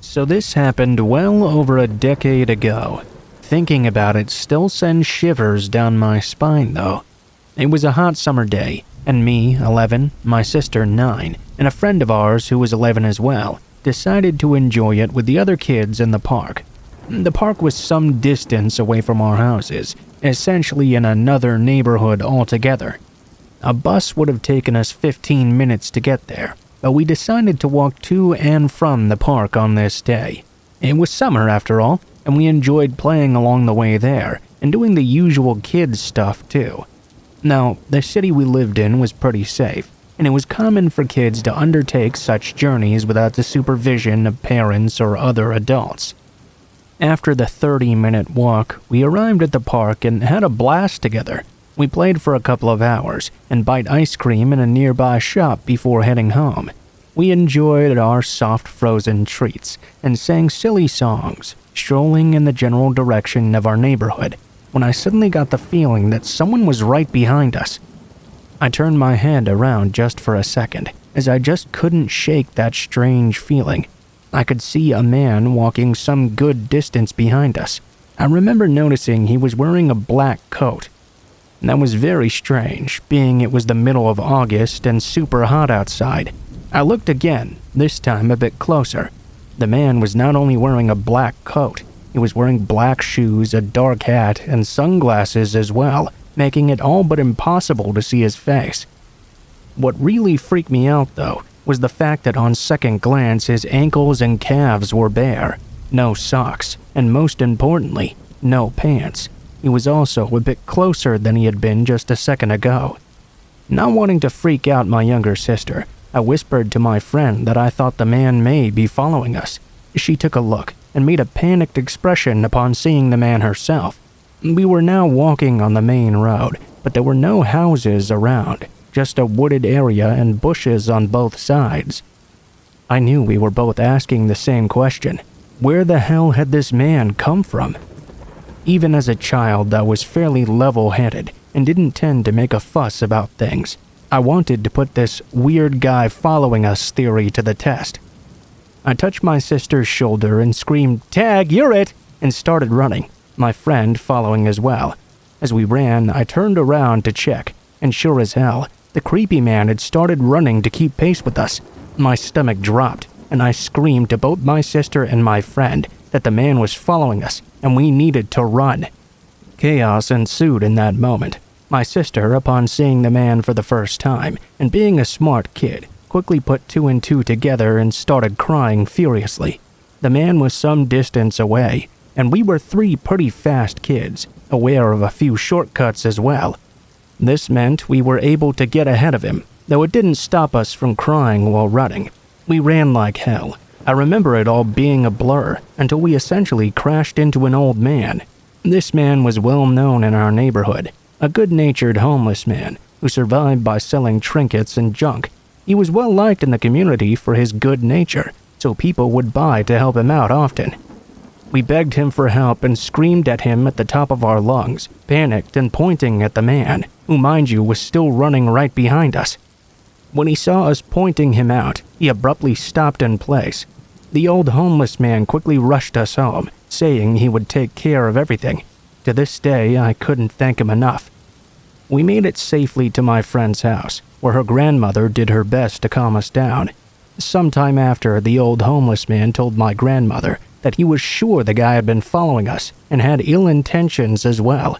So this happened well over a decade ago. Thinking about it still sends shivers down my spine though. It was a hot summer day, and me, 11, my sister, 9, and a friend of ours who was 11 as well, decided to enjoy it with the other kids in the park. The park was some distance away from our houses, essentially in another neighborhood altogether. A bus would have taken us 15 minutes to get there, but we decided to walk to and from the park on this day. It was summer after all, and we enjoyed playing along the way there and doing the usual kids stuff too. Now, the city we lived in was pretty safe, and it was common for kids to undertake such journeys without the supervision of parents or other adults. After the 30-minute walk, we arrived at the park and had a blast together. We played for a couple of hours and bite ice cream in a nearby shop before heading home. We enjoyed our soft frozen treats and sang silly songs, strolling in the general direction of our neighborhood, when I suddenly got the feeling that someone was right behind us. I turned my head around just for a second, as I just couldn't shake that strange feeling. I could see a man walking some good distance behind us. I remember noticing he was wearing a black coat. That was very strange, being it was the middle of August and super hot outside. I looked again, this time a bit closer. The man was not only wearing a black coat, he was wearing black shoes, a dark hat, and sunglasses as well, making it all but impossible to see his face. What really freaked me out, though, was the fact that on second glance his ankles and calves were bare. No socks, and most importantly, no pants. He was also a bit closer than he had been just a second ago. Not wanting to freak out my younger sister, I whispered to my friend that I thought the man may be following us. She took a look and made a panicked expression upon seeing the man herself. We were now walking on the main road, but there were no houses around, just a wooded area and bushes on both sides. I knew we were both asking the same question. Where the hell had this man come from? Even as a child, I was fairly level-headed and didn't tend to make a fuss about things. I wanted to put this weird guy following us theory to the test. I touched my sister's shoulder and screamed, "Tag, you're it!" and started running, my friend following as well. As we ran, I turned around to check, and sure as hell, the creepy man had started running to keep pace with us. My stomach dropped, and I screamed to both my sister and my friend that the man was following us, and we needed to run. Chaos ensued in that moment. My sister, upon seeing the man for the first time, and being a smart kid, quickly put two and two together and started crying furiously. The man was some distance away, and we were three pretty fast kids, aware of a few shortcuts as well. This meant we were able to get ahead of him, though it didn't stop us from crying while running. We ran like hell. I remember it all being a blur until we essentially crashed into an old man. This man was well known in our neighborhood, a good-natured homeless man who survived by selling trinkets and junk. He was well liked in the community for his good nature, so people would buy to help him out often. We begged him for help and screamed at him at the top of our lungs, panicked and pointing at the man, who, mind you, was still running right behind us. When he saw us pointing him out, he abruptly stopped in place. The old homeless man quickly rushed us home, saying he would take care of everything. To this day, I couldn't thank him enough. We made it safely to my friend's house, where her grandmother did her best to calm us down. Sometime after, the old homeless man told my grandmother that he was sure the guy had been following us and had ill intentions as well.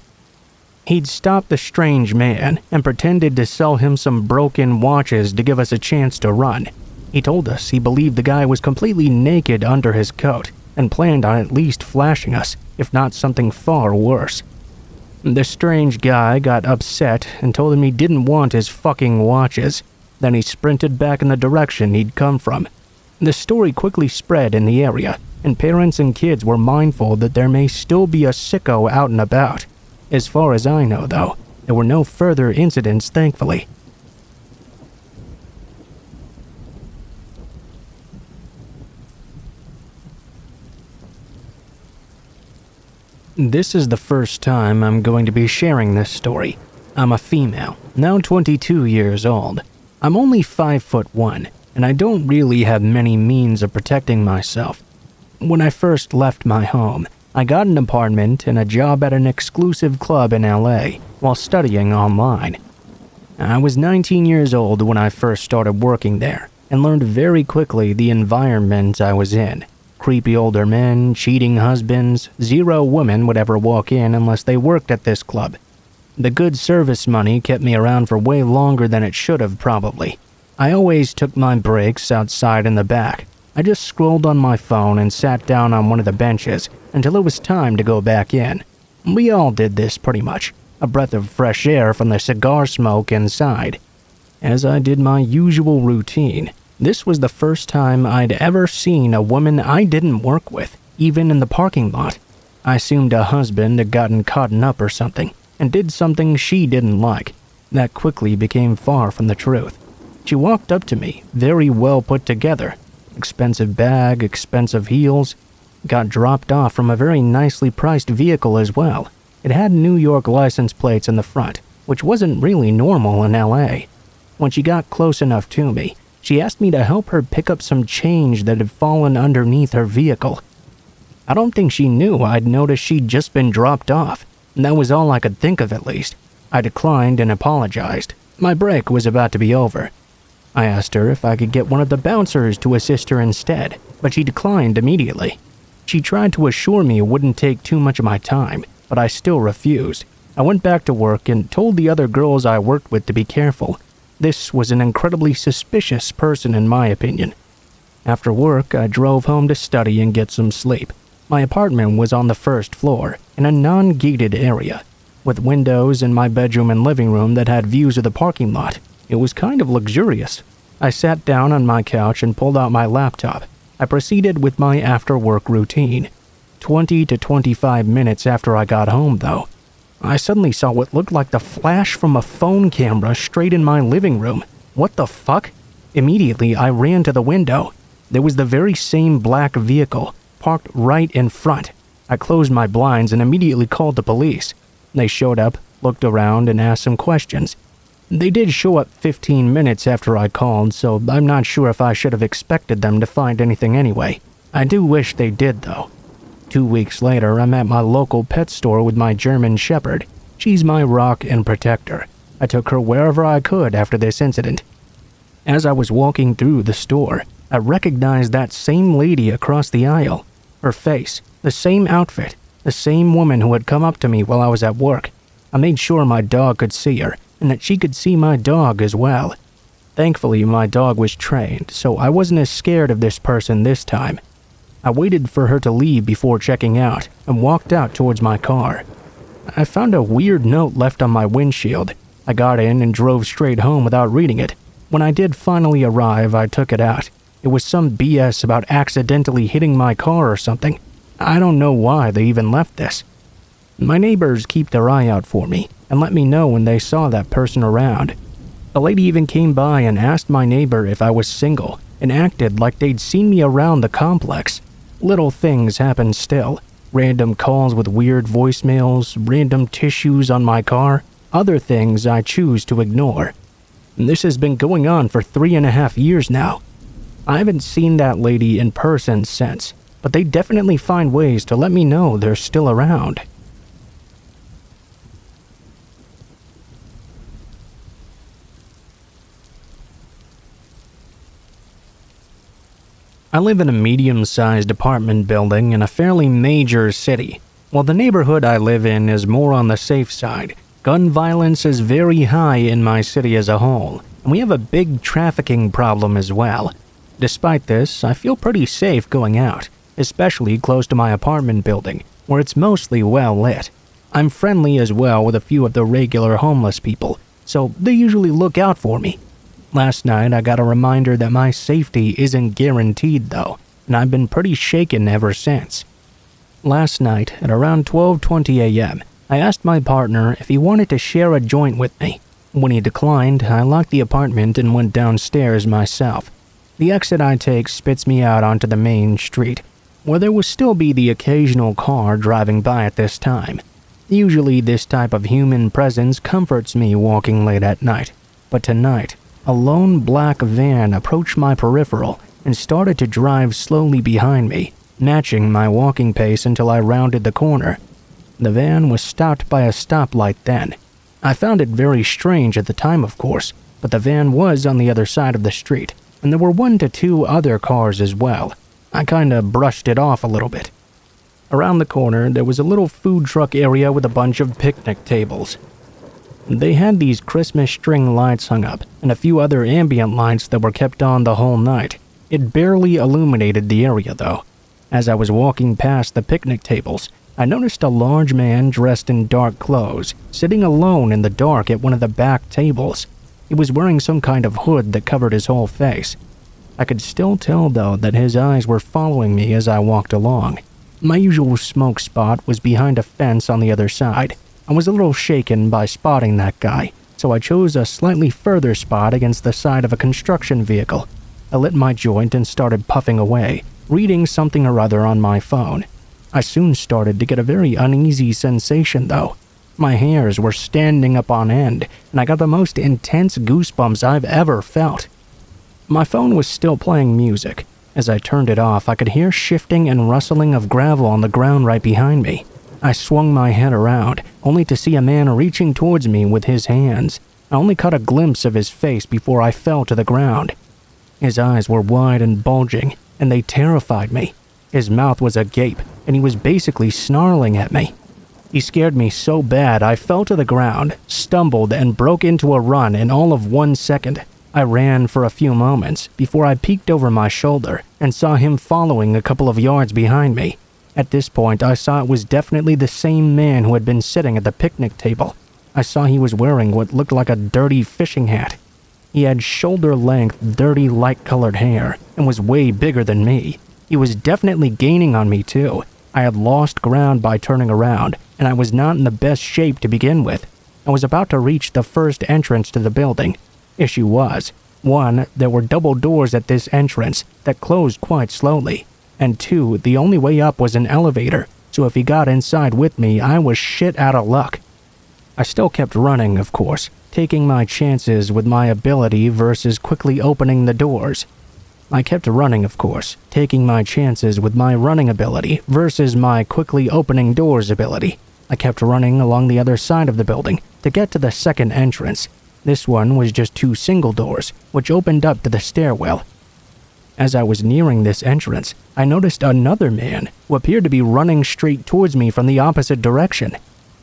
He'd stopped the strange man and pretended to sell him some broken watches to give us a chance to run. He told us he believed the guy was completely naked under his coat and planned on at least flashing us, if not something far worse. The strange guy got upset and told him he didn't want his fucking watches. Then he sprinted back in the direction he'd come from. The story quickly spread in the area, and parents and kids were mindful that there may still be a sicko out and about. As far as I know, though, there were no further incidents, thankfully. This is the first time I'm going to be sharing this story. I'm a female, now 22 years old. I'm only 5'1", and I don't really have many means of protecting myself. When I first left my home, I got an apartment and a job at an exclusive club in LA while studying online. I was 19 years old when I first started working there and learned very quickly the environment I was in. Creepy older men, cheating husbands, 0 women would ever walk in unless they worked at this club. The good service money kept me around for way longer than it should have probably. I always took my breaks outside in the back. I just scrolled on my phone and sat down on one of the benches until it was time to go back in. We all did this pretty much, a breath of fresh air from the cigar smoke inside. As I did my usual routine, this was the first time I'd ever seen a woman I didn't work with, even in the parking lot. I assumed a husband had gotten caught up or something, and did something she didn't like. That quickly became far from the truth. She walked up to me, very well put together. Expensive bag, expensive heels. Got dropped off from a very nicely priced vehicle as well. It had New York license plates in the front, which wasn't really normal in LA. When she got close enough to me, she asked me to help her pick up some change that had fallen underneath her vehicle. I don't think she knew I'd noticed she'd just been dropped off, and that was all I could think of at least. I declined and apologized. My break was about to be over. I asked her if I could get one of the bouncers to assist her instead, but she declined immediately. She tried to assure me it wouldn't take too much of my time, but I still refused. I went back to work and told the other girls I worked with to be careful. This was an incredibly suspicious person in my opinion. After work, I drove home to study and get some sleep. My apartment was on the first floor, in a non-gated area, with windows in my bedroom and living room that had views of the parking lot. It was kind of luxurious. I sat down on my couch and pulled out my laptop. I proceeded with my after-work routine. 20 to 25 minutes after I got home, though, I suddenly saw what looked like the flash from a phone camera straight in my living room. What the fuck? Immediately, I ran to the window. There was the very same black vehicle, parked right in front. I closed my blinds and immediately called the police. They showed up, looked around, and asked some questions. They did show up 15 minutes after I called, so I'm not sure if I should have expected them to find anything anyway. I do wish they did, though. 2 weeks later, I'm at my local pet store with my German Shepherd. She's my rock and protector. I took her wherever I could after this incident. As I was walking through the store, I recognized that same lady across the aisle. Her face, the same outfit, the same woman who had come up to me while I was at work. I made sure my dog could see her, and that she could see my dog as well. Thankfully, my dog was trained, so I wasn't as scared of this person this time. I waited for her to leave before checking out, and walked out towards my car. I found a weird note left on my windshield. I got in and drove straight home without reading it. When I did finally arrive, I took it out. It was some BS about accidentally hitting my car or something. I don't know why they even left this. My neighbors keep their eye out for me and let me know when they saw that person around. A lady even came by and asked my neighbor if I was single and acted like they'd seen me around the complex. Little things happen still. Random calls with weird voicemails, random tissues on my car, other things I choose to ignore. This has been going on for 3.5 years now. I haven't seen that lady in person since, but they definitely find ways to let me know they're still around. I live in a medium-sized apartment building in a fairly major city. While the neighborhood I live in is more on the safe side, gun violence is very high in my city as a whole, and we have a big trafficking problem as well. Despite this, I feel pretty safe going out, especially close to my apartment building, where it's mostly well lit. I'm friendly as well with a few of the regular homeless people, so they usually look out for me. Last night, I got a reminder that my safety isn't guaranteed though, and I've been pretty shaken ever since. Last night, at around 12:20 a.m., I asked my partner if he wanted to share a joint with me. When he declined, I locked the apartment and went downstairs myself. The exit I take spits me out onto the main street, where there will still be the occasional car driving by at this time. Usually this type of human presence comforts me walking late at night, but tonight, a lone black van approached my peripheral and started to drive slowly behind me. matching my walking pace until I rounded the corner. The van was stopped by a stoplight then. I found it very strange at the time, of course, but the van was on the other side of the street, and there were 1 to 2 other cars as well. I kinda brushed it off a little bit. Around the corner, there was a little food truck area with a bunch of picnic tables. They had these Christmas string lights hung up, and a few other ambient lights that were kept on the whole night. It barely illuminated the area, though. As I was walking past the picnic tables, I noticed a large man dressed in dark clothes, sitting alone in the dark at one of the back tables. He was wearing some kind of hood that covered his whole face. I could still tell, though, that his eyes were following me as I walked along. My usual smoke spot was behind a fence on the other side. I was a little shaken by spotting that guy, so I chose a slightly further spot against the side of a construction vehicle. I lit my joint and started puffing away, reading something or other on my phone. I soon started to get a very uneasy sensation, though. My hairs were standing up on end, and I got the most intense goosebumps I've ever felt. My phone was still playing music. As I turned it off, I could hear shifting and rustling of gravel on the ground right behind me. I swung my head around, only to see a man reaching towards me with his hands. I only caught a glimpse of his face before I fell to the ground. His eyes were wide and bulging, and they terrified me. His mouth was agape, and he was basically snarling at me. He scared me so bad I fell to the ground, stumbled, and broke into a run in all of 1 second. I ran for a few moments before I peeked over my shoulder and saw him following a couple of yards behind me. At this point, I saw it was definitely the same man who had been sitting at the picnic table. I saw he was wearing what looked like a dirty fishing hat. He had shoulder-length, dirty, light-colored hair and was way bigger than me. He was definitely gaining on me, too. I had lost ground by turning around, and I was not in the best shape to begin with. I was about to reach the first entrance to the building. Issue was, 1, there were double doors at this entrance that closed quite slowly, and 2, the only way up was an elevator, so if he got inside with me, I was shit out of luck. I still kept running, of course, taking my chances with my ability versus quickly opening the doors. I kept running, of course, taking my chances with my running ability versus my quickly opening doors ability. I kept running along the other side of the building to get to the second entrance. This one was just 2 single doors, which opened up to the stairwell. As I was nearing this entrance, I noticed another man who appeared to be running straight towards me from the opposite direction.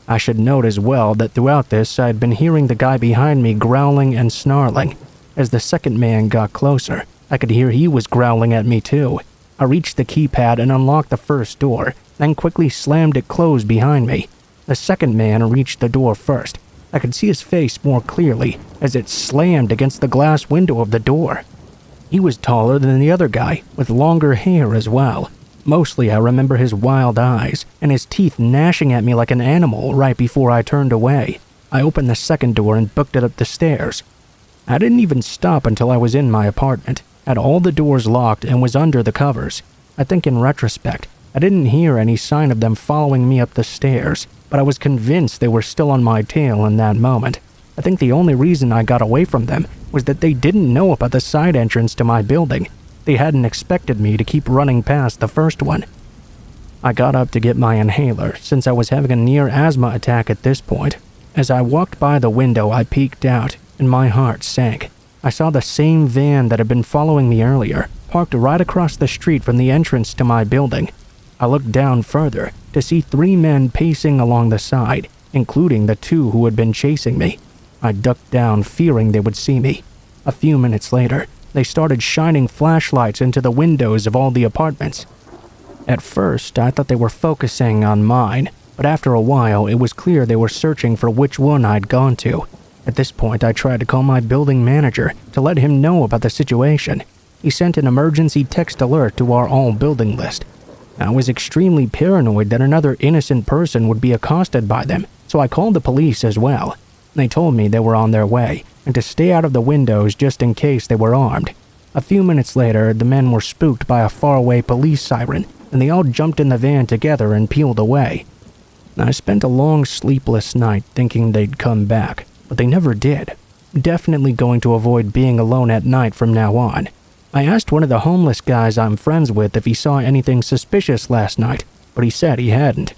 I should note as well that throughout this I had been hearing the guy behind me growling and snarling. As the second man got closer, I could hear he was growling at me too. I reached the keypad and unlocked the first door, then quickly slammed it closed behind me. The second man reached the door first. I could see his face more clearly as it slammed against the glass window of the door. He was taller than the other guy, with longer hair as well. Mostly I remember his wild eyes and his teeth gnashing at me like an animal right before I turned away. I opened the second door and booked it up the stairs. I didn't even stop until I was in my apartment, had all the doors locked and was under the covers. I think in retrospect, I didn't hear any sign of them following me up the stairs, but I was convinced they were still on my tail in that moment. I think the only reason I got away from them was that they didn't know about the side entrance to my building. They hadn't expected me to keep running past the first one. I got up to get my inhaler, since I was having a near asthma attack at this point. As I walked by the window, I peeked out, and my heart sank. I saw the same van that had been following me earlier, parked right across the street from the entrance to my building. I looked down further to see 3 men pacing along the side, including the 2 who had been chasing me. I ducked down, fearing they would see me. A few minutes later, they started shining flashlights into the windows of all the apartments. At first, I thought they were focusing on mine, but after a while, it was clear they were searching for which one I'd gone to. At this point, I tried to call my building manager to let him know about the situation. He sent an emergency text alert to our all-building list. I was extremely paranoid that another innocent person would be accosted by them, so I called the police as well. They told me they were on their way, and to stay out of the windows just in case they were armed. A few minutes later, the men were spooked by a faraway police siren, and they all jumped in the van together and peeled away. I spent a long sleepless night thinking they'd come back, but they never did. Definitely going to avoid being alone at night from now on. I asked one of the homeless guys I'm friends with if he saw anything suspicious last night, but he said he hadn't.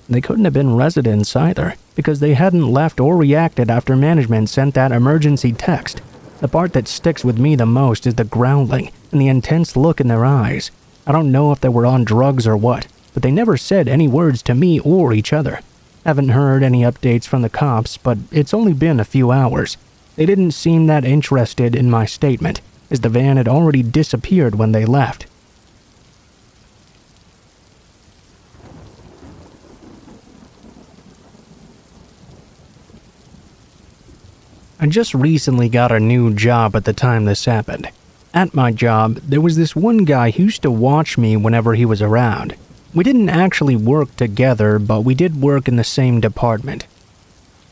They couldn't have been residents either, because they hadn't left or reacted after management sent that emergency text. The part that sticks with me the most is the growling and the intense look in their eyes. I don't know if they were on drugs or what, but they never said any words to me or each other. Haven't heard any updates from the cops, but it's only been a few hours. They didn't seem that interested in my statement, as the van had already disappeared when they left. I just recently got a new job at the time this happened. At my job, there was this one guy who used to watch me whenever he was around. We didn't actually work together, but we did work in the same department.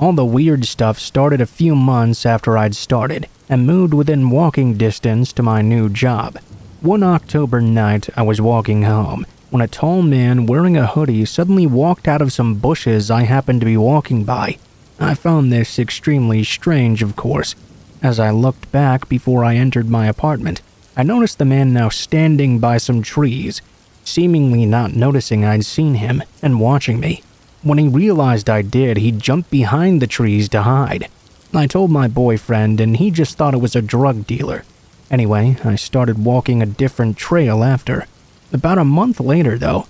All the weird stuff started a few months after I'd started and moved within walking distance to my new job. One October night, I was walking home when a tall man wearing a hoodie suddenly walked out of some bushes I happened to be walking by. I found this extremely strange, of course. As I looked back before I entered my apartment, I noticed the man now standing by some trees, seemingly not noticing I'd seen him and watching me. When he realized I did, he jumped behind the trees to hide. I told my boyfriend, and he just thought it was a drug dealer. Anyway, I started walking a different trail after. About a month later, though,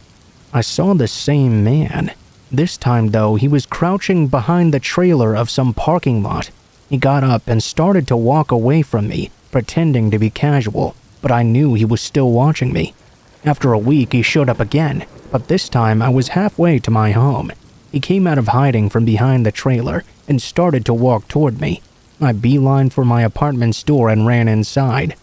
I saw the same man. This time, though, he was crouching behind the trailer of some parking lot. He got up and started to walk away from me, pretending to be casual, but I knew he was still watching me. After a week, he showed up again, but this time I was halfway to my home. He came out of hiding from behind the trailer and started to walk toward me. I beelined for my apartment's door and ran inside.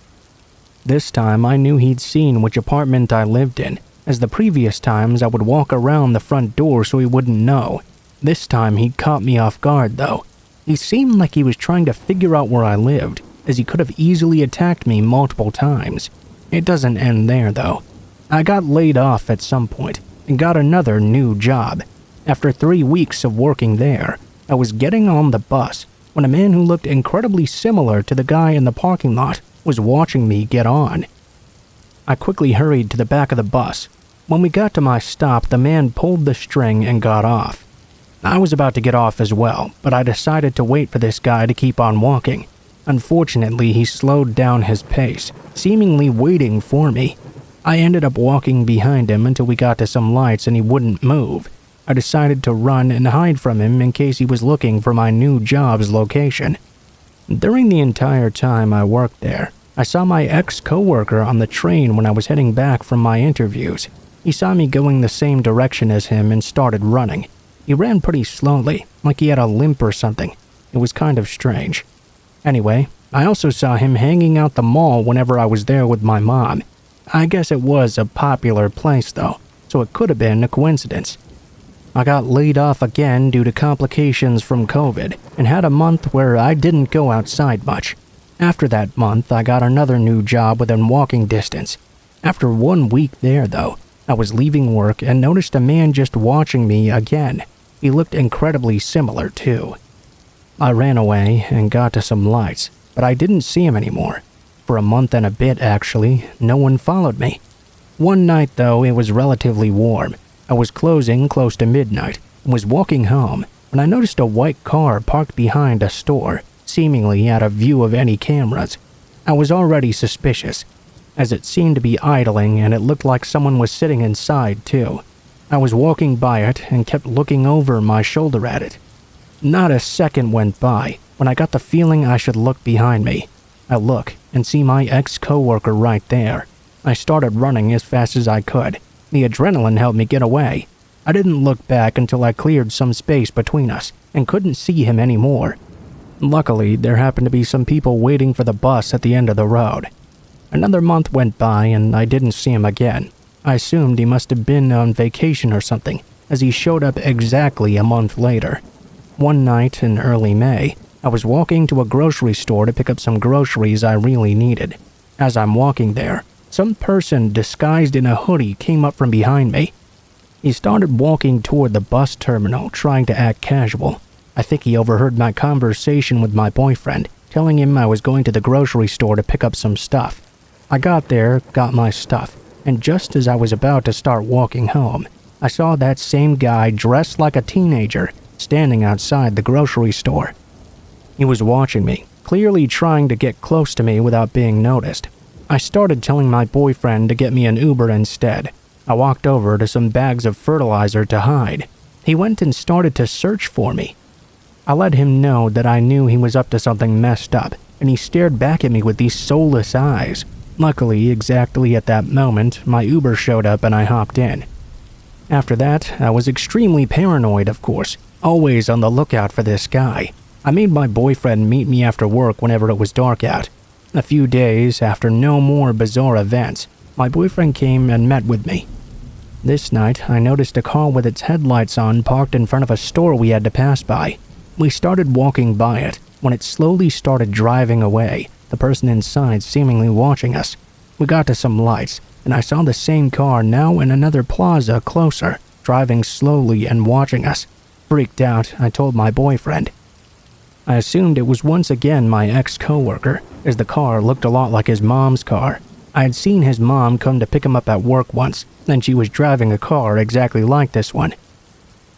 This time, I knew he'd seen which apartment I lived in, as the previous times I would walk around the front door so he wouldn't know. This time, he caught me off guard, though. He seemed like he was trying to figure out where I lived, as he could have easily attacked me multiple times. It doesn't end there, though. I got laid off at some point and got another new job. After 3 weeks of working there, I was getting on the bus when a man who looked incredibly similar to the guy in the parking lot was watching me get on. I quickly hurried to the back of the bus. When we got to my stop, the man pulled the string and got off. I was about to get off as well, but I decided to wait for this guy to keep on walking. Unfortunately, he slowed down his pace, seemingly waiting for me. I ended up walking behind him until we got to some lights and he wouldn't move. I decided to run and hide from him in case he was looking for my new job's location. During the entire time I worked there, I saw my ex-coworker on the train when I was heading back from my interviews. He saw me going the same direction as him and started running. He ran pretty slowly, like he had a limp or something. It was kind of strange. Anyway, I also saw him hanging out the mall whenever I was there with my mom. I guess it was a popular place though, so it could have been a coincidence. I got laid off again due to complications from COVID and had a month where I didn't go outside much. After that month, I got another new job within walking distance. After 1 week there though, I was leaving work and noticed a man just watching me again. He looked incredibly similar too. I ran away and got to some lights, but I didn't see him anymore. For a month and a bit actually, no one followed me. One night though, it was relatively warm. I was closing close to midnight and was walking home when I noticed a white car parked behind a store, seemingly out of view of any cameras. I was already suspicious, as it seemed to be idling and it looked like someone was sitting inside too. I was walking by it and kept looking over my shoulder at it. Not a second went by when I got the feeling I should look behind me. I look and see my ex-coworker right there. I started running as fast as I could. The adrenaline helped me get away. I didn't look back until I cleared some space between us and couldn't see him anymore. Luckily, there happened to be some people waiting for the bus at the end of the road. Another month went by and I didn't see him again. I assumed he must have been on vacation or something, as he showed up exactly a month later. One night in early May, I was walking to a grocery store to pick up some groceries I really needed. As I'm walking there, some person disguised in a hoodie came up from behind me. He started walking toward the bus terminal, trying to act casual. I think he overheard my conversation with my boyfriend, telling him I was going to the grocery store to pick up some stuff. I got there, got my stuff, and just as I was about to start walking home, I saw that same guy dressed like a teenager standing outside the grocery store. He was watching me, clearly trying to get close to me without being noticed. I started telling my boyfriend to get me an Uber instead. I walked over to some bags of fertilizer to hide. He went and started to search for me. I let him know that I knew he was up to something messed up, and he stared back at me with these soulless eyes. Luckily, exactly at that moment, my Uber showed up and I hopped in. After that, I was extremely paranoid, of course, always on the lookout for this guy. I made my boyfriend meet me after work whenever it was dark out. A few days after no more bizarre events, my boyfriend came and met with me. This night, I noticed a car with its headlights on parked in front of a store we had to pass by. We started walking by it when it slowly started driving away, the person inside seemingly watching us. We got to some lights, and I saw the same car now in another plaza closer, driving slowly and watching us. Freaked out, I told my boyfriend. I assumed it was once again my ex-coworker, as the car looked a lot like his mom's car. I had seen his mom come to pick him up at work once, and she was driving a car exactly like this one.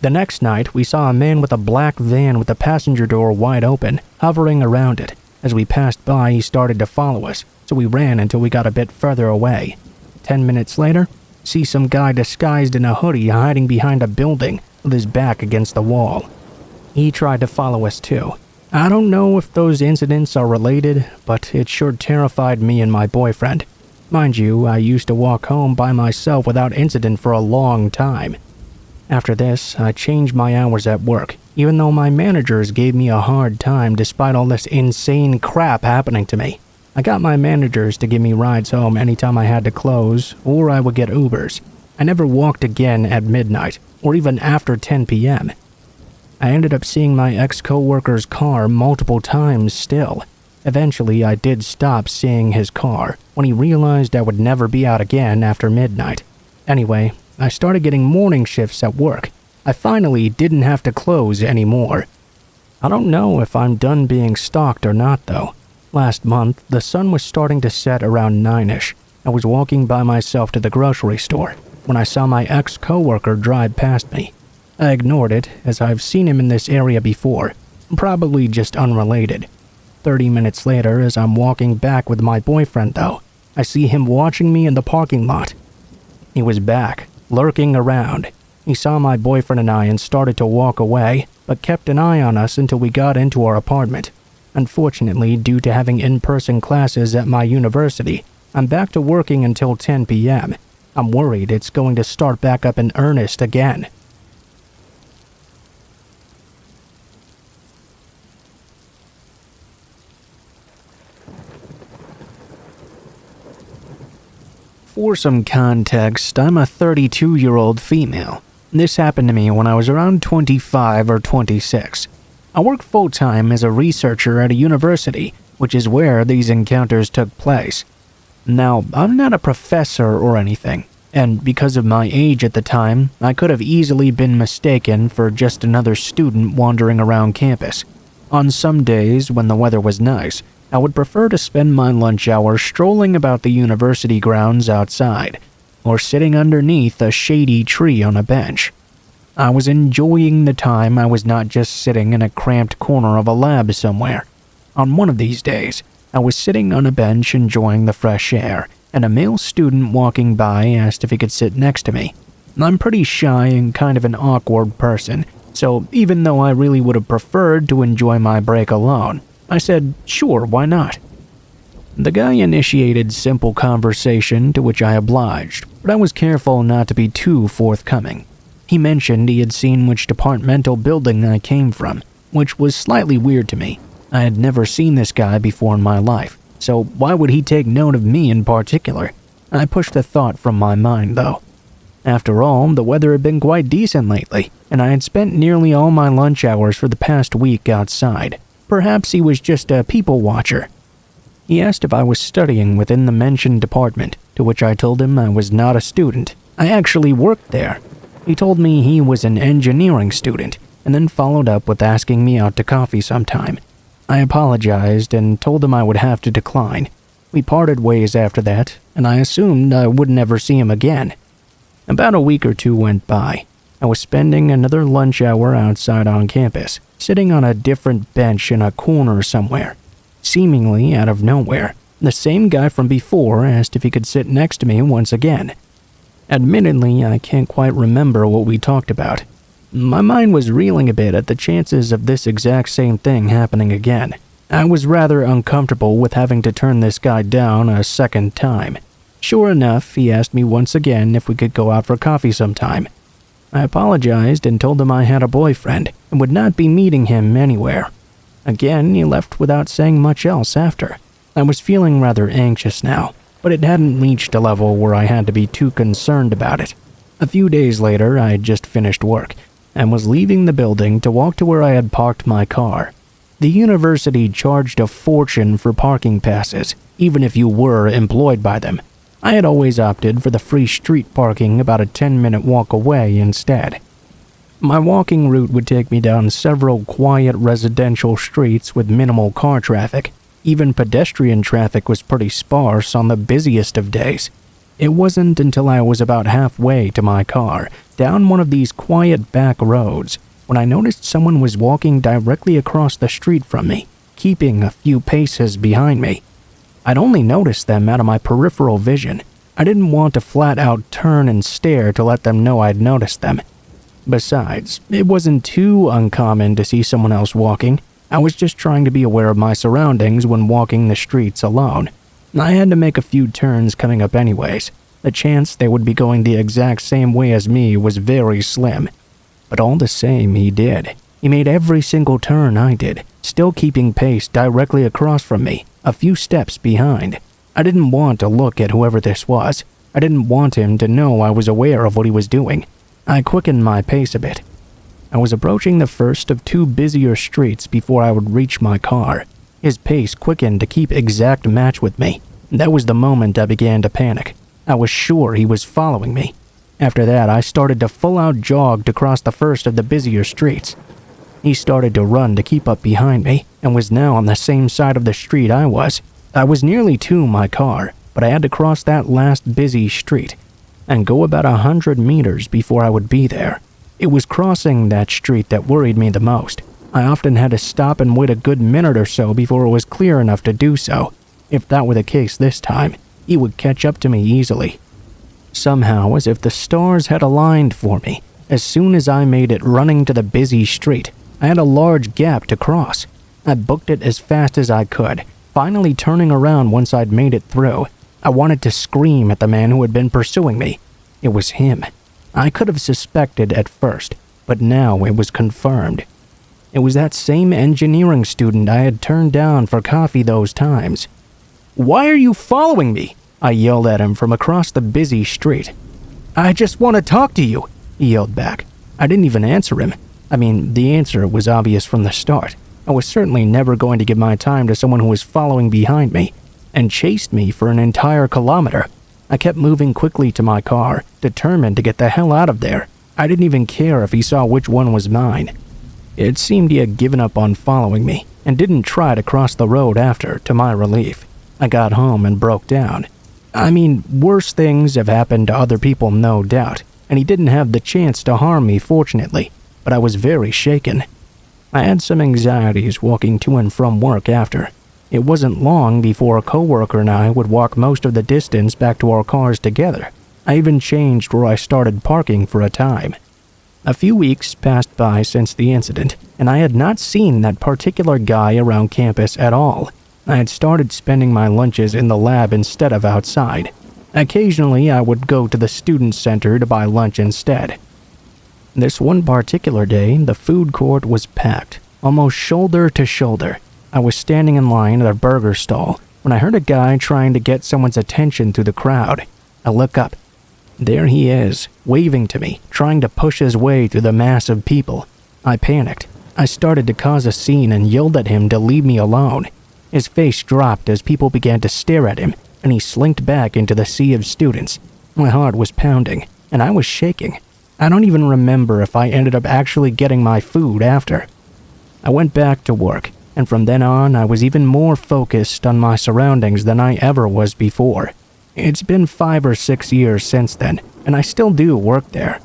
The next night, we saw a man with a black van with the passenger door wide open, hovering around it. As we passed by, he started to follow us, so we ran until we got a bit further away. 10 minutes later, see some guy disguised in a hoodie hiding behind a building with his back against the wall. He tried to follow us too. I don't know if those incidents are related, but it sure terrified me and my boyfriend. Mind you, I used to walk home by myself without incident for a long time. After this, I changed my hours at work, even though my managers gave me a hard time despite all this insane crap happening to me. I got my managers to give me rides home anytime I had to close, or I would get Ubers. I never walked again at midnight, or even after 10 p.m. I ended up seeing my ex-coworker's car multiple times still. Eventually, I did stop seeing his car when he realized I would never be out again after midnight. Anyway, I started getting morning shifts at work. I finally didn't have to close anymore. I don't know if I'm done being stalked or not though. Last month, the sun was starting to set around 9ish. I was walking by myself to the grocery store when I saw my ex-coworker drive past me. I ignored it as I've seen him in this area before, probably just unrelated. 30 minutes later, as I'm walking back with my boyfriend though, I see him watching me in the parking lot. He was back, lurking around. He saw my boyfriend and I and started to walk away, but kept an eye on us until we got into our apartment. Unfortunately, due to having in-person classes at my university, I'm back to working until 10 p.m. I'm worried it's going to start back up in earnest again. For some context, I'm a 32-year-old female. This happened to me when I was around 25 or 26. I work full-time as a researcher at a university, which is where these encounters took place. Now, I'm not a professor or anything, and because of my age at the time, I could have easily been mistaken for just another student wandering around campus. On some days, when the weather was nice, I would prefer to spend my lunch hour strolling about the university grounds outside, or sitting underneath a shady tree on a bench. I was enjoying the time I was not just sitting in a cramped corner of a lab somewhere. On one of these days, I was sitting on a bench enjoying the fresh air, and a male student walking by asked if he could sit next to me. I'm pretty shy and kind of an awkward person, so even though I really would have preferred to enjoy my break alone, I said, sure, why not? The guy initiated simple conversation, to which I obliged, but I was careful not to be too forthcoming. He mentioned he had seen which departmental building I came from, which was slightly weird to me. I had never seen this guy before in my life, so why would he take note of me in particular? I pushed the thought from my mind, though. After all, the weather had been quite decent lately, and I had spent nearly all my lunch hours for the past week outside. Perhaps he was just a people watcher. He asked if I was studying within the mentioned department, to which I told him I was not a student. I actually worked there. He told me he was an engineering student, and then followed up with asking me out to coffee sometime. I apologized and told him I would have to decline. We parted ways after that, and I assumed I would never see him again. About a week or two went by. I was spending another lunch hour outside on campus, sitting on a different bench in a corner somewhere. Seemingly out of nowhere, the same guy from before asked if he could sit next to me once again. Admittedly, I can't quite remember what we talked about. My mind was reeling a bit at the chances of this exact same thing happening again. I was rather uncomfortable with having to turn this guy down a second time. Sure enough, he asked me once again if we could go out for coffee sometime. I apologized and told him I had a boyfriend and would not be meeting him anywhere. Again, he left without saying much else after. I was feeling rather anxious now, but it hadn't reached a level where I had to be too concerned about it. A few days later, I had just finished work and was leaving the building to walk to where I had parked my car. The university charged a fortune for parking passes, even if you were employed by them. I had always opted for the free street parking about a 10-minute walk away instead. My walking route would take me down several quiet residential streets with minimal car traffic. Even pedestrian traffic was pretty sparse on the busiest of days. It wasn't until I was about halfway to my car, down one of these quiet back roads, when I noticed someone was walking directly across the street from me, keeping a few paces behind me. I'd only noticed them out of my peripheral vision. I didn't want to flat out turn and stare to let them know I'd noticed them. Besides, it wasn't too uncommon to see someone else walking. I was just trying to be aware of my surroundings when walking the streets alone. I had to make a few turns coming up anyways. The chance they would be going the exact same way as me was very slim. But all the same, he did. He made every single turn I did, still keeping pace directly across from me, a few steps behind. I didn't want to look at whoever this was. I didn't want him to know I was aware of what he was doing. I quickened my pace a bit. I was approaching the first of two busier streets before I would reach my car. His pace quickened to keep exact match with me. That was the moment I began to panic. I was sure he was following me. After that, I started to full-out jog to cross the first of the busier streets. He started to run to keep up behind me, and was now on the same side of the street I was. I was nearly to my car, but I had to cross that last busy street, and go about 100 meters before I would be there. It was crossing that street that worried me the most. I often had to stop and wait a good minute or so before it was clear enough to do so. If that were the case this time, he would catch up to me easily. Somehow, as if the stars had aligned for me, as soon as I made it running to the busy street, I had a large gap to cross. I booked it as fast as I could, finally turning around once I'd made it through. I wanted to scream at the man who had been pursuing me. It was him. I could have suspected at first, but now it was confirmed. It was that same engineering student I had turned down for coffee those times. "Why are you following me?" I yelled at him from across the busy street. "I just want to talk to you," he yelled back. I didn't even answer him. I mean, the answer was obvious from the start. I was certainly never going to give my time to someone who was following behind me and chased me for an entire kilometer. I kept moving quickly to my car, determined to get the hell out of there. I didn't even care if he saw which one was mine. It seemed he had given up on following me and didn't try to cross the road after, to my relief. I got home and broke down. I mean, worse things have happened to other people, no doubt, and he didn't have the chance to harm me, fortunately, but I was very shaken. I had some anxieties walking to and from work after. It wasn't long before a coworker and I would walk most of the distance back to our cars together. I even changed where I started parking for a time. A few weeks passed by since the incident, and I had not seen that particular guy around campus at all. I had started spending my lunches in the lab instead of outside. Occasionally, I would go to the student center to buy lunch instead. This one particular day, the food court was packed, almost shoulder to shoulder. I was standing in line at a burger stall when I heard a guy trying to get someone's attention through the crowd. I look up. There he is, waving to me, trying to push his way through the mass of people. I panicked. I started to cause a scene and yelled at him to leave me alone. His face dropped as people began to stare at him, and he slinked back into the sea of students. My heart was pounding, and I was shaking. I don't even remember if I ended up actually getting my food after. I went back to work, and from then on I was even more focused on my surroundings than I ever was before. It's been 5 or 6 years since then, and I still do work there.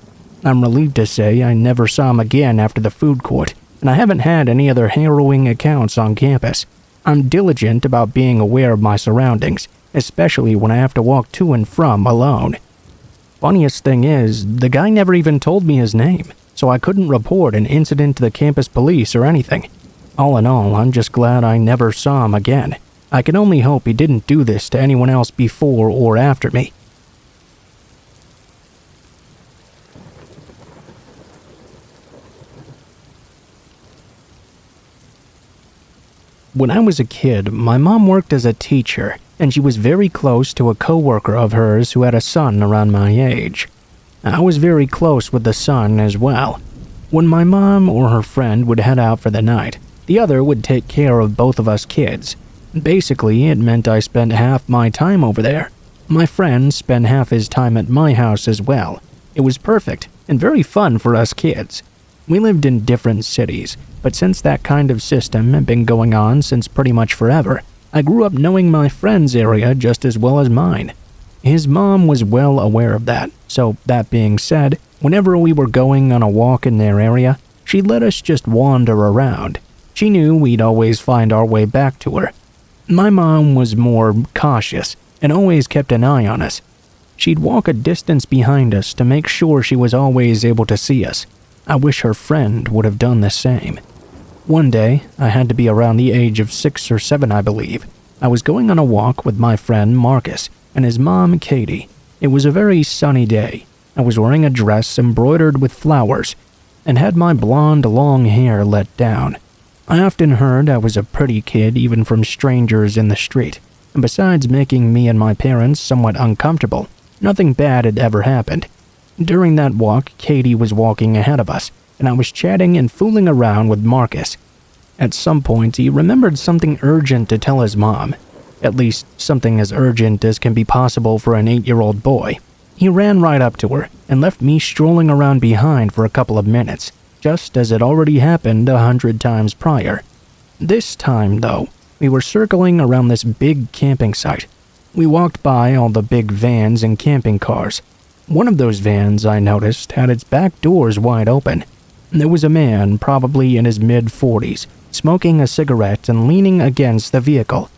I'm relieved to say I never saw him again after the food court, and I haven't had any other harrowing accounts on campus. I'm diligent about being aware of my surroundings, especially when I have to walk to and from alone. Funniest thing is, the guy never even told me his name, so I couldn't report an incident to the campus police or anything. All in all, I'm just glad I never saw him again. I can only hope he didn't do this to anyone else before or after me. When I was a kid, my mom worked as a teacher, and she was very close to a coworker of hers who had a son around my age. I was very close with the son as well. When my mom or her friend would head out for the night, the other would take care of both of us kids. Basically, it meant I spent half my time over there. My friend spent half his time at my house as well. It was perfect and very fun for us kids. We lived in different cities, but since that kind of system had been going on since pretty much forever, I grew up knowing my friend's area just as well as mine. His mom was well aware of that, so that being said, whenever we were going on a walk in their area, she'd let us just wander around. She knew we'd always find our way back to her. My mom was more cautious and always kept an eye on us. She'd walk a distance behind us to make sure she was always able to see us. I wish her friend would have done the same. One day, I had to be around the age of 6 or 7, I believe. I was going on a walk with my friend Marcus and his mom Katie. It was a very sunny day. I was wearing a dress embroidered with flowers and had my blonde long hair let down. I often heard I was a pretty kid even from strangers in the street, and besides making me and my parents somewhat uncomfortable, nothing bad had ever happened. During that walk, Katie was walking ahead of us, and I was chatting and fooling around with Marcus. At some point, he remembered something urgent to tell his mom. At least, something as urgent as can be possible for an 8-year-old boy. He ran right up to her and left me strolling around behind for a couple of minutes, just as it already happened 100 times prior. This time, though, we were circling around this big camping site. We walked by all the big vans and camping cars. One of those vans, I noticed, had its back doors wide open. There was a man, probably in his mid-40s, smoking a cigarette and leaning against the vehicle.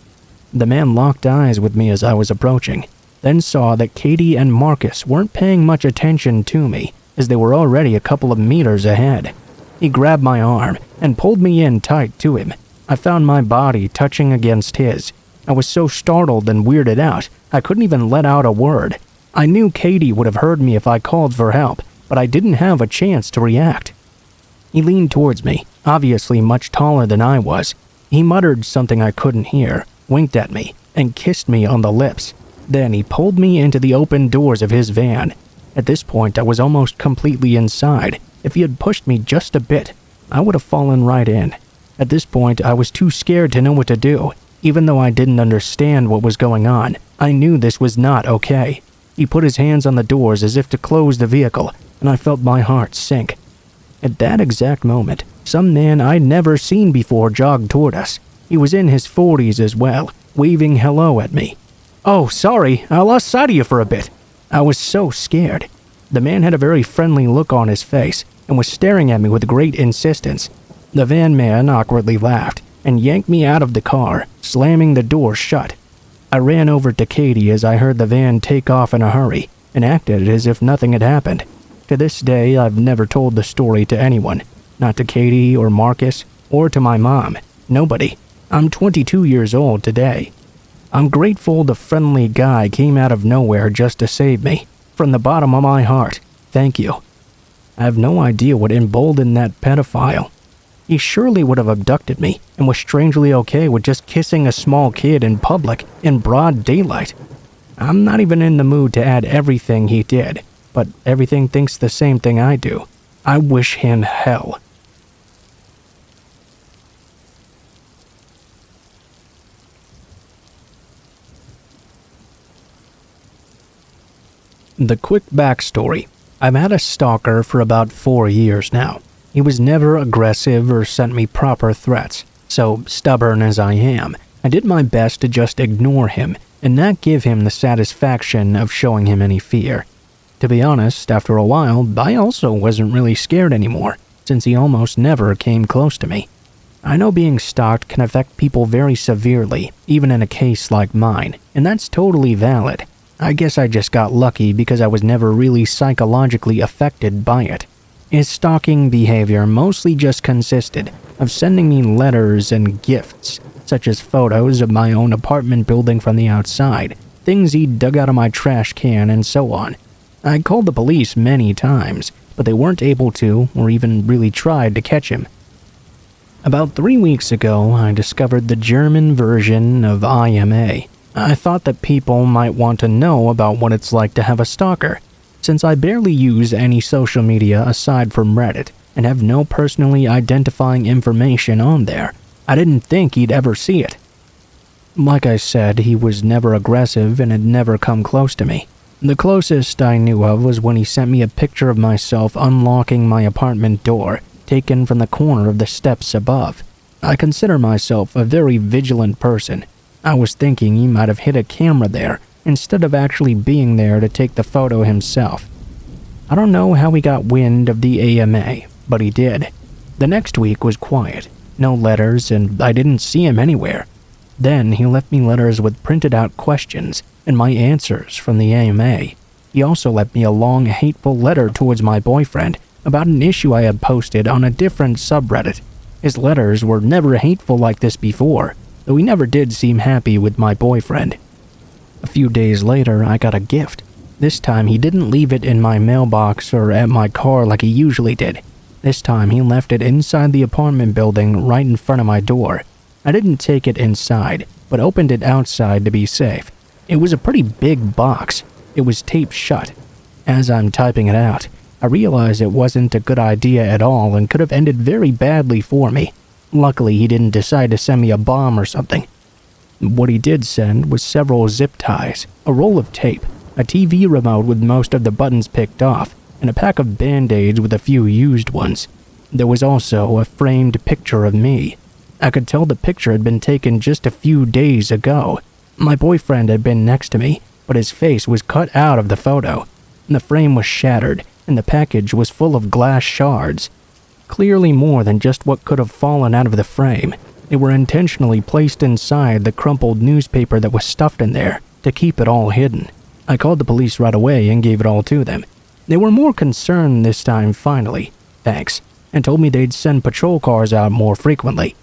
The man locked eyes with me as I was approaching, then saw that Katie and Marcus weren't paying much attention to me, as they were already a couple of meters ahead. He grabbed my arm and pulled me in tight to him. I found my body touching against his. I was so startled and weirded out, I couldn't even let out a word. I knew Katie would have heard me if I called for help, but I didn't have a chance to react. He leaned towards me, obviously much taller than I was. He muttered something I couldn't hear, winked at me, and kissed me on the lips. Then he pulled me into the open doors of his van. At this point, I was almost completely inside. If he had pushed me just a bit, I would have fallen right in. At this point, I was too scared to know what to do. Even though I didn't understand what was going on, I knew this was not okay. He put his hands on the doors as if to close the vehicle, and I felt my heart sink. At that exact moment, some man I'd never seen before jogged toward us. He was in his 40s as well, waving hello at me. "Oh, sorry, I lost sight of you for a bit." I was so scared. The man had a very friendly look on his face and was staring at me with great insistence. The van man awkwardly laughed and yanked me out of the car, slamming the door shut. I ran over to Katie as I heard the van take off in a hurry and acted as if nothing had happened. To this day, I've never told the story to anyone. Not to Katie or Marcus or to my mom. Nobody. I'm 22 years old today. I'm grateful the friendly guy came out of nowhere just to save me. From the bottom of my heart, thank you. I have no idea what emboldened that pedophile. He surely would have abducted me and was strangely okay with just kissing a small kid in public in broad daylight. I'm not even in the mood to add everything he did, but everything thinks the same thing I do. I wish him hell. The quick backstory. I've had a stalker for about 4 years now. He was never aggressive or sent me proper threats. So, stubborn as I am, I did my best to just ignore him and not give him the satisfaction of showing him any fear. To be honest, after a while, I also wasn't really scared anymore, since he almost never came close to me. I know being stalked can affect people very severely, even in a case like mine, and that's totally valid. I guess I just got lucky because I was never really psychologically affected by it. His stalking behavior mostly just consisted of sending me letters and gifts, such as photos of my own apartment building from the outside, things he dug out of my trash can, and so on. I called the police many times, but they weren't able to, or even really tried to catch him. About 3 weeks ago, I discovered the German version of IMA. I thought that people might want to know about what it's like to have a stalker, since I barely use any social media aside from Reddit and have no personally identifying information on there. I didn't think he'd ever see it. Like I said, he was never aggressive and had never come close to me. The closest I knew of was when he sent me a picture of myself unlocking my apartment door, taken from the corner of the steps above. I consider myself a very vigilant person. I was thinking he might have hid a camera there, instead of actually being there to take the photo himself. I don't know how he got wind of the AMA, but he did. The next week was quiet, no letters, and I didn't see him anywhere. Then he left me letters with printed out questions and my answers from the AMA. He also left me a long, hateful letter towards my boyfriend about an issue I had posted on a different subreddit. His letters were never hateful like this before, though he never did seem happy with my boyfriend. A few days later, I got a gift. This time, he didn't leave it in my mailbox or at my car like he usually did. This time, he left it inside the apartment building right in front of my door. I didn't take it inside, but opened it outside to be safe. It was a pretty big box. It was taped shut. As I'm typing it out, I realized it wasn't a good idea at all and could have ended very badly for me. Luckily, he didn't decide to send me a bomb or something. What he did send was several zip ties, a roll of tape, a TV remote with most of the buttons picked off, and a pack of band-aids with a few used ones. There was also a framed picture of me. I could tell the picture had been taken just a few days ago. My boyfriend had been next to me, but his face was cut out of the photo. The frame was shattered, and the package was full of glass shards. Clearly more than just what could have fallen out of the frame. They were intentionally placed inside the crumpled newspaper that was stuffed in there to keep it all hidden. I called the police right away and gave it all to them. They were more concerned this time finally, thanks, and told me they'd send patrol cars out more frequently.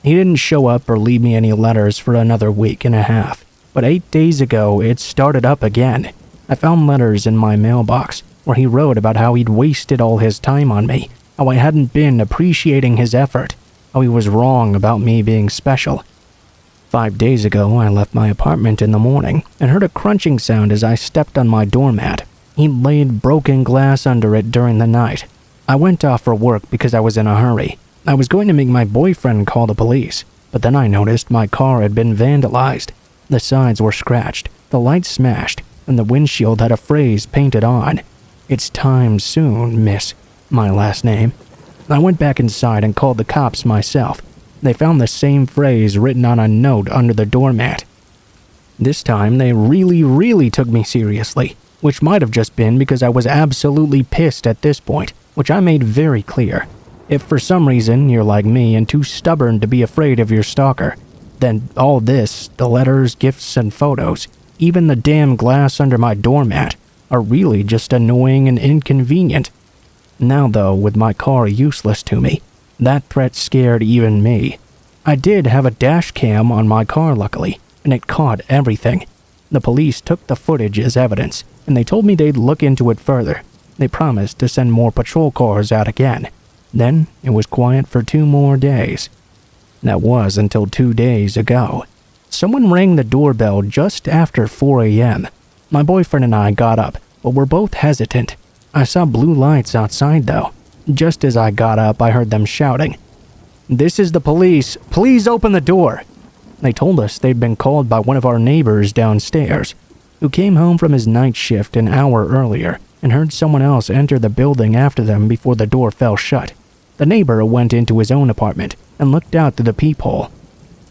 He didn't show up or leave me any letters for another week and a half, but 8 days ago it started up again. I found letters in my mailbox where he wrote about how he'd wasted all his time on me, how I hadn't been appreciating his effort, how he was wrong about me being special. 5 days ago, I left my apartment in the morning and heard a crunching sound as I stepped on my doormat. He laid broken glass under it during the night. I went off for work because I was in a hurry. I was going to make my boyfriend call the police, but then I noticed my car had been vandalized. The sides were scratched, the lights smashed, and the windshield had a phrase painted on. "It's time soon, miss," my last name. I went back inside and called the cops myself. They found the same phrase written on a note under the doormat. This time, they really took me seriously, which might have just been because I was absolutely pissed at this point, which I made very clear. If for some reason you're like me and too stubborn to be afraid of your stalker, then all this, the letters, gifts, and photos, even the damn glass under my doormat, are really just annoying and inconvenient. Now though, with my car useless to me, that threat scared even me. I did have a dash cam on my car luckily, and it caught everything. The police took the footage as evidence, and they told me they'd look into it further. They promised to send more patrol cars out again. Then it was quiet for 2 more days. That was until 2 days ago. Someone rang the doorbell just after 4 a.m. My boyfriend and I got up, but were both hesitant. I saw blue lights outside though. Just as I got up, I heard them shouting, "This is the police. Please open the door." They told us they'd been called by one of our neighbors downstairs, who came home from his night shift an hour earlier and heard someone else enter the building after them before the door fell shut. the neighbor went into his own apartment and looked out through the peephole.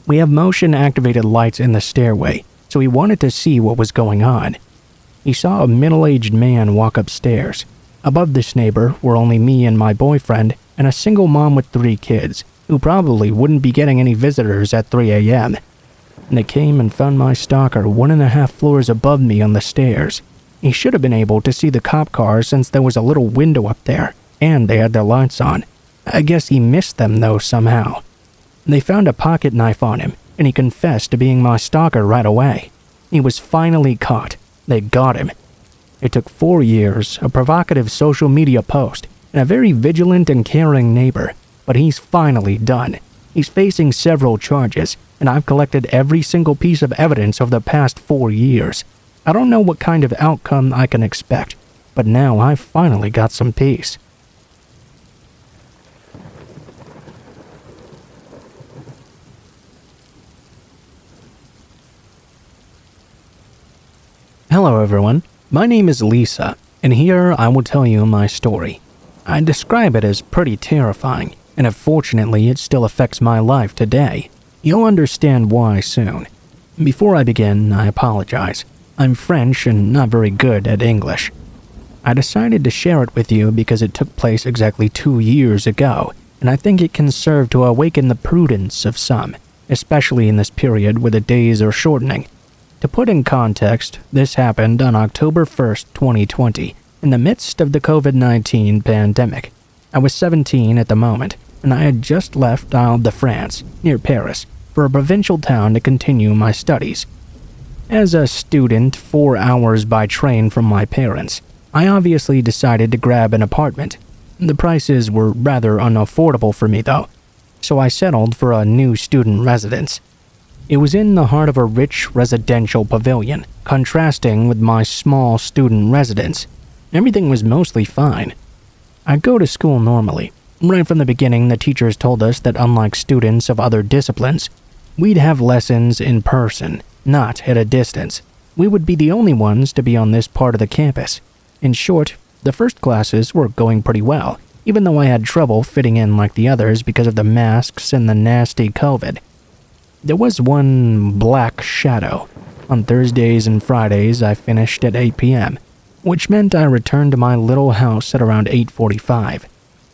We have motion-activated lights in the stairway, so he wanted to see what was going on. He saw a middle-aged man walk upstairs. Above this neighbor were only me and my boyfriend and a single mom with 3 kids, who probably wouldn't be getting any visitors at 3 a.m. They came and found my stalker 1.5 floors above me on the stairs. He should have been able to see the cop car since there was a little window up there, and they had their lights on. I guess he missed them though somehow. They found a pocket knife on him, and he confessed to being my stalker right away. He was finally caught. They got him. It took 4 years, a provocative social media post, and a very vigilant and caring neighbor, but he's finally done. He's facing several charges, and I've collected every single piece of evidence over the past 4 years. I don't know what kind of outcome I can expect, but now I've finally got some peace. Hello everyone, my name is Lisa, and here I will tell you my story. I describe it as pretty terrifying, and unfortunately it still affects my life today. You'll understand why soon. Before I begin, I apologize. I'm French and not very good at English. I decided to share it with you because it took place exactly 2 years ago, and I think it can serve to awaken the prudence of some, especially in this period where the days are shortening. To put in context, this happened on October 1st, 2020, in the midst of the COVID-19 pandemic. I was 17 at the moment, and I had just left Île-de-France, near Paris, for a provincial town to continue my studies. As a student, 4 hours by train from my parents, I obviously decided to grab an apartment. The prices were rather unaffordable for me though, so I settled for a new student residence. It was in the heart of a rich residential pavilion, contrasting with my small student residence. Everything was mostly fine. I'd go to school normally. Right from the beginning, the teachers told us that unlike students of other disciplines, we'd have lessons in person, not at a distance. We would be the only ones to be on this part of the campus. In short, the first classes were going pretty well, even though I had trouble fitting in like the others because of the masks and the nasty COVID. There was one black shadow. On Thursdays and Fridays, I finished at 8 p.m., which meant I returned to my little house at around 8:45.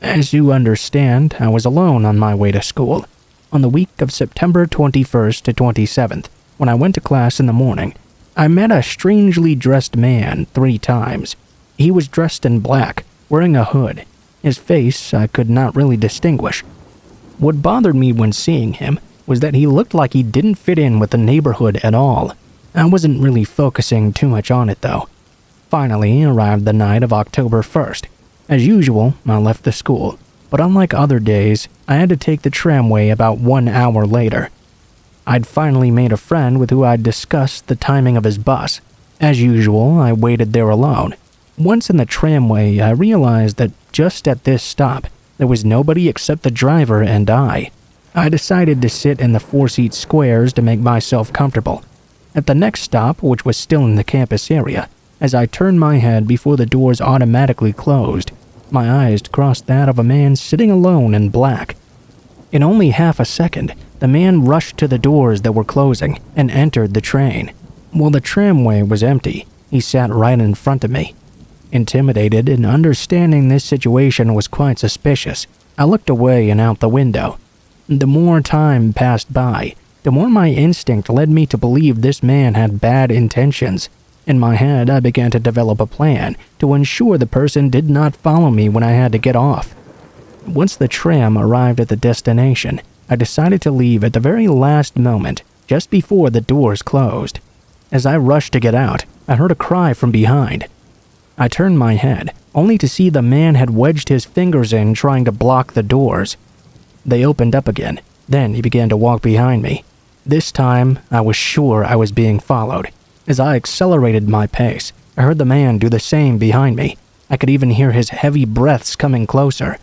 As you understand, I was alone on my way to school. On the week of September 21st to 27th, when I went to class in the morning, I met a strangely dressed man 3 times. He was dressed in black, wearing a hood. His face I could not really distinguish. What bothered me when seeing him was that he looked like he didn't fit in with the neighborhood at all. I wasn't really focusing too much on it though. Finally arrived the night of October 1st. As usual, I left the school, but unlike other days, I had to take the tramway about 1 hour later. I'd finally made a friend with who I'd discussed the timing of his bus. As usual, I waited there alone. Once in the tramway, I realized that just at this stop, there was nobody except the driver and I. I decided to sit in the 4-seat squares to make myself comfortable. At the next stop, which was still in the campus area, as I turned my head before the doors automatically closed, my eyes crossed that of a man sitting alone in black. In only half a second, the man rushed to the doors that were closing and entered the train. While the tramway was empty, he sat right in front of me. Intimidated and understanding this situation was quite suspicious, I looked away and out the window. The more time passed by, the more my instinct led me to believe this man had bad intentions. In my head, I began to develop a plan to ensure the person did not follow me when I had to get off. Once the tram arrived at the destination, I decided to leave at the very last moment, just before the doors closed. As I rushed to get out, I heard a cry from behind. I turned my head, only to see the man had wedged his fingers in trying to block the doors. They opened up again, then he began to walk behind me. This time, I was sure I was being followed. As I accelerated my pace, I heard the man do the same behind me. I could even hear his heavy breaths coming closer.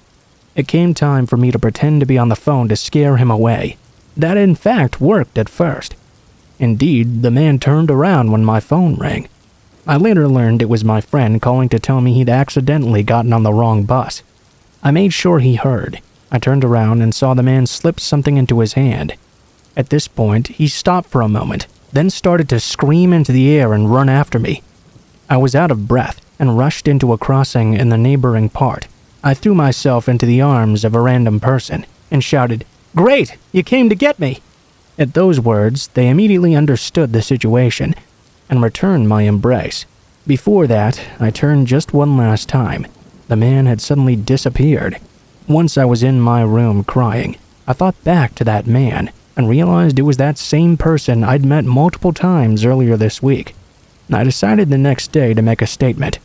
It came time for me to pretend to be on the phone to scare him away. That in fact worked at first. Indeed, the man turned around when my phone rang. I later learned it was my friend calling to tell me he'd accidentally gotten on the wrong bus. I made sure he heard. I turned around and saw the man slip something into his hand. At this point, he stopped for a moment, then started to scream into the air and run after me. I was out of breath and rushed into a crossing in the neighboring part. I threw myself into the arms of a random person and shouted, "Great, you came to get me!" At those words, they immediately understood the situation and returned my embrace. Before that, I turned just one last time. The man had suddenly disappeared. Once I was in my room crying, I thought back to that man and realized it was that same person I'd met multiple times earlier this week. I decided the next day to make a statement.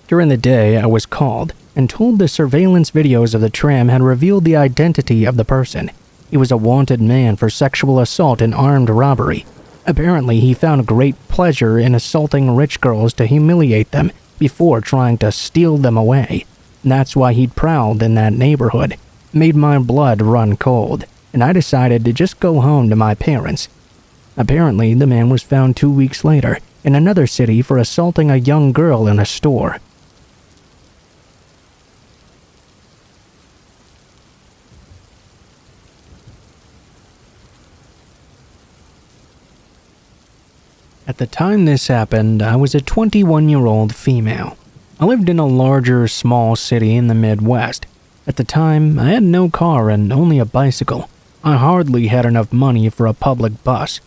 During the day, I was called and told the surveillance videos of the tram had revealed the identity of the person. He was a wanted man for sexual assault and armed robbery. Apparently, he found great pleasure in assaulting rich girls to humiliate them before trying to steal them away. That's why he'd prowled in that neighborhood. Made my blood run cold, and I decided to just go home to my parents. Apparently, the man was found 2 weeks later in another city for assaulting a young girl in a store. At the time this happened, I was a 21-year-old female. I lived in a larger, small city in the Midwest. At the time, I had no car and only a bicycle. I hardly had enough money for a public bus.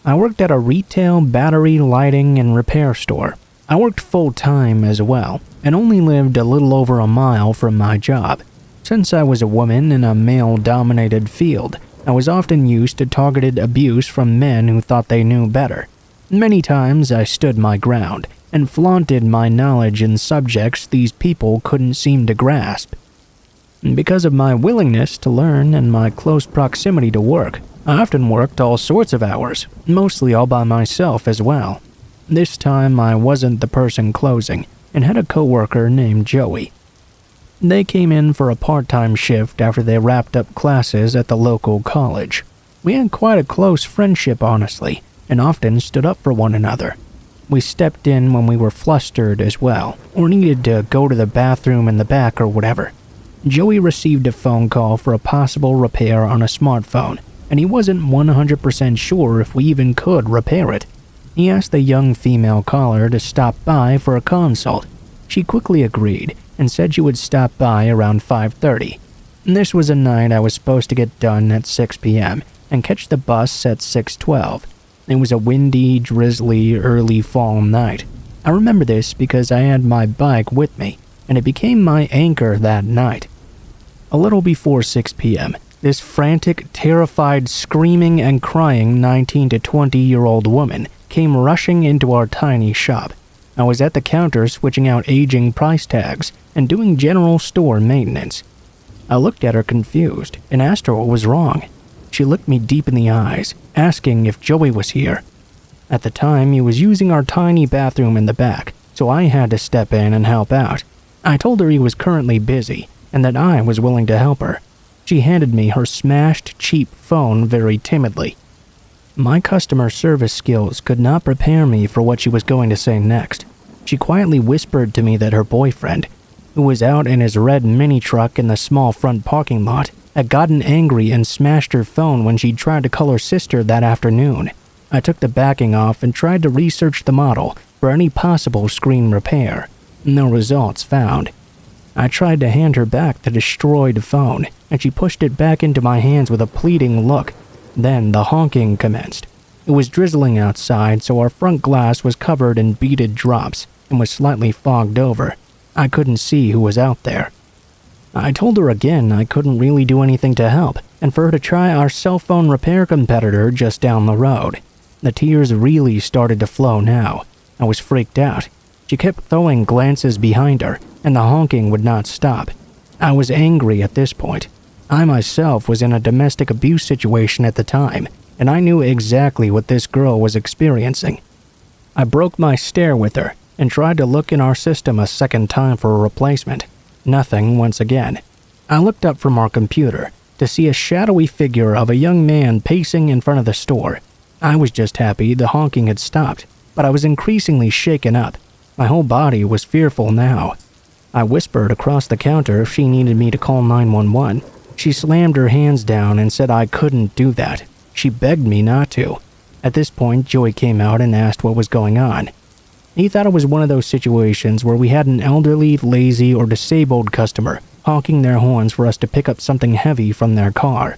I worked at a retail battery lighting and repair store. I worked full-time as well, and only lived a little over a mile from my job. Since I was a woman in a male-dominated field, I was often used to targeted abuse from men who thought they knew better. Many times I stood my ground and flaunted my knowledge in subjects these people couldn't seem to grasp. Because of my willingness to learn and my close proximity to work, I often worked all sorts of hours, mostly all by myself as well. This time I wasn't the person closing and had a coworker named Joey. They came in for a part-time shift after they wrapped up classes at the local college. We had quite a close friendship, honestly, and often stood up for one another. We stepped in when we were flustered as well, or needed to go to the bathroom in the back or whatever. Joey received a phone call for a possible repair on a smartphone, and he wasn't 100% sure if we even could repair it. He asked the young female caller to stop by for a consult. She quickly agreed and said she would stop by around 5:30. This was a night I was supposed to get done at 6 p.m. and catch the bus at 6:12. It was a windy, drizzly, early fall night. I remember this because I had my bike with me, and it became my anchor that night. A little before 6 p.m., this frantic, terrified, screaming and crying 19 to 20-year-old woman came rushing into our tiny shop. I was at the counter switching out aging price tags and doing general store maintenance. I looked at her confused and asked her what was wrong. She looked me deep in the eyes, asking if Joey was here. At the time, he was using our tiny bathroom in the back, so I had to step in and help out. I told her he was currently busy and that I was willing to help her. She handed me her smashed, cheap phone very timidly. My customer service skills could not prepare me for what she was going to say next. She quietly whispered to me that her boyfriend, who was out in his red mini truck in the small front parking lot, had gotten angry and smashed her phone when she tried to call her sister that afternoon. I took the backing off and tried to research the model for any possible screen repair. No results found. I tried to hand her back the destroyed phone, and she pushed it back into my hands with a pleading look. Then the honking commenced. It was drizzling outside, so our front glass was covered in beaded drops and was slightly fogged over. I couldn't see who was out there. I told her again I couldn't really do anything to help, and for her to try our cell phone repair competitor just down the road. The tears really started to flow now. I was freaked out. She kept throwing glances behind her, and the honking would not stop. I was angry at this point. I myself was in a domestic abuse situation at the time, and I knew exactly what this girl was experiencing. I broke my stare with her and tried to look in our system a second time for a replacement. Nothing once again. I looked up from our computer to see a shadowy figure of a young man pacing in front of the store. I was just happy the honking had stopped, but I was increasingly shaken up. My whole body was fearful now. I whispered across the counter if she needed me to call 911. She slammed her hands down and said I couldn't do that. She begged me not to. At this point, Joey came out and asked what was going on. He thought it was one of those situations where we had an elderly, lazy, or disabled customer honking their horns for us to pick up something heavy from their car.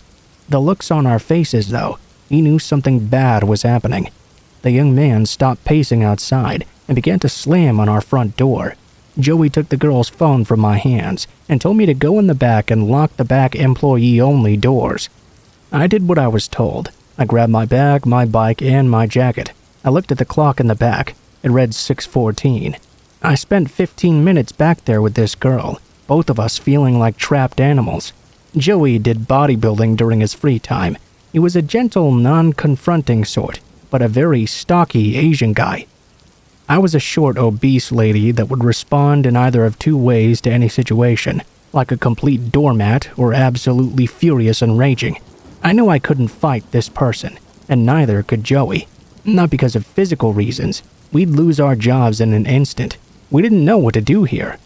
The looks on our faces, though, he knew something bad was happening. The young man stopped pacing outside and began to slam on our front door. Joey took the girl's phone from my hands and told me to go in the back and lock the back employee-only doors. I did what I was told. I grabbed my bag, my bike, and my jacket. I looked at the clock in the back. It read 6:14. I spent 15 minutes back there with this girl, both of us feeling like trapped animals. Joey did bodybuilding during his free time. He was a gentle, non-confronting sort, but a very stocky Asian guy. I was a short, obese lady that would respond in either of two ways to any situation, like a complete doormat or absolutely furious and raging. I knew I couldn't fight this person, and neither could Joey. Not because of physical reasons. We'd lose our jobs in an instant. We didn't know what to do here.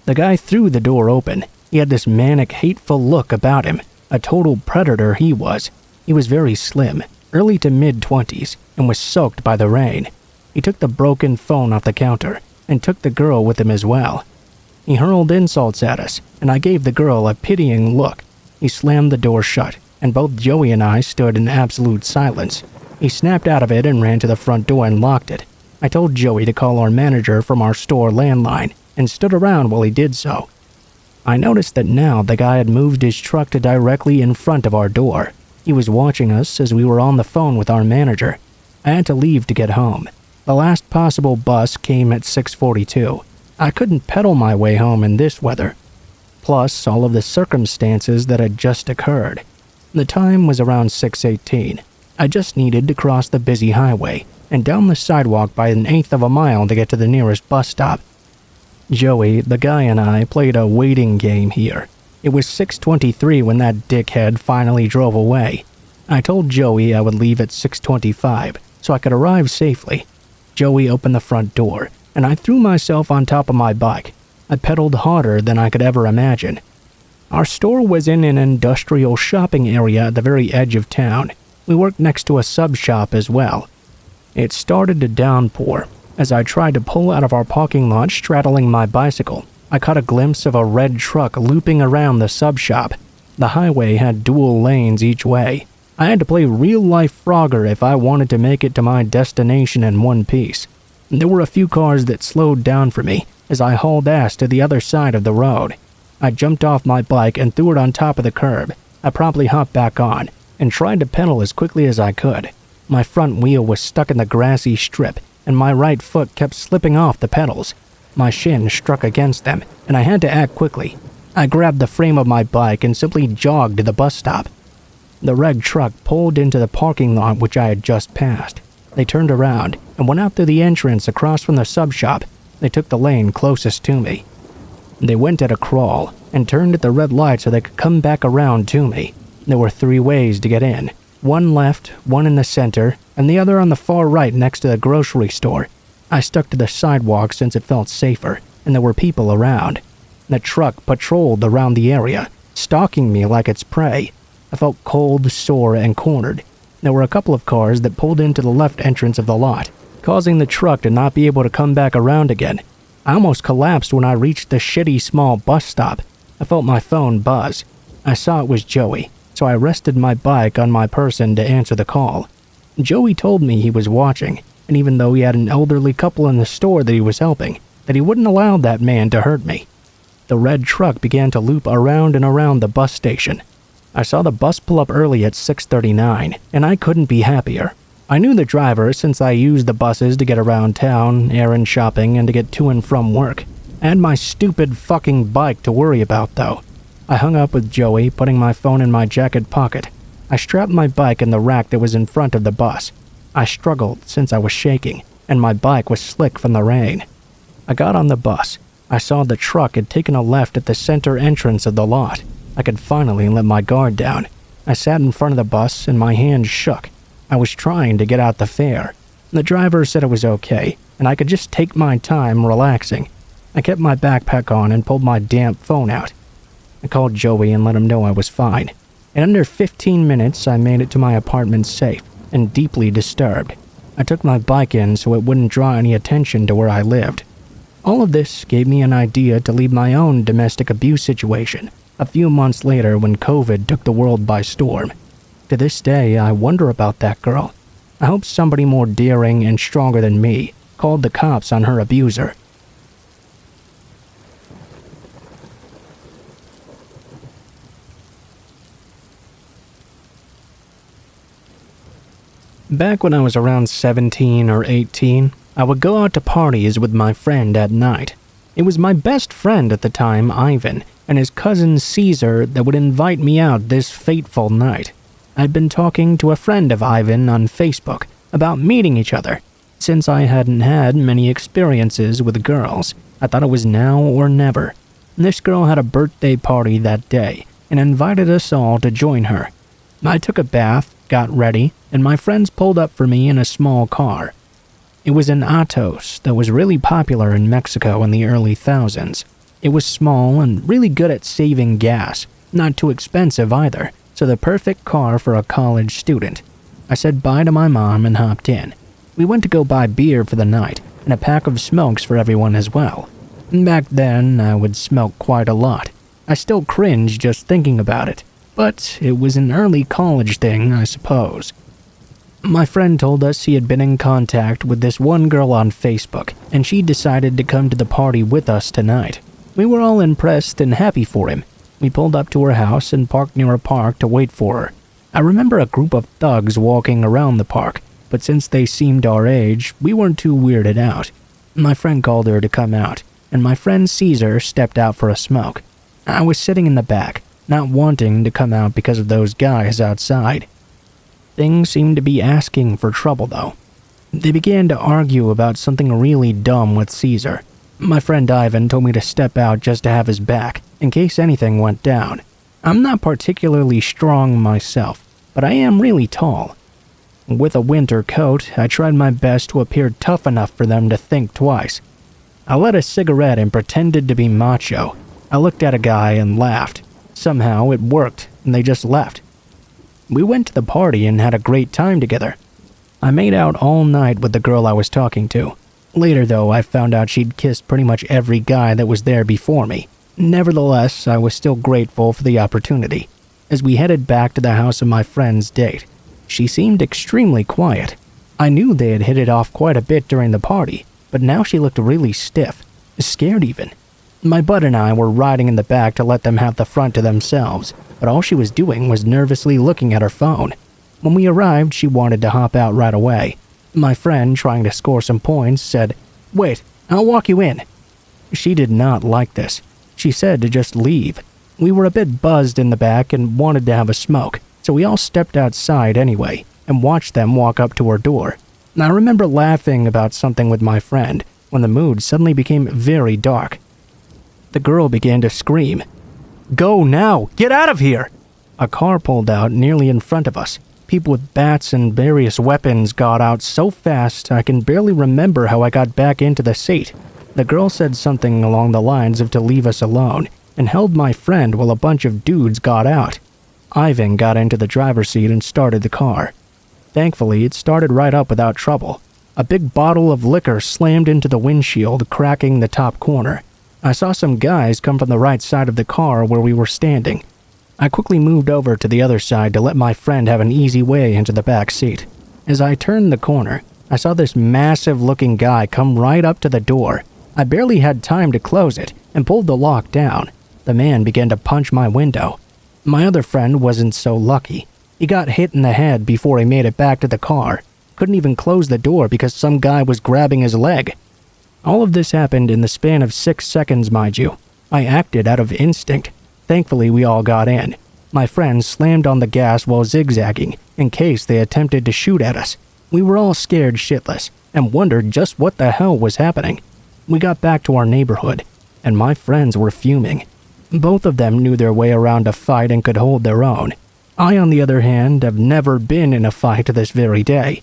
The guy threw the door open. He had this manic, hateful look about him. A total predator he was. He was very slim, early to mid-20s, and was soaked by the rain. He took the broken phone off the counter and took the girl with him as well. He hurled insults at us, and I gave the girl a pitying look. He slammed the door shut, and both Joey and I stood in absolute silence. He snapped out of it and ran to the front door and locked it. I told Joey to call our manager from our store landline and stood around while he did so. I noticed that now the guy had moved his truck to directly in front of our door. He was watching us as we were on the phone with our manager. I had to leave to get home. The last possible bus came at 6:42. I couldn't pedal my way home in this weather. Plus all of the circumstances that had just occurred. The time was around 6:18. I just needed to cross the busy highway and down the sidewalk by 1/8 of a mile to get to the nearest bus stop. Joey, the guy, and I played a waiting game here. It was 6:23 when that dickhead finally drove away. I told Joey I would leave at 6:25 so I could arrive safely. Joey opened the front door, and I threw myself on top of my bike. I pedaled harder than I could ever imagine. Our store was in an industrial shopping area at the very edge of town. We worked next to a sub shop as well. It started to downpour. As I tried to pull out of our parking lot straddling my bicycle, I caught a glimpse of a red truck looping around the sub shop. The highway had dual lanes each way. I had to play real-life Frogger if I wanted to make it to my destination in one piece. There were a few cars that slowed down for me as I hauled ass to the other side of the road. I jumped off my bike and threw it on top of the curb. I promptly hopped back on and tried to pedal as quickly as I could. My front wheel was stuck in the grassy strip, and my right foot kept slipping off the pedals. My shin struck against them, and I had to act quickly. I grabbed the frame of my bike and simply jogged to the bus stop. The red truck pulled into the parking lot which I had just passed. They turned around and went out through the entrance across from the sub shop. They took the lane closest to me. They went at a crawl and turned at the red light so they could come back around to me. There were 3 ways to get in. One left, one in the center, and the other on the far right next to the grocery store. I stuck to the sidewalk since it felt safer, and there were people around. The truck patrolled around the area, stalking me like its prey. I felt cold, sore, and cornered. There were a couple of cars that pulled into the left entrance of the lot, causing the truck to not be able to come back around again. I almost collapsed when I reached the shitty small bus stop. I felt my phone buzz. I saw it was Joey, so I rested my bike on my person to answer the call. Joey told me he was watching, and even though he had an elderly couple in the store that he was helping, that he wouldn't allow that man to hurt me. The red truck began to loop around and around the bus station. I saw the bus pull up early at 6:39, and I couldn't be happier. I knew the driver since I used the buses to get around town, errand shopping, and to get to and from work. I had my stupid fucking bike to worry about, though. I hung up with Joey, putting my phone in my jacket pocket. I strapped my bike in the rack that was in front of the bus. I struggled since I was shaking, and my bike was slick from the rain. I got on the bus. I saw the truck had taken a left at the center entrance of the lot. I could finally let my guard down. I sat in front of the bus and my hands shook. I was trying to get out the fare. The driver said it was okay, and I could just take my time relaxing. I kept my backpack on and pulled my damp phone out. I called Joey and let him know I was fine. In under 15 minutes, I made it to my apartment safe and deeply disturbed. I took my bike in so it wouldn't draw any attention to where I lived. All of this gave me an idea to leave my own domestic abuse situation a few months later when COVID took the world by storm. To this day, I wonder about that girl. I hope somebody more daring and stronger than me called the cops on her abuser. Back when I was around 17 or 18, I would go out to parties with my friend at night. It was my best friend at the time, Ivan, and his cousin Caesar that would invite me out this fateful night. I'd been talking to a friend of Ivan on Facebook about meeting each other. Since I hadn't had many experiences with girls, I thought it was now or never. This girl had a birthday party that day and invited us all to join her. I took a bath, got ready, and my friends pulled up for me in a small car. It was an Atos that was really popular in Mexico in the early thousands. It was small and really good at saving gas, not too expensive either, so the perfect car for a college student. I said bye to my mom and hopped in. We went to go buy beer for the night and a pack of smokes for everyone as well. Back then, I would smoke quite a lot. I still cringe just thinking about it, but it was an early college thing, I suppose. My friend told us he had been in contact with this one girl on Facebook, and she decided to come to the party with us tonight. We were all impressed and happy for him. We pulled up to her house and parked near a park to wait for her. I remember a group of thugs walking around the park, but since they seemed our age, we weren't too weirded out. My friend called her to come out, and my friend Caesar stepped out for a smoke. I was sitting in the back, not wanting to come out because of those guys outside. Things seemed to be asking for trouble, though. They began to argue about something really dumb with Caesar. My friend Ivan told me to step out just to have his back, in case anything went down. I'm not particularly strong myself, but I am really tall. With a winter coat, I tried my best to appear tough enough for them to think twice. I lit a cigarette and pretended to be macho. I looked at a guy and laughed. Somehow it worked, and they just left. We went to the party and had a great time together. I made out all night with the girl I was talking to. Later, though, I found out she'd kissed pretty much every guy that was there before me. Nevertheless, I was still grateful for the opportunity. As we headed back to the house of my friend's date, she seemed extremely quiet. I knew they had hit it off quite a bit during the party, but now she looked really stiff, scared even. My bud and I were riding in the back to let them have the front to themselves, but all she was doing was nervously looking at her phone. When we arrived, she wanted to hop out right away. My friend, trying to score some points, said, "Wait, I'll walk you in." She did not like this. She said to just leave. We were a bit buzzed in the back and wanted to have a smoke, so we all stepped outside anyway and watched them walk up to her door. I remember laughing about something with my friend when the mood suddenly became very dark. The girl began to scream, "Go now! Get out of here!" A car pulled out nearly in front of us. People with bats and various weapons got out so fast I can barely remember how I got back into the seat. The girl said something along the lines of to leave us alone and held my friend while a bunch of dudes got out. Ivan got into the driver's seat and started the car. Thankfully, it started right up without trouble. A big bottle of liquor slammed into the windshield, cracking the top corner. I saw some guys come from the right side of the car where we were standing. I quickly moved over to the other side to let my friend have an easy way into the back seat. As I turned the corner, I saw this massive-looking guy come right up to the door. I barely had time to close it and pulled the lock down. The man began to punch my window. My other friend wasn't so lucky. He got hit in the head before he made it back to the car. Couldn't even close the door because some guy was grabbing his leg. All of this happened in the span of 6 seconds, mind you. I acted out of instinct. Thankfully, we all got in. My friend slammed on the gas while zigzagging in case they attempted to shoot at us. We were all scared shitless and wondered just what the hell was happening. We got back to our neighborhood, and my friends were fuming. Both of them knew their way around a fight and could hold their own. I, on the other hand, have never been in a fight to this very day.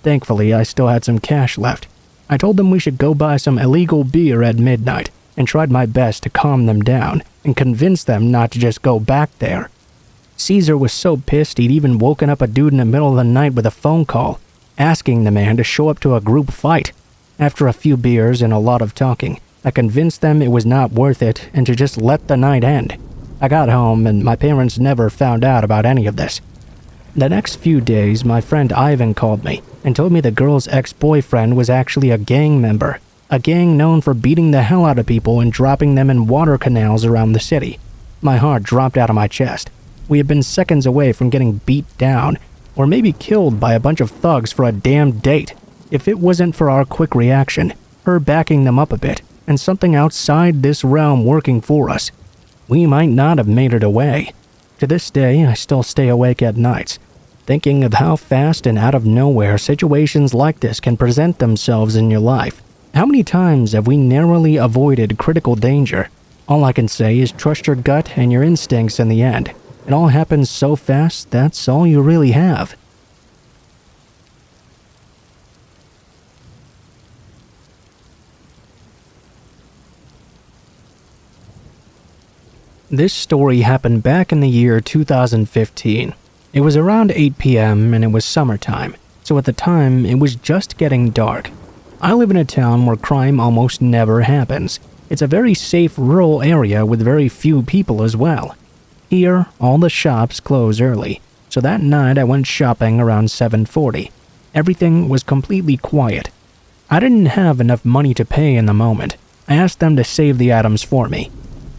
Thankfully, I still had some cash left. I told them we should go buy some illegal beer at midnight, and tried my best to calm them down and convince them not to just go back there. Caesar was so pissed he'd even woken up a dude in the middle of the night with a phone call, asking the man to show up to a group fight. After a few beers and a lot of talking, I convinced them it was not worth it and to just let the night end. I got home and my parents never found out about any of this. The next few days, my friend Ivan called me and told me the girl's ex-boyfriend was actually a gang member, a gang known for beating the hell out of people and dropping them in water canals around the city. My heart dropped out of my chest. We had been seconds away from getting beat down, or maybe killed by a bunch of thugs for a damn date, if it wasn't for our quick reaction, her backing them up a bit, and something outside this realm working for us. We might not have made it away. To this day, I still stay awake at nights, thinking of how fast and out of nowhere situations like this can present themselves in your life. How many times have we narrowly avoided critical danger? All I can say is trust your gut and your instincts in the end. It all happens so fast, that's all you really have. This story happened back in the year 2015. It was around 8 p.m. and it was summertime, so at the time it was just getting dark. I live in a town where crime almost never happens. It's a very safe rural area with very few people as well. Here, all the shops close early, so that night I went shopping around 7:40. Everything was completely quiet. I didn't have enough money to pay in the moment. I asked them to save the items for me.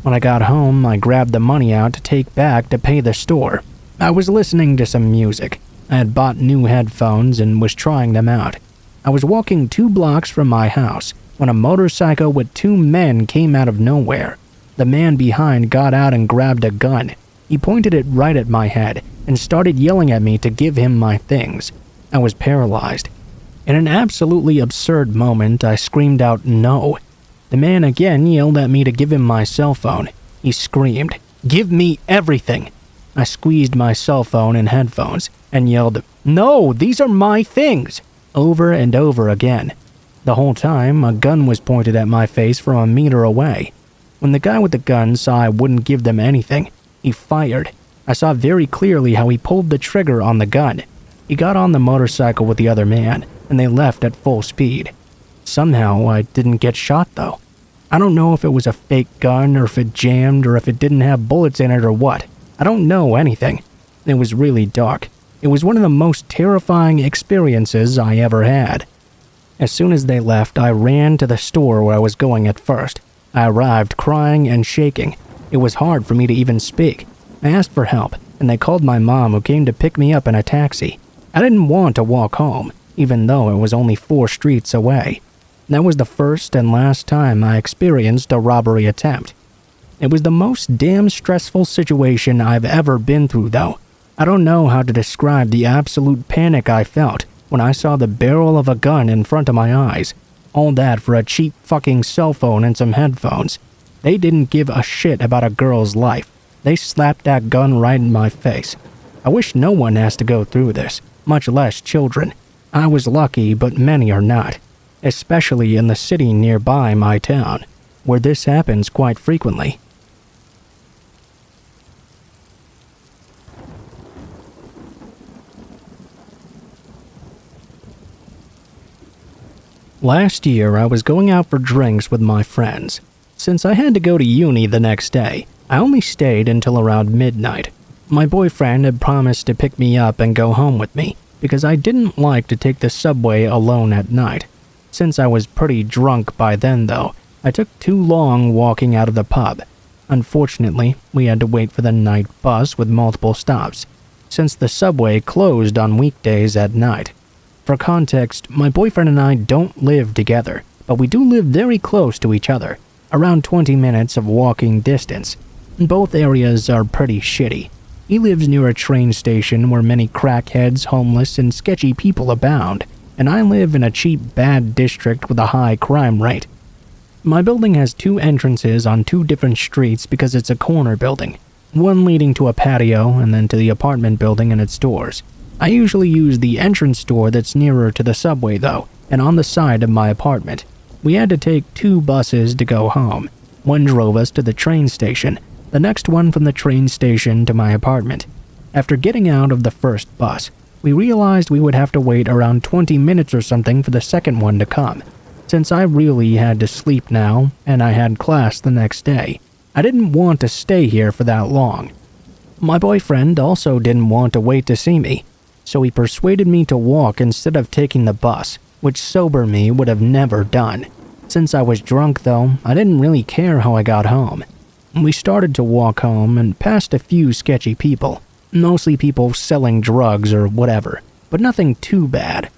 When I got home, I grabbed the money out to take back to pay the store. I was listening to some music. I had bought new headphones and was trying them out. I was walking 2 blocks from my house when a motorcycle with 2 men came out of nowhere. The man behind got out and grabbed a gun. He pointed it right at my head and started yelling at me to give him my things. I was paralyzed. In an absolutely absurd moment, I screamed out no. The man again yelled at me to give him my cell phone. He screamed, "Give me everything!" I squeezed my cell phone and headphones and yelled, "No, these are my things!" over and over again. The whole time, a gun was pointed at my face from a meter away. When the guy with the gun saw I wouldn't give them anything, he fired. I saw very clearly how he pulled the trigger on the gun. He got on the motorcycle with the other man, and they left at full speed. Somehow, I didn't get shot though. I don't know if it was a fake gun or if it jammed or if it didn't have bullets in it or what. I don't know anything. It was really dark. It was one of the most terrifying experiences I ever had. As soon as they left, I ran to the store where I was going at first. I arrived crying and shaking. It was hard for me to even speak. I asked for help, and they called my mom, who came to pick me up in a taxi. I didn't want to walk home, even though it was only 4 streets away. That was the first and last time I experienced a robbery attempt. It was the most damn stressful situation I've ever been through though. I don't know how to describe the absolute panic I felt when I saw the barrel of a gun in front of my eyes. All that for a cheap fucking cell phone and some headphones. They didn't give a shit about a girl's life. They slapped that gun right in my face. I wish no one has to go through this, much less children. I was lucky, but many are not. Especially in the city nearby my town, where this happens quite frequently. Last year, I was going out for drinks with my friends. Since I had to go to uni the next day, I only stayed until around midnight. My boyfriend had promised to pick me up and go home with me, because I didn't like to take the subway alone at night. Since I was pretty drunk by then though, I took too long walking out of the pub. Unfortunately, we had to wait for the night bus with multiple stops, since the subway closed on weekdays at night. For context, my boyfriend and I don't live together, but we do live very close to each other, around 20 minutes of walking distance. Both areas are pretty shitty. He lives near a train station where many crackheads, homeless, and sketchy people abound, and I live in a cheap, bad district with a high crime rate. My building has 2 entrances on 2 different streets because it's a corner building, one leading to a patio and then to the apartment building and its doors. I usually use the entrance door that's nearer to the subway though, and on the side of my apartment. We had to take 2 buses to go home. One drove us to the train station, the next one from the train station to my apartment. After getting out of the first bus, we realized we would have to wait around 20 minutes or something for the second one to come. Since I really had to sleep now, and I had class the next day, I didn't want to stay here for that long. My boyfriend also didn't want to wait to see me, so he persuaded me to walk instead of taking the bus, which sober me would have never done. Since I was drunk though, I didn't really care how I got home. We started to walk home and passed a few sketchy people, mostly people selling drugs or whatever, but nothing too bad.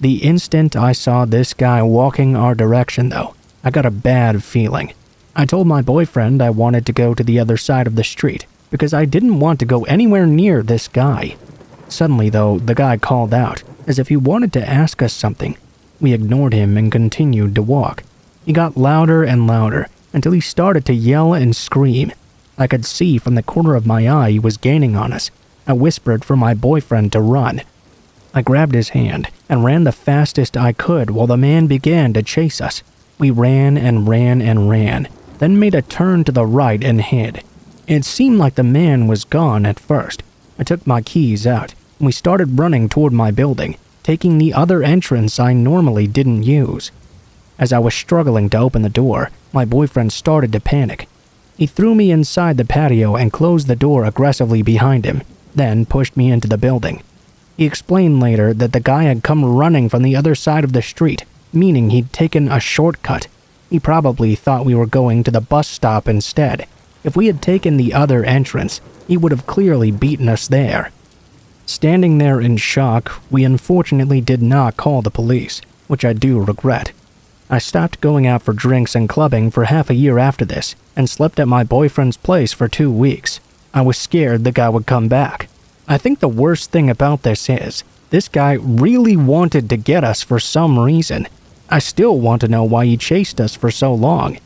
The instant I saw this guy walking our direction though, I got a bad feeling. I told my boyfriend I wanted to go to the other side of the street because I didn't want to go anywhere near this guy. Suddenly though, the guy called out, as if he wanted to ask us something. We ignored him and continued to walk. He got louder and louder until he started to yell and scream. I could see from the corner of my eye he was gaining on us. I whispered for my boyfriend to run. I grabbed his hand and ran the fastest I could while the man began to chase us. We ran and ran and ran, then made a turn to the right and hid. It seemed like the man was gone at first. I took my keys out and we started running toward my building, taking the other entrance I normally didn't use. As I was struggling to open the door, my boyfriend started to panic. He threw me inside the patio and closed the door aggressively behind him, then pushed me into the building. He explained later that the guy had come running from the other side of the street, meaning he'd taken a shortcut. He probably thought we were going to the bus stop instead. If we had taken the other entrance, he would have clearly beaten us there. Standing there in shock, we unfortunately did not call the police, which I do regret. I stopped going out for drinks and clubbing for half a year after this, and slept at my boyfriend's place for 2 weeks. I was scared the guy would come back. I think the worst thing about this is, this guy really wanted to get us for some reason. I still want to know why he chased us for so long.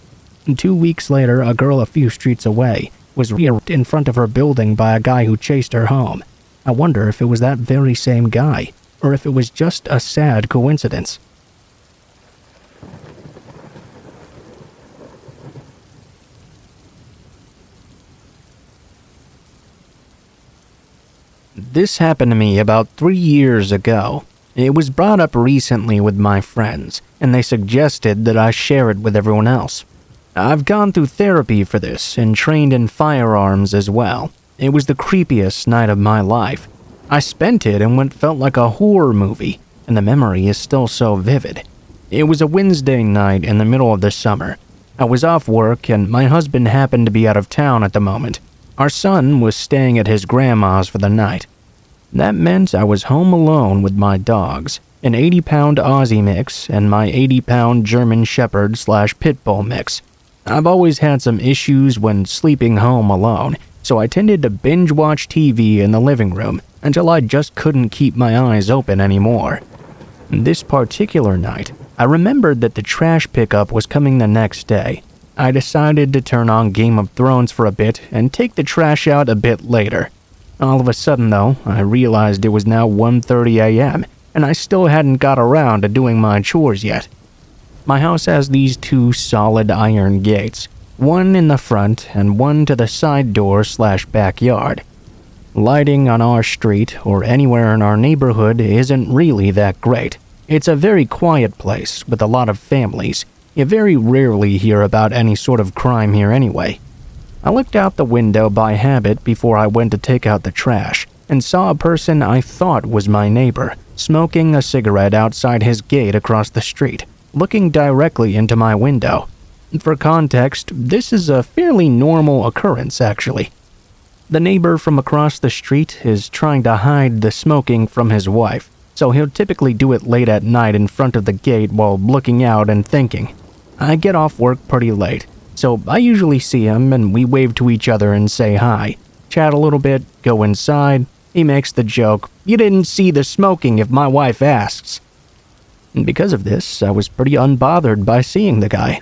2 weeks later, a girl a few streets away was reared in front of her building by a guy who chased her home. I wonder if it was that very same guy, or if it was just a sad coincidence. This happened to me about 3 years ago. It was brought up recently with my friends, and they suggested that I share it with everyone else. I've gone through therapy for this and trained in firearms as well. It was the creepiest night of my life. I spent it in what felt like a horror movie, and the memory is still so vivid. It was a Wednesday night in the middle of the summer. I was off work, and my husband happened to be out of town at the moment. Our son was staying at his grandma's for the night. That meant I was home alone with my dogs, an 80-pound Aussie mix and my 80-pound German Shepherd/Pit Bull mix. I've always had some issues when sleeping home alone, so I tended to binge-watch TV in the living room until I just couldn't keep my eyes open anymore. This particular night, I remembered that the trash pickup was coming the next day. I decided to turn on Game of Thrones for a bit and take the trash out a bit later. All of a sudden, though, I realized it was now 1:30 a.m., and I still hadn't got around to doing my chores yet. My house has these 2 solid iron gates, one in the front and one to the side door/backyard. Lighting on our street or anywhere in our neighborhood isn't really that great. It's a very quiet place with a lot of families. You very rarely hear about any sort of crime here anyway. I looked out the window by habit before I went to take out the trash and saw a person I thought was my neighbor smoking a cigarette outside his gate across the street, looking directly into my window. For context, this is a fairly normal occurrence actually. The neighbor from across the street is trying to hide the smoking from his wife, so he'll typically do it late at night in front of the gate while looking out and thinking. I get off work pretty late, so I usually see him and we wave to each other and say hi, chat a little bit, go inside. He makes the joke, "You didn't see the smoking if my wife asks." And because of this, I was pretty unbothered by seeing the guy.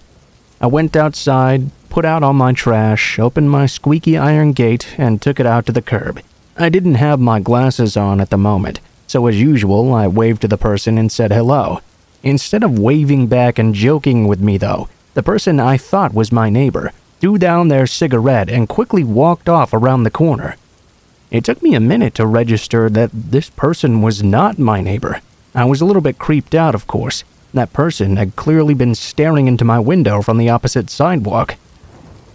I went outside, put out all my trash, opened my squeaky iron gate, and took it out to the curb. I didn't have my glasses on at the moment, so as usual, I waved to the person and said hello. Instead of waving back and joking with me though, the person I thought was my neighbor threw down their cigarette, and quickly walked off around the corner. It took me a minute to register that this person was not my neighbor. I was a little bit creeped out, of course. That person had clearly been staring into my window from the opposite sidewalk.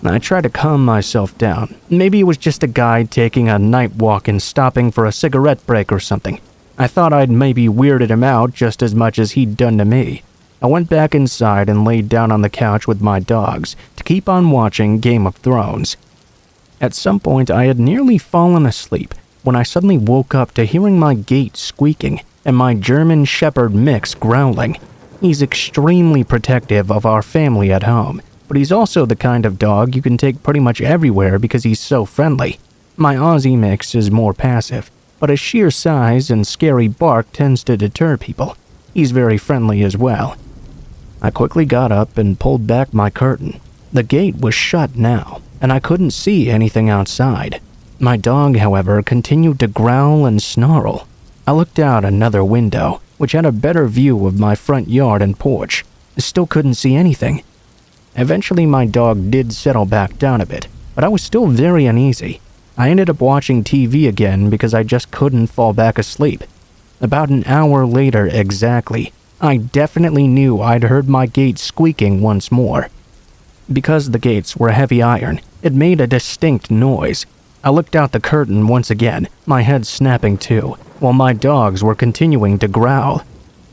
I tried to calm myself down. Maybe it was just a guy taking a night walk and stopping for a cigarette break or something. I thought I'd maybe weirded him out just as much as he'd done to me. I went back inside and laid down on the couch with my dogs to keep on watching Game of Thrones. At some point, I had nearly fallen asleep when I suddenly woke up to hearing my gate squeaking and my German Shepherd mix growling. He's extremely protective of our family at home, but he's also the kind of dog you can take pretty much everywhere because he's so friendly. My Aussie mix is more passive, but his sheer size and scary bark tends to deter people. He's very friendly as well. I quickly got up and pulled back my curtain. The gate was shut now, and I couldn't see anything outside. My dog, however, continued to growl and snarl. I looked out another window, which had a better view of my front yard and porch. I still couldn't see anything. Eventually, my dog did settle back down a bit, but I was still very uneasy. I ended up watching TV again because I just couldn't fall back asleep. About an hour later exactly, I definitely knew I'd heard my gate squeaking once more. Because the gates were heavy iron, it made a distinct noise. I looked out the curtain once again, my head snapping too, while my dogs were continuing to growl.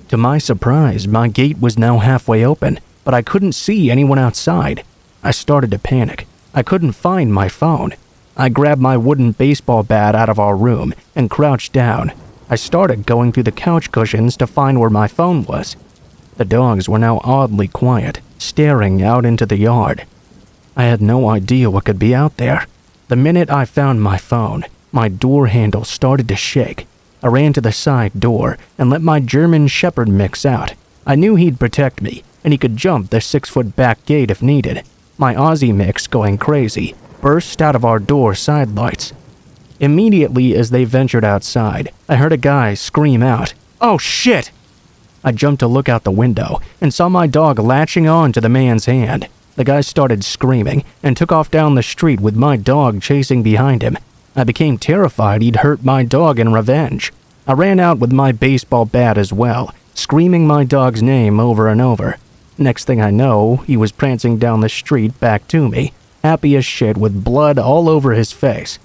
To my surprise, my gate was now halfway open, but I couldn't see anyone outside. I started to panic. I couldn't find my phone. I grabbed my wooden baseball bat out of our room and crouched down. I started going through the couch cushions to find where my phone was. The dogs were now oddly quiet, staring out into the yard. I had no idea what could be out there. The minute I found my phone, my door handle started to shake. I ran to the side door and let my German Shepherd mix out. I knew he'd protect me, and he could jump the 6-foot back gate if needed. My Aussie mix, going crazy, burst out of our door side lights. Immediately as they ventured outside, I heard a guy scream out, "Oh shit!" I jumped to look out the window and saw my dog latching on to the man's hand. The guy started screaming and took off down the street with my dog chasing behind him. I became terrified he'd hurt my dog in revenge. I ran out with my baseball bat as well, screaming my dog's name over and over. Next thing I know, he was prancing down the street back to me, happy as shit with blood all over his face.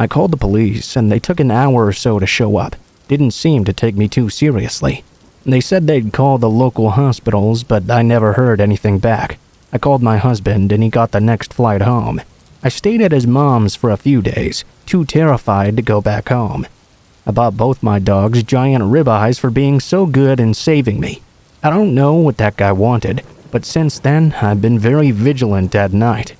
I called the police and they took an hour or so to show up. Didn't seem to take me too seriously. They said they'd call the local hospitals, but I never heard anything back. I called my husband and he got the next flight home. I stayed at his mom's for a few days, too terrified to go back home. I bought both my dogs giant ribeyes for being so good and saving me. I don't know what that guy wanted, but since then I've been very vigilant at night.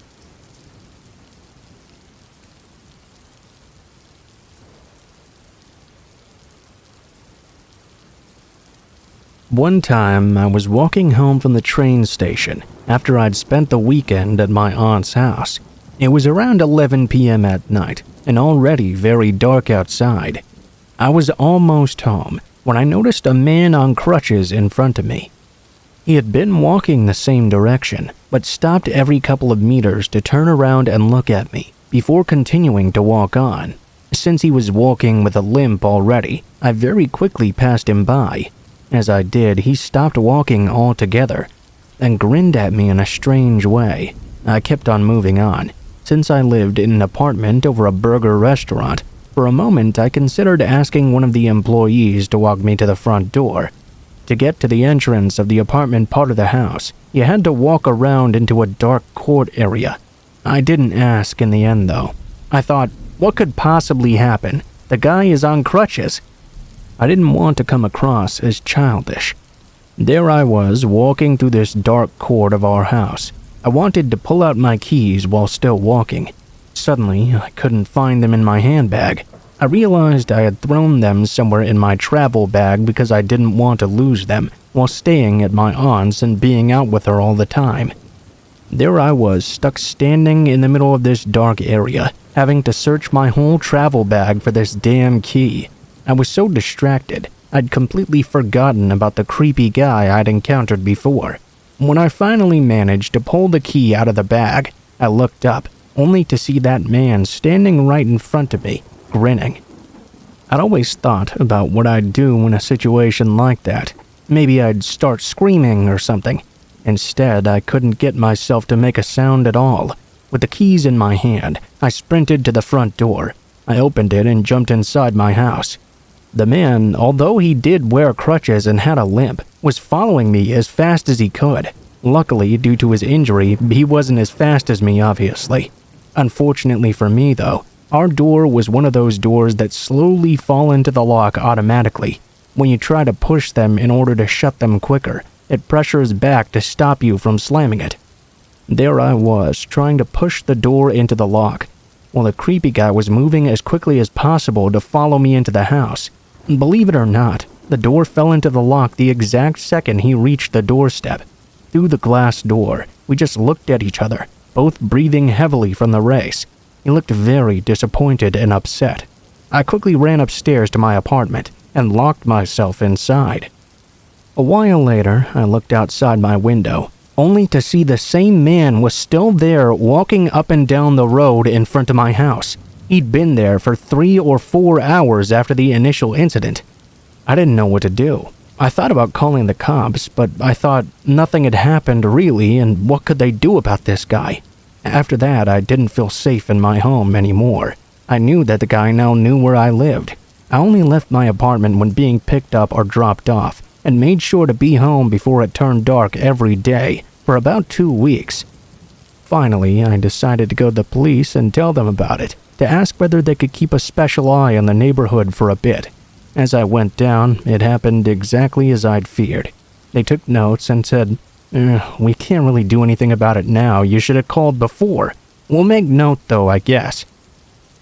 One time, I was walking home from the train station after I'd spent the weekend at my aunt's house. It was around 11 p.m. at night and already very dark outside. I was almost home when I noticed a man on crutches in front of me. He had been walking the same direction, but stopped every couple of meters to turn around and look at me before continuing to walk on. Since he was walking with a limp already, I very quickly passed him by. As I did, he stopped walking altogether and grinned at me in a strange way. I kept on moving on. Since I lived in an apartment over a burger restaurant, for a moment I considered asking one of the employees to walk me to the front door. To get to the entrance of the apartment part of the house, you had to walk around into a dark court area. I didn't ask in the end though. I thought, what could possibly happen? The guy is on crutches. I didn't want to come across as childish. There I was, walking through this dark court of our house. I wanted to pull out my keys while still walking. Suddenly, I couldn't find them in my handbag. I realized I had thrown them somewhere in my travel bag because I didn't want to lose them while staying at my aunt's and being out with her all the time. There I was, stuck standing in the middle of this dark area, having to search my whole travel bag for this damn key. I was so distracted, I'd completely forgotten about the creepy guy I'd encountered before. When I finally managed to pull the key out of the bag, I looked up, only to see that man standing right in front of me, grinning. I'd always thought about what I'd do in a situation like that. Maybe I'd start screaming or something. Instead, I couldn't get myself to make a sound at all. With the keys in my hand, I sprinted to the front door. I opened it and jumped inside my house. The man, although he did wear crutches and had a limp, was following me as fast as he could. Luckily, due to his injury, he wasn't as fast as me, obviously. Unfortunately for me, though, our door was one of those doors that slowly fall into the lock automatically. When you try to push them in order to shut them quicker, it pressures back to stop you from slamming it. There I was, trying to push the door into the lock, while the creepy guy was moving as quickly as possible to follow me into the house. Believe it or not, the door fell into the lock the exact second he reached the doorstep. Through the glass door, we just looked at each other, both breathing heavily from the race. He looked very disappointed and upset. I quickly ran upstairs to my apartment and locked myself inside. A while later, I looked outside my window, only to see the same man was still there walking up and down the road in front of my house. He'd been there for 3 or 4 hours after the initial incident. I didn't know what to do. I thought about calling the cops, but I thought nothing had happened really, and what could they do about this guy? After that, I didn't feel safe in my home anymore. I knew that the guy now knew where I lived. I only left my apartment when being picked up or dropped off, and made sure to be home before it turned dark every day for about 2 weeks. Finally, I decided to go to the police and tell them about it, to ask whether they could keep a special eye on the neighborhood for a bit. As I went down, it happened exactly as I'd feared. They took notes and said, "We can't really do anything about it now. You should have called before. We'll make note though, I guess."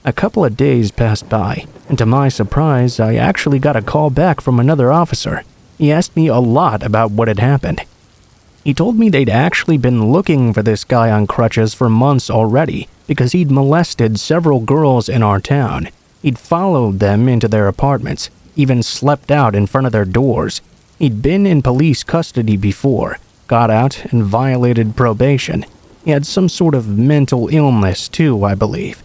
A couple of days passed by, and to my surprise, I actually got a call back from another officer. He asked me a lot about what had happened. He told me they'd actually been looking for this guy on crutches for months already because he'd molested several girls in our town. He'd followed them into their apartments, even slept out in front of their doors. He'd been in police custody before, got out and violated probation. He had some sort of mental illness too, I believe.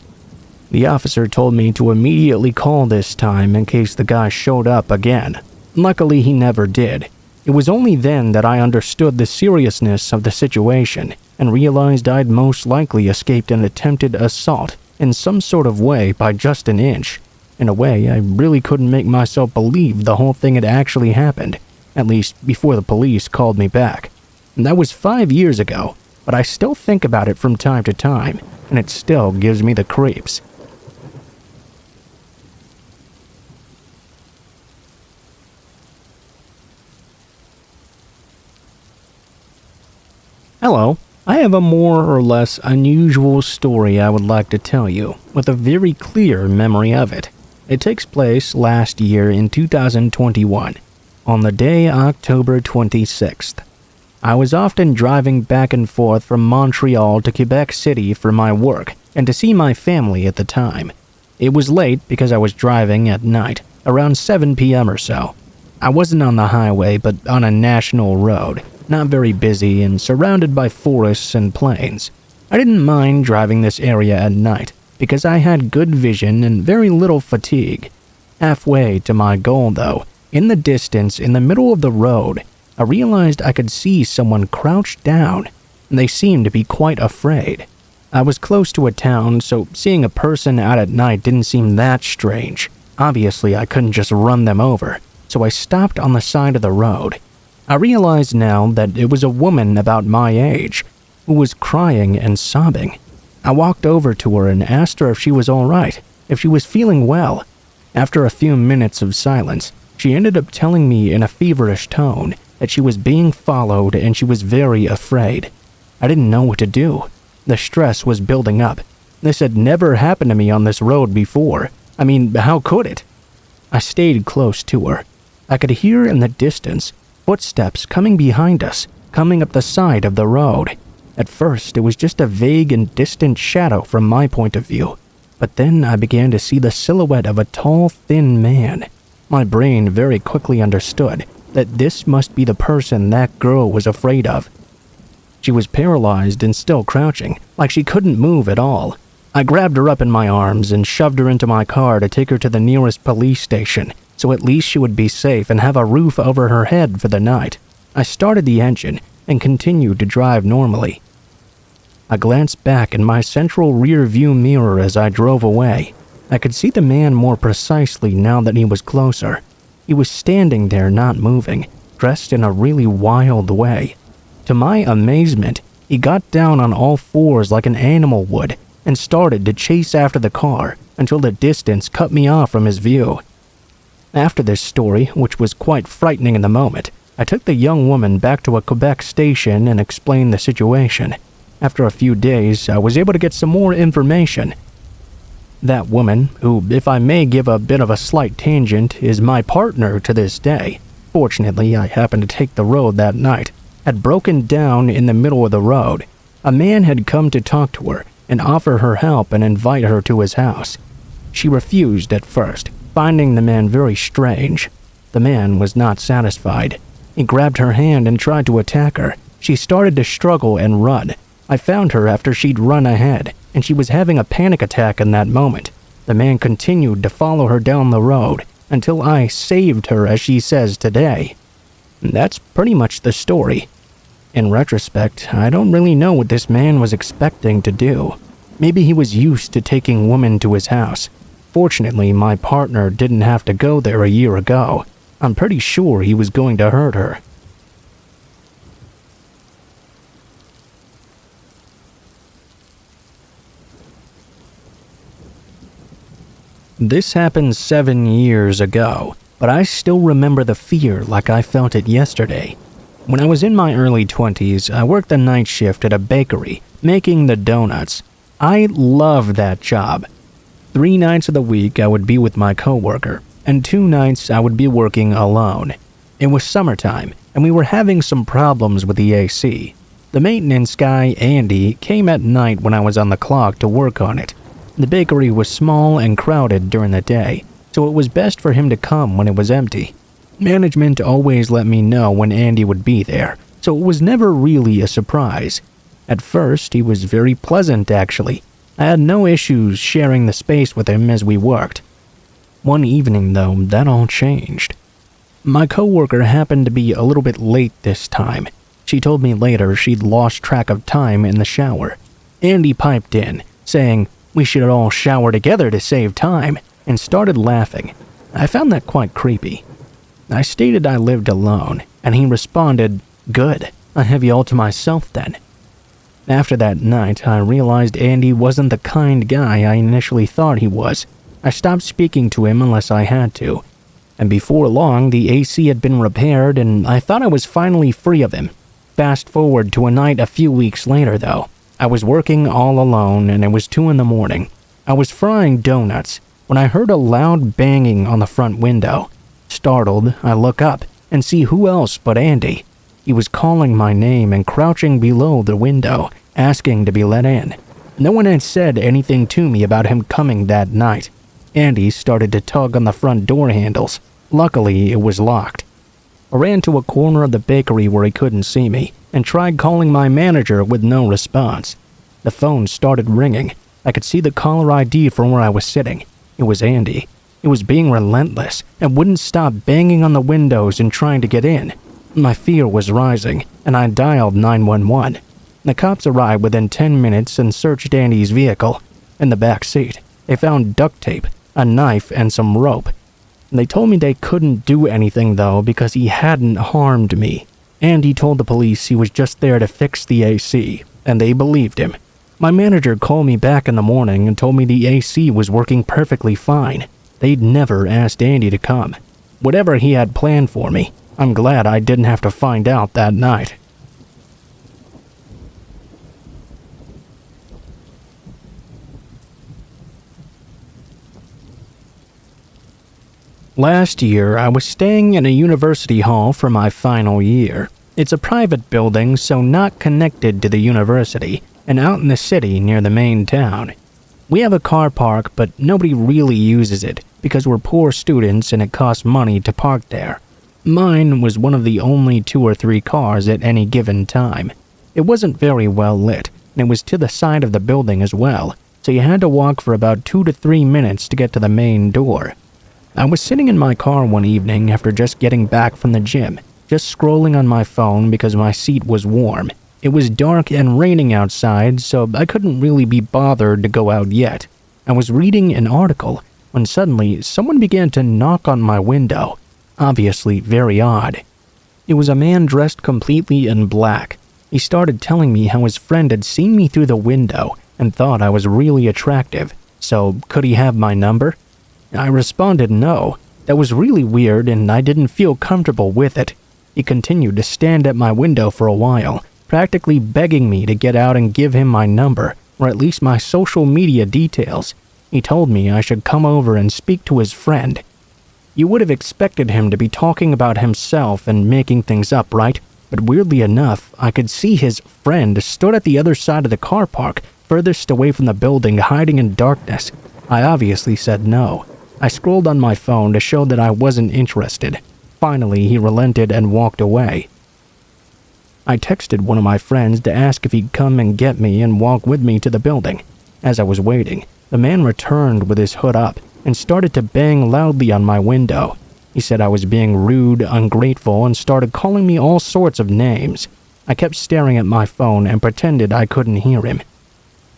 The officer told me to immediately call this time in case the guy showed up again. Luckily, he never did. It was only then that I understood the seriousness of the situation and realized I'd most likely escaped an attempted assault in some sort of way by just an inch. In a way, I really couldn't make myself believe the whole thing had actually happened, at least before the police called me back. And that was 5 years ago, but I still think about it from time to time, and it still gives me the creeps. Hello, I have a more or less unusual story I would like to tell you, with a very clear memory of it. It takes place last year in 2021, on the day October 26th. I was often driving back and forth from Montreal to Quebec City for my work and to see my family at the time. It was late because I was driving at night, around 7 p.m. or so. I wasn't on the highway, but on a national road, not very busy and surrounded by forests and plains. I didn't mind driving this area at night because I had good vision and very little fatigue. Halfway to my goal though, in the distance in the middle of the road, I realized I could see someone crouched down, and they seemed to be quite afraid. I was close to a town, so seeing a person out at night didn't seem that strange. Obviously, I couldn't just run them over, so I stopped on the side of the road. I realized now that it was a woman about my age who was crying and sobbing. I walked over to her and asked her if she was all right, if she was feeling well. After a few minutes of silence, she ended up telling me in a feverish tone that she was being followed and she was very afraid. I didn't know what to do. The stress was building up. This had never happened to me on this road before. I mean, how could it? I stayed close to her. I could hear in the distance footsteps coming behind us, coming up the side of the road. At first, it was just a vague and distant shadow from my point of view, but then I began to see the silhouette of a tall, thin man. My brain very quickly understood that this must be the person that girl was afraid of. She was paralyzed and still crouching, like she couldn't move at all. I grabbed her up in my arms and shoved her into my car to take her to the nearest police station, so at least she would be safe and have a roof over her head for the night. I started the engine and continued to drive normally. I glanced back in my central rear view mirror as I drove away. I could see the man more precisely now that he was closer. He was standing there not moving, dressed in a really wild way. To my amazement, he got down on all fours like an animal would and started to chase after the car until the distance cut me off from his view. After this story, which was quite frightening in the moment, I took the young woman back to a Quebec station and explained the situation. After a few days, I was able to get some more information. That woman, who, if I may give a bit of a slight tangent, is my partner to this day. Fortunately, I happened to take the road that night, had broken down in the middle of the road. A man had come to talk to her and offer her help and invite her to his house. She refused at first, finding the man very strange. The man was not satisfied. He grabbed her hand and tried to attack her. She started to struggle and run. I found her after she'd run ahead, and she was having a panic attack in that moment. The man continued to follow her down the road until I saved her, as she says today. That's pretty much the story. In retrospect, I don't really know what this man was expecting to do. Maybe he was used to taking women to his house. Fortunately, my partner didn't have to go there a year ago. I'm pretty sure he was going to hurt her. This happened 7 years ago, but I still remember the fear like I felt it yesterday. When I was in my early 20s, I worked the night shift at a bakery, making the donuts. I loved that job. 3 nights of the week I would be with my coworker, and 2 nights I would be working alone. It was summertime, and we were having some problems with the AC. The maintenance guy, Andy, came at night when I was on the clock to work on it. The bakery was small and crowded during the day, so it was best for him to come when it was empty. Management always let me know when Andy would be there, so it was never really a surprise. At first, he was very pleasant actually. I had no issues sharing the space with him as we worked. One evening though, that all changed. My coworker happened to be a little bit late this time. She told me later she'd lost track of time in the shower. Andy piped in, saying, "We should all shower together to save time," and started laughing. I found that quite creepy. I stated I lived alone, and he responded, "Good, I have you all to myself then." After that night, I realized Andy wasn't the kind guy I initially thought he was. I stopped speaking to him unless I had to. And before long, the AC had been repaired, and I thought I was finally free of him. Fast forward to a night a few weeks later, though. I was working all alone, and it was 2 a.m. I was frying donuts when I heard a loud banging on the front window. Startled, I look up and see who else but Andy. He was calling my name and crouching below the window, asking to be let in. No one had said anything to me about him coming that night. Andy started to tug on the front door handles. Luckily, it was locked. I ran to a corner of the bakery where he couldn't see me and tried calling my manager with no response. The phone started ringing. I could see the caller ID from where I was sitting. It was Andy. He was being relentless and wouldn't stop banging on the windows and trying to get in. My fear was rising, and I dialed 911. The cops arrived within 10 minutes and searched Andy's vehicle. In the back seat, they found duct tape, a knife, and some rope. They told me they couldn't do anything though because he hadn't harmed me. Andy told the police he was just there to fix the AC, and they believed him. My manager called me back in the morning and told me the AC was working perfectly fine. They'd never asked Andy to come. Whatever he had planned for me, I'm glad I didn't have to find out that night. Last year, I was staying in a university hall for my final year. It's a private building, so not connected to the university, and out in the city near the main town. We have a car park, but nobody really uses it because we're poor students and it costs money to park there. Mine was one of the only 2 or 3 cars at any given time. It wasn't very well lit, and it was to the side of the building as well, so you had to walk for about 2 to 3 minutes to get to the main door. I was sitting in my car one evening after just getting back from the gym, just scrolling on my phone because my seat was warm. It was dark and raining outside, so I couldn't really be bothered to go out yet. I was reading an article when suddenly someone began to knock on my window. Obviously very odd. It was a man dressed completely in black. He started telling me how his friend had seen me through the window and thought I was really attractive, so could he have my number? I responded no. That was really weird and I didn't feel comfortable with it. He continued to stand at my window for a while, practically begging me to get out and give him my number, or at least my social media details. He told me I should come over and speak to his friend. You would have expected him to be talking about himself and making things up, right? But weirdly enough, I could see his friend stood at the other side of the car park, furthest away from the building, hiding in darkness. I obviously said no. I scrolled on my phone to show that I wasn't interested. Finally, he relented and walked away. I texted one of my friends to ask if he'd come and get me and walk with me to the building. As I was waiting, the man returned with his hood up and started to bang loudly on my window. He said I was being rude, ungrateful, and started calling me all sorts of names. I kept staring at my phone and pretended I couldn't hear him.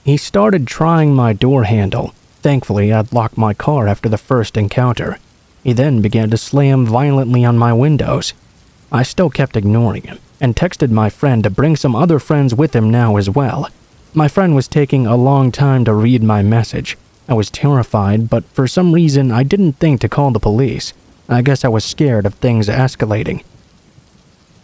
He started trying my door handle. Thankfully, I'd locked my car after the first encounter. He then began to slam violently on my windows. I still kept ignoring him and texted my friend to bring some other friends with him now as well. My friend was taking a long time to read my message. I was terrified, but for some reason I didn't think to call the police. I guess I was scared of things escalating.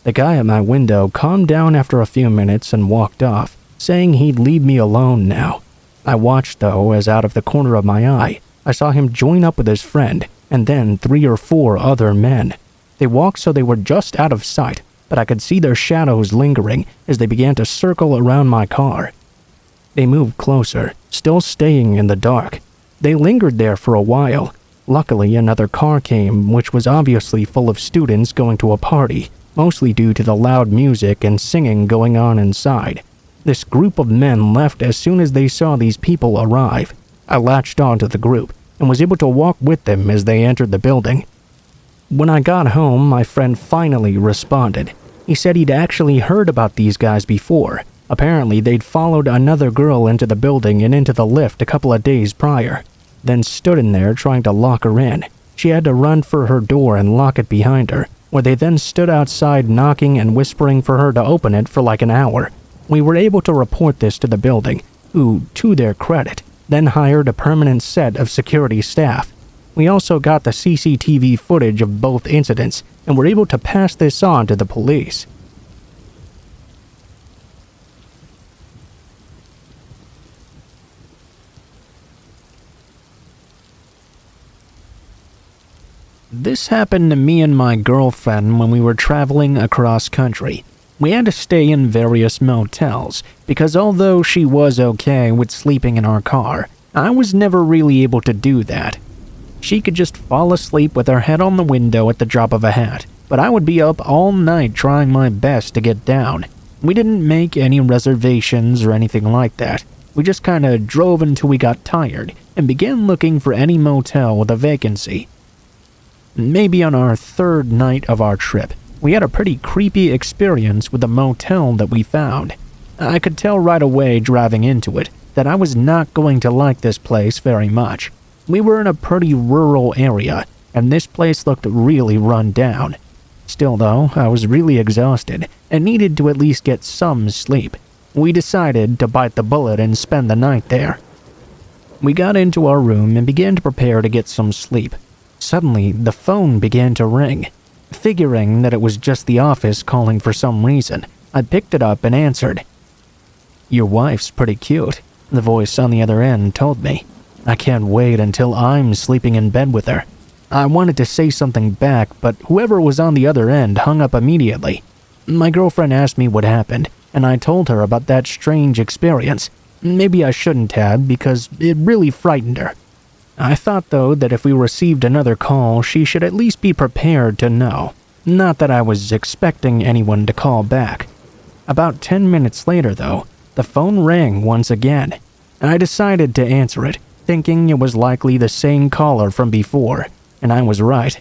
The guy at my window calmed down after a few minutes and walked off, saying he'd leave me alone now. I watched though, as out of the corner of my eye, I saw him join up with his friend, and then 3 or 4 other men. They walked so they were just out of sight, but I could see their shadows lingering as they began to circle around my car. They moved closer, still staying in the dark. They lingered there for a while. Luckily, another car came, which was obviously full of students going to a party, mostly due to the loud music and singing going on inside. This group of men left as soon as they saw these people arrive. I latched onto the group and was able to walk with them as they entered the building. When I got home, my friend finally responded. He said he'd actually heard about these guys before. Apparently, they'd followed another girl into the building and into the lift a couple of days prior, then stood in there trying to lock her in. She had to run for her door and lock it behind her, where they then stood outside knocking and whispering for her to open it for like an hour. We were able to report this to the building, who, to their credit, then hired a permanent set of security staff. We also got the CCTV footage of both incidents and were able to pass this on to the police. This happened to me and my girlfriend when we were traveling across country. We had to stay in various motels because although she was okay with sleeping in our car, I was never really able to do that. She could just fall asleep with her head on the window at the drop of a hat, but I would be up all night trying my best to get down. We didn't make any reservations or anything like that. We just kinda drove until we got tired and began looking for any motel with a vacancy. Maybe on our 3rd night of our trip, we had a pretty creepy experience with the motel that we found. I could tell right away driving into it that I was not going to like this place very much. We were in a pretty rural area, and this place looked really run down. Still though, I was really exhausted and needed to at least get some sleep. We decided to bite the bullet and spend the night there. We got into our room and began to prepare to get some sleep. Suddenly, the phone began to ring. Figuring that it was just the office calling for some reason, I picked it up and answered. "Your wife's pretty cute," the voice on the other end told me. "I can't wait until I'm sleeping in bed with her." I wanted to say something back, but whoever was on the other end hung up immediately. My girlfriend asked me what happened, and I told her about that strange experience. Maybe I shouldn't have, because it really frightened her. I thought, though, that if we received another call, she should at least be prepared to know. Not that I was expecting anyone to call back. About 10 minutes later, though, the phone rang once again. I decided to answer it, thinking it was likely the same caller from before, and I was right.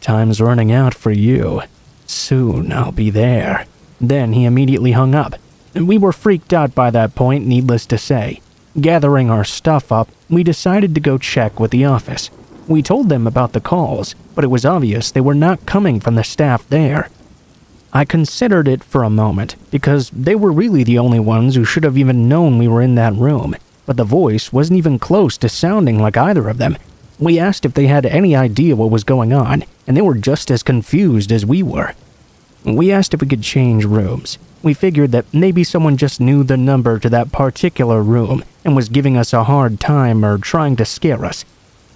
"Time's running out for you. Soon I'll be there." Then he immediately hung up. We were freaked out by that point, needless to say. Gathering our stuff up, we decided to go check with the office. We told them about the calls, but it was obvious they were not coming from the staff there. I considered it for a moment, because they were really the only ones who should have even known we were in that room, but the voice wasn't even close to sounding like either of them. We asked if they had any idea what was going on, and they were just as confused as we were. We asked if we could change rooms. We figured that maybe someone just knew the number to that particular room and was giving us a hard time or trying to scare us.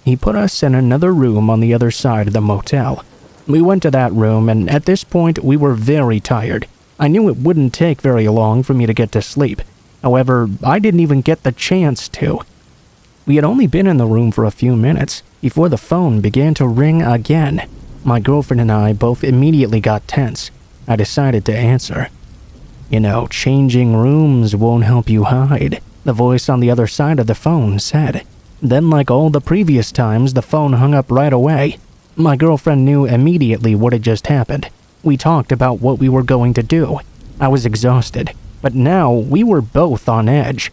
He put us in another room on the other side of the motel. We went to that room, and at this point we were very tired. I knew it wouldn't take very long for me to get to sleep. However, I didn't even get the chance to. We had only been in the room for a few minutes before the phone began to ring again. My girlfriend and I both immediately got tense. I decided to answer. "You know, changing rooms won't help you hide," the voice on the other side of the phone said. Then, like all the previous times, the phone hung up right away. My girlfriend knew immediately what had just happened. We talked about what we were going to do. I was exhausted, but now we were both on edge.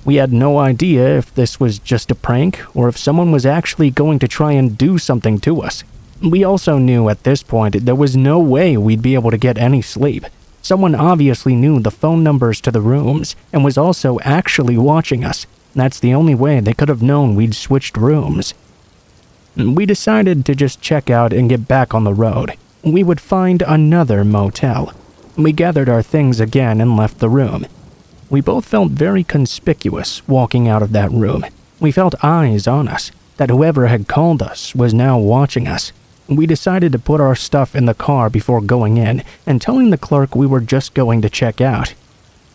We had no idea if this was just a prank or if someone was actually going to try and do something to us. We also knew at this point there was no way we'd be able to get any sleep. Someone obviously knew the phone numbers to the rooms and was also actually watching us. That's the only way they could have known we'd switched rooms. We decided to just check out and get back on the road. We would find another motel. We gathered our things again and left the room. We both felt very conspicuous walking out of that room. We felt eyes on us, that whoever had called us was now watching us. We decided to put our stuff in the car before going in and telling the clerk we were just going to check out.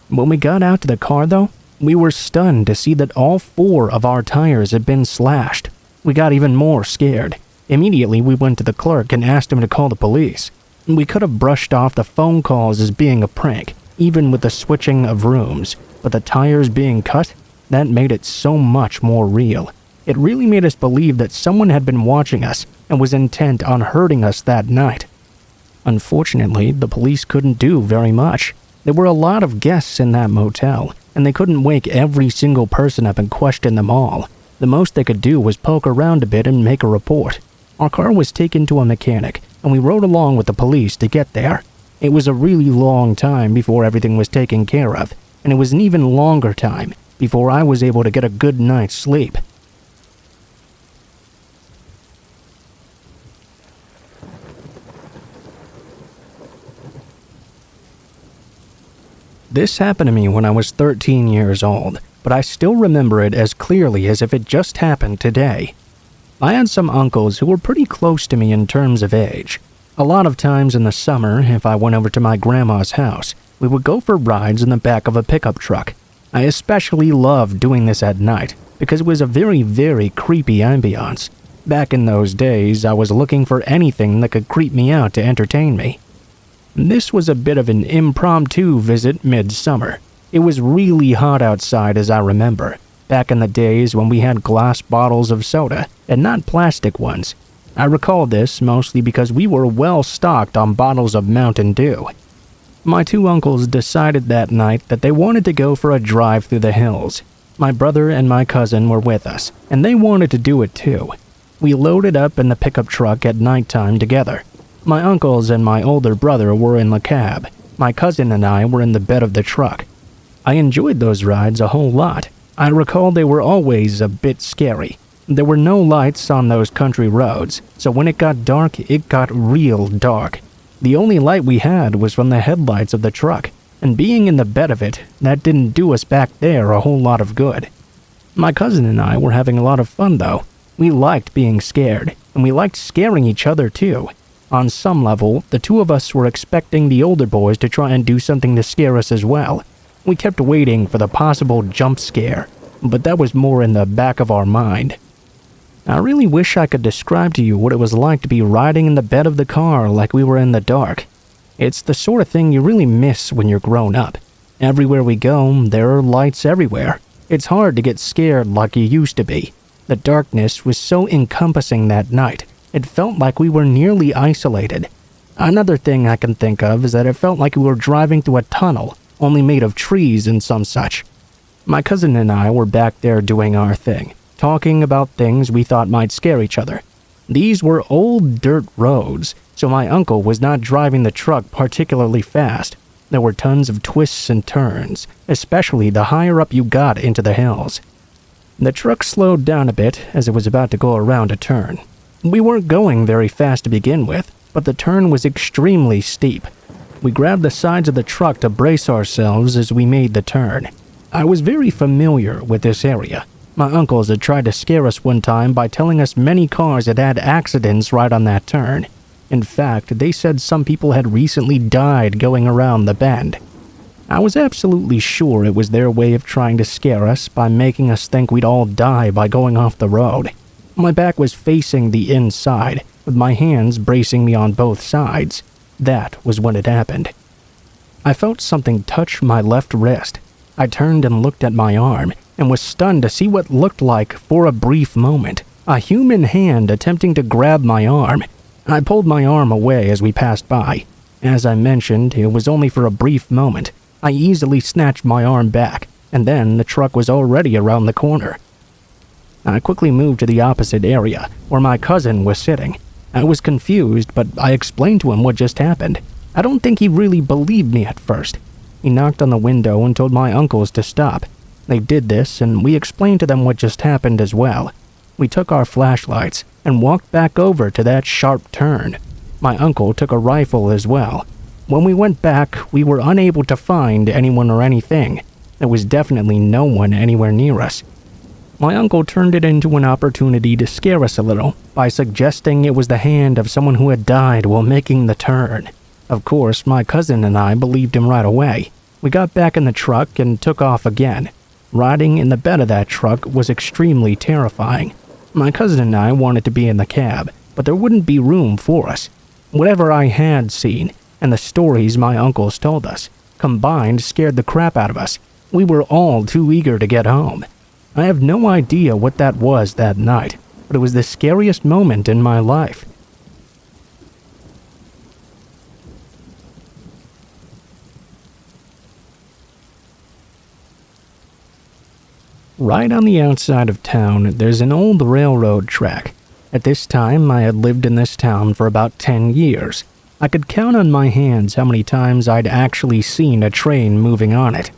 When we got out to the car, though, we were stunned to see that all 4 of our tires had been slashed. We got even more scared. Immediately, we went to the clerk and asked him to call the police. We could have brushed off the phone calls as being a prank, even with the switching of rooms, but the tires being cut, that made it so much more real. It really made us believe that someone had been watching us and was intent on hurting us that night. Unfortunately, the police couldn't do very much. There were a lot of guests in that motel, and they couldn't wake every single person up and question them all. The most they could do was poke around a bit and make a report. Our car was taken to a mechanic, and we rode along with the police to get there. It was a really long time before everything was taken care of, and it was an even longer time before I was able to get a good night's sleep. This happened to me when I was 13 years old, but I still remember it as clearly as if it just happened today. I had some uncles who were pretty close to me in terms of age. A lot of times in the summer, if I went over to my grandma's house, we would go for rides in the back of a pickup truck. I especially loved doing this at night because it was a very, very creepy ambiance. Back in those days, I was looking for anything that could creep me out to entertain me. This was a bit of an impromptu visit mid-summer. It was really hot outside as I remember, back in the days when we had glass bottles of soda and not plastic ones. I recall this mostly because we were well stocked on bottles of Mountain Dew. My 2 uncles decided that night that they wanted to go for a drive through the hills. My brother and my cousin were with us, and they wanted to do it too. We loaded up in the pickup truck at nighttime together. My uncles and my older brother were in the cab. My cousin and I were in the bed of the truck. I enjoyed those rides a whole lot. I recall they were always a bit scary. There were no lights on those country roads, so when it got dark, it got real dark. The only light we had was from the headlights of the truck, and being in the bed of it, that didn't do us back there a whole lot of good. My cousin and I were having a lot of fun though. We liked being scared, and we liked scaring each other too. On some level, the 2 of us were expecting the older boys to try and do something to scare us as well. We kept waiting for the possible jump scare, but that was more in the back of our mind. I really wish I could describe to you what it was like to be riding in the bed of the car like we were in the dark. It's the sort of thing you really miss when you're grown up. Everywhere we go, there are lights everywhere. It's hard to get scared like you used to be. The darkness was so encompassing that night, it felt like we were nearly isolated. Another thing I can think of is that it felt like we were driving through a tunnel, only made of trees and some such. My cousin and I were back there doing our thing, talking about things we thought might scare each other. These were old dirt roads, so my uncle was not driving the truck particularly fast. There were tons of twists and turns, especially the higher up you got into the hills. The truck slowed down a bit as it was about to go around a turn. We weren't going very fast to begin with, but the turn was extremely steep. We grabbed the sides of the truck to brace ourselves as we made the turn. I was very familiar with this area. My uncles had tried to scare us one time by telling us many cars had had accidents right on that turn. In fact, they said some people had recently died going around the bend. I was absolutely sure it was their way of trying to scare us by making us think we'd all die by going off the road. My back was facing the inside, with my hands bracing me on both sides. That was when it happened. I felt something touch my left wrist. I turned and looked at my arm, and was stunned to see what looked like, for a brief moment, a human hand attempting to grab my arm. I pulled my arm away as we passed by. As I mentioned, it was only for a brief moment. I easily snatched my arm back, and then the truck was already around the corner. I quickly moved to the opposite area, where my cousin was sitting. I was confused, but I explained to him what just happened. I don't think he really believed me at first. He knocked on the window and told my uncles to stop. They did this, and we explained to them what just happened as well. We took our flashlights and walked back over to that sharp turn. My uncle took a rifle as well. When we went back, we were unable to find anyone or anything. There was definitely no one anywhere near us. My uncle turned it into an opportunity to scare us a little by suggesting it was the hand of someone who had died while making the turn. Of course, my cousin and I believed him right away. We got back in the truck and took off again. Riding in the bed of that truck was extremely terrifying. My cousin and I wanted to be in the cab, but there wouldn't be room for us. Whatever I had seen, and the stories my uncles told us, combined scared the crap out of us. We were all too eager to get home. I have no idea what that was that night, but it was the scariest moment in my life. Right on the outside of town, there's an old railroad track. At this time, I had lived in this town for about 10 years. I could count on my hands how many times I'd actually seen a train moving on it.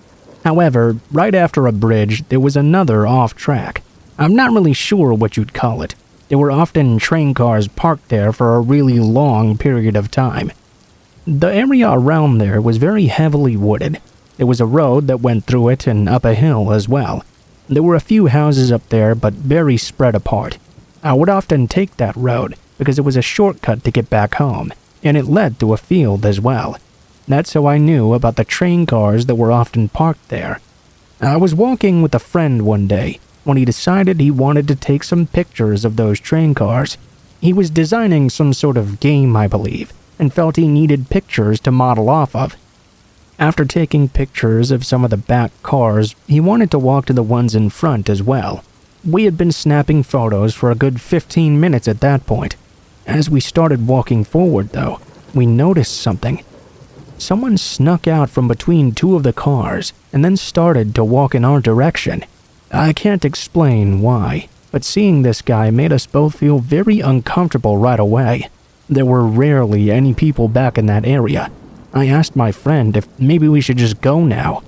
However, right after a bridge, there was another off-track. I'm not really sure what you'd call it. There were often train cars parked there for a really long period of time. The area around there was very heavily wooded. There was a road that went through it and up a hill as well. There were a few houses up there, but very spread apart. I would often take that road because it was a shortcut to get back home, and it led to a field as well. That's how I knew about the train cars that were often parked there. I was walking with a friend one day when he decided he wanted to take some pictures of those train cars. He was designing some sort of game, I believe, and felt he needed pictures to model off of. After taking pictures of some of the back cars, he wanted to walk to the ones in front as well. We had been snapping photos for a good 15 minutes at that point. As we started walking forward, though, we noticed something. Someone snuck out from between two of the cars and then started to walk in our direction. I can't explain why, but seeing this guy made us both feel very uncomfortable right away. There were rarely any people back in that area. I asked my friend if maybe we should just go now.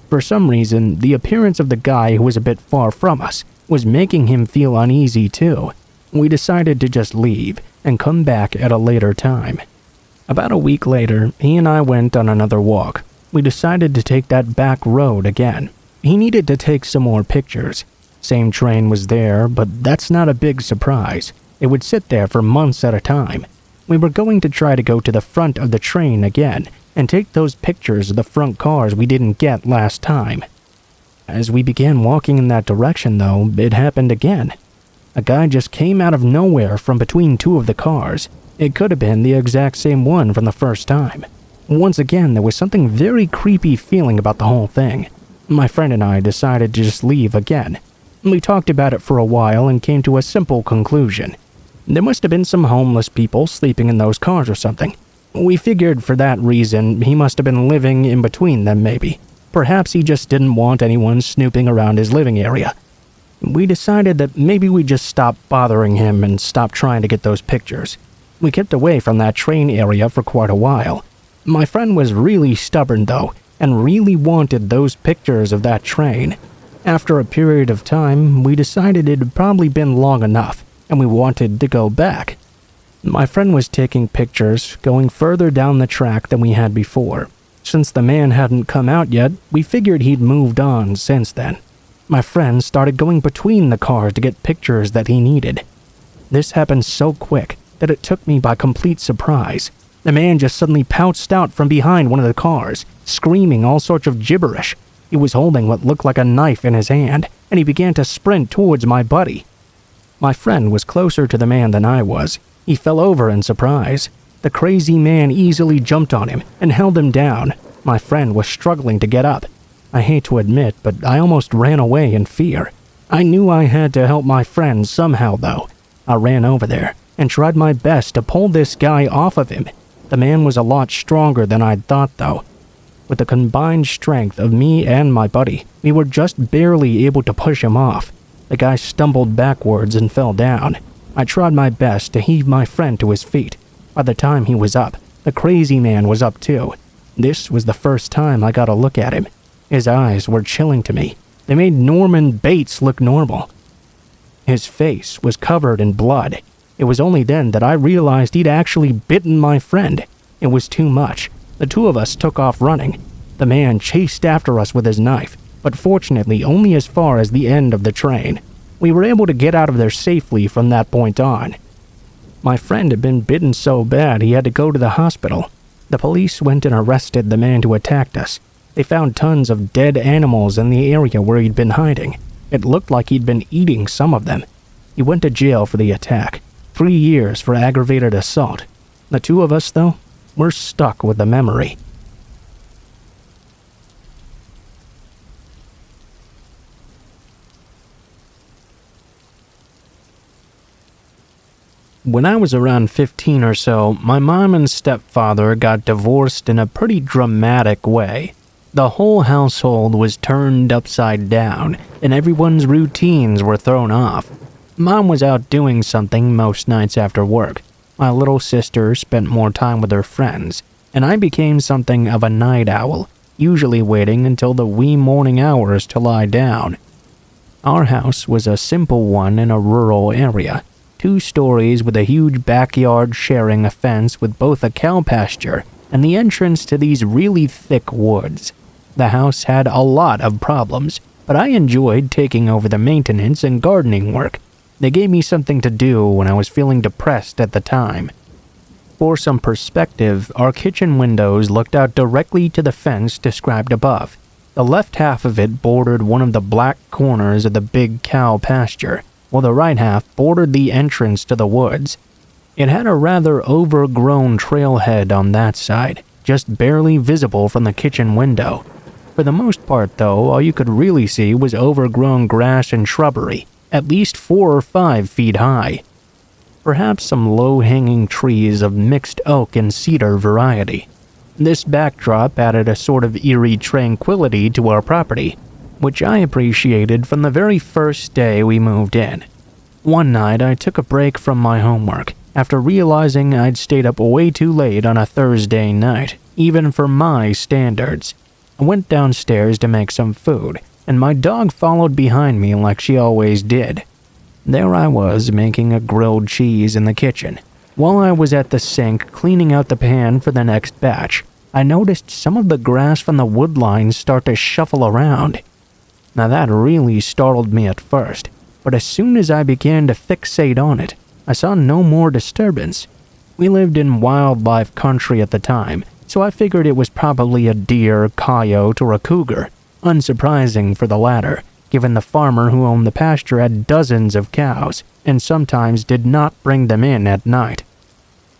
For some reason, the appearance of the guy who was a bit far from us was making him feel uneasy too. We decided to just leave and come back at a later time. About a week later, he and I went on another walk. We decided to take that back road again. He needed to take some more pictures. Same train was there, but that's not a big surprise. It would sit there for months at a time. We were going to try to go to the front of the train again and take those pictures of the front cars we didn't get last time. As we began walking in that direction, though, it happened again. A guy just came out of nowhere from between two of the cars. It could have been the exact same one from the first time. Once again, there was something very creepy feeling about the whole thing. My friend and I decided to just leave again. We talked about it for a while and came to a simple conclusion. There must have been some homeless people sleeping in those cars or something. We figured for that reason he must have been living in between them maybe. Perhaps he just didn't want anyone snooping around his living area. We decided that maybe we'd just stop bothering him and stop trying to get those pictures. We kept away from that train area for quite a while. My friend was really stubborn though, and really wanted those pictures of that train. After a period of time, we decided it had probably been long enough, and we wanted to go back. My friend was taking pictures, going further down the track than we had before. Since the man hadn't come out yet, we figured he'd moved on since then. My friend started going between the cars to get pictures that he needed. This happened so quick that it took me by complete surprise. The man just suddenly pounced out from behind one of the cars, screaming all sorts of gibberish. He was holding what looked like a knife in his hand, and he began to sprint towards my buddy. My friend was closer to the man than I was. He fell over in surprise. The crazy man easily jumped on him and held him down. My friend was struggling to get up. I hate to admit, but I almost ran away in fear. I knew I had to help my friend somehow, though. I ran over there and tried my best to pull this guy off of him. The man was a lot stronger than I'd thought, though. With the combined strength of me and my buddy, we were just barely able to push him off. The guy stumbled backwards and fell down. I tried my best to heave my friend to his feet. By the time he was up, the crazy man was up too. This was the first time I got a look at him. His eyes were chilling to me. They made Norman Bates look normal. His face was covered in blood. It was only then that I realized he'd actually bitten my friend. It was too much. The two of us took off running. The man chased after us with his knife, but fortunately only as far as the end of the train. We were able to get out of there safely from that point on. My friend had been bitten so bad he had to go to the hospital. The police went and arrested the man who attacked us. They found tons of dead animals in the area where he'd been hiding. It looked like he'd been eating some of them. He went to jail for the attack. 3 years for aggravated assault. The two of us, though, we're stuck with the memory. When I was around 15 or so, my mom and stepfather got divorced in a pretty dramatic way. The whole household was turned upside down, and everyone's routines were thrown off. Mom was out doing something most nights after work. My little sister spent more time with her friends, and I became something of a night owl, usually waiting until the wee morning hours to lie down. Our house was a simple one in a rural area, 2 stories with a huge backyard sharing a fence with both a cow pasture and the entrance to these really thick woods. The house had a lot of problems, but I enjoyed taking over the maintenance and gardening work. They gave me something to do when I was feeling depressed at the time. For some perspective, our kitchen windows looked out directly to the fence described above. The left half of it bordered one of the black corners of the big cow pasture, while the right half bordered the entrance to the woods. It had a rather overgrown trailhead on that side, just barely visible from the kitchen window. For the most part, though, all you could really see was overgrown grass and shrubbery, at least 4 or 5 feet high. Perhaps some low-hanging trees of mixed oak and cedar variety. This backdrop added a sort of eerie tranquility to our property, which I appreciated from the very first day we moved in. One night, I took a break from my homework after realizing I'd stayed up way too late on a Thursday night, even for my standards. I went downstairs to make some food, and my dog followed behind me like she always did. There I was making a grilled cheese in the kitchen. While I was at the sink cleaning out the pan for the next batch, I noticed some of the grass from the wood lines start to shuffle around. Now that really startled me at first, but as soon as I began to fixate on it, I saw no more disturbance. We lived in wildlife country at the time, so I figured it was probably a deer, coyote, or a cougar. Unsurprising for the latter, given the farmer who owned the pasture had dozens of cows, and sometimes did not bring them in at night.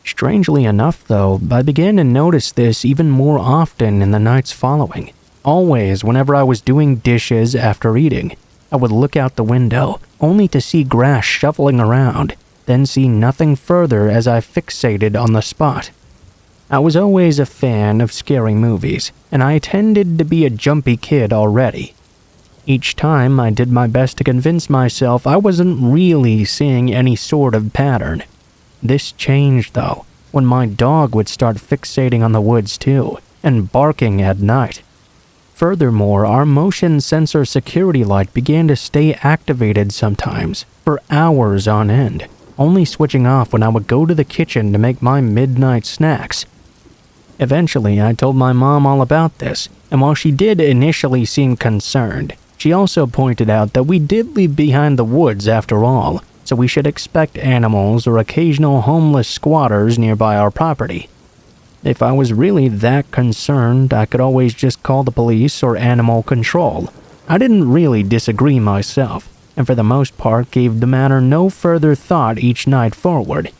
Strangely enough, though, I began to notice this even more often in the nights following. Always, whenever I was doing dishes after eating, I would look out the window, only to see grass shuffling around, then see nothing further as I fixated on the spot. I was always a fan of scary movies, and I tended to be a jumpy kid already. Each time I did my best to convince myself I wasn't really seeing any sort of pattern. This changed, though, when my dog would start fixating on the woods too, and barking at night. Furthermore, our motion sensor security light began to stay activated sometimes, for hours on end, only switching off when I would go to the kitchen to make my midnight snacks. Eventually, I told my mom all about this, and while she did initially seem concerned, she also pointed out that we did live behind the woods after all, so we should expect animals or occasional homeless squatters nearby our property. If I was really that concerned, I could always just call the police or animal control. I didn't really disagree myself, and for the most part gave the matter no further thought each night forward.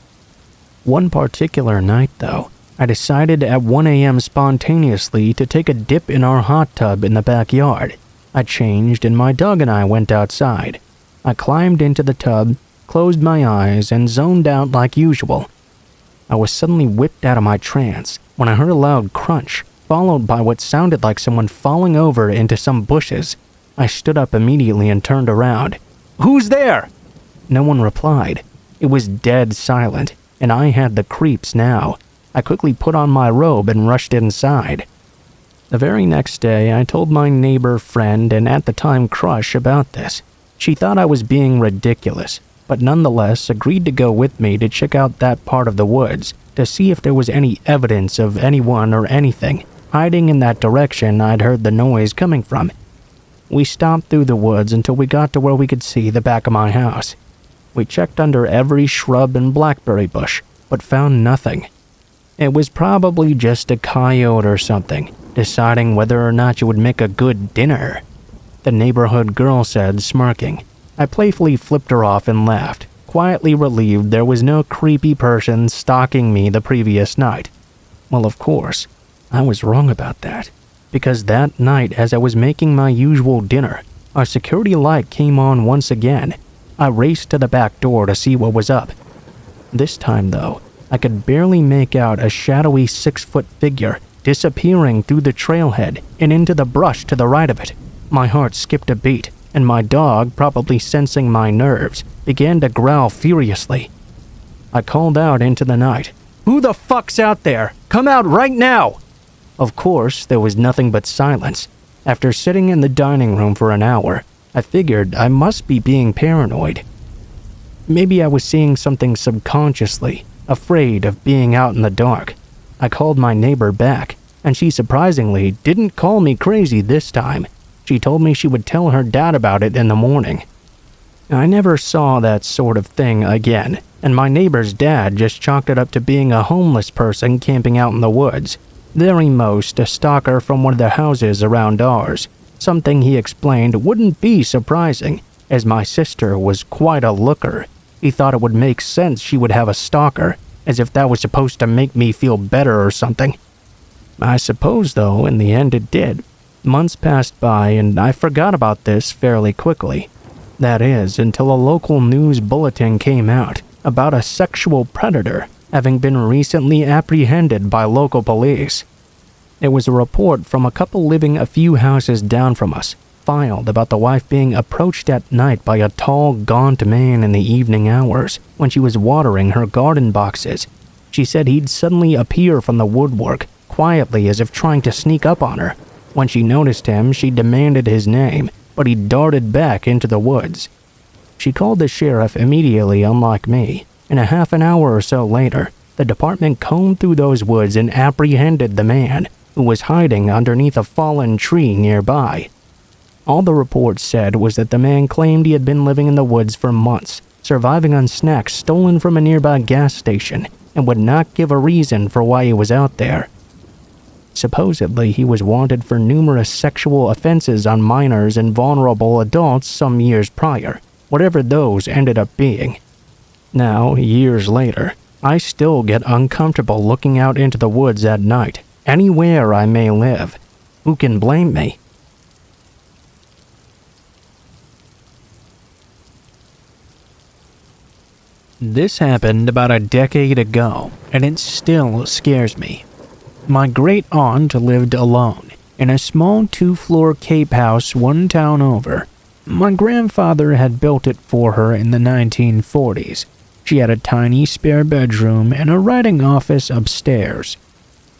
One particular night, though, I decided at 1 a.m. spontaneously to take a dip in our hot tub in the backyard. I changed and my dog and I went outside. I climbed into the tub, closed my eyes, and zoned out like usual. I was suddenly whipped out of my trance when I heard a loud crunch, followed by what sounded like someone falling over into some bushes. I stood up immediately and turned around. "Who's there?" No one replied. It was dead silent, and I had the creeps now. I quickly put on my robe and rushed inside. The very next day, I told my neighbor, friend, and at the time crush about this. She thought I was being ridiculous, but nonetheless agreed to go with me to check out that part of the woods to see if there was any evidence of anyone or anything hiding in that direction I'd heard the noise coming from. We stomped through the woods until we got to where we could see the back of my house. We checked under every shrub and blackberry bush, but found nothing. It was probably just a coyote or something, deciding whether or not you would make a good dinner, the neighborhood girl said, smirking. I playfully flipped her off and laughed, quietly relieved there was no creepy person stalking me the previous night. Well, of course, I was wrong about that, because that night as I was making my usual dinner, our security light came on once again. I raced to the back door to see what was up. This time, though, I could barely make out a shadowy 6-foot figure disappearing through the trailhead and into the brush to the right of it. My heart skipped a beat, and my dog, probably sensing my nerves, began to growl furiously. I called out into the night, "Who the fuck's out there? Come out right now!" Of course, there was nothing but silence. After sitting in the dining room for an hour, I figured I must be being paranoid. Maybe I was seeing something subconsciously, afraid of being out in the dark. I called my neighbor back, and she surprisingly didn't call me crazy this time. She told me she would tell her dad about it in the morning. I never saw that sort of thing again, and my neighbor's dad just chalked it up to being a homeless person camping out in the woods. Very most a stalker from one of the houses around ours. Something he explained wouldn't be surprising, as my sister was quite a looker. He thought it would make sense she would have a stalker, as if that was supposed to make me feel better or something. I suppose, though, in the end it did. Months passed by, and I forgot about this fairly quickly. That is, until a local news bulletin came out about a sexual predator having been recently apprehended by local police. It was a report from a couple living a few houses down from us, filed about the wife being approached at night by a tall, gaunt man in the evening hours when she was watering her garden boxes. She said he'd suddenly appear from the woodwork, quietly as if trying to sneak up on her. When she noticed him, she demanded his name, but he darted back into the woods. She called the sheriff immediately, unlike me, and a half an hour or so later, the department combed through those woods and apprehended the man, who was hiding underneath a fallen tree nearby. All the report said was that the man claimed he had been living in the woods for months, surviving on snacks stolen from a nearby gas station, and would not give a reason for why he was out there. Supposedly, he was wanted for numerous sexual offenses on minors and vulnerable adults some years prior, whatever those ended up being. Now, years later, I still get uncomfortable looking out into the woods at night, anywhere I may live. Who can blame me? This happened about a decade ago, and it still scares me. My great aunt lived alone in a small 2-floor Cape house one town over. My grandfather had built it for her in the 1940s. She had a tiny spare bedroom and a writing office upstairs.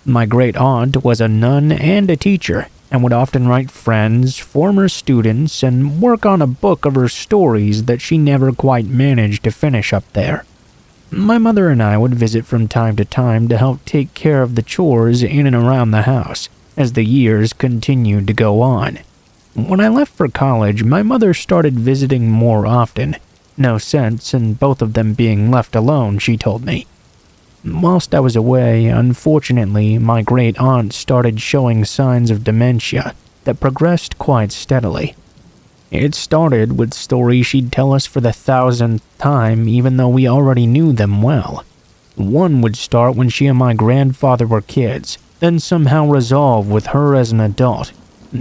My great aunt was a nun and a teacher, and would often write friends, former students, and work on a book of her stories that she never quite managed to finish up there. My mother and I would visit from time to time to help take care of the chores in and around the house as the years continued to go on. When I left for college, my mother started visiting more often. No sense in both of them being left alone, she told me. Whilst I was away, unfortunately, my great aunt started showing signs of dementia that progressed quite steadily. It started with stories she'd tell us for the 1000th time, even though we already knew them well. One would start when she and my grandfather were kids, then somehow resolve with her as an adult.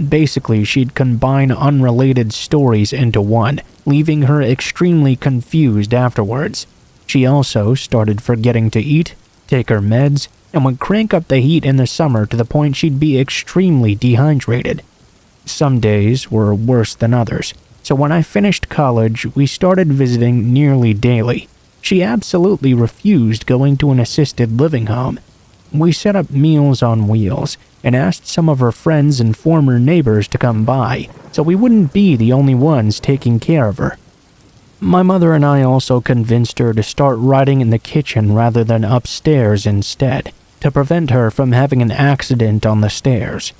Basically, she'd combine unrelated stories into one, leaving her extremely confused afterwards. She also started forgetting to eat, take her meds, and would crank up the heat in the summer to the point she'd be extremely dehydrated. Some days were worse than others, so when I finished college, we started visiting nearly daily. She absolutely refused going to an assisted living home. We set up meals on wheels and asked some of her friends and former neighbors to come by, so we wouldn't be the only ones taking care of her. My mother and I also convinced her to start writing in the kitchen rather than upstairs instead, to prevent her from having an accident on the stairs.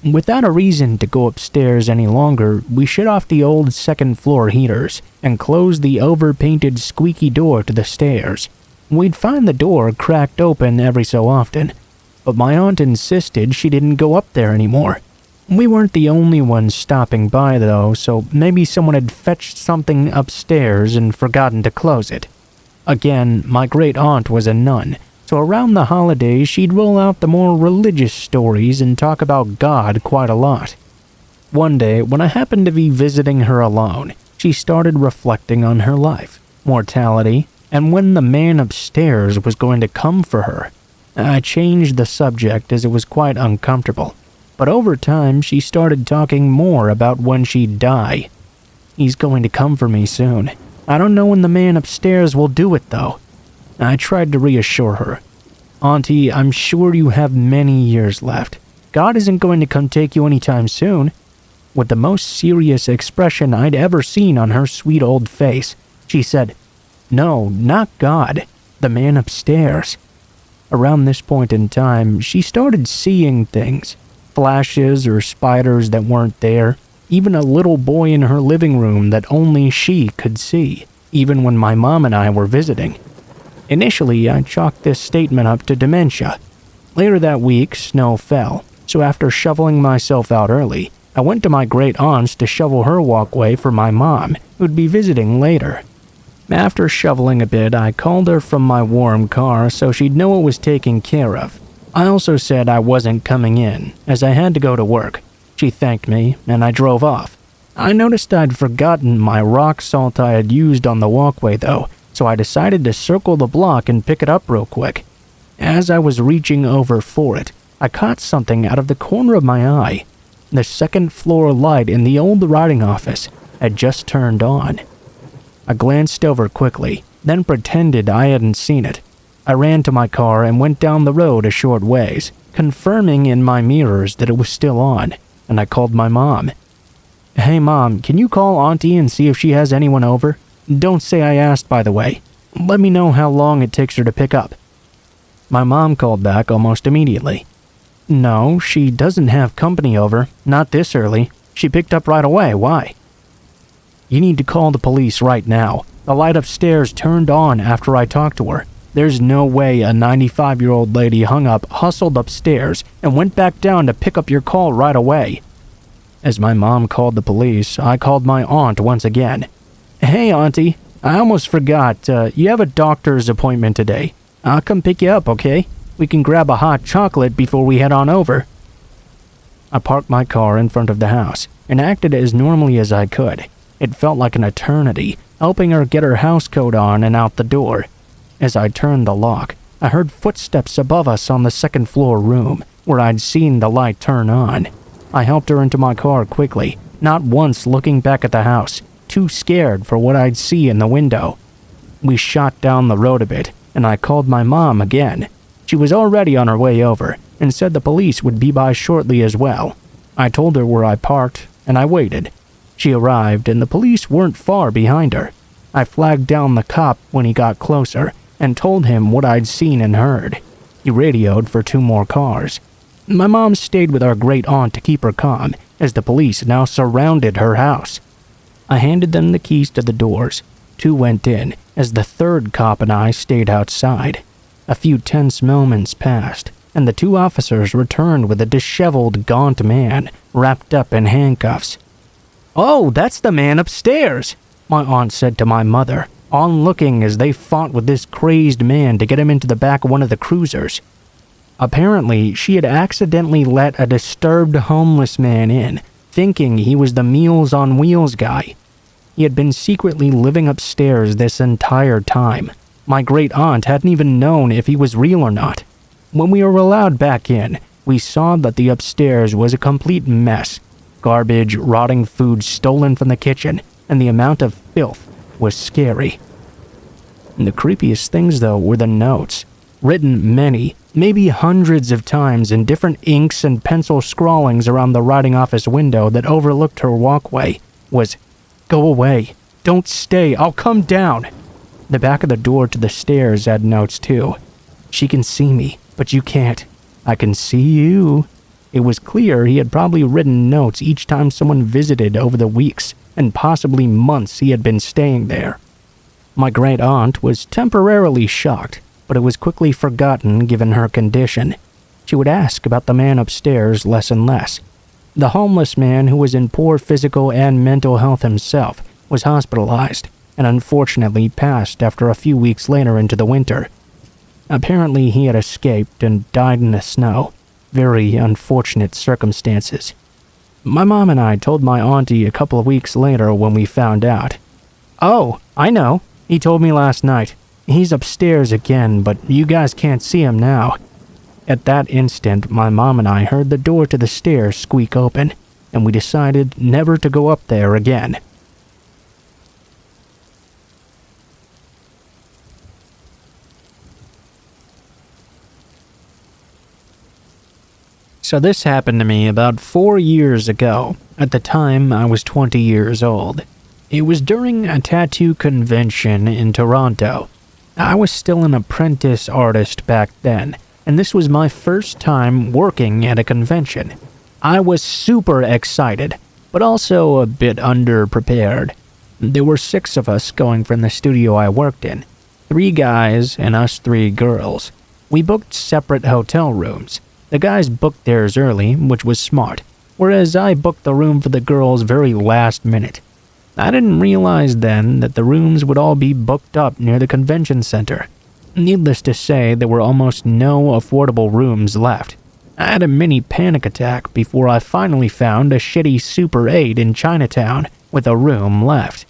Without a reason to go upstairs any longer, we shut off the old 2nd floor heaters and closed the overpainted squeaky door to the stairs. We'd find the door cracked open every so often, but my aunt insisted she didn't go up there anymore. We weren't the only ones stopping by though, so maybe someone had fetched something upstairs and forgotten to close it. Again, my great aunt was a nun, so around the holidays she'd roll out the more religious stories and talk about God quite a lot. One day, when I happened to be visiting her alone, she started reflecting on her life, mortality, and when the man upstairs was going to come for her. I changed the subject as it was quite uncomfortable, but over time she started talking more about when she'd die. He's going to come for me soon. I don't know when the man upstairs will do it though. I tried to reassure her. Auntie, I'm sure you have many years left. God isn't going to come take you anytime soon. With the most serious expression I'd ever seen on her sweet old face, she said, "No, not God. The man upstairs." Around this point in time, she started seeing things. Flashes or spiders that weren't there. Even a little boy in her living room that only she could see, even when my mom and I were visiting. Initially, I chalked this statement up to dementia. Later that week, snow fell, so after shoveling myself out early, I went to my great aunt's to shovel her walkway for my mom, who'd be visiting later. After shoveling a bit, I called her from my warm car so she'd know it was taken care of. I also said I wasn't coming in, as I had to go to work. She thanked me, and I drove off. I noticed I'd forgotten my rock salt I had used on the walkway though, so I decided to circle the block and pick it up real quick. As I was reaching over for it, I caught something out of the corner of my eye. The 2nd floor light in the old writing office had just turned on. I glanced over quickly, then pretended I hadn't seen it. I ran to my car and went down the road a short ways, confirming in my mirrors that it was still on, and I called my mom. "Hey Mom, can you call Auntie and see if she has anyone over? Don't say I asked, by the way. Let me know how long it takes her to pick up." My mom called back almost immediately. "No, she doesn't have company over, not this early. She picked up right away, why?" "You need to call the police right now. The light upstairs turned on after I talked to her. There's no way a 95-year-old lady hung up, hustled upstairs, and went back down to pick up your call right away." As my mom called the police, I called my aunt once again. "Hey, Auntie, I almost forgot. You have a doctor's appointment today. I'll come pick you up, okay? We can grab a hot chocolate before we head on over." I parked my car in front of the house and acted as normally as I could. It felt like an eternity, helping her get her house coat on and out the door. As I turned the lock, I heard footsteps above us on the second floor room, where I'd seen the light turn on. I helped her into my car quickly, not once looking back at the house, too scared for what I'd see in the window. We shot down the road a bit, and I called my mom again. She was already on her way over, and said the police would be by shortly as well. I told her where I parked, and I waited. She arrived, and the police weren't far behind her. I flagged down the cop when he got closer, and told him what I'd seen and heard. He radioed for 2 more cars. My mom stayed with our great aunt to keep her calm, as the police now surrounded her house. I handed them the keys to the doors. 2 went in, as the 3rd cop and I stayed outside. A few tense moments passed, and the 2 officers returned with a disheveled, gaunt man wrapped up in handcuffs. "Oh, that's the man upstairs," my aunt said to my mother, onlooking as they fought with this crazed man to get him into the back of one of the cruisers. Apparently, she had accidentally let a disturbed homeless man in, thinking he was the Meals on Wheels guy. He had been secretly living upstairs this entire time. My great aunt hadn't even known if he was real or not. When we were allowed back in, we saw that the upstairs was a complete mess. Garbage, rotting food stolen from the kitchen, and the amount of filth was scary. And the creepiest things, though, were the notes. Written many, maybe hundreds of times in different inks and pencil scrawlings around the writing office window that overlooked her walkway, was, "Go away. Don't stay. I'll come down." The back of the door to the stairs had notes too. "She can see me, but you can't. I can see you." It was clear he had probably written notes each time someone visited over the weeks and possibly months he had been staying there. My great aunt was temporarily shocked, but it was quickly forgotten given her condition. She would ask about the man upstairs less and less. The homeless man, who was in poor physical and mental health himself, was hospitalized and unfortunately passed after a few weeks later into the winter. Apparently he had escaped and died in the snow. Very unfortunate circumstances. My mom and I told my auntie a couple of weeks later when we found out. "Oh, I know. He told me last night. He's upstairs again, but you guys can't see him now." At that instant, my mom and I heard the door to the stairs squeak open, and we decided never to go up there again. So this happened to me about 4 years ago. At the time, I was 20 years old. It was during a tattoo convention in Toronto. I was still an apprentice artist back then, and this was my first time working at a convention. I was super excited, but also a bit underprepared. There were 6 of us going from the studio I worked in, 3 guys and us 3 girls. We booked separate hotel rooms. The guys booked theirs early, which was smart, whereas I booked the room for the girls very last minute. I didn't realize then that the rooms would all be booked up near the convention center. Needless to say, there were almost no affordable rooms left. I had a mini panic attack before I finally found a shitty Super 8 in Chinatown with a room left.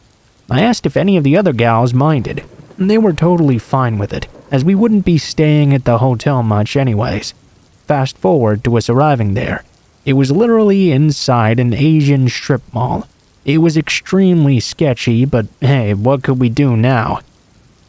I asked if any of the other gals minded. They were totally fine with it, as we wouldn't be staying at the hotel much anyways. Fast forward to us arriving there. It was literally inside an Asian strip mall. It was extremely sketchy, but hey, what could we do now?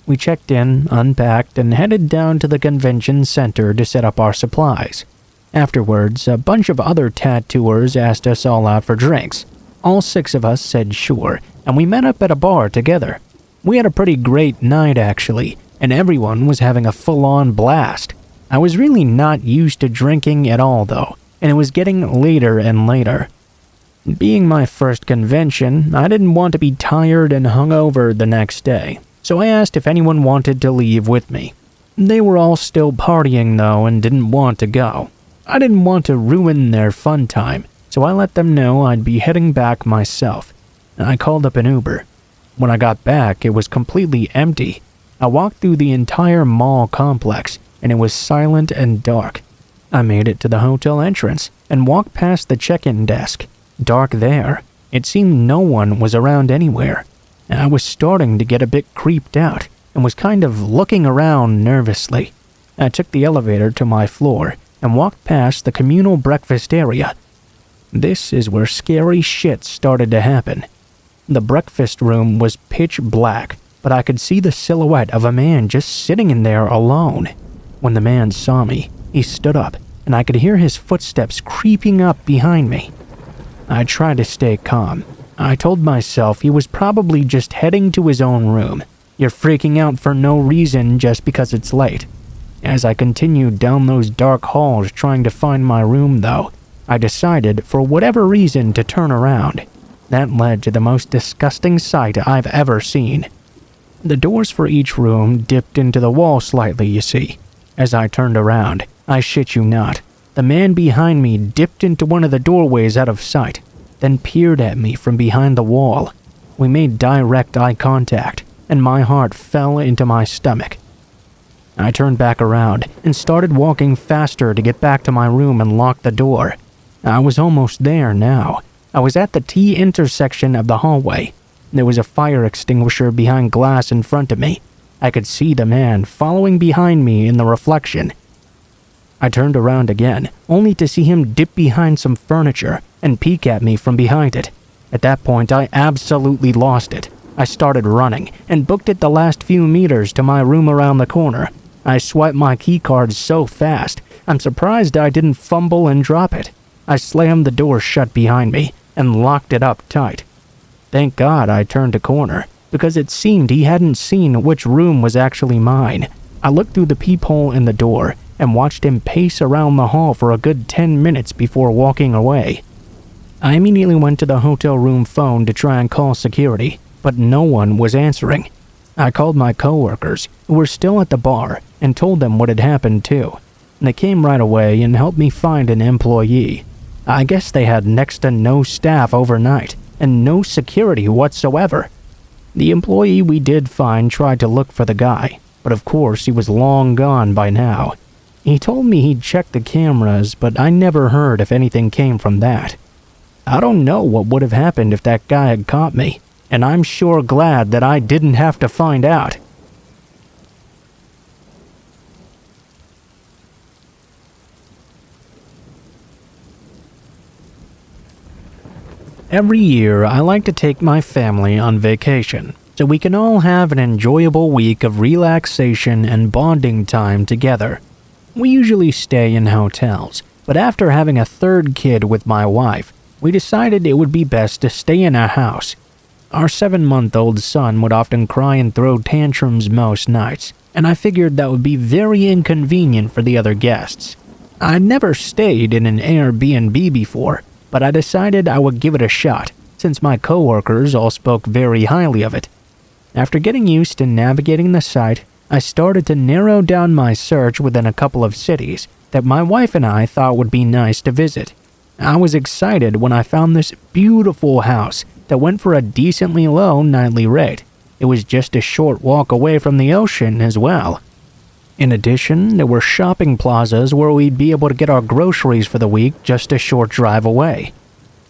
We checked in, unpacked, and headed down to the convention center to set up our supplies. Afterwards, a bunch of other tattooers asked us all out for drinks. All 6 of us said sure, and we met up at a bar together. We had a pretty great night actually, and everyone was having a full-on blast. I was really not used to drinking at all though, and it was getting later and later. Being my first convention, I didn't want to be tired and hungover the next day, so I asked if anyone wanted to leave with me. They were all still partying though and didn't want to go. I didn't want to ruin their fun time, so I let them know I'd be heading back myself. I called up an Uber. When I got back, it was completely empty. I walked through the entire mall complex, and it was silent and dark. I made it to the hotel entrance and walked past the check-in desk. Dark there. It seemed no one was around anywhere. I was starting to get a bit creeped out and was kind of looking around nervously. I took the elevator to my floor and walked past the communal breakfast area. This is where scary shit started to happen. The breakfast room was pitch black, but I could see the silhouette of a man just sitting in there alone. When the man saw me, he stood up, and I could hear his footsteps creeping up behind me. I tried to stay calm. I told myself he was probably just heading to his own room. You're freaking out for no reason just because it's late. As I continued down those dark halls trying to find my room, though, I decided, for whatever reason, to turn around. That led to the most disgusting sight I've ever seen. The doors for each room dipped into the wall slightly, you see. As I turned around, I shit you not, the man behind me dipped into one of the doorways out of sight, then peered at me from behind the wall. We made direct eye contact, and my heart fell into my stomach. I turned back around and started walking faster to get back to my room and lock the door. I was almost there now. I was at the T intersection of the hallway. There was a fire extinguisher behind glass in front of me. I could see the man following behind me in the reflection. I turned around again, only to see him dip behind some furniture and peek at me from behind it. At that point, I absolutely lost it. I started running and booked it the last few meters to my room around the corner. I swiped my keycard so fast, I'm surprised I didn't fumble and drop it. I slammed the door shut behind me and locked it up tight. Thank God I turned a corner, because it seemed he hadn't seen which room was actually mine. I looked through the peephole in the door and watched him pace around the hall for a good 10 minutes before walking away. I immediately went to the hotel room phone to try and call security, but no one was answering. I called my coworkers, who were still at the bar, and told them what had happened too. They came right away and helped me find an employee. I guess they had next to no staff overnight, and no security whatsoever. The employee we did find tried to look for the guy, but of course he was long gone by now. He told me he'd checked the cameras, but I never heard if anything came from that. I don't know what would have happened if that guy had caught me, and I'm sure glad that I didn't have to find out. Every year, I like to take my family on vacation, so we can all have an enjoyable week of relaxation and bonding time together. We usually stay in hotels, but after having a third kid with my wife, we decided it would be best to stay in a house. Our 7-month-old son would often cry and throw tantrums most nights, and I figured that would be very inconvenient for the other guests. I'd never stayed in an Airbnb before, but I decided I would give it a shot, since my coworkers all spoke very highly of it. After getting used to navigating the site, I started to narrow down my search within a couple of cities that my wife and I thought would be nice to visit. I was excited when I found this beautiful house that went for a decently low nightly rate. It was just a short walk away from the ocean as well. In addition, there were shopping plazas where we'd be able to get our groceries for the week just a short drive away.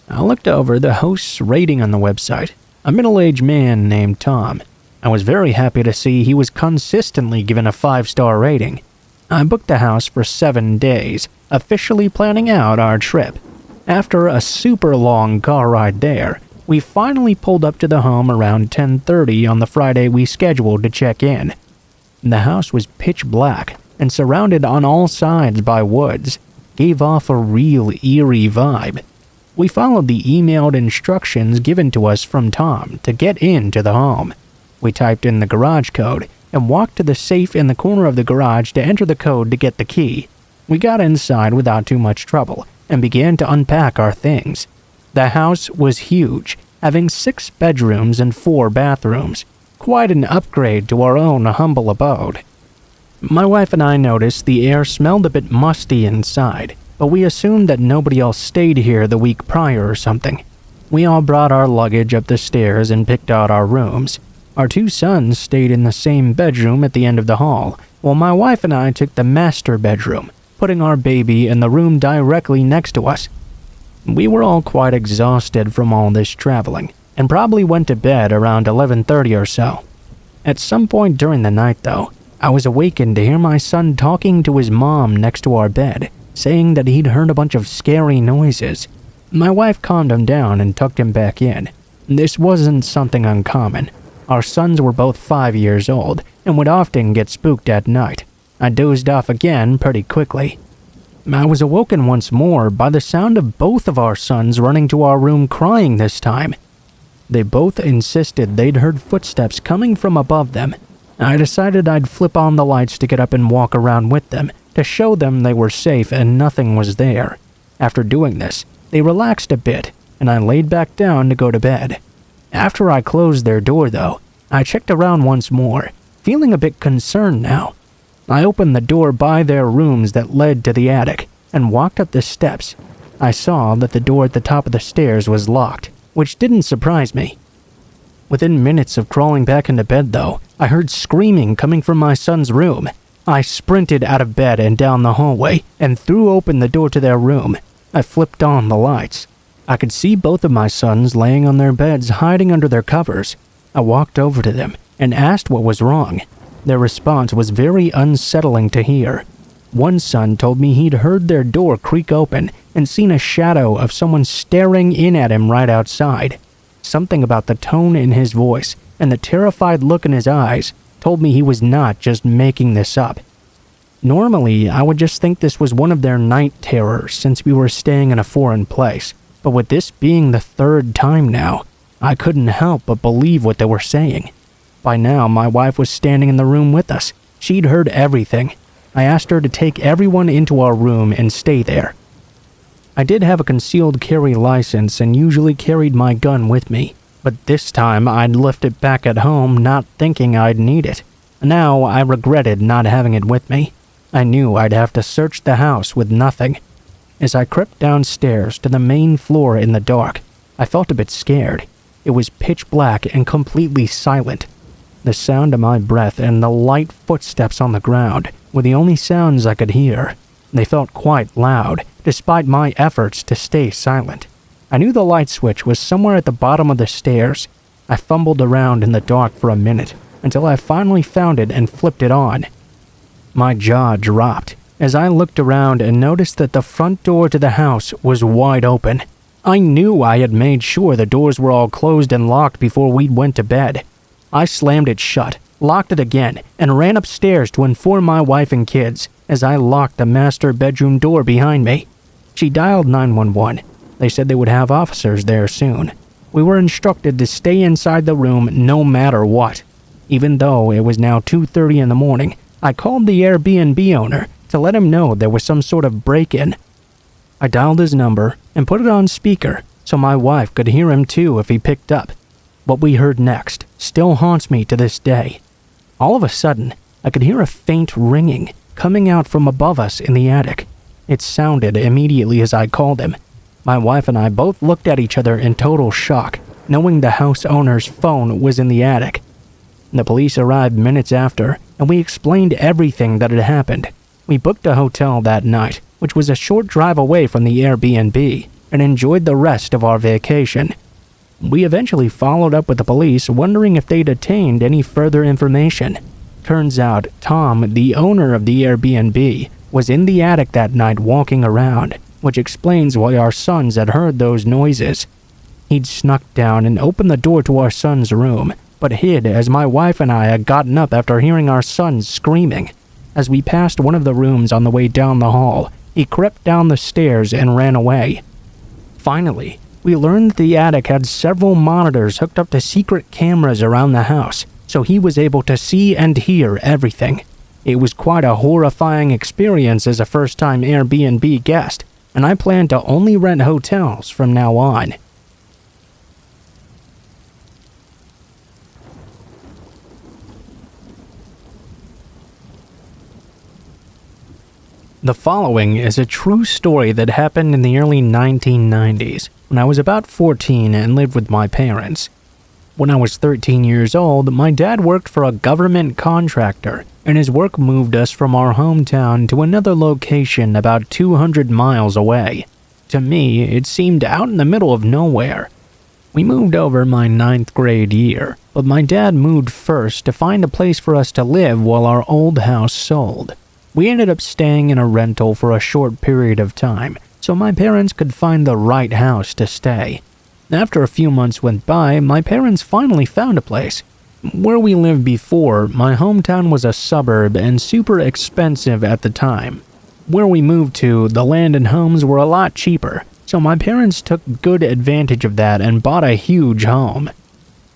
I looked over the host's rating on the website, a middle-aged man named Tom. I was very happy to see he was consistently given a 5-star rating. I booked the house for 7 days, officially planning out our trip. After a super long car ride there, we finally pulled up to the home around 10:30 on the Friday we scheduled to check in. The house was pitch black and surrounded on all sides by woods, gave off a real eerie vibe. We followed the emailed instructions given to us from Tom to get into the home. We typed in the garage code and walked to the safe in the corner of the garage to enter the code to get the key. We got inside without too much trouble and began to unpack our things. The house was huge, having 6 bedrooms and 4 bathrooms. Quite an upgrade to our own humble abode. My wife and I noticed the air smelled a bit musty inside, but we assumed that nobody else stayed here the week prior or something. We all brought our luggage up the stairs and picked out our rooms. Our two sons stayed in the same bedroom at the end of the hall, while my wife and I took the master bedroom, putting our baby in the room directly next to us. We were all quite exhausted from all this traveling, and probably went to bed around 11:30 or so. At some point during the night, though, I was awakened to hear my son talking to his mom next to our bed, saying that he'd heard a bunch of scary noises. My wife calmed him down and tucked him back in. This wasn't something uncommon. Our sons were both 5 years old and would often get spooked at night. I dozed off again pretty quickly. I was awoken once more by the sound of both of our sons running to our room crying this time. They both insisted they'd heard footsteps coming from above them. I decided I'd flip on the lights to get up and walk around with them to show them they were safe and nothing was there. After doing this, they relaxed a bit and I laid back down to go to bed. After I closed their door, though, I checked around once more, feeling a bit concerned now. I opened the door by their rooms that led to the attic and walked up the steps. I saw that the door at the top of the stairs was locked, which didn't surprise me. Within minutes of crawling back into bed, though, I heard screaming coming from my son's room. I sprinted out of bed and down the hallway and threw open the door to their room. I flipped on the lights. I could see both of my sons laying on their beds hiding under their covers. I walked over to them and asked what was wrong. Their response was very unsettling to hear. One son told me he'd heard their door creak open and seen a shadow of someone staring in at him right outside. Something about the tone in his voice and the terrified look in his eyes told me he was not just making this up. Normally, I would just think this was one of their night terrors since we were staying in a foreign place. But with this being the third time now, I couldn't help but believe what they were saying. By now, my wife was standing in the room with us. She'd heard everything. I asked her to take everyone into our room and stay there. I did have a concealed carry license and usually carried my gun with me, but this time I'd left it back at home not thinking I'd need it. Now I regretted not having it with me. I knew I'd have to search the house with nothing. As I crept downstairs to the main floor in the dark, I felt a bit scared. It was pitch black and completely silent. The sound of my breath and the light footsteps on the ground were the only sounds I could hear. They felt quite loud, despite my efforts to stay silent. I knew the light switch was somewhere at the bottom of the stairs. I fumbled around in the dark for a minute until I finally found it and flipped it on. My jaw dropped as I looked around and noticed that the front door to the house was wide open. I knew I had made sure the doors were all closed and locked before we went to bed. I slammed it shut, locked it again, and ran upstairs to inform my wife and kids as I locked the master bedroom door behind me. She dialed 911. They said they would have officers there soon. We were instructed to stay inside the room no matter what. Even though it was now 2:30 in the morning, I called the Airbnb owner to let him know there was some sort of break-in. I dialed his number and put it on speaker so my wife could hear him too if he picked up. What we heard next still haunts me to this day. All of a sudden, I could hear a faint ringing coming out from above us in the attic. It sounded immediately as I called him. My wife and I both looked at each other in total shock, knowing the house owner's phone was in the attic. The police arrived minutes after, and we explained everything that had happened. We booked a hotel that night, which was a short drive away from the Airbnb, and enjoyed the rest of our vacation. We eventually followed up with the police, wondering if they'd attained any further information. Turns out, Tom, the owner of the Airbnb, was in the attic that night walking around, which explains why our sons had heard those noises. He'd snuck down and opened the door to our son's room, but hid as my wife and I had gotten up after hearing our sons screaming. As we passed one of the rooms on the way down the hall, he crept down the stairs and ran away. Finally, we learned that the attic had several monitors hooked up to secret cameras around the house, so he was able to see and hear everything. It was quite a horrifying experience as a first-time Airbnb guest, and I plan to only rent hotels from now on. The following is a true story that happened in the early 1990s when I was about 14 and lived with my parents. When I was 13 years old, my dad worked for a government contractor, and his work moved us from our hometown to another location about 200 miles away. To me, it seemed out in the middle of nowhere. We moved over my 9th grade year, but my dad moved first to find a place for us to live while our old house sold. We ended up staying in a rental for a short period of time, so my parents could find the right house to stay. After a few months went by, my parents finally found a place. Where we lived before, my hometown was a suburb and super expensive at the time. Where we moved to, the land and homes were a lot cheaper, so my parents took good advantage of that and bought a huge home.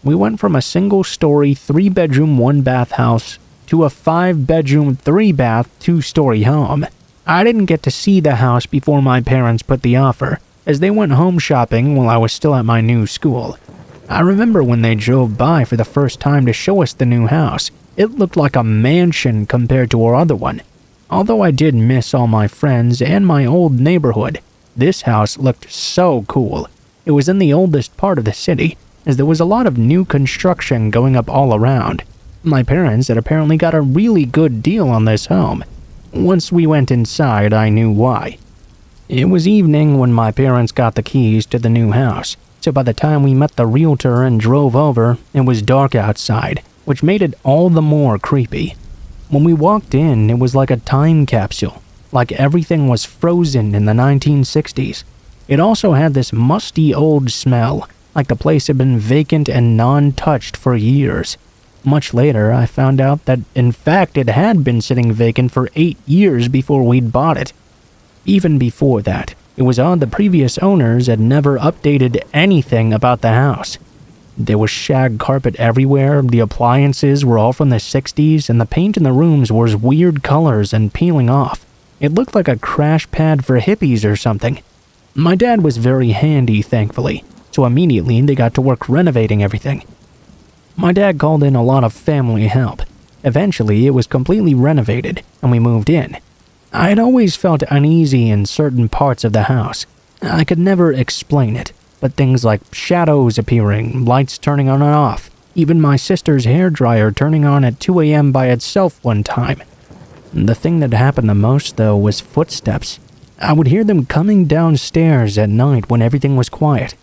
We went from a single-story, 3-bedroom, 1-bath house to a 5-bedroom, 3-bath, 2-story home. I didn't get to see the house before my parents put the offer, as they went home shopping while I was still at my new school. I remember when they drove by for the first time to show us the new house. It looked like a mansion compared to our other one. Although I did miss all my friends and my old neighborhood, this house looked so cool. It was in the oldest part of the city, as there was a lot of new construction going up all around. My parents had apparently got a really good deal on this home. Once we went inside, I knew why. It was evening when my parents got the keys to the new house, so by the time we met the realtor and drove over, it was dark outside, which made it all the more creepy. When we walked in, it was like a time capsule, like everything was frozen in the 1960s. It also had this musty old smell, like the place had been vacant and non-touched for years. Much later, I found out that in fact it had been sitting vacant for 8 years before we'd bought it. Even before that, it was odd the previous owners had never updated anything about the house. There was shag carpet everywhere, the appliances were all from the 60s, and the paint in the rooms was weird colors and peeling off. It looked like a crash pad for hippies or something. My dad was very handy, thankfully, so immediately they got to work renovating everything. My dad called in a lot of family help. Eventually, it was completely renovated, and we moved in. I had always felt uneasy in certain parts of the house. I could never explain it, but things like shadows appearing, lights turning on and off, even my sister's hairdryer turning on at 2 a.m. by itself one time. The thing that happened the most, though, was footsteps. I would hear them coming downstairs at night when everything was quiet.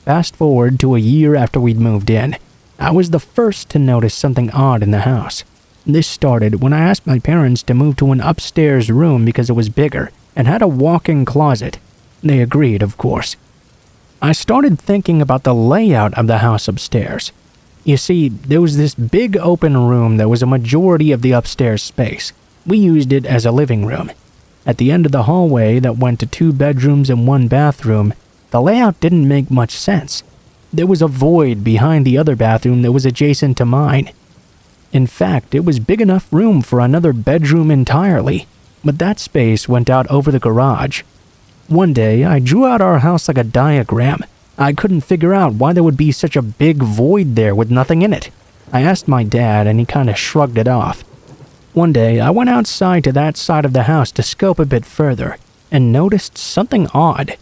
Fast forward to a year after we'd moved in. I was the first to notice something odd in the house. This started when I asked my parents to move to an upstairs room because it was bigger and had a walk-in closet. They agreed, of course. I started thinking about the layout of the house upstairs. You see, there was this big open room that was a majority of the upstairs space. We used it as a living room. At the end of the hallway that went to 2 bedrooms and 1 bathroom, the layout didn't make much sense. There was a void behind the other bathroom that was adjacent to mine. In fact, it was big enough room for another bedroom entirely, but that space went out over the garage. One day, I drew out our house like a diagram. I couldn't figure out why there would be such a big void there with nothing in it. I asked my dad and he kinda shrugged it off. One day, I went outside to that side of the house to scope a bit further and noticed something odd.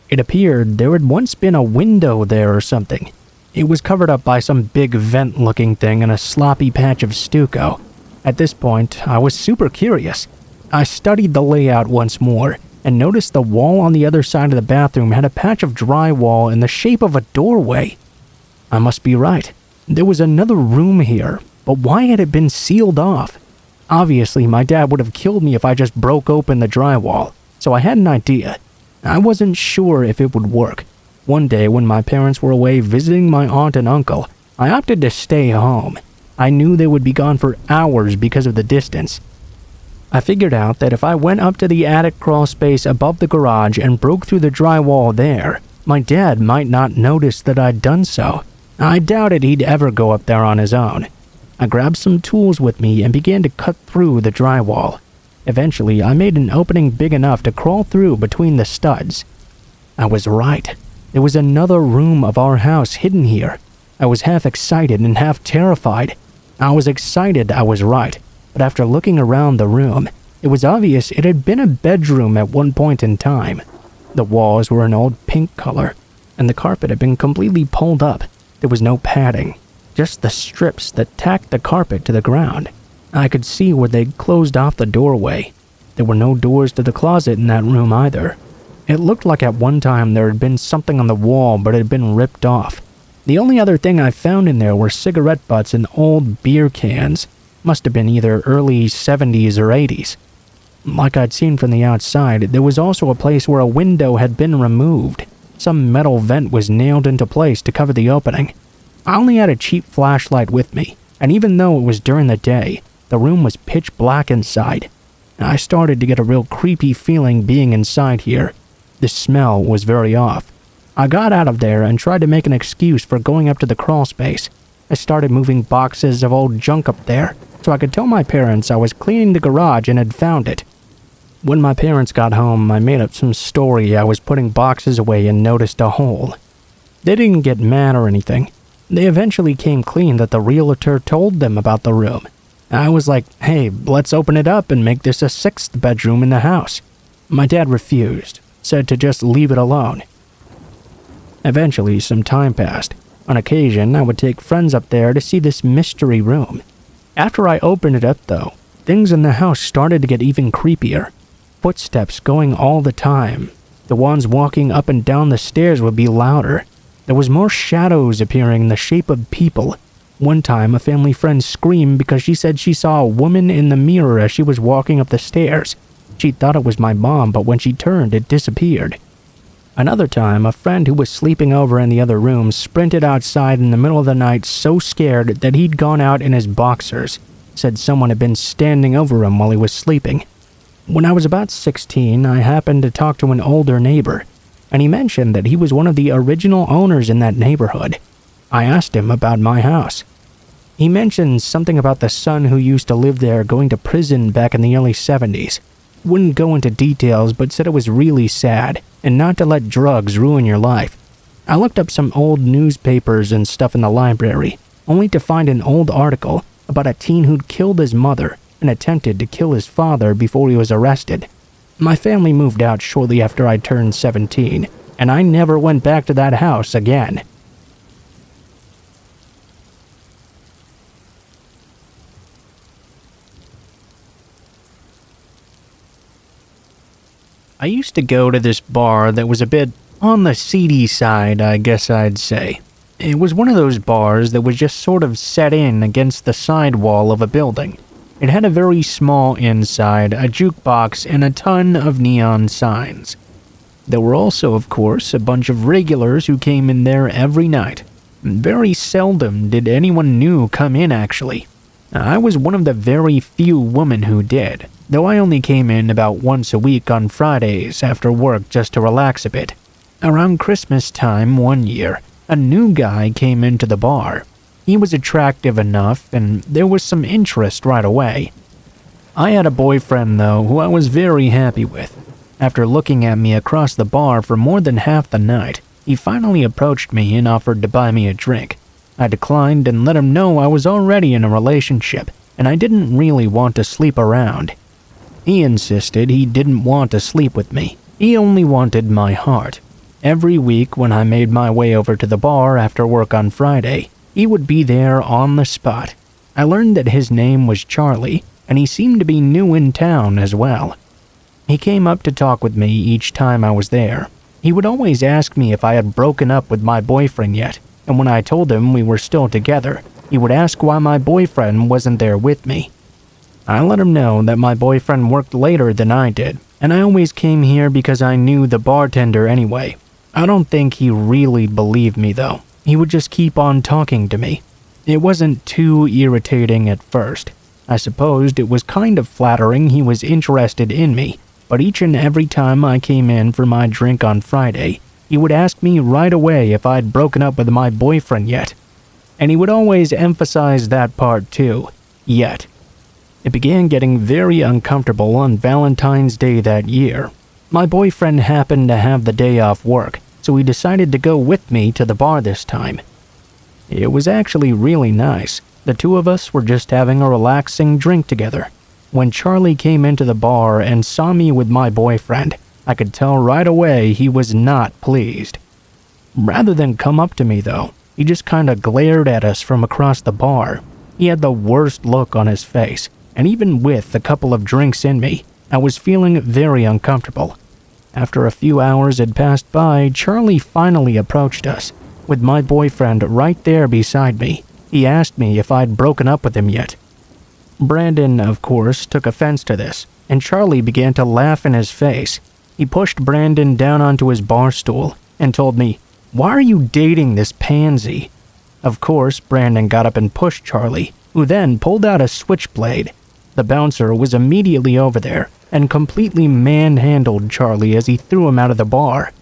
It appeared there had once been a window there or something. It was covered up by some big vent-looking thing and a sloppy patch of stucco. At this point, I was super curious. I studied the layout once more and noticed the wall on the other side of the bathroom had a patch of drywall in the shape of a doorway. I must be right. There was another room here, but why had it been sealed off? Obviously, my dad would have killed me if I just broke open the drywall, so I had an idea. I wasn't sure if it would work. One day when my parents were away visiting my aunt and uncle, I opted to stay home. I knew they would be gone for hours because of the distance. I figured out that if I went up to the attic crawl space above the garage and broke through the drywall there, my dad might not notice that I'd done so. I doubted he'd ever go up there on his own. I grabbed some tools with me and began to cut through the drywall. Eventually, I made an opening big enough to crawl through between the studs. I was right. There was another room of our house hidden here. I was half excited and half terrified. I was excited I was right, but after looking around the room, it was obvious it had been a bedroom at one point in time. The walls were an old pink color, and the carpet had been completely pulled up. There was no padding, just the strips that tacked the carpet to the ground. I could see where they'd closed off the doorway. There were no doors to the closet in that room either. It looked like at one time there had been something on the wall, but it had been ripped off. The only other thing I found in there were cigarette butts and old beer cans. Must have been either early 70s or 80s. Like I'd seen from the outside, there was also a place where a window had been removed. Some metal vent was nailed into place to cover the opening. I only had a cheap flashlight with me, and even though it was during the day, the room was pitch black inside. I started to get a real creepy feeling being inside here. The smell was very off. I got out of there and tried to make an excuse for going up to the crawl space. I started moving boxes of old junk up there, so I could tell my parents I was cleaning the garage and had found it. When my parents got home, I made up some story I was putting boxes away and noticed a hole. They didn't get mad or anything. They eventually came clean that the realtor told them about the room. I was like, hey, let's open it up and make this a 6th bedroom in the house. My dad refused, said to just leave it alone. Eventually, some time passed. On occasion, I would take friends up there to see this mystery room. After I opened it up, though, things in the house started to get even creepier. Footsteps going all the time. The ones walking up and down the stairs would be louder. There was more shadows appearing in the shape of people. One time, a family friend screamed because she said she saw a woman in the mirror as she was walking up the stairs. She thought it was my mom, but when she turned, it disappeared. Another time, a friend who was sleeping over in the other room sprinted outside in the middle of the night so scared that he'd gone out in his boxers. Said someone had been standing over him while he was sleeping. When I was about 16, I happened to talk to an older neighbor, and he mentioned that he was one of the original owners in that neighborhood. I asked him about my house. He mentioned something about the son who used to live there going to prison back in the early 70s. Wouldn't go into details, but said it was really sad, and not to let drugs ruin your life. I looked up some old newspapers and stuff in the library, only to find an old article about a teen who'd killed his mother and attempted to kill his father before he was arrested. My family moved out shortly after I turned 17, and I never went back to that house again. I used to go to this bar that was a bit on the seedy side, I guess I'd say. It was one of those bars that was just sort of set in against the side wall of a building. It had a very small inside, a jukebox, and a ton of neon signs. There were also, of course, a bunch of regulars who came in there every night. Very seldom did anyone new come in, actually. I was one of the very few women who did, though I only came in about once a week on Fridays after work just to relax a bit. Around Christmas time one year, a new guy came into the bar. He was attractive enough, and there was some interest right away. I had a boyfriend, though, who I was very happy with. After looking at me across the bar for more than half the night, he finally approached me and offered to buy me a drink. I declined and let him know I was already in a relationship, and I didn't really want to sleep around. He insisted he didn't want to sleep with me. He only wanted my heart. Every week when I made my way over to the bar after work on Friday, he would be there on the spot. I learned that his name was Charlie, and he seemed to be new in town as well. He came up to talk with me each time I was there. He would always ask me if I had broken up with my boyfriend yet, and when I told him we were still together, he would ask why my boyfriend wasn't there with me. I let him know that my boyfriend worked later than I did, and I always came here because I knew the bartender anyway. I don't think he really believed me, though. He would just keep on talking to me. It wasn't too irritating at first. I supposed it was kind of flattering he was interested in me, but each and every time I came in for my drink on Friday, he would ask me right away if I'd broken up with my boyfriend yet. And he would always emphasize that part too, yet. It began getting very uncomfortable on Valentine's Day that year. My boyfriend happened to have the day off work, so he decided to go with me to the bar this time. It was actually really nice. The two of us were just having a relaxing drink together. When Charlie came into the bar and saw me with my boyfriend, I could tell right away he was not pleased. Rather than come up to me though, he He just kinda glared at us from across the bar. He had the worst look on his face, and even with a couple of drinks in me, I was feeling very uncomfortable. After a few hours had passed by, Charlie finally approached us, with my boyfriend right there beside me. He asked me if I'd broken up with him yet. Brandon, of course, took offense to this, and Charlie began to laugh in his face. He pushed Brandon down onto his bar stool and told me, "Why are you dating this pansy?" Of course, Brandon got up and pushed Charlie, who then pulled out a switchblade. The bouncer was immediately over there and completely manhandled Charlie as he threw him out of the bar.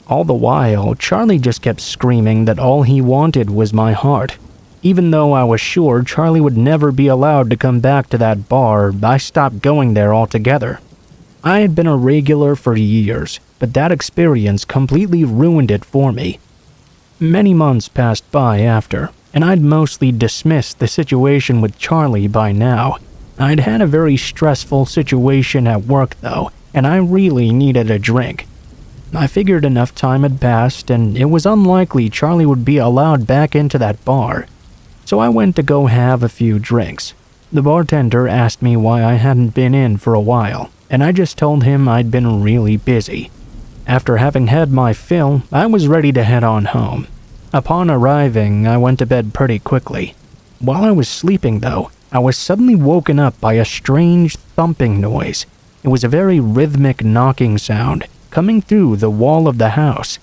All the while, Charlie just kept screaming that all he wanted was my heart. Even though I was sure Charlie would never be allowed to come back to that bar, I stopped going there altogether. I had been a regular for years, but that experience completely ruined it for me. Many months passed by after, and I'd mostly dismissed the situation with Charlie by now. I'd had a very stressful situation at work though, and I really needed a drink. I figured enough time had passed and it was unlikely Charlie would be allowed back into that bar. So I went to go have a few drinks. The bartender asked me why I hadn't been in for a while, and I just told him I'd been really busy. After having had my fill, I was ready to head on home. Upon arriving, I went to bed pretty quickly. While I was sleeping though, I was suddenly woken up by a strange thumping noise. It was a very rhythmic knocking sound coming through the wall of the house.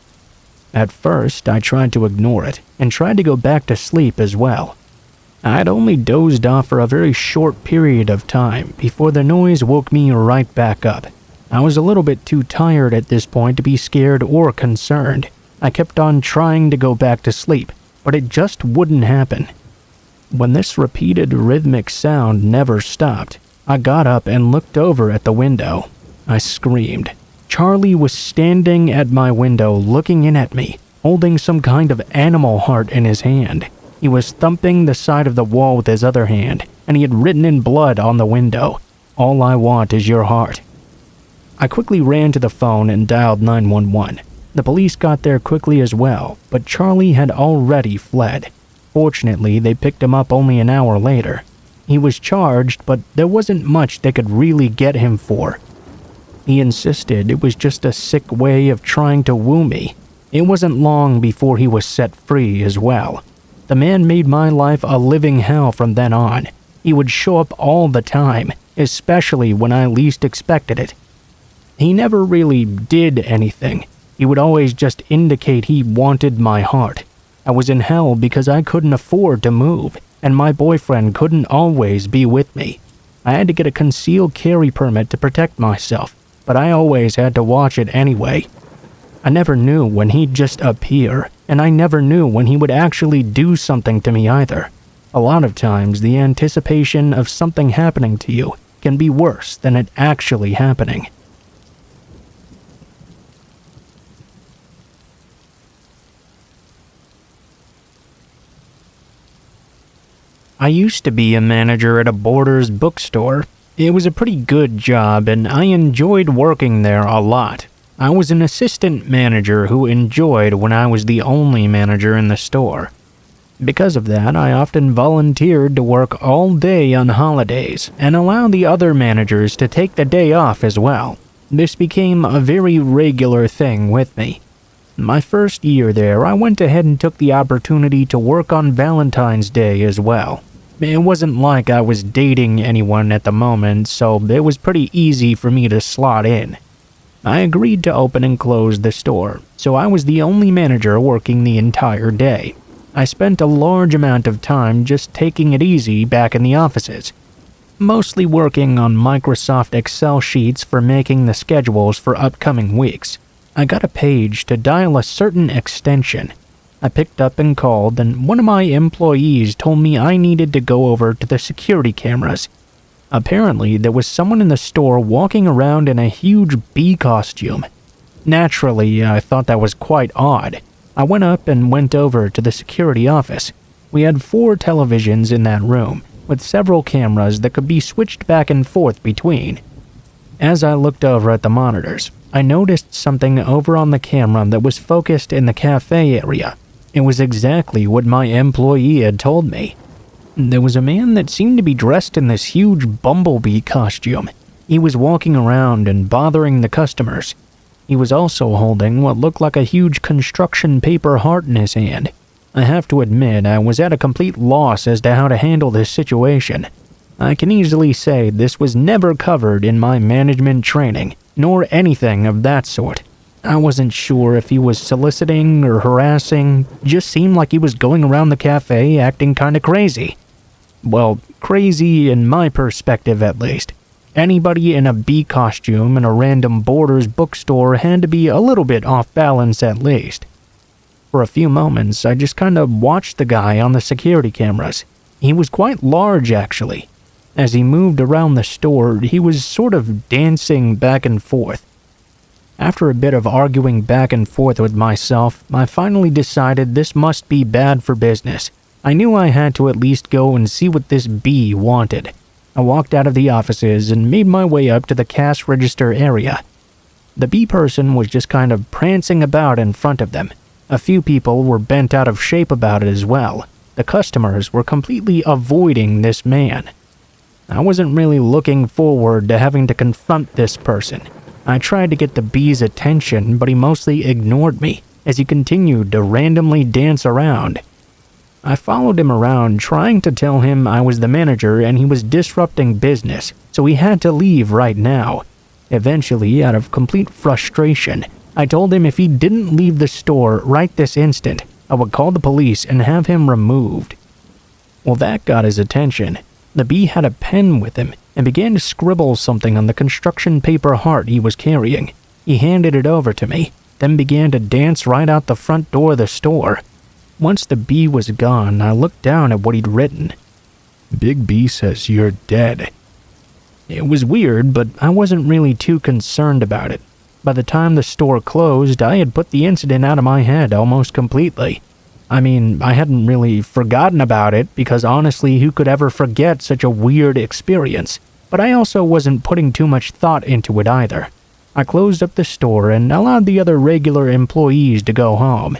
At first, I tried to ignore it and tried to go back to sleep as well. I had only dozed off for a very short period of time before the noise woke me right back up. I was a little bit too tired at this point to be scared or concerned. I kept on trying to go back to sleep, but it just wouldn't happen. When this repeated rhythmic sound never stopped, I got up and looked over at the window. I screamed. Charlie was standing at my window looking in at me, holding some kind of animal heart in his hand. He was thumping the side of the wall with his other hand, and he had written in blood on the window, "All I want is your heart." I quickly ran to the phone and dialed 911. The police got there quickly as well, but Charlie had already fled. Fortunately, they picked him up only an hour later. He was charged, but there wasn't much they could really get him for. He insisted it was just a sick way of trying to woo me. It wasn't long before he was set free as well. The man made my life a living hell from then on. He would show up all the time, especially when I least expected it. He never really did anything. He would always just indicate he wanted my heart. I was in hell because I couldn't afford to move, and my boyfriend couldn't always be with me. I had to get a concealed carry permit to protect myself, but I always had to watch it anyway. I never knew when he'd just appear, and I never knew when he would actually do something to me either. A lot of times, the anticipation of something happening to you can be worse than it actually happening. I used to be a manager at a Borders bookstore. It was a pretty good job and I enjoyed working there a lot. I was an assistant manager who enjoyed when I was the only manager in the store. Because of that, I often volunteered to work all day on holidays and allow the other managers to take the day off as well. This became a very regular thing with me. My first year there, I went ahead and took the opportunity to work on Valentine's Day as well. It wasn't like I was dating anyone at the moment, so it was pretty easy for me to slot in. I agreed to open and close the store, so I was the only manager working the entire day. I spent a large amount of time just taking it easy back in the offices, mostly working on Microsoft Excel sheets for making the schedules for upcoming weeks. I got a page to dial a certain extension. I picked up and called, and one of my employees told me I needed to go over to the security cameras. Apparently, there was someone in the store walking around in a huge bee costume. Naturally, I thought that was quite odd. I went up and went over to the security office. We had 4 televisions in that room, with several cameras that could be switched back and forth between. As I looked over at the monitors, I noticed something over on the camera that was focused in the cafe area. It was exactly what my employee had told me. There was a man that seemed to be dressed in this huge bumblebee costume. He was walking around and bothering the customers. He was also holding what looked like a huge construction paper heart in his hand. I have to admit, I was at a complete loss as to how to handle this situation. I can easily say this was never covered in my management training, nor anything of that sort. I wasn't sure if he was soliciting or harassing, just seemed like he was going around the cafe acting kinda crazy. Well, crazy in my perspective at least. Anybody in a bee costume in a random Borders bookstore had to be a little bit off balance at least. For a few moments, I just kind of watched the guy on the security cameras. He was quite large, actually. As he moved around the store, he was sort of dancing back and forth. After a bit of arguing back and forth with myself, I finally decided this must be bad for business. I knew I had to at least go and see what this bee wanted. I walked out of the offices and made my way up to the cash register area. The bee person was just kind of prancing about in front of them. A few people were bent out of shape about it as well. The customers were completely avoiding this man. I wasn't really looking forward to having to confront this person. I tried to get the bee's attention, but he mostly ignored me as he continued to randomly dance around. I followed him around, trying to tell him I was the manager and he was disrupting business, so he had to leave right now. Eventually, out of complete frustration, I told him if he didn't leave the store right this instant, I would call the police and have him removed. Well, that got his attention. The bee had a pen with him and began to scribble something on the construction paper heart he was carrying. He handed it over to me, then began to dance right out the front door of the store. Once the bee was gone, I looked down at what he'd written. "Big B says you're dead." It was weird, but I wasn't really too concerned about it. By the time the store closed, I had put the incident out of my head almost completely. I mean, I hadn't really forgotten about it because honestly, who could ever forget such a weird experience? But I also wasn't putting too much thought into it either. I closed up the store and allowed the other regular employees to go home.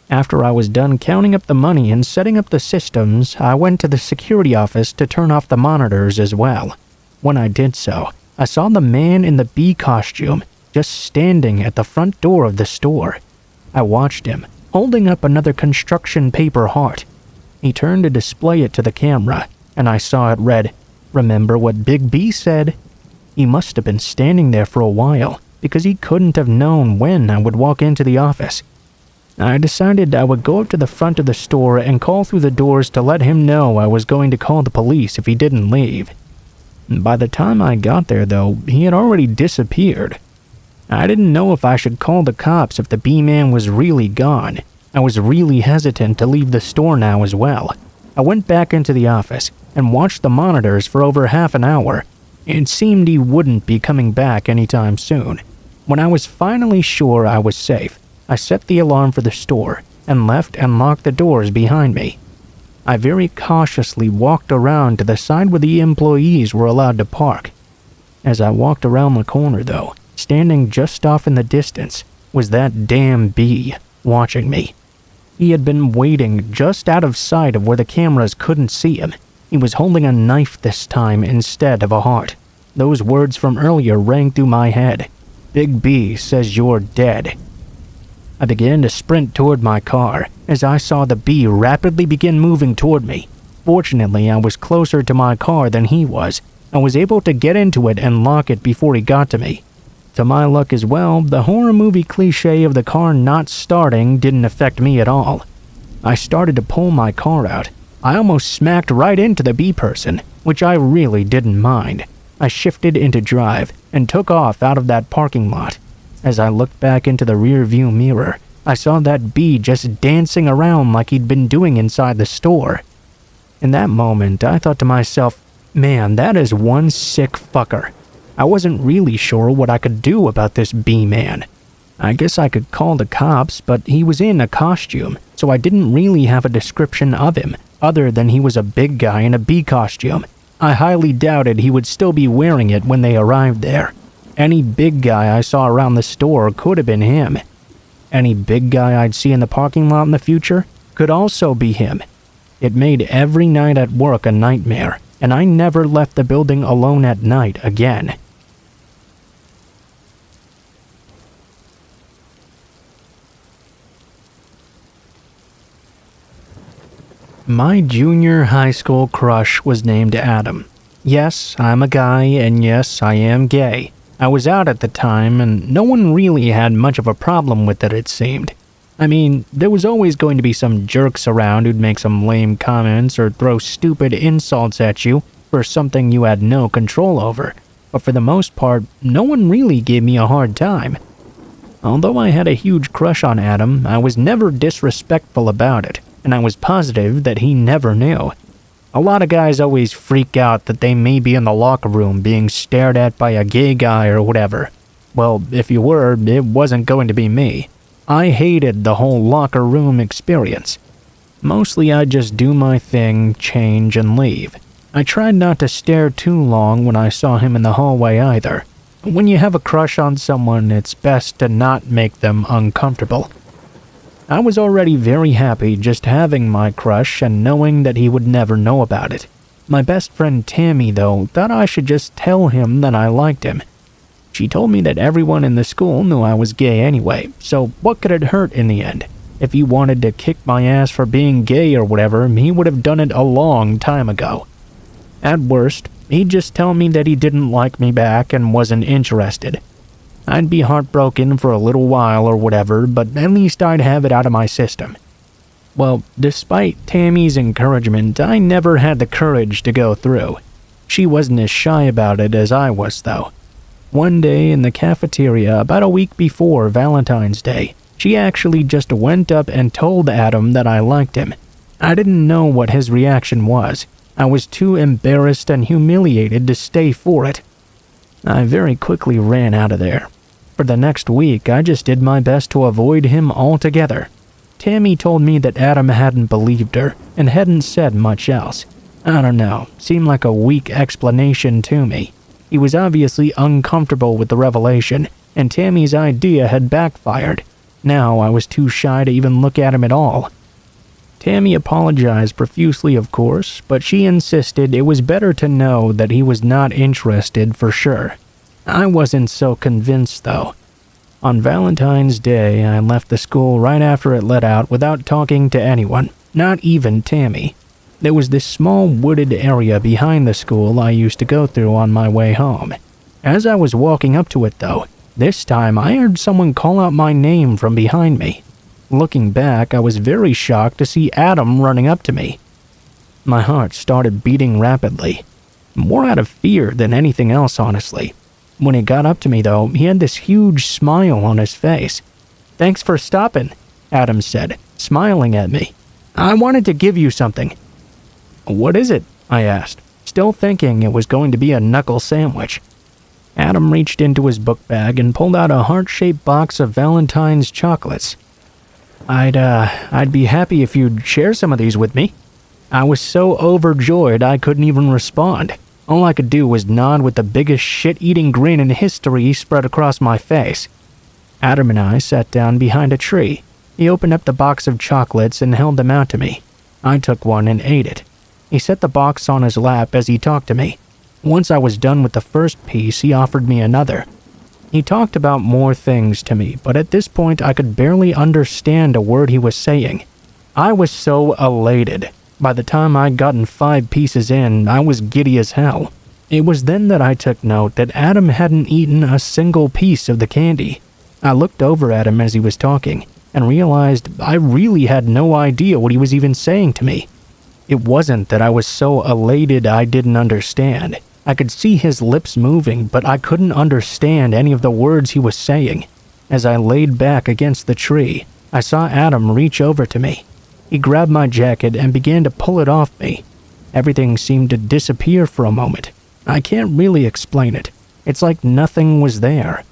After I was done counting up the money and setting up the systems, I went to the security office to turn off the monitors as well. When I did so, I saw the man in the bee costume just standing at the front door of the store. I watched him, holding up another construction paper heart. He turned to display it to the camera, and I saw it read, "Remember what Big B said?" He must have been standing there for a while, because he couldn't have known when I would walk into the office. I decided I would go up to the front of the store and call through the doors to let him know I was going to call the police if he didn't leave. By the time I got there, though, he had already disappeared. I didn't know if I should call the cops if the bee-man was really gone. I was really hesitant to leave the store now as well. I went back into the office and watched the monitors for over half an hour. It seemed he wouldn't be coming back anytime soon. When I was finally sure I was safe, I set the alarm for the store and left and locked the doors behind me. I very cautiously walked around to the side where the employees were allowed to park. As I walked around the corner, though, standing just off in the distance was that damn bee watching me. He had been waiting just out of sight of where the cameras couldn't see him. He was holding a knife this time instead of a heart. Those words from earlier rang through my head. "Big B says you're dead." I began to sprint toward my car as I saw the bee rapidly begin moving toward me. Fortunately, I was closer to my car than he was. I was able to get into it and lock it before he got to me. To my luck as well, the horror movie cliche of the car not starting didn't affect me at all. I started to pull my car out. I almost smacked right into the bee person, which I really didn't mind. I shifted into drive and took off out of that parking lot. As I looked back into the rear view mirror, I saw that bee just dancing around like he'd been doing inside the store. In that moment, I thought to myself, man, that is one sick fucker. I wasn't really sure what I could do about this bee man. I guess I could call the cops, but he was in a costume, so I didn't really have a description of him, other than he was a big guy in a bee costume. I highly doubted he would still be wearing it when they arrived there. Any big guy I saw around the store could have been him. Any big guy I'd see in the parking lot in the future could also be him. It made every night at work a nightmare, and I never left the building alone at night again. My junior high school crush was named Adam. Yes, I'm a guy, and yes, I am gay. I was out at the time, and no one really had much of a problem with it seemed. I mean, there was always going to be some jerks around who'd make some lame comments or throw stupid insults at you for something you had no control over, but for the most part, no one really gave me a hard time. Although I had a huge crush on Adam, I was never disrespectful about it, and I was positive that he never knew. A lot of guys always freak out that they may be in the locker room being stared at by a gay guy or whatever. Well, if you were, it wasn't going to be me. I hated the whole locker room experience. Mostly I'd just do my thing, change, and leave. I tried not to stare too long when I saw him in the hallway either. When you have a crush on someone, it's best to not make them uncomfortable. I was already very happy just having my crush and knowing that he would never know about it. My best friend Tammy, though, thought I should just tell him that I liked him. She told me that everyone in the school knew I was gay anyway, so what could it hurt in the end? If he wanted to kick my ass for being gay or whatever, he would have done it a long time ago. At worst, he'd just tell me that he didn't like me back and wasn't interested. I'd be heartbroken for a little while or whatever, but at least I'd have it out of my system. Well, despite Tammy's encouragement, I never had the courage to go through. She wasn't as shy about it as I was, though. One day in the cafeteria, about a week before Valentine's Day, she actually just went up and told Adam that I liked him. I didn't know what his reaction was. I was too embarrassed and humiliated to stay for it. I very quickly ran out of there. For the next week, I just did my best to avoid him altogether. Tammy told me that Adam hadn't believed her and hadn't said much else. I don't know, seemed like a weak explanation to me. He was obviously uncomfortable with the revelation, and Tammy's idea had backfired. Now I was too shy to even look at him at all. Tammy apologized profusely, of course, but she insisted it was better to know that he was not interested for sure. I wasn't so convinced, though. On Valentine's Day, I left the school right after it let out without talking to anyone, not even Tammy. There was this small wooded area behind the school I used to go through on my way home. As I was walking up to it, though, this time I heard someone call out my name from behind me. Looking back, I was very shocked to see Adam running up to me. My heart started beating rapidly, more out of fear than anything else, honestly. When he got up to me, though, he had this huge smile on his face. "Thanks for stopping," Adam said, smiling at me. "I wanted to give you something." "What is it?" I asked, still thinking it was going to be a knuckle sandwich. Adam reached into his book bag and pulled out a heart-shaped box of Valentine's chocolates. I'd be happy if you'd share some of these with me." I was so overjoyed I couldn't even respond. All I could do was nod with the biggest shit-eating grin in history spread across my face. Adam and I sat down behind a tree. He opened up the box of chocolates and held them out to me. I took one and ate it. He set the box on his lap as he talked to me. Once I was done with the first piece, he offered me another. He talked about more things to me, but at this point I could barely understand a word he was saying. I was so elated. By the time I'd gotten 5 pieces in, I was giddy as hell. It was then that I took note that Adam hadn't eaten a single piece of the candy. I looked over at him as he was talking, and realized I really had no idea what he was even saying to me. It wasn't that I was so elated I didn't understand. I could see his lips moving, but I couldn't understand any of the words he was saying. As I laid back against the tree, I saw Adam reach over to me. He grabbed my jacket and began to pull it off me. Everything seemed to disappear for a moment. I can't really explain it. It's like nothing was there.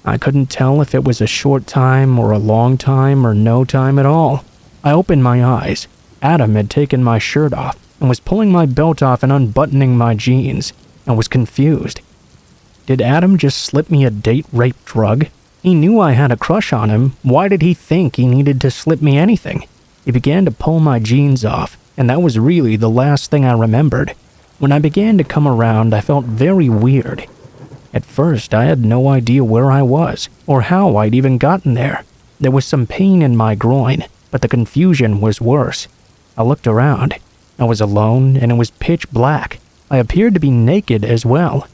I couldn't tell if it was a short time or a long time or no time at all. I opened my eyes. Adam had taken my shirt off and was pulling my belt off and unbuttoning my jeans, and was confused. Did Adam just slip me a date rape drug? He knew I had a crush on him. Why did he think he needed to slip me anything? He began to pull my jeans off, and that was really the last thing I remembered. When I began to come around, I felt very weird. At first, I had no idea where I was, or how I'd even gotten there. There was some pain in my groin, but the confusion was worse. I looked around. I was alone, and it was pitch black. I appeared to be naked as well.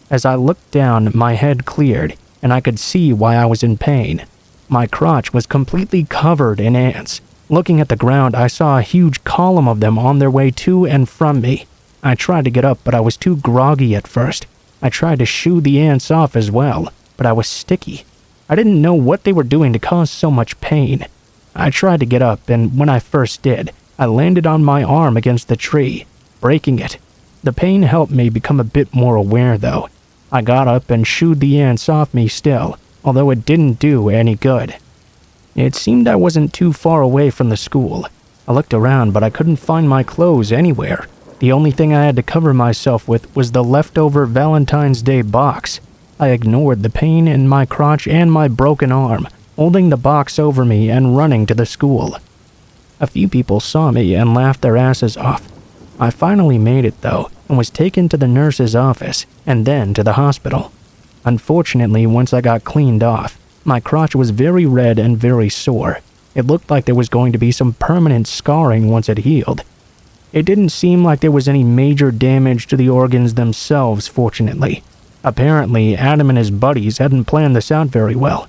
As I looked down, my head cleared, and I could see why I was in pain. My crotch was completely covered in ants. Looking at the ground, I saw a huge column of them on their way to and from me. I tried to get up, but I was too groggy at first. I tried to shoo the ants off as well, but I was sticky. I didn't know what they were doing to cause so much pain. I tried to get up, and when I first did, I landed on my arm against the tree, breaking it. The pain helped me become a bit more aware, though. I got up and shooed the ants off me still, although it didn't do any good. It seemed I wasn't too far away from the school. I looked around, but I couldn't find my clothes anywhere. The only thing I had to cover myself with was the leftover Valentine's Day box. I ignored the pain in my crotch and my broken arm, holding the box over me and running to the school. A few people saw me and laughed their asses off. I finally made it, though, and was taken to the nurse's office and then to the hospital. Unfortunately, once I got cleaned off, my crotch was very red and very sore. It looked like there was going to be some permanent scarring once it healed. It didn't seem like there was any major damage to the organs themselves, fortunately. Apparently, Adam and his buddies hadn't planned this out very well.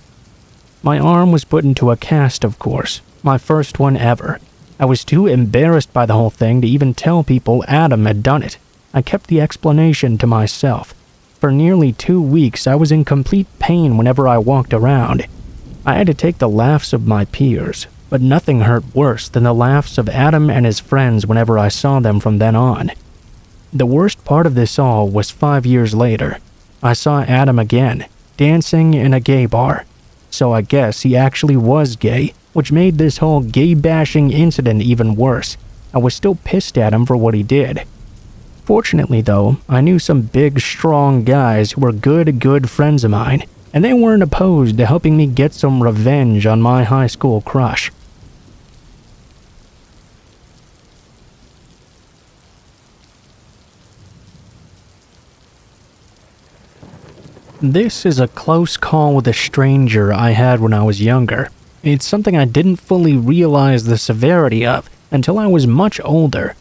My arm was put into a cast, of course, my first one ever. I was too embarrassed by the whole thing to even tell people Adam had done it. I kept the explanation to myself. For nearly 2 weeks, I was in complete pain whenever I walked around. I had to take the laughs of my peers, but nothing hurt worse than the laughs of Adam and his friends whenever I saw them from then on. The worst part of this all was 5 years later. I saw Adam again, dancing in a gay bar. So I guess he actually was gay, which made this whole gay-bashing incident even worse. I was still pissed at him for what he did. Fortunately, though, I knew some big, strong guys who were good friends of mine, and they weren't opposed to helping me get some revenge on my high school crush. This is a close call with a stranger I had when I was younger. It's something I didn't fully realize the severity of until I was much older.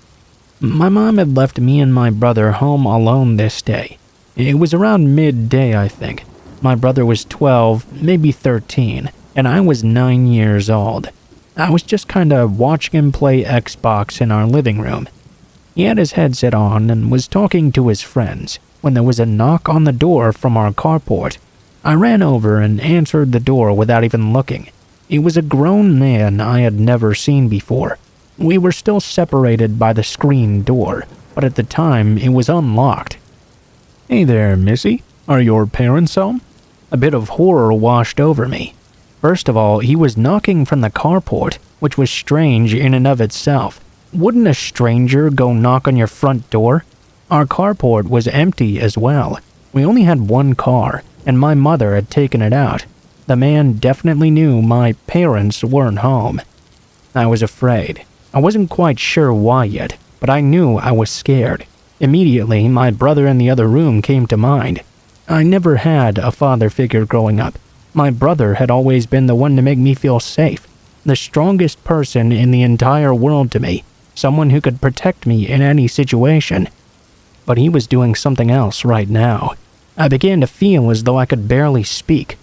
My mom had left me and my brother home alone this day. It was around midday, I think. My brother was 12, maybe 13, and I was 9 years old. I was just kinda watching him play Xbox in our living room. He had his headset on and was talking to his friends when there was a knock on the door from our carport. I ran over and answered the door without even looking. It was a grown man I had never seen before. We were still separated by the screen door, but at the time it was unlocked. "Hey there, Missy. Are your parents home?" A bit of horror washed over me. First of all, he was knocking from the carport, which was strange in and of itself. Wouldn't a stranger go knock on your front door? Our carport was empty as well. We only had one car, and my mother had taken it out. The man definitely knew my parents weren't home. I was afraid. I wasn't quite sure why yet, but I knew I was scared. Immediately, my brother in the other room came to mind. I never had a father figure growing up. My brother had always been the one to make me feel safe. The strongest person in the entire world to me. Someone who could protect me in any situation. But he was doing something else right now. I began to feel as though I could barely speak.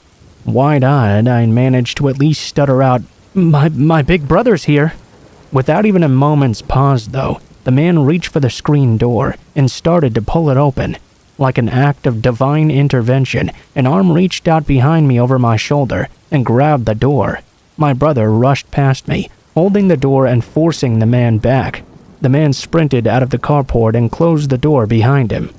Wide-eyed, I managed to at least stutter out, My big brother's here." Without even a moment's pause, though, the man reached for the screen door and started to pull it open. Like an act of divine intervention, an arm reached out behind me over my shoulder and grabbed the door. My brother rushed past me, holding the door and forcing the man back. The man sprinted out of the carport and closed the door behind him.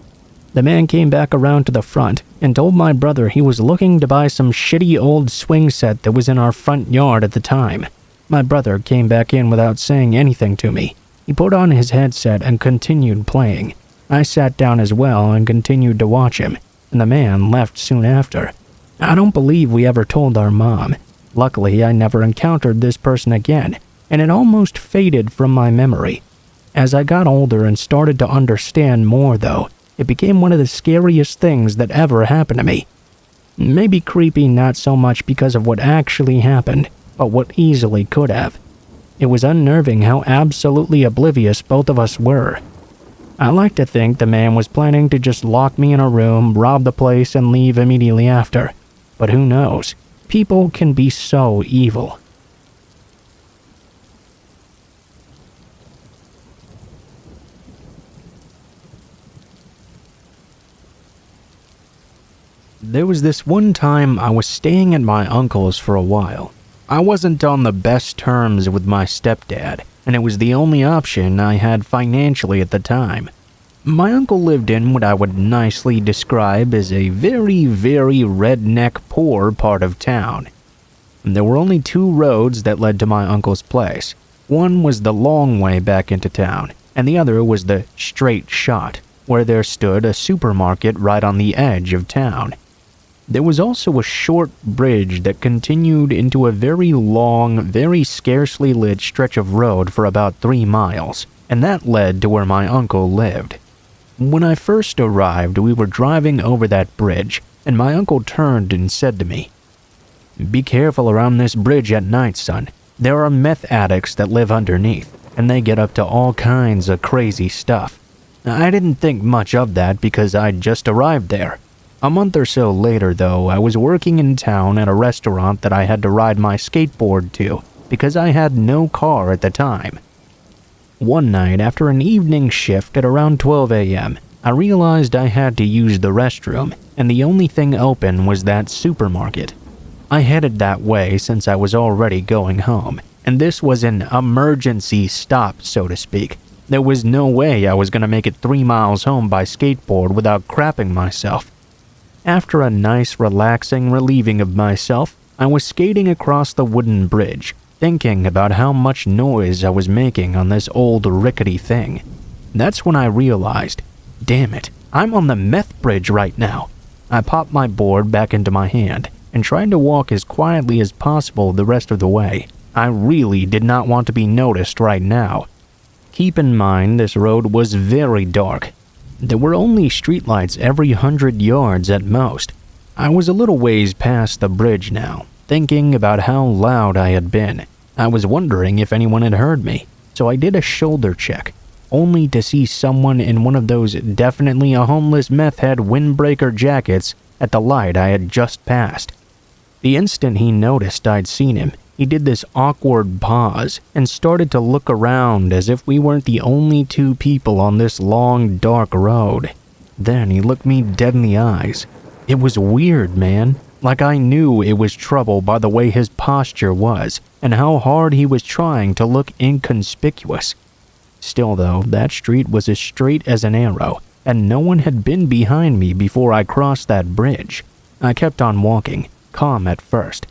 The man came back around to the front and told my brother he was looking to buy some shitty old swing set that was in our front yard at the time. My brother came back in without saying anything to me. He put on his headset and continued playing. I sat down as well and continued to watch him, and the man left soon after. I don't believe we ever told our mom. Luckily, I never encountered this person again, and it almost faded from my memory. As I got older and started to understand more, though, it became one of the scariest things that ever happened to me. Maybe creepy not so much because of what actually happened, but what easily could have. It was unnerving how absolutely oblivious both of us were. I like to think the man was planning to just lock me in a room, rob the place, and leave immediately after. But who knows? People can be so evil. There was this one time I was staying at my uncle's for a while. I wasn't on the best terms with my stepdad, and it was the only option I had financially at the time. My uncle lived in what I would nicely describe as a very, very redneck poor part of town. There were only 2 roads that led to my uncle's place. One was the long way back into town, and the other was the straight shot, where there stood a supermarket right on the edge of town. There was also a short bridge that continued into a very long, very scarcely lit stretch of road for about 3 miles, and that led to where my uncle lived. When I first arrived, we were driving over that bridge, and my uncle turned and said to me, "Be careful around this bridge at night, son. There are meth addicts that live underneath, and they get up to all kinds of crazy stuff." I didn't think much of that because I'd just arrived there. A month or so later, though, I was working in town at a restaurant that I had to ride my skateboard to because I had no car at the time. One night, after an evening shift at around 12 a.m., I realized I had to use the restroom, and the only thing open was that supermarket. I headed that way since I was already going home, and this was an emergency stop, so to speak. There was no way I was going to make it 3 miles home by skateboard without crapping myself. After a nice relaxing relieving of myself, I was skating across the wooden bridge, thinking about how much noise I was making on this old rickety thing. That's when I realized, damn it, I'm on the meth bridge right now. I popped my board back into my hand and tried to walk as quietly as possible the rest of the way. I really did not want to be noticed right now. Keep in mind this road was very dark. There were only streetlights every 100 yards at most. I was a little ways past the bridge now, thinking about how loud I had been. I was wondering if anyone had heard me, so I did a shoulder check, only to see someone in one of those definitely a homeless meth head windbreaker jackets at the light I had just passed. The instant he noticed I'd seen him, he did this awkward pause and started to look around as if we weren't the only 2 people on this long, dark road. Then he looked me dead in the eyes. It was weird, man. Like I knew it was trouble by the way his posture was and how hard he was trying to look inconspicuous. Still though, that street was as straight as an arrow, and no one had been behind me before I crossed that bridge. I kept on walking, calm at first.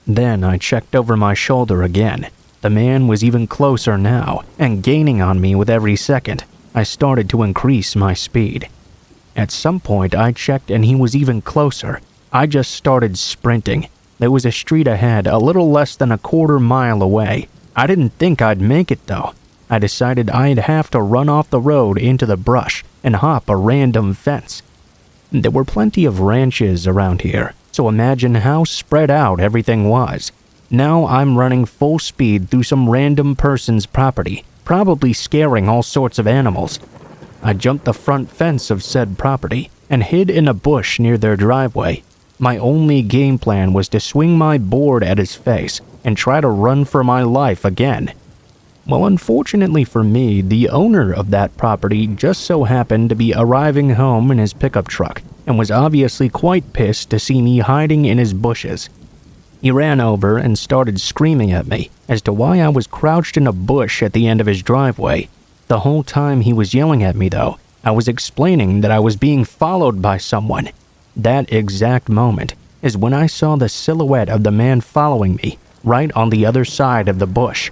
Then I checked over my shoulder again. The man was even closer now, and gaining on me with every second. I started to increase my speed. At some point I checked and he was even closer. I just started sprinting. There was a street ahead, a little less than a quarter mile away. I didn't think I'd make it though. I decided I'd have to run off the road into the brush and hop a random fence. There were plenty of ranches around here, so imagine how spread out everything was. Now I'm running full speed through some random person's property, probably scaring all sorts of animals. I jumped the front fence of said property and hid in a bush near their driveway. My only game plan was to swing my board at his face and try to run for my life again. Well, unfortunately for me, the owner of that property just so happened to be arriving home in his pickup truck and was obviously quite pissed to see me hiding in his bushes. He ran over and started screaming at me as to why I was crouched in a bush at the end of his driveway. The whole time he was yelling at me, though, I was explaining that I was being followed by someone. That exact moment is when I saw the silhouette of the man following me right on the other side of the bush.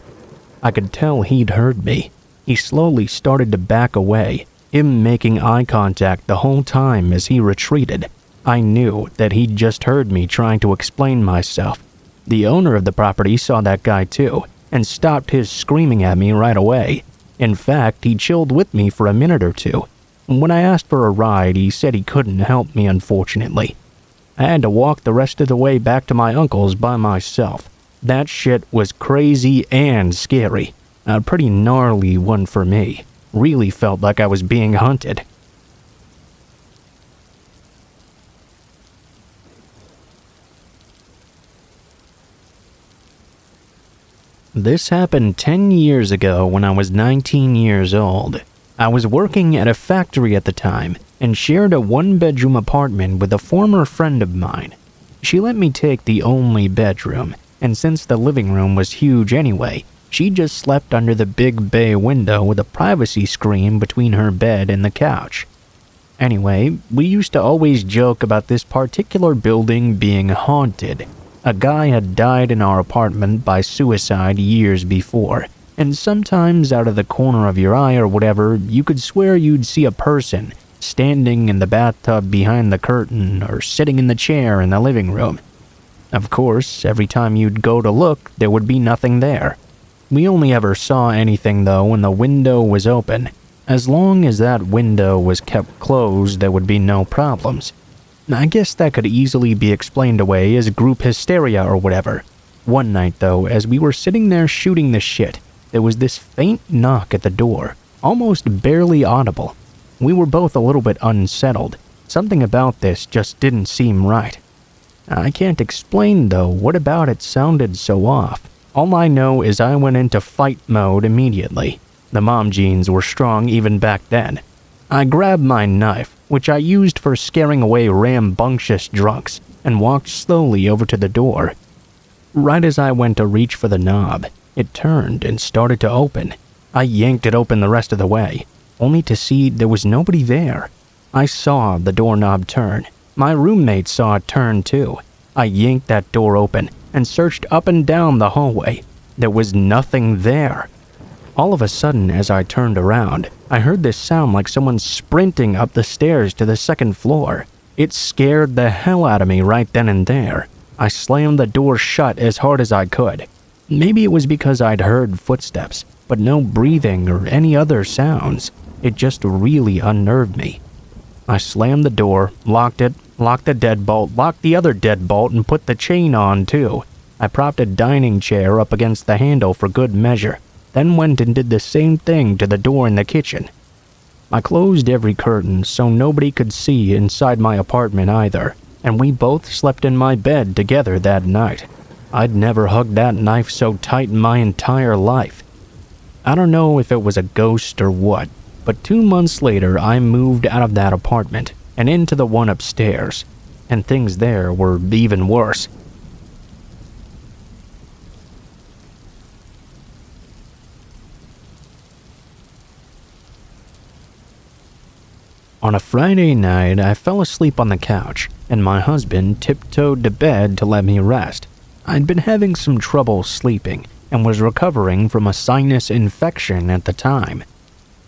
I could tell he'd heard me. He slowly started to back away, him making eye contact the whole time as he retreated. I knew that he'd just heard me trying to explain myself. The owner of the property saw that guy too, and stopped his screaming at me right away. In fact, he chilled with me for a minute or two. When I asked for a ride, he said he couldn't help me, unfortunately. I had to walk the rest of the way back to my uncle's by myself. That shit was crazy and scary. A pretty gnarly one for me. Really felt like I was being hunted. This happened 10 years ago when I was 19 years old. I was working at a factory at the time and shared a one-bedroom apartment with a former friend of mine. She let me take the only bedroom, and since the living room was huge anyway, she just slept under the big bay window with a privacy screen between her bed and the couch. Anyway, we used to always joke about this particular building being haunted. A guy had died in our apartment by suicide years before, and sometimes out of the corner of your eye or whatever, you could swear you'd see a person standing in the bathtub behind the curtain or sitting in the chair in the living room. Of course, every time you'd go to look, there would be nothing there. We only ever saw anything though when the window was open. As long as that window was kept closed, there would be no problems. I guess that could easily be explained away as group hysteria or whatever. One night though, as we were sitting there shooting the shit, there was this faint knock at the door, almost barely audible. We were both a little bit unsettled. Something about this just didn't seem right. I can't explain though what about it sounded so off. All I know is I went into fight mode immediately. The mom genes were strong even back then. I grabbed my knife, which I used for scaring away rambunctious drunks, and walked slowly over to the door. Right as I went to reach for the knob, it turned and started to open. I yanked it open the rest of the way, only to see there was nobody there. I saw the doorknob turn. My roommate saw it turn too. I yanked that door open and searched up and down the hallway. There was nothing there. All of a sudden, as I turned around, I heard this sound like someone sprinting up the stairs to the second floor. It scared the hell out of me right then and there. I slammed the door shut as hard as I could. Maybe it was because I'd heard footsteps, but no breathing or any other sounds. It just really unnerved me. I slammed the door, locked it, locked the deadbolt, locked the other deadbolt, and put the chain on too. I propped a dining chair up against the handle for good measure, then went and did the same thing to the door in the kitchen. I closed every curtain so nobody could see inside my apartment either, and we both slept in my bed together that night. I'd never hugged that knife so tight in my entire life. I don't know if it was a ghost or what, but 2 months later I moved out of that apartment and into the one upstairs, and things there were even worse. On a Friday night, I fell asleep on the couch, and my husband tiptoed to bed to let me rest. I'd been having some trouble sleeping and was recovering from a sinus infection at the time.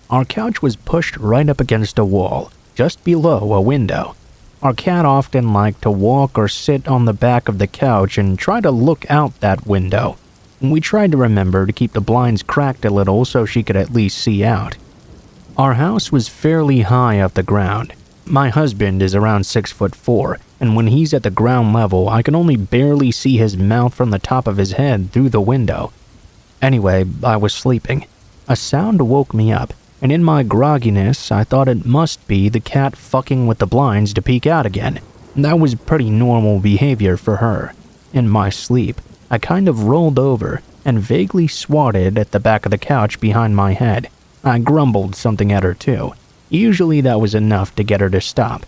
Our couch was pushed right up against a wall, just below a window. Our cat often liked to walk or sit on the back of the couch and try to look out that window. We tried to remember to keep the blinds cracked a little so she could at least see out. Our house was fairly high off the ground. My husband is around 6'4", and when he's at the ground level, I can only barely see his mouth from the top of his head through the window. Anyway, I was sleeping. A sound woke me up, and in my grogginess, I thought it must be the cat fucking with the blinds to peek out again. That was pretty normal behavior for her. In my sleep, I kind of rolled over and vaguely swatted at the back of the couch behind my head. I grumbled something at her too. Usually that was enough to get her to stop.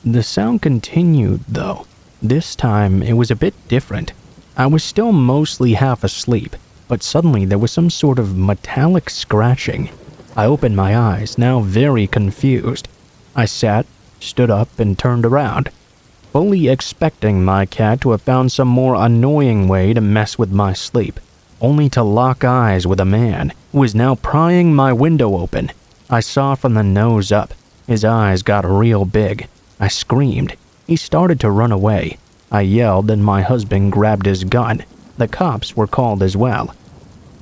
The sound continued though. This time it was a bit different. I was still mostly half asleep, but suddenly there was some sort of metallic scratching. I opened my eyes, now very confused. I sat, stood up, and turned around, fully expecting my cat to have found some more annoying way to mess with my sleep, only to lock eyes with a man who was now prying my window open. I saw from the nose up. His eyes got real big. I screamed. He started to run away. I yelled and my husband grabbed his gun. The cops were called as well.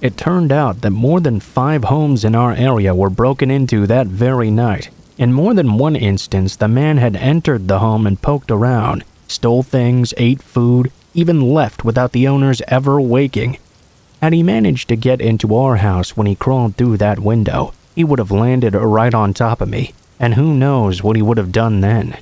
It turned out that more than 5 homes in our area were broken into that very night. In more than one instance, the man had entered the home and poked around, stole things, ate food, even left without the owners ever waking. Had he managed to get into our house when he crawled through that window, he would have landed right on top of me, and who knows what he would have done then.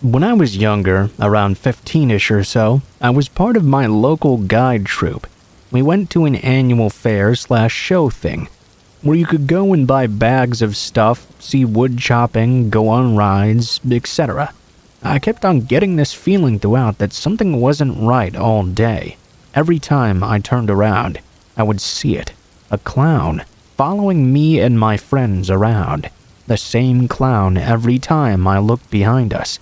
When I was younger, around 15-ish or so, I was part of my local guide troupe. We went to an annual fair/show thing, where you could go and buy bags of stuff, see wood chopping, go on rides, etc. I kept on getting this feeling throughout that something wasn't right all day. Every time I turned around, I would see it. A clown, following me and my friends around. The same clown every time I looked behind us.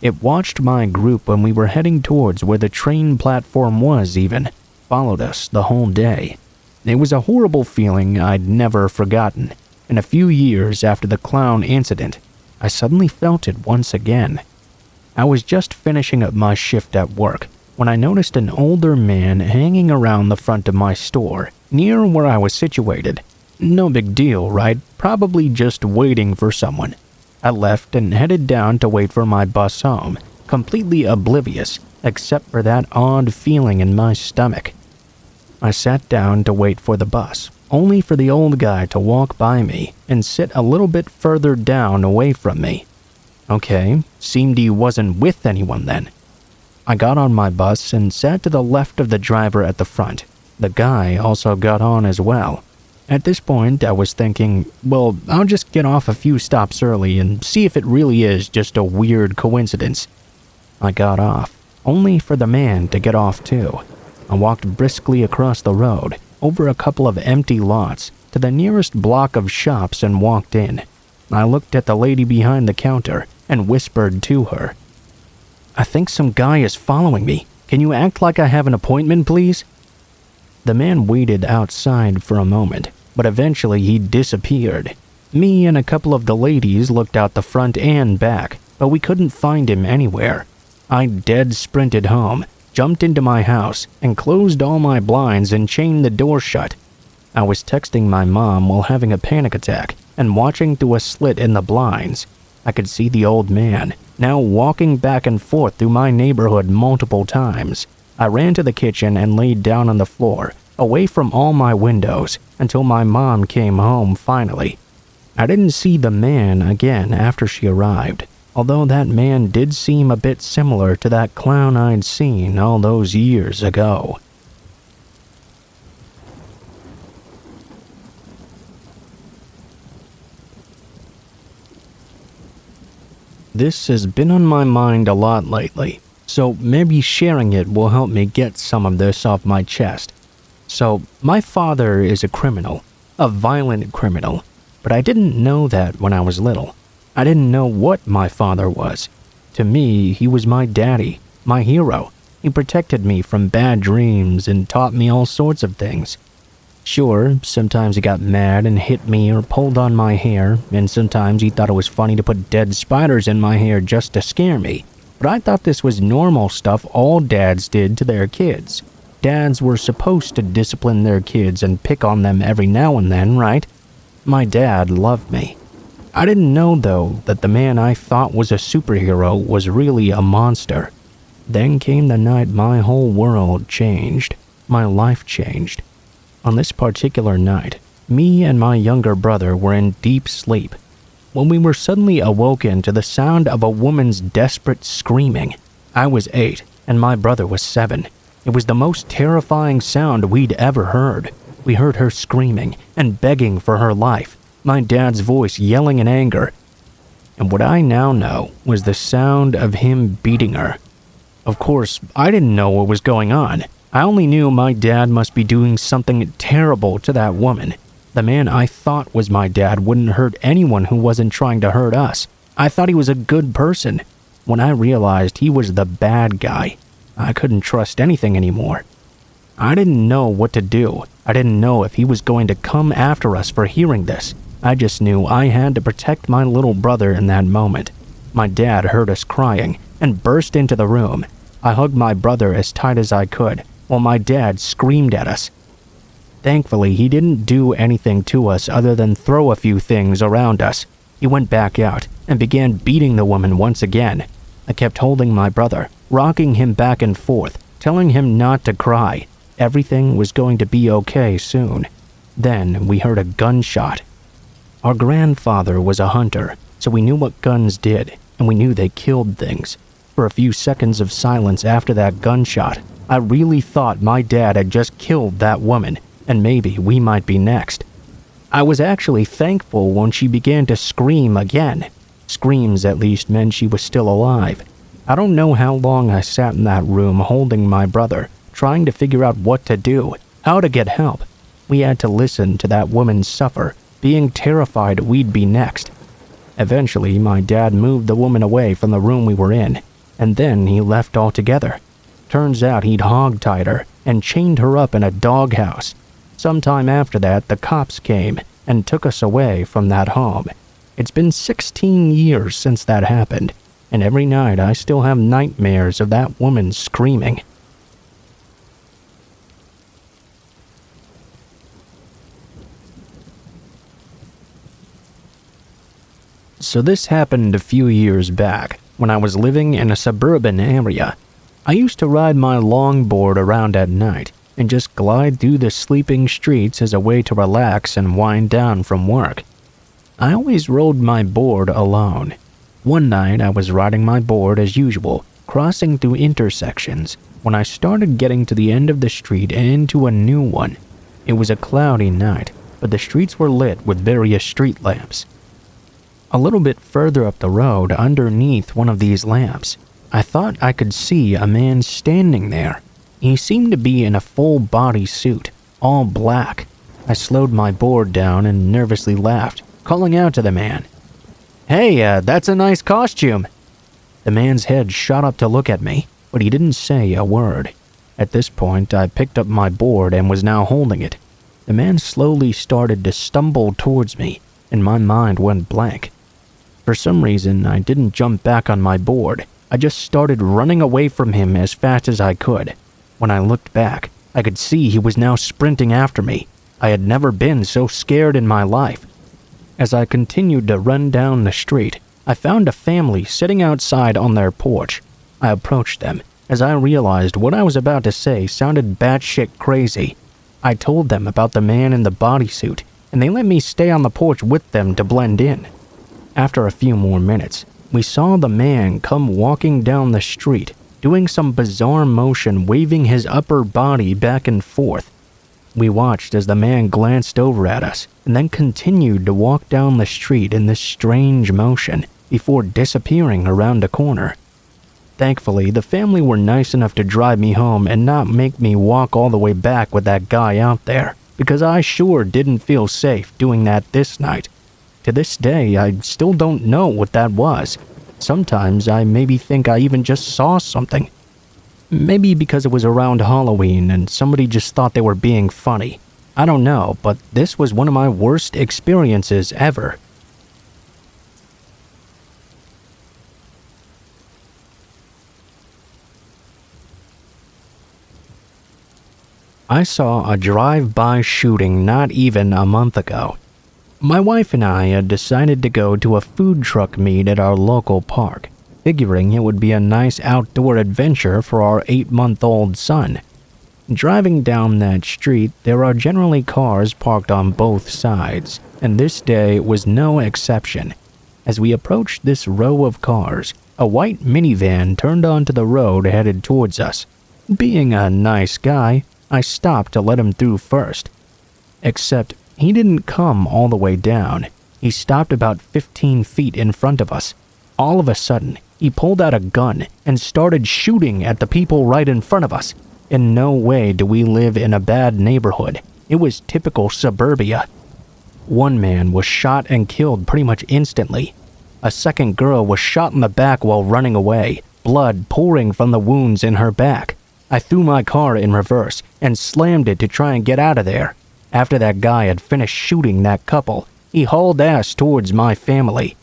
It watched my group when we were heading towards where the train platform was even. Followed us the whole day. It was a horrible feeling I'd never forgotten. And a few years after the clown incident, I suddenly felt it once again. I was just finishing up my shift at work when I noticed an older man hanging around the front of my store, near where I was situated. No big deal, right? Probably just waiting for someone. I left and headed down to wait for my bus home, completely oblivious, except for that odd feeling in my stomach. I sat down to wait for the bus, only for the old guy to walk by me and sit a little bit further down away from me. Okay, seemed he wasn't with anyone then. I got on my bus and sat to the left of the driver at the front. The guy also got on as well. At this point, I was thinking, well, I'll just get off a few stops early and see if it really is just a weird coincidence. I got off, only for the man to get off too. I walked briskly across the road, over a couple of empty lots, to the nearest block of shops and walked in. I looked at the lady behind the counter and whispered to her, "I think some guy is following me. Can you act like I have an appointment, please?" The man waited outside for a moment, but eventually he disappeared. Me and a couple of the ladies looked out the front and back, but we couldn't find him anywhere. I dead sprinted home, jumped into my house, and closed all my blinds and chained the door shut. I was texting my mom while having a panic attack and watching through a slit in the blinds. I could see the old man, now walking back and forth through my neighborhood multiple times. I ran to the kitchen and laid down on the floor, away from all my windows, until my mom came home finally. I didn't see the man again after she arrived, although that man did seem a bit similar to that clown I'd seen all those years ago. This has been on my mind a lot lately, so maybe sharing it will help me get some of this off my chest. So, my father is a criminal, a violent criminal, but I didn't know that when I was little. I didn't know what my father was. To me, he was my daddy, my hero. He protected me from bad dreams and taught me all sorts of things. Sure, sometimes he got mad and hit me or pulled on my hair, and sometimes he thought it was funny to put dead spiders in my hair just to scare me. But I thought this was normal stuff all dads did to their kids. Dads were supposed to discipline their kids and pick on them every now and then, right? My dad loved me. I didn't know, though, that the man I thought was a superhero was really a monster. Then came the night my whole world changed. My life changed. On this particular night, me and my younger brother were in deep sleep when we were suddenly awoken to the sound of a woman's desperate screaming. I was 8 and my brother was 7. It was the most terrifying sound we'd ever heard. We heard her screaming and begging for her life, my dad's voice yelling in anger. And what I now know was the sound of him beating her. Of course, I didn't know what was going on. I only knew my dad must be doing something terrible to that woman. The man I thought was my dad wouldn't hurt anyone who wasn't trying to hurt us. I thought he was a good person. When I realized he was the bad guy, I couldn't trust anything anymore. I didn't know what to do. I didn't know if he was going to come after us for hearing this. I just knew I had to protect my little brother in that moment. My dad heard us crying and burst into the room. I hugged my brother as tight as I could, while my dad screamed at us. Thankfully, he didn't do anything to us other than throw a few things around us. He went back out and began beating the woman once again. I kept holding my brother, rocking him back and forth, telling him not to cry. Everything was going to be okay soon. Then we heard a gunshot. Our grandfather was a hunter, so we knew what guns did, and we knew they killed things. For a few seconds of silence after that gunshot, I really thought my dad had just killed that woman, and maybe we might be next. I was actually thankful when she began to scream again. Screams at least meant she was still alive. I don't know how long I sat in that room holding my brother, trying to figure out what to do, how to get help. We had to listen to that woman suffer, being terrified we'd be next. Eventually, my dad moved the woman away from the room we were in, and then he left altogether. Turns out he'd hogtied her and chained her up in a doghouse. Sometime after that, the cops came and took us away from that home. It's been 16 years since that happened, and every night I still have nightmares of that woman screaming. So this happened a few years back, when I was living in a suburban area. I used to ride my longboard around at night and just glide through the sleeping streets as a way to relax and wind down from work. I always rode my board alone. One night I was riding my board as usual, crossing through intersections, when I started getting to the end of the street and into a new one. It was a cloudy night, but the streets were lit with various street lamps. A little bit further up the road, underneath one of these lamps, I thought I could see a man standing there. He seemed to be in a full body suit, all black. I slowed my board down and nervously laughed, calling out to the man, "Hey, that's a nice costume." The man's head shot up to look at me, but he didn't say a word. At this point, I picked up my board and was now holding it. The man slowly started to stumble towards me, and my mind went blank. For some reason, I didn't jump back on my board. I just started running away from him as fast as I could. When I looked back, I could see he was now sprinting after me. I had never been so scared in my life. As I continued to run down the street, I found a family sitting outside on their porch. I approached them, as I realized what I was about to say sounded batshit crazy. I told them about the man in the bodysuit, and they let me stay on the porch with them to blend in. After a few more minutes, we saw the man come walking down the street, doing some bizarre motion, waving his upper body back and forth. We watched as the man glanced over at us and then continued to walk down the street in this strange motion before disappearing around a corner. Thankfully, the family were nice enough to drive me home and not make me walk all the way back with that guy out there, because I sure didn't feel safe doing that this night. To this day, I still don't know what that was. Sometimes I maybe think I even just saw something. Maybe because it was around Halloween and somebody just thought they were being funny. I don't know, but this was one of my worst experiences ever. I saw a drive-by shooting not even a month ago. My wife and I had decided to go to a food truck meet at our local park, figuring it would be a nice outdoor adventure for our 8-month-old son. Driving down that street, there are generally cars parked on both sides, and this day was no exception. As we approached this row of cars, a white minivan turned onto the road headed towards us. Being a nice guy, I stopped to let him through first. Except he didn't come all the way down. He stopped about 15 feet in front of us. All of a sudden, he pulled out a gun and started shooting at the people right in front of us. In no way do we live in a bad neighborhood. It was typical suburbia. One man was shot and killed pretty much instantly. A second girl was shot in the back while running away, blood pouring from the wounds in her back. I threw my car in reverse and slammed it to try and get out of there. After that guy had finished shooting that couple, he hauled ass towards my family.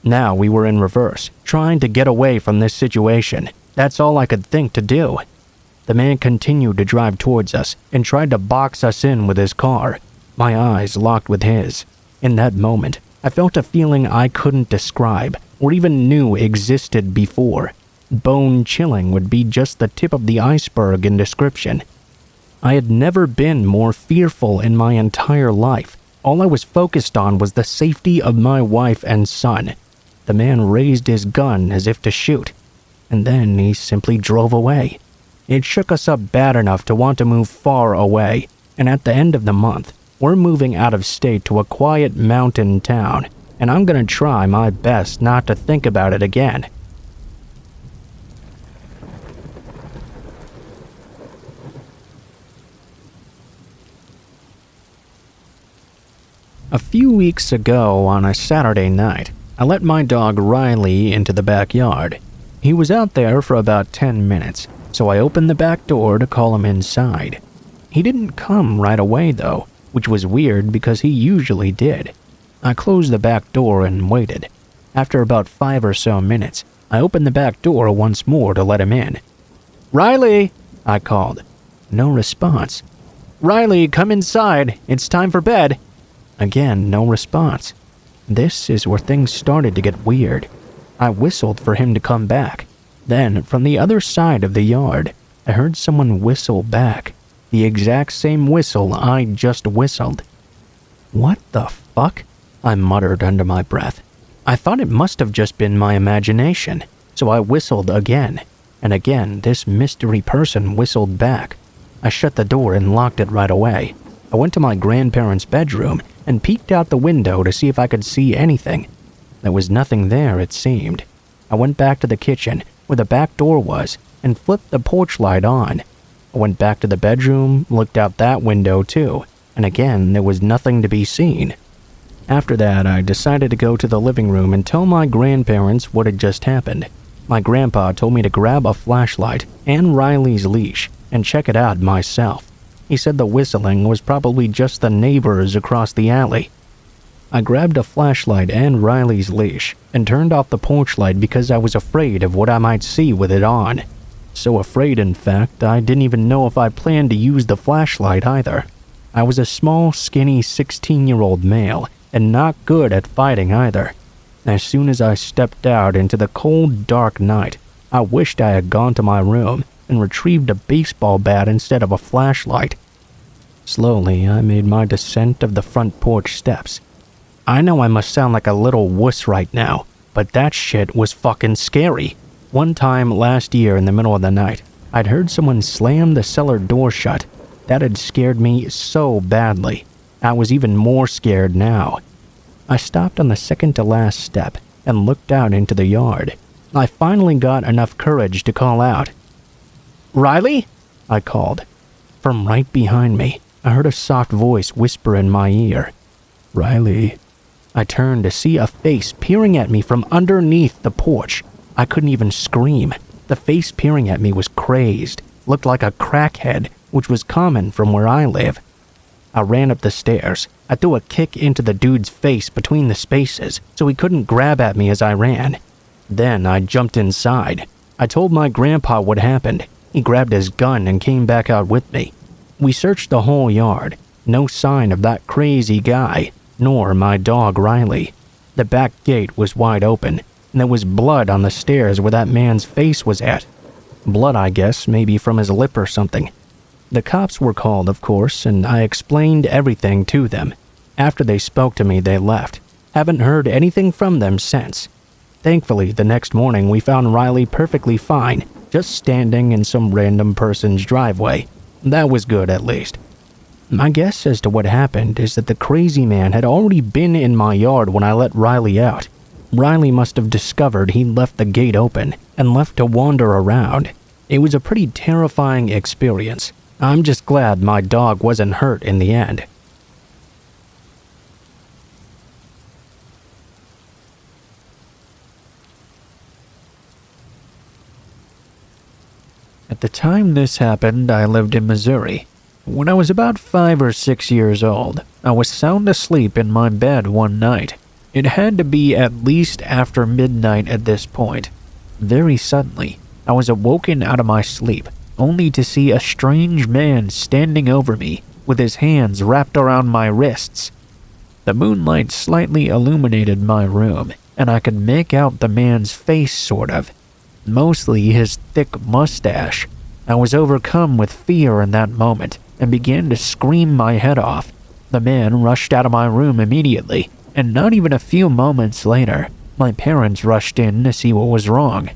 Now we were in reverse, trying to get away from this situation. That's all I could think to do. The man continued to drive towards us and tried to box us in with his car. My eyes locked with his. In that moment, I felt a feeling I couldn't describe or even knew existed before. Bone-chilling would be just the tip of the iceberg in description. I had never been more fearful in my entire life. All I was focused on was the safety of my wife and son. The man raised his gun as if to shoot, and then he simply drove away. It shook us up bad enough to want to move far away, and at the end of the month, we're moving out of state to a quiet mountain town, and I'm gonna try my best not to think about it again. A few weeks ago on a Saturday night, I let my dog Riley into the backyard. He was out there for about 10 minutes, so I opened the back door to call him inside. He didn't come right away though, which was weird because he usually did. I closed the back door and waited. After about 5 or so minutes, I opened the back door once more to let him in. "Riley!" I called. No response. "Riley, come inside. It's time for bed." Again, no response. This is where things started to get weird. I whistled for him to come back. Then, from the other side of the yard, I heard someone whistle back. The exact same whistle I just whistled. "What the fuck?" I muttered under my breath. I thought it must have just been my imagination, so I whistled again. And again, this mystery person whistled back. I shut the door and locked it right away. I went to my grandparents' bedroom and peeked out the window to see if I could see anything. There was nothing there, it seemed. I went back to the kitchen, where the back door was, and flipped the porch light on. I went back to the bedroom, looked out that window too, and again there was nothing to be seen. After that, I decided to go to the living room and tell my grandparents what had just happened. My grandpa told me to grab a flashlight and Riley's leash and check it out myself. He said the whistling was probably just the neighbors across the alley. I grabbed a flashlight and Riley's leash and turned off the porch light because I was afraid of what I might see with it on. So afraid, in fact, I didn't even know if I planned to use the flashlight either. I was a small, skinny 16-year-old male and not good at fighting either. As soon as I stepped out into the cold, dark night, I wished I had gone to my room and retrieved a baseball bat instead of a flashlight. Slowly, I made my descent of the front porch steps. I know I must sound like a little wuss right now, but that shit was fucking scary. One time last year in the middle of the night, I'd heard someone slam the cellar door shut. That had scared me so badly. I was even more scared now. I stopped on the second to last step and looked out into the yard. I finally got enough courage to call out. "Riley?" I called. From right behind me, I heard a soft voice whisper in my ear. "Riley." I turned to see a face peering at me from underneath the porch. I couldn't even scream. The face peering at me was crazed, looked like a crackhead, which was common from where I live. I ran up the stairs. I threw a kick into the dude's face between the spaces so he couldn't grab at me as I ran. Then I jumped inside. I told my grandpa what happened. He grabbed his gun and came back out with me. We searched the whole yard. No sign of that crazy guy, nor my dog Riley. The back gate was wide open, and there was blood on the stairs where that man's face was at. Blood, I guess, maybe from his lip or something. The cops were called, of course, and I explained everything to them. After they spoke to me, they left. Haven't heard anything from them since. Thankfully, the next morning we found Riley perfectly fine, just standing in some random person's driveway. That was good, at least. My guess as to what happened is that the crazy man had already been in my yard when I let Riley out. Riley must have discovered he'd left the gate open and left to wander around. It was a pretty terrifying experience. I'm just glad my dog wasn't hurt in the end. At the time this happened, I lived in Missouri. When I was about 5 or 6 years old, I was sound asleep in my bed one night. It had to be at least after midnight at this point. Very suddenly, I was awoken out of my sleep, only to see a strange man standing over me with his hands wrapped around my wrists. The moonlight slightly illuminated my room, and I could make out the man's face sort of. Mostly his thick mustache. I was overcome with fear in that moment and began to scream my head off. The man rushed out of my room immediately, and not even a few moments later, my parents rushed in to see what was wrong.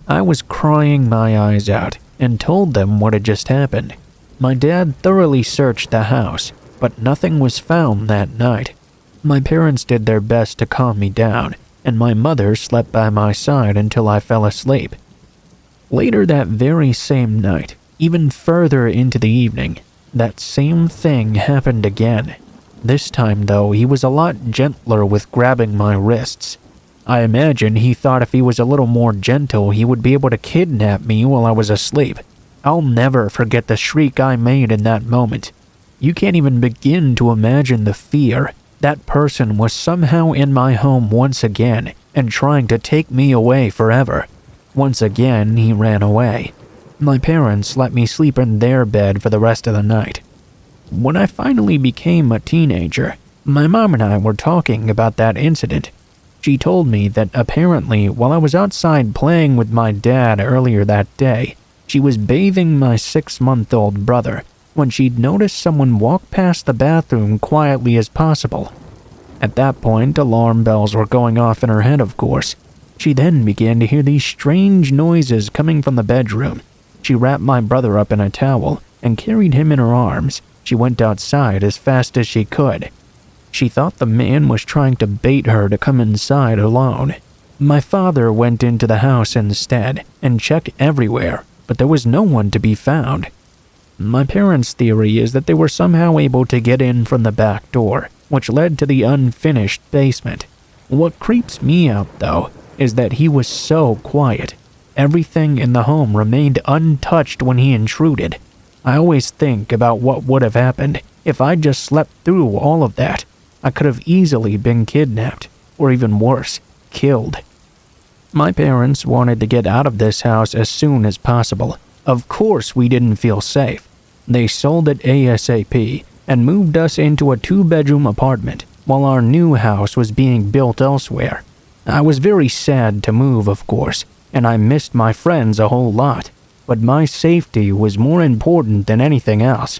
I was crying my eyes out and told them what had just happened. My dad thoroughly searched the house, but nothing was found that night. My parents did their best to calm me down, and my mother slept by my side until I fell asleep. Later that very same night, even further into the evening, that same thing happened again. This time, though, he was a lot gentler with grabbing my wrists. I imagine he thought if he was a little more gentle, he would be able to kidnap me while I was asleep. I'll never forget the shriek I made in that moment. You can't even begin to imagine the fear. That person was somehow in my home once again and trying to take me away forever. Once again, he ran away. My parents let me sleep in their bed for the rest of the night. When I finally became a teenager, my mom and I were talking about that incident. She told me that apparently while I was outside playing with my dad earlier that day, she was bathing my 6-month-old brother when she'd noticed someone walk past the bathroom quietly as possible. At that point, alarm bells were going off in her head, of course. She then began to hear these strange noises coming from the bedroom. She wrapped my brother up in a towel and carried him in her arms. She went outside as fast as she could. She thought the man was trying to bait her to come inside alone. My father went into the house instead and checked everywhere, but there was no one to be found. My parents' theory is that they were somehow able to get in from the back door, which led to the unfinished basement. What creeps me out, though, is that he was so quiet. Everything in the home remained untouched when he intruded. I always think about what would have happened if I just slept through all of that. I could have easily been kidnapped, or even worse, killed. My parents wanted to get out of this house as soon as possible. Of course we didn't feel safe. They sold it ASAP and moved us into a 2-bedroom apartment while our new house was being built elsewhere. I was very sad to move, of course, and I missed my friends a whole lot, but my safety was more important than anything else.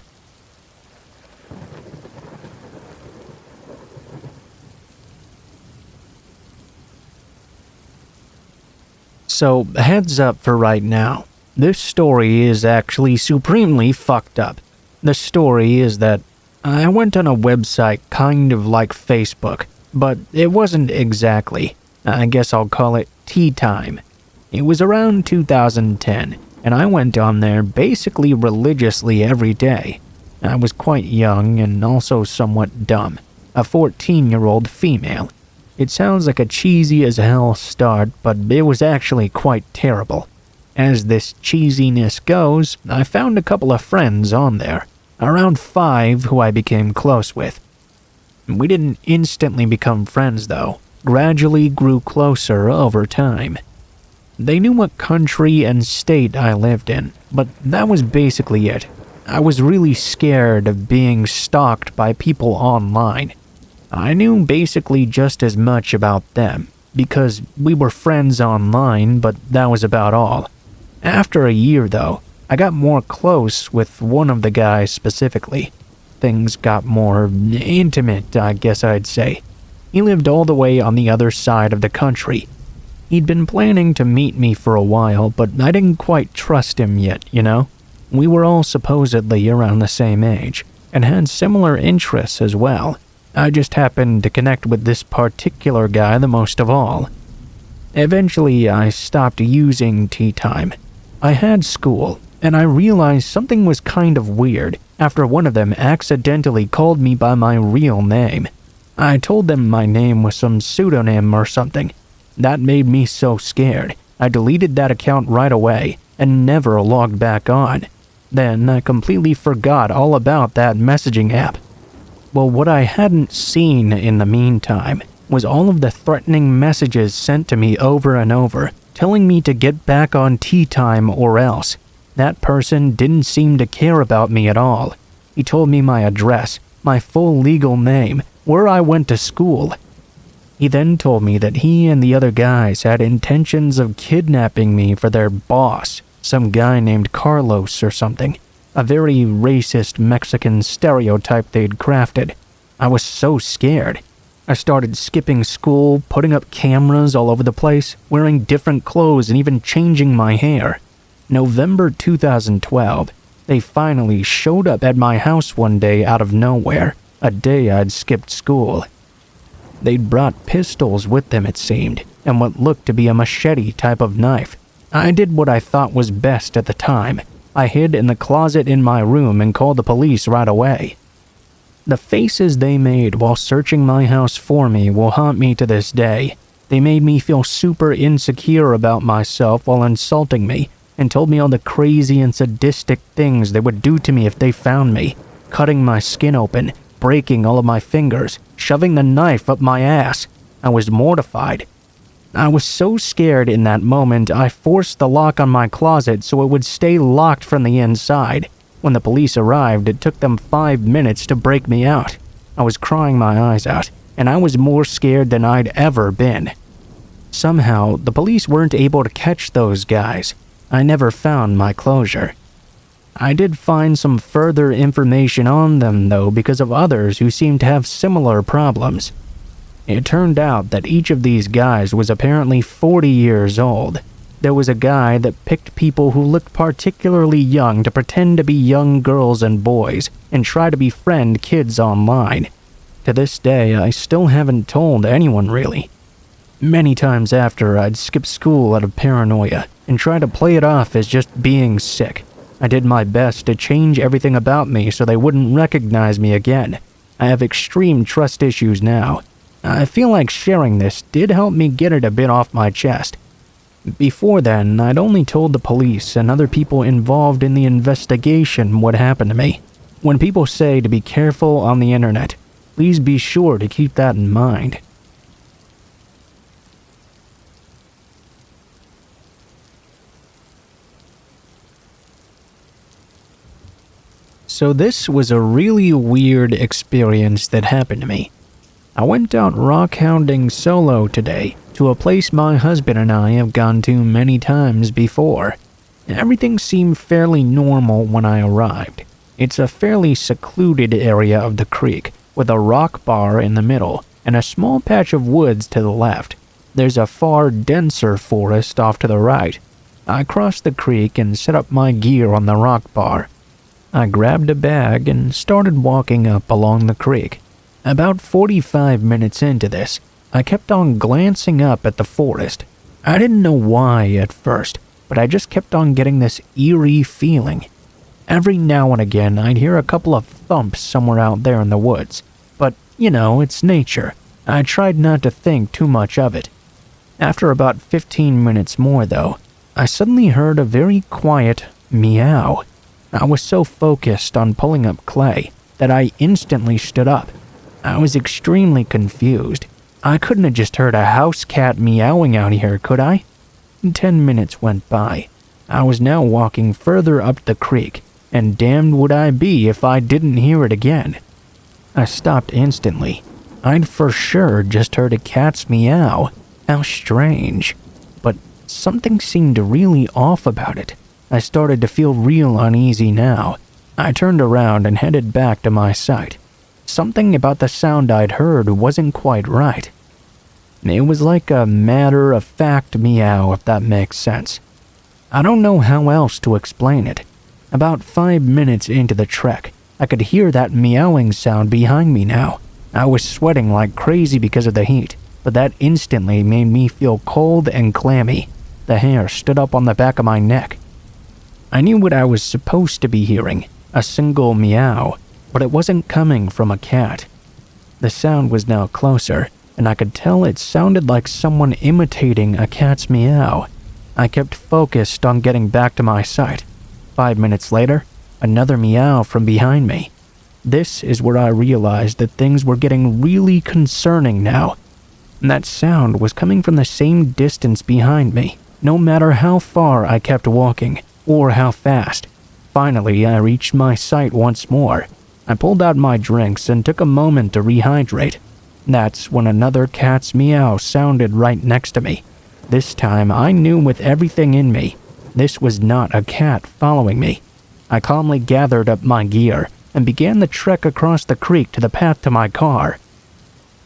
So, heads up for right now. This story is actually supremely fucked up. The story is that I went on a website kind of like Facebook, but it wasn't exactly. I guess I'll call it tea time. It was around 2010, and I went on there basically religiously every day. I was quite young and also somewhat dumb. A 14-year-old female. It sounds like a cheesy as hell start, but it was actually quite terrible. As this cheesiness goes, I found a couple of friends on there, around 5 who I became close with. We didn't instantly become friends though, gradually grew closer over time. They knew what country and state I lived in, but that was basically it. I was really scared of being stalked by people online. I knew basically just as much about them, because we were friends online, but that was about all. After a year, though, I got more close with one of the guys specifically. Things got more intimate, I guess I'd say. He lived all the way on the other side of the country. He'd been planning to meet me for a while, but I didn't quite trust him yet, you know? We were all supposedly around the same age, and had similar interests as well. I just happened to connect with this particular guy the most of all. Eventually, I stopped using tea time. I had school, and I realized something was kind of weird after one of them accidentally called me by my real name. I told them my name was some pseudonym or something. That made me so scared, I deleted that account right away and never logged back on. Then I completely forgot all about that messaging app. Well, what I hadn't seen in the meantime was all of the threatening messages sent to me over and over, telling me to get back on tea time or else. That person didn't seem to care about me at all. He told me my address, my full legal name, where I went to school. He then told me that he and the other guys had intentions of kidnapping me for their boss, some guy named Carlos or something, a very racist Mexican stereotype they'd crafted. I was so scared. I started skipping school, putting up cameras all over the place, wearing different clothes and even changing my hair. November 2012, they finally showed up at my house one day out of nowhere, a day I'd skipped school. They'd brought pistols with them, it seemed, and what looked to be a machete type of knife. I did what I thought was best at the time. I hid in the closet in my room and called the police right away. The faces they made while searching my house for me will haunt me to this day. They made me feel super insecure about myself while insulting me, and told me all the crazy and sadistic things they would do to me if they found me, cutting my skin open, breaking all of my fingers, shoving the knife up my ass. I was mortified. I was so scared in that moment, I forced the lock on my closet so it would stay locked from the inside. When the police arrived, it took them 5 minutes to break me out. I was crying my eyes out, and I was more scared than I'd ever been. Somehow, the police weren't able to catch those guys. I never found my closure. I did find some further information on them, though, because of others who seemed to have similar problems. It turned out that each of these guys was apparently 40 years old. There was a guy that picked people who looked particularly young to pretend to be young girls and boys and try to befriend kids online. To this day, I still haven't told anyone really. Many times after, I'd skip school out of paranoia and try to play it off as just being sick. I did my best to change everything about me so they wouldn't recognize me again. I have extreme trust issues now. I feel like sharing this did help me get it a bit off my chest. Before then, I'd only told the police and other people involved in the investigation what happened to me. When people say to be careful on the internet, please be sure to keep that in mind. So this was a really weird experience that happened to me. I went out rock hounding solo today to a place my husband and I have gone to many times before. Everything seemed fairly normal when I arrived. It's a fairly secluded area of the creek with a rock bar in the middle and a small patch of woods to the left. There's a far denser forest off to the right. I crossed the creek and set up my gear on the rock bar. I grabbed a bag and started walking up along the creek. About 45 minutes into this, I kept on glancing up at the forest. I didn't know why at first, but I just kept on getting this eerie feeling. Every now and again, I'd hear a couple of thumps somewhere out there in the woods. But, it's nature. I tried not to think too much of it. After about 15 minutes more, though, I suddenly heard a very quiet meow. I was so focused on pulling up clay that I instantly stood up. I was extremely confused. I couldn't have just heard a house cat meowing out here, could I? 10 minutes went by. I was now walking further up the creek, and damned would I be if I didn't hear it again. I stopped instantly. I'd for sure just heard a cat's meow. How strange. But something seemed really off about it. I started to feel real uneasy now. I turned around and headed back to my site. Something about the sound I'd heard wasn't quite right. It was like a matter-of-fact meow, if that makes sense. I don't know how else to explain it. About 5 minutes into the trek, I could hear that meowing sound behind me now. I was sweating like crazy because of the heat, but that instantly made me feel cold and clammy. The hair stood up on the back of my neck. I knew what I was supposed to be hearing, a single meow, but it wasn't coming from a cat. The sound was now closer, and I could tell it sounded like someone imitating a cat's meow. I kept focused on getting back to my site. 5 minutes later, another meow from behind me. This is where I realized that things were getting really concerning now. And that sound was coming from the same distance behind me, no matter how far I kept walking or how fast. Finally, I reached my site once more. I pulled out my drinks and took a moment to rehydrate. That's when another cat's meow sounded right next to me. This time, I knew with everything in me, this was not a cat following me. I calmly gathered up my gear and began the trek across the creek to the path to my car.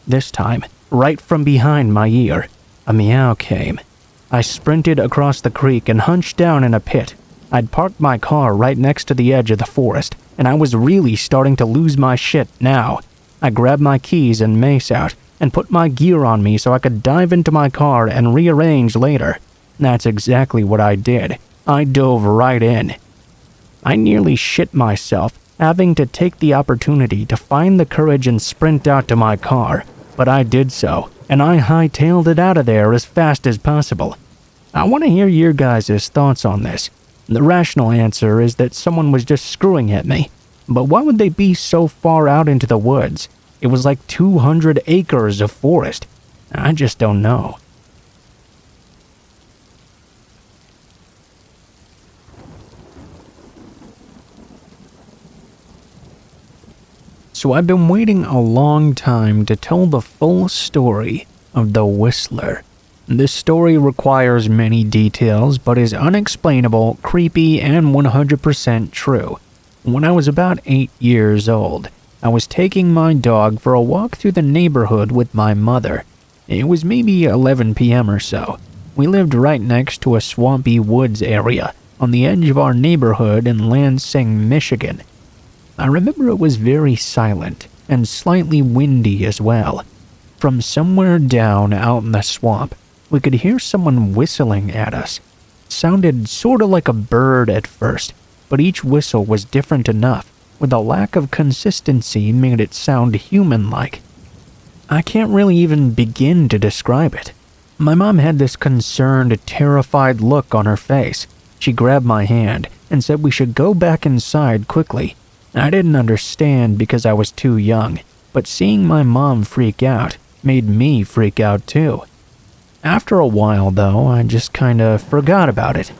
This time, right from behind my ear, a meow came. I sprinted across the creek and hunched down in a pit. I'd parked my car right next to the edge of the forest, and I was really starting to lose my shit now. I grabbed my keys and mace out and put my gear on me so I could dive into my car and rearrange later. That's exactly what I did. I dove right in. I nearly shit myself having to take the opportunity to find the courage and sprint out to my car, but I did so, and I hightailed it out of there as fast as possible. I want to hear your guys' thoughts on this. The rational answer is that someone was just screwing at me. But why would they be so far out into the woods? It was like 200 acres of forest. I just don't know. So I've been waiting a long time to tell the full story of the Whistler. This story requires many details, but is unexplainable, creepy, and 100% true. When I was about 8 years old, I was taking my dog for a walk through the neighborhood with my mother. It was maybe 11 p.m. or so. We lived right next to a swampy woods area on the edge of our neighborhood in Lansing, Michigan. I remember it was very silent and slightly windy as well. From somewhere down out in the swamp, we could hear someone whistling at us. It sounded sort of like a bird at first, but each whistle was different enough, with a lack of consistency made it sound human-like. I can't really even begin to describe it. My mom had this concerned, terrified look on her face. She grabbed my hand and said we should go back inside quickly. I didn't understand because I was too young, but seeing my mom freak out made me freak out too. After a while, though, I just kinda forgot about it.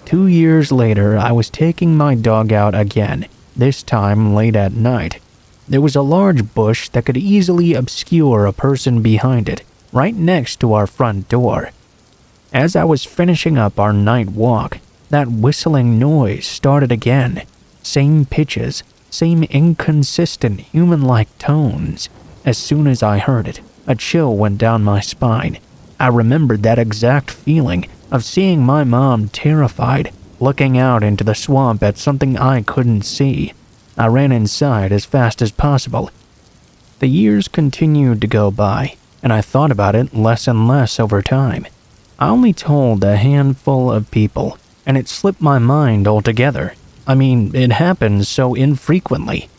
2 years later, I was taking my dog out again, this time late at night. There was a large bush that could easily obscure a person behind it, right next to our front door. As I was finishing up our night walk, that whistling noise started again. Same pitches, same inconsistent human-like tones. As soon as I heard it, a chill went down my spine. I remembered that exact feeling of seeing my mom terrified, looking out into the swamp at something I couldn't see. I ran inside as fast as possible. The years continued to go by, and I thought about it less and less over time. I only told a handful of people, and it slipped my mind altogether. I mean, it happens so infrequently.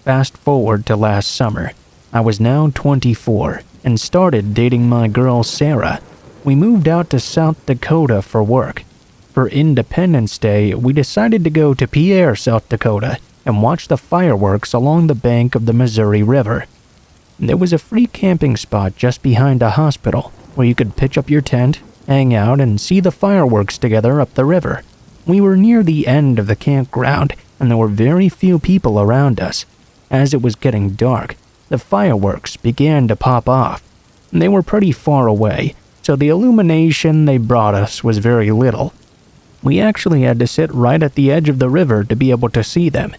Fast forward to last summer. I was now 24 and started dating my girl Sarah. We moved out to South Dakota for work. For Independence Day, we decided to go to Pierre, South Dakota, and watch the fireworks along the bank of the Missouri River. There was a free camping spot just behind a hospital where you could pitch up your tent, hang out, and see the fireworks together up the river. We were near the end of the campground, and there were very few people around us. As it was getting dark, the fireworks began to pop off. They were pretty far away, so the illumination they brought us was very little. We actually had to sit right at the edge of the river to be able to see them.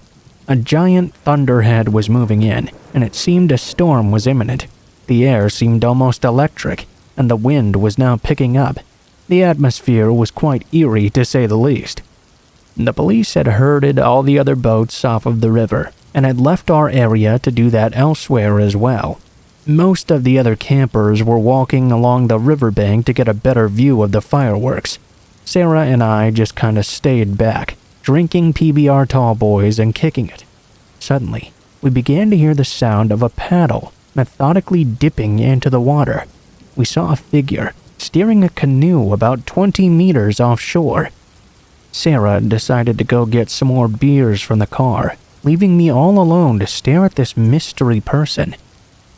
A giant thunderhead was moving in, and it seemed a storm was imminent. The air seemed almost electric, and the wind was now picking up. The atmosphere was quite eerie, to say the least. The police had herded all the other boats off of the river, and had left our area to do that elsewhere as well. Most of the other campers were walking along the riverbank to get a better view of the fireworks. Sarah and I just kinda stayed back, drinking PBR tall boys and kicking it. Suddenly, we began to hear the sound of a paddle methodically dipping into the water. We saw a figure steering a canoe about 20 meters offshore. Sarah decided to go get some more beers from the car, leaving me all alone to stare at this mystery person.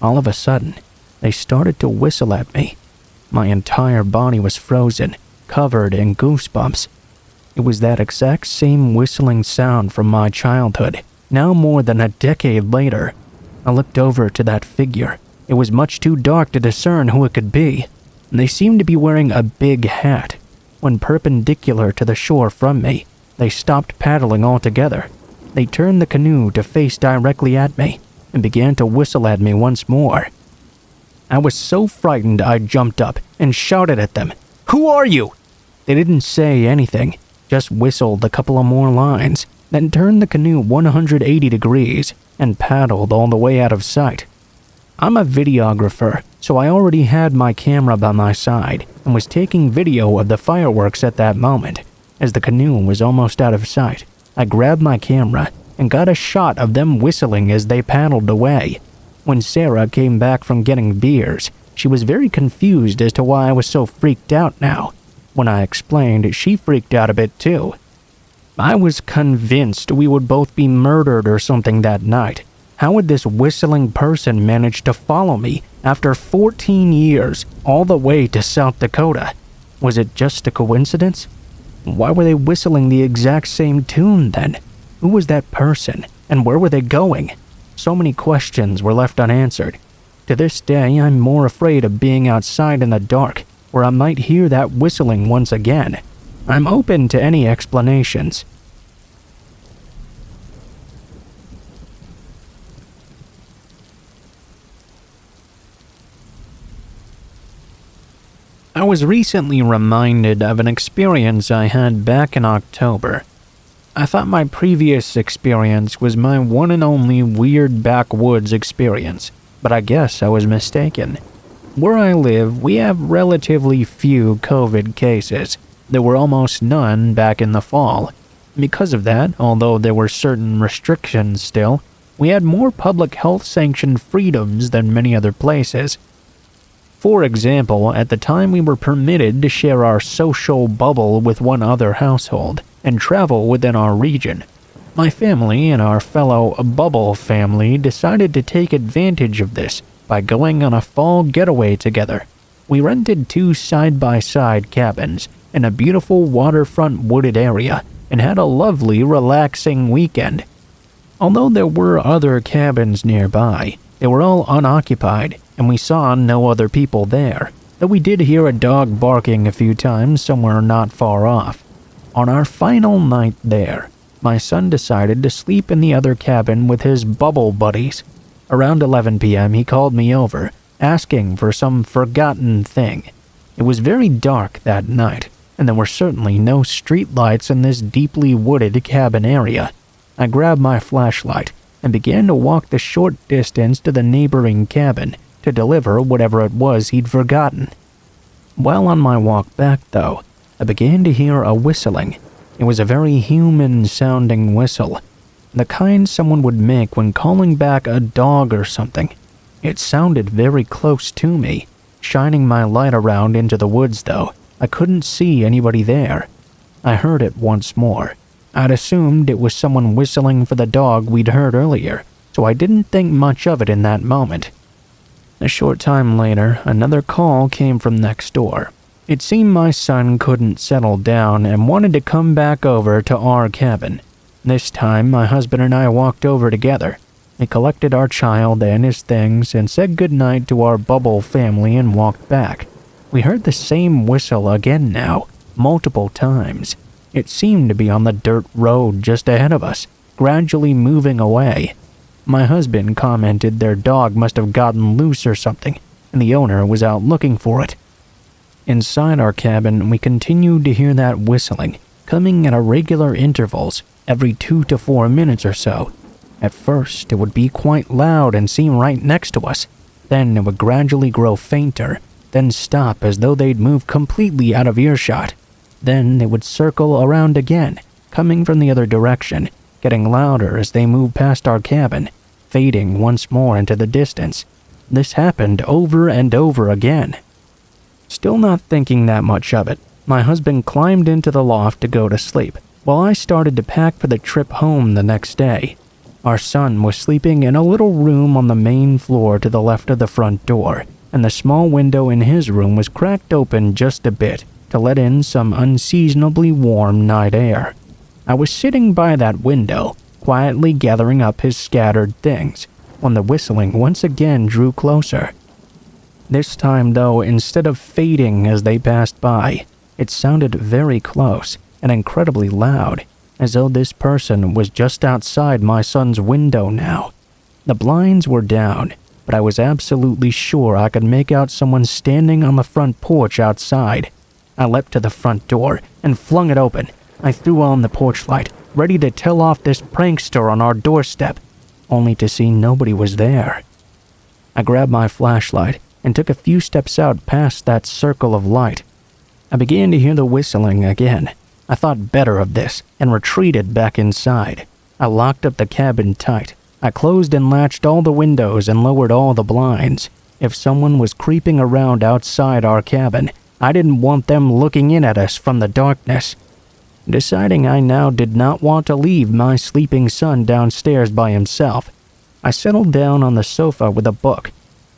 All of a sudden, they started to whistle at me. My entire body was frozen, covered in goosebumps. It was that exact same whistling sound from my childhood, now more than a decade later. I looked over to that figure. It was much too dark to discern who it could be. They seemed to be wearing a big hat. When perpendicular to the shore from me, they stopped paddling altogether. They turned the canoe to face directly at me and began to whistle at me once more. I was so frightened I jumped up and shouted at them, "Who are you?" They didn't say anything, just whistled a couple of more lines, then turned the canoe 180 degrees and paddled all the way out of sight. I'm a videographer, so I already had my camera by my side and was taking video of the fireworks at that moment. As the canoe was almost out of sight, I grabbed my camera and got a shot of them whistling as they paddled away. When Sarah came back from getting beers, she was very confused as to why I was so freaked out now. When I explained, she freaked out a bit too. I was convinced we would both be murdered or something that night. How would this whistling person manage to follow me after 14 years all the way to South Dakota? Was it just a coincidence? Why were they whistling the exact same tune then? Who was that person and where were they going? So many questions were left unanswered. To this day, I'm more afraid of being outside in the dark, where I might hear that whistling once again. I'm open to any explanations. I was recently reminded of an experience I had back in October. I thought my previous experience was my one and only weird backwoods experience, but I guess I was mistaken. Where I live, we have relatively few COVID cases. There were almost none back in the fall. Because of that, although there were certain restrictions still, we had more public health-sanctioned freedoms than many other places. For example, at the time we were permitted to share our social bubble with one other household and travel within our region. My family and our fellow bubble family decided to take advantage of this by going on a fall getaway together. We rented 2 side-by-side cabins in a beautiful waterfront wooded area and had a lovely, relaxing weekend. Although there were other cabins nearby, they were all unoccupied and we saw no other people there, though we did hear a dog barking a few times somewhere not far off. On our final night there, my son decided to sleep in the other cabin with his bubble buddies. Around 11 p.m. he called me over, asking for some forgotten thing. It was very dark that night, and there were certainly no streetlights in this deeply wooded cabin area. I grabbed my flashlight and began to walk the short distance to the neighboring cabin to deliver whatever it was he'd forgotten. While on my walk back, though, I began to hear a whistling. It was a very human-sounding whistle, the kind someone would make when calling back a dog or something. It sounded very close to me. Shining my light around into the woods, though, I couldn't see anybody there. I heard it once more. I'd assumed it was someone whistling for the dog we'd heard earlier, so I didn't think much of it in that moment. A short time later, another call came from next door. It seemed my son couldn't settle down and wanted to come back over to our cabin. This time, my husband and I walked over together. We collected our child and his things and said goodnight to our bubble family and walked back. We heard the same whistle again now, multiple times. It seemed to be on the dirt road just ahead of us, gradually moving away. My husband commented their dog must have gotten loose or something, and the owner was out looking for it. Inside our cabin, we continued to hear that whistling, coming at irregular intervals, every 2 to 4 minutes or so. At first, it would be quite loud and seem right next to us. Then it would gradually grow fainter, then stop as though they'd moved completely out of earshot. Then they would circle around again, coming from the other direction, getting louder as they moved past our cabin, fading once more into the distance. This happened over and over again. Still not thinking that much of it, my husband climbed into the loft to go to sleep, while I started to pack for the trip home the next day. Our son was sleeping in a little room on the main floor to the left of the front door, and the small window in his room was cracked open just a bit to let in some unseasonably warm night air. I was sitting by that window, quietly gathering up his scattered things, when the whistling once again drew closer. This time, though, instead of fading as they passed by, it sounded very close and incredibly loud, as though this person was just outside my son's window now. The blinds were down, but I was absolutely sure I could make out someone standing on the front porch outside. I leapt to the front door and flung it open. I threw on the porch light, ready to tell off this prankster on our doorstep, only to see nobody was there. I grabbed my flashlight and took a few steps out past that circle of light. I began to hear the whistling again. I thought better of this and retreated back inside. I locked up the cabin tight. I closed and latched all the windows and lowered all the blinds. If someone was creeping around outside our cabin, I didn't want them looking in at us from the darkness. Deciding I now did not want to leave my sleeping son downstairs by himself, I settled down on the sofa with a book.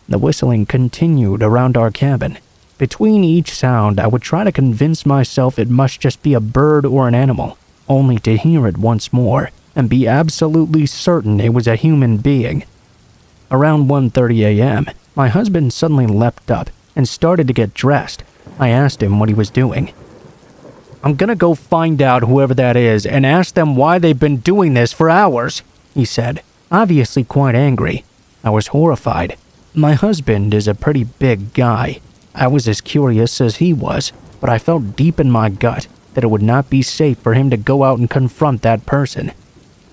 The whistling continued around our cabin. Between each sound, I would try to convince myself it must just be a bird or an animal, only to hear it once more and be absolutely certain it was a human being. Around 1:30 a.m., my husband suddenly leapt up and started to get dressed. I asked him what he was doing. "I'm gonna go find out whoever that is and ask them why they've been doing this for hours," he said, obviously quite angry. I was horrified. My husband is a pretty big guy. I was as curious as he was, but I felt deep in my gut that it would not be safe for him to go out and confront that person.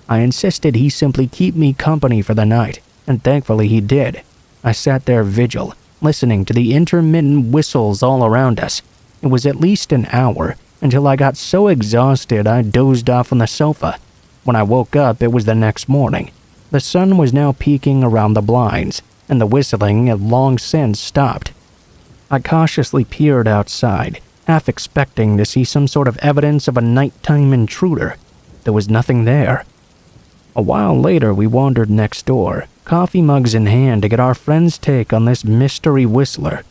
I insisted he simply keep me company for the night, and thankfully he did. I sat there vigil, listening to the intermittent whistles all around us. It was at least an hour, until I got so exhausted I dozed off on the sofa. When I woke up, it was the next morning. The sun was now peeking around the blinds, and the whistling had long since stopped. I cautiously peered outside, half expecting to see some sort of evidence of a nighttime intruder. There was nothing there. A while later, we wandered next door, coffee mugs in hand, to get our friend's take on this mystery whistler.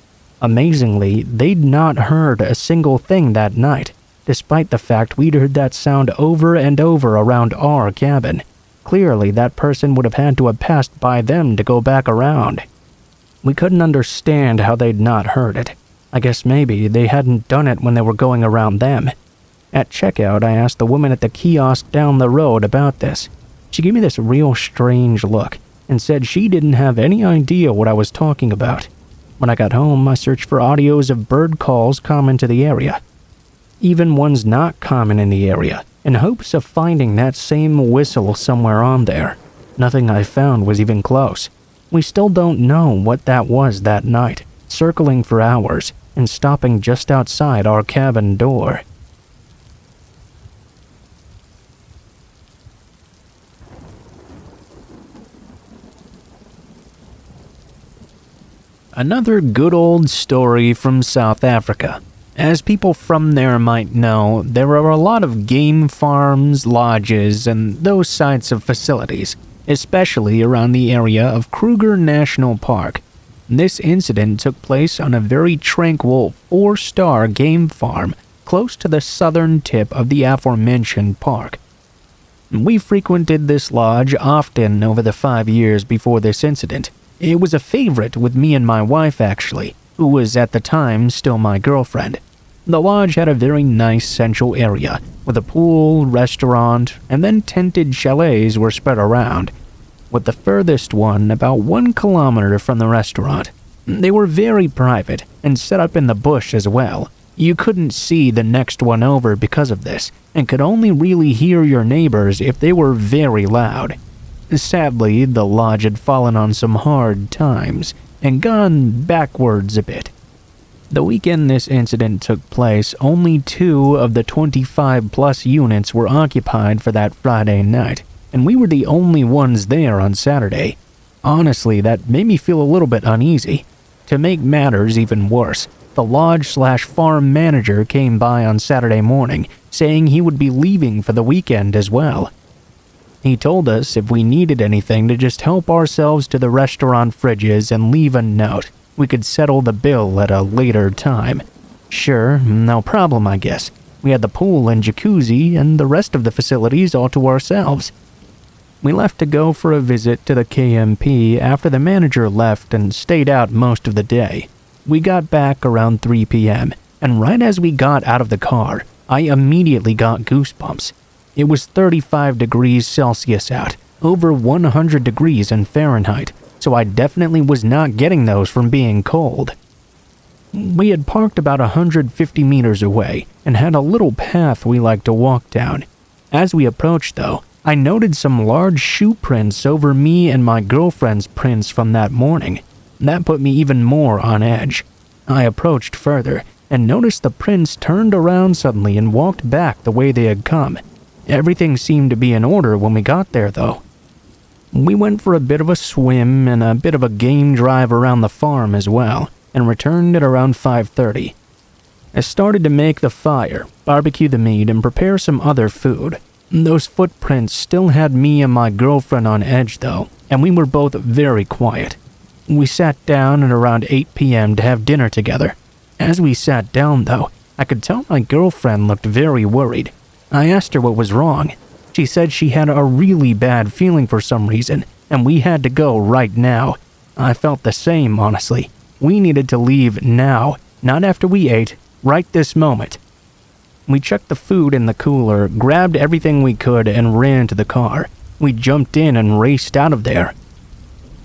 Amazingly, they'd not heard a single thing that night, despite the fact we'd heard that sound over and over around our cabin. Clearly, that person would have had to have passed by them to go back around. We couldn't understand how they'd not heard it. I guess maybe they hadn't done it when they were going around them. At checkout, I asked the woman at the kiosk down the road about this. She gave me this real strange look and said she didn't have any idea what I was talking about. When I got home, I searched for audios of bird calls common to the area, even ones not common in the area, in hopes of finding that same whistle somewhere on there. Nothing I found was even close. We still don't know what that was that night, circling for hours and stopping just outside our cabin door. Another good old story from South Africa. As people from there might know, there are a lot of game farms, lodges, and those sites of facilities, especially around the area of Kruger National Park. This incident took place on a very tranquil 4-star game farm close to the southern tip of the aforementioned park. We frequented this lodge often over the 5 years before this incident. It was a favorite with me and my wife, actually, who was at the time still my girlfriend. The lodge had a very nice central area, with a pool, restaurant, and then tented chalets were spread around, with the furthest one about 1 kilometer from the restaurant. They were very private and set up in the bush as well. You couldn't see the next one over because of this, and could only really hear your neighbors if they were very loud. Sadly, the lodge had fallen on some hard times and gone backwards a bit. The weekend this incident took place, only 2 of the 25-plus units were occupied for that Friday night, and we were the only ones there on Saturday. Honestly, that made me feel a little bit uneasy. To make matters even worse, the lodge/farm manager came by on Saturday morning, saying he would be leaving for the weekend as well. He told us if we needed anything to just help ourselves to the restaurant fridges and leave a note. We could settle the bill at a later time. Sure, no problem, I guess. We had the pool and jacuzzi and the rest of the facilities all to ourselves. We left to go for a visit to the KMP after the manager left and stayed out most of the day. We got back around 3 p.m., and right as we got out of the car, I immediately got goosebumps. It was 35 degrees Celsius out, over 100 degrees in Fahrenheit, so I definitely was not getting those from being cold. We had parked about 150 meters away and had a little path we liked to walk down. As we approached, though, I noted some large shoe prints over me and my girlfriend's prints from that morning. That put me even more on edge. I approached further and noticed the prints turned around suddenly and walked back the way they had come. Everything seemed to be in order when we got there, though. We went for a bit of a swim and a bit of a game drive around the farm as well, and returned at around 5:30. I started to make the fire, barbecue the meat, and prepare some other food. Those footprints still had me and my girlfriend on edge, though, and we were both very quiet. We sat down at around 8 p.m. to have dinner together. As we sat down, though, I could tell my girlfriend looked very worried. I asked her what was wrong. She said she had a really bad feeling for some reason, and we had to go right now. I felt the same, honestly. We needed to leave now, not after we ate, right this moment. We checked the food in the cooler, grabbed everything we could, and ran to the car. We jumped in and raced out of there.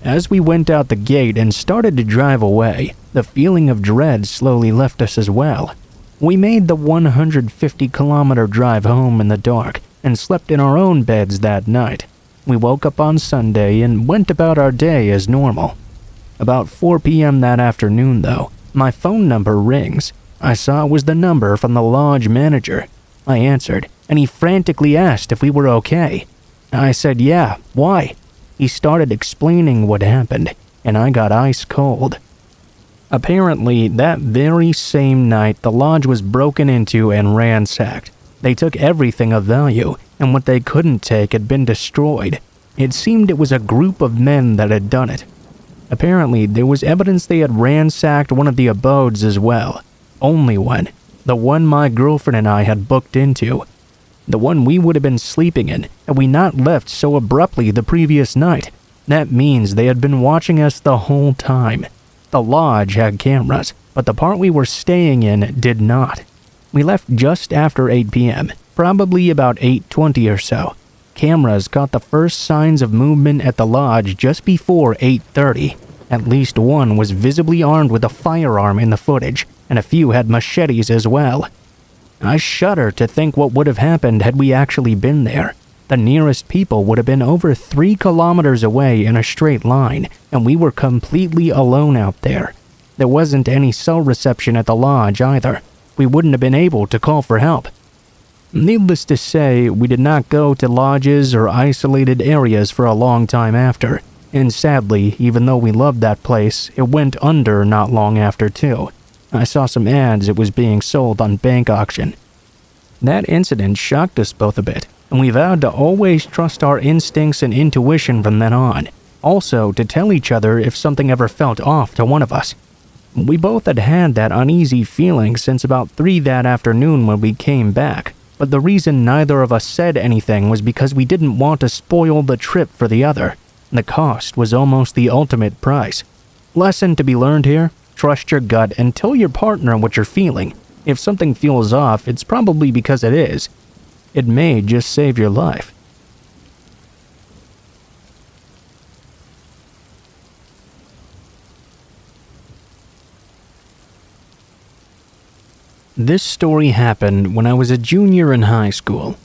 As we went out the gate and started to drive away, the feeling of dread slowly left us as well. We made the 150-kilometer drive home in the dark and slept in our own beds that night. We woke up on Sunday and went about our day as normal. About 4 p.m. that afternoon, though, my phone number rings. I saw it was the number from the lodge manager. I answered, and he frantically asked if we were okay. I said, yeah, why? He started explaining what happened, and I got ice cold. Apparently, that very same night, the lodge was broken into and ransacked. They took everything of value, and what they couldn't take had been destroyed. It seemed it was a group of men that had done it. Apparently, there was evidence they had ransacked one of the abodes as well. Only one. The one my girlfriend and I had booked into. The one we would have been sleeping in, had we not left so abruptly the previous night. That means they had been watching us the whole time. The lodge had cameras, but the part we were staying in did not. We left just after 8 p.m., probably about 8:20 or so. Cameras caught the first signs of movement at the lodge just before 8:30. At least one was visibly armed with a firearm in the footage, and a few had machetes as well. I shudder to think what would have happened had we actually been there. The nearest people would have been over 3 kilometers away in a straight line, and we were completely alone out there. There wasn't any cell reception at the lodge either. We wouldn't have been able to call for help. Needless to say, we did not go to lodges or isolated areas for a long time after, and sadly, even though we loved that place, it went under not long after too. I saw some ads it was being sold on bank auction. That incident shocked us both a bit, and we vowed to always trust our instincts and intuition from then on. Also, to tell each other if something ever felt off to one of us. We both had had that uneasy feeling since about 3 that afternoon when we came back, but the reason neither of us said anything was because we didn't want to spoil the trip for the other. The cost was almost the ultimate price. Lesson to be learned here: trust your gut and tell your partner what you're feeling. If something feels off, it's probably because it is. It may just save your life. This story happened when I was a junior in high school.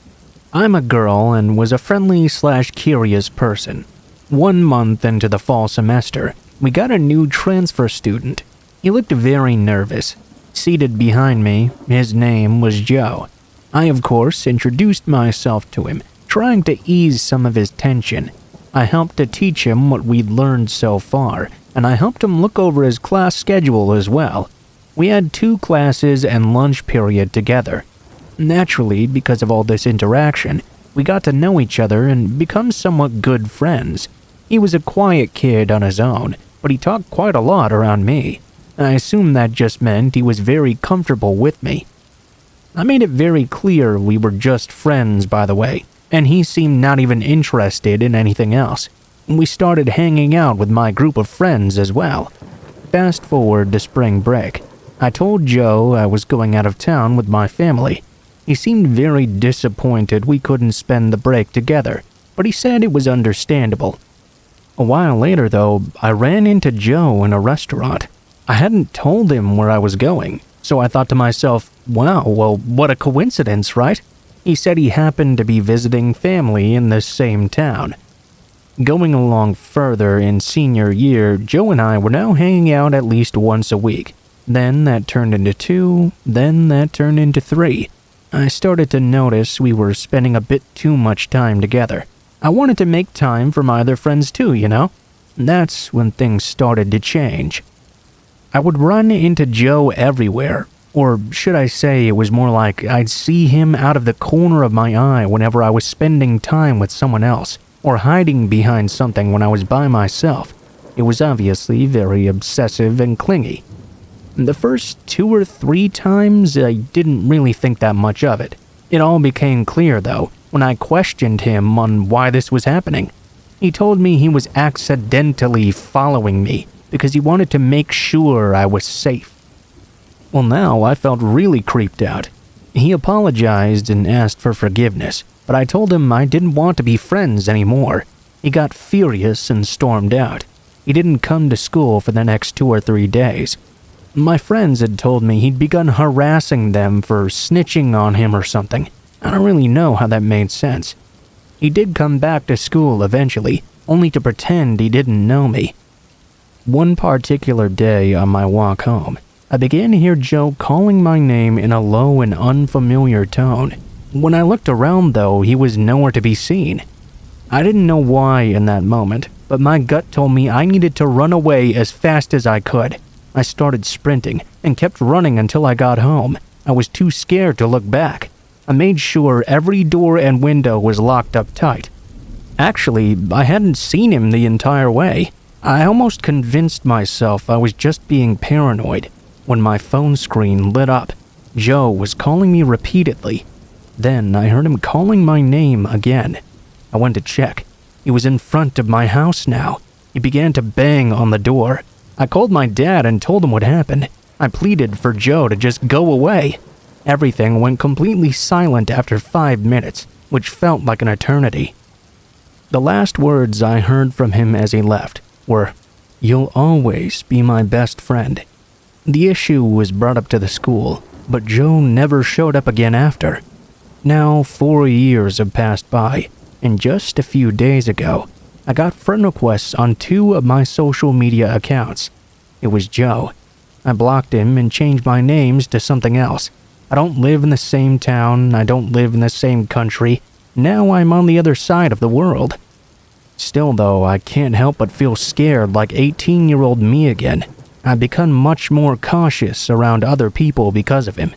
I'm a girl and was a friendly/curious person. 1 month into the fall semester, we got a new transfer student. He looked very nervous. Seated behind me, his name was Joe. I, of course, introduced myself to him, trying to ease some of his tension. I helped to teach him what we'd learned so far, and I helped him look over his class schedule as well. We had 2 classes and lunch period together. Naturally, because of all this interaction, we got to know each other and become somewhat good friends. He was a quiet kid on his own, but he talked quite a lot around me. I assume that just meant he was very comfortable with me. I made it very clear we were just friends, by the way, and he seemed not even interested in anything else. We started hanging out with my group of friends as well. Fast forward to spring break. I told Joe I was going out of town with my family. He seemed very disappointed we couldn't spend the break together, but he said it was understandable. A while later, though, I ran into Joe in a restaurant. I hadn't told him where I was going, so I thought to myself, wow, well, what a coincidence, right? He said he happened to be visiting family in the same town. Going along further in senior year, Joe and I were now hanging out at least once a week. Then that turned into 2, then that turned into 3. I started to notice we were spending a bit too much time together. I wanted to make time for my other friends too, you know? That's when things started to change. I would run into Joe everywhere, or should I say it was more like I'd see him out of the corner of my eye whenever I was spending time with someone else, or hiding behind something when I was by myself. It was obviously very obsessive and clingy. The first 2 or 3 times, I didn't really think that much of it. It all became clear, though, when I questioned him on why this was happening. He told me he was accidentally following me because he wanted to make sure I was safe. Well, now I felt really creeped out. He apologized and asked for forgiveness, but I told him I didn't want to be friends anymore. He got furious and stormed out. He didn't come to school for the next 2 or 3 days. My friends had told me he'd begun harassing them for snitching on him or something. I don't really know how that made sense. He did come back to school eventually, only to pretend he didn't know me. One particular day on my walk home, I began to hear Joe calling my name in a low and unfamiliar tone. When I looked around, though, he was nowhere to be seen. I didn't know why in that moment, but my gut told me I needed to run away as fast as I could. I started sprinting and kept running until I got home. I was too scared to look back. I made sure every door and window was locked up tight. Actually, I hadn't seen him the entire way. I almost convinced myself I was just being paranoid. When my phone screen lit up, Joe was calling me repeatedly. Then I heard him calling my name again. I went to check. He was in front of my house now. He began to bang on the door. I called my dad and told him what happened. I pleaded for Joe to just go away. Everything went completely silent after 5 minutes, which felt like an eternity. The last words I heard from him as he left were, "You'll always be my best friend." The issue was brought up to the school, but Joe never showed up again after. Now 4 years have passed by, and just a few days ago, I got friend requests on 2 of my social media accounts. It was Joe. I blocked him and changed my names to something else. I don't live in the same town, I don't live in the same country. Now I'm on the other side of the world. Still though, I can't help but feel scared like 18-year-old me again. I've become much more cautious around other people because of him.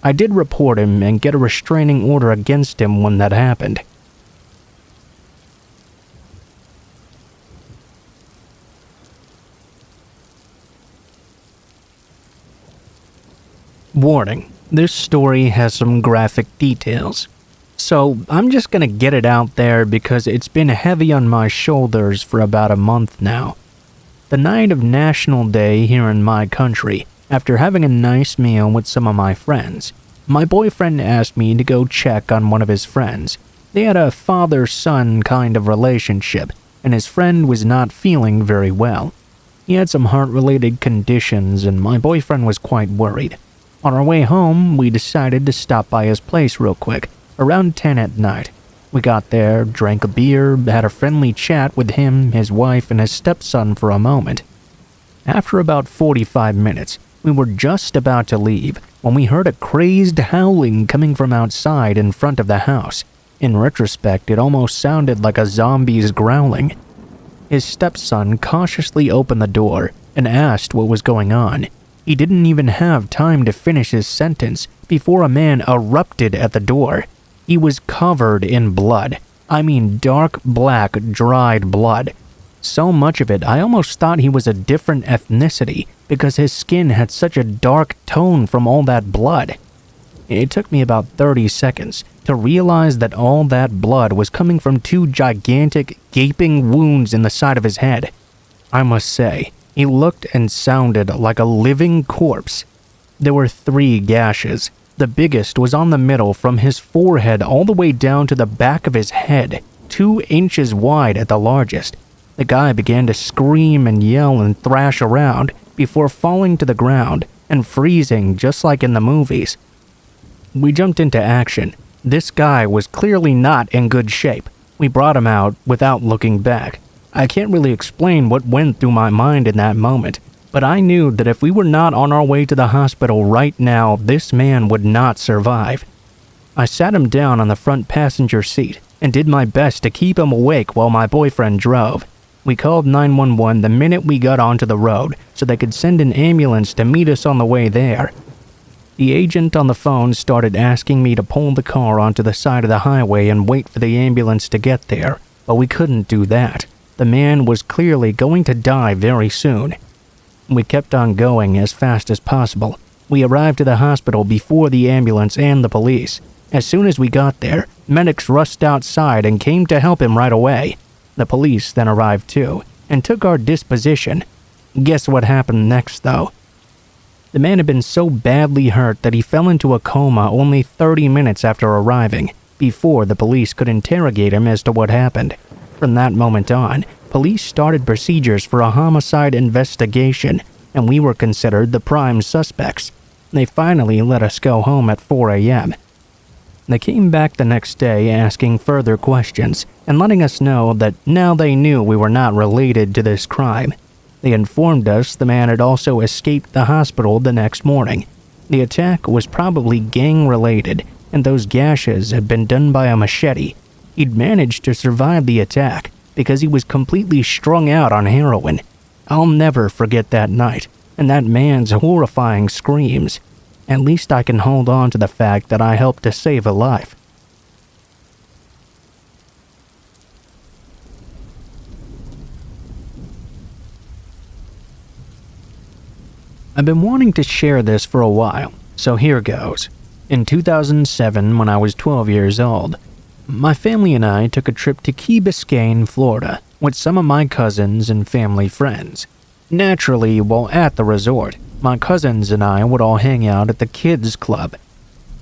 I did report him and get a restraining order against him when that happened. Warning, this story has some graphic details. So I'm just gonna get it out there because it's been heavy on my shoulders for about a month now. The night of National Day here in my country, after having a nice meal with some of my friends, my boyfriend asked me to go check on one of his friends. They had a father-son kind of relationship, and his friend was not feeling very well. He had some heart-related conditions, and my boyfriend was quite worried. On our way home, we decided to stop by his place real quick, around 10 at night. We got there, drank a beer, had a friendly chat with him, his wife, and his stepson for a moment. After about 45 minutes, we were just about to leave when we heard a crazed howling coming from outside in front of the house. In retrospect, it almost sounded like a zombie's growling. his stepson cautiously opened the door and asked what was going on. He didn't even have time to finish his sentence before a man erupted at the door. He was covered in blood. I mean dark black dried blood. So much of it I almost thought he was a different ethnicity because his skin had such a dark tone from all that blood. It took me about 30 seconds to realize that all that blood was coming from 2 gigantic, gaping wounds in the side of his head. I must say, he looked and sounded like a living corpse. There were 3 gashes. The biggest was on the middle from his forehead all the way down to the back of his head, 2 inches wide at the largest. The guy began to scream and yell and thrash around before falling to the ground and freezing just like in the movies. We jumped into action. This guy was clearly not in good shape. We brought him out without looking back. I can't really explain what went through my mind in that moment, but I knew that if we were not on our way to the hospital right now, this man would not survive. I sat him down on the front passenger seat and did my best to keep him awake while my boyfriend drove. We called 911 the minute we got onto the road so they could send an ambulance to meet us on the way there. The agent on the phone started asking me to pull the car onto the side of the highway and wait for the ambulance to get there, but we couldn't do that. The man was clearly going to die very soon. We kept on going as fast as possible. We arrived to the hospital before the ambulance and the police. As soon as we got there, medics rushed outside and came to help him right away. The police then arrived too, and took our disposition. Guess what happened next though? The man had been so badly hurt that he fell into a coma only 30 minutes after arriving, before the police could interrogate him as to what happened. From that moment on, police started procedures for a homicide investigation, and we were considered the prime suspects. They finally let us go home at 4 a.m. They came back the next day asking further questions and letting us know that now they knew we were not related to this crime. They informed us the man had also escaped the hospital the next morning. The attack was probably gang-related, and those gashes had been done by a machete. He'd managed to survive the attack because he was completely strung out on heroin. I'll never forget that night, and that man's horrifying screams. At least I can hold on to the fact that I helped to save a life. I've been wanting to share this for a while, so here goes. In 2007, when I was 12 years old, my family and I took a trip to Key Biscayne, Florida, with some of my cousins and family friends. Naturally, while at the resort, my cousins and I would all hang out at the kids' club.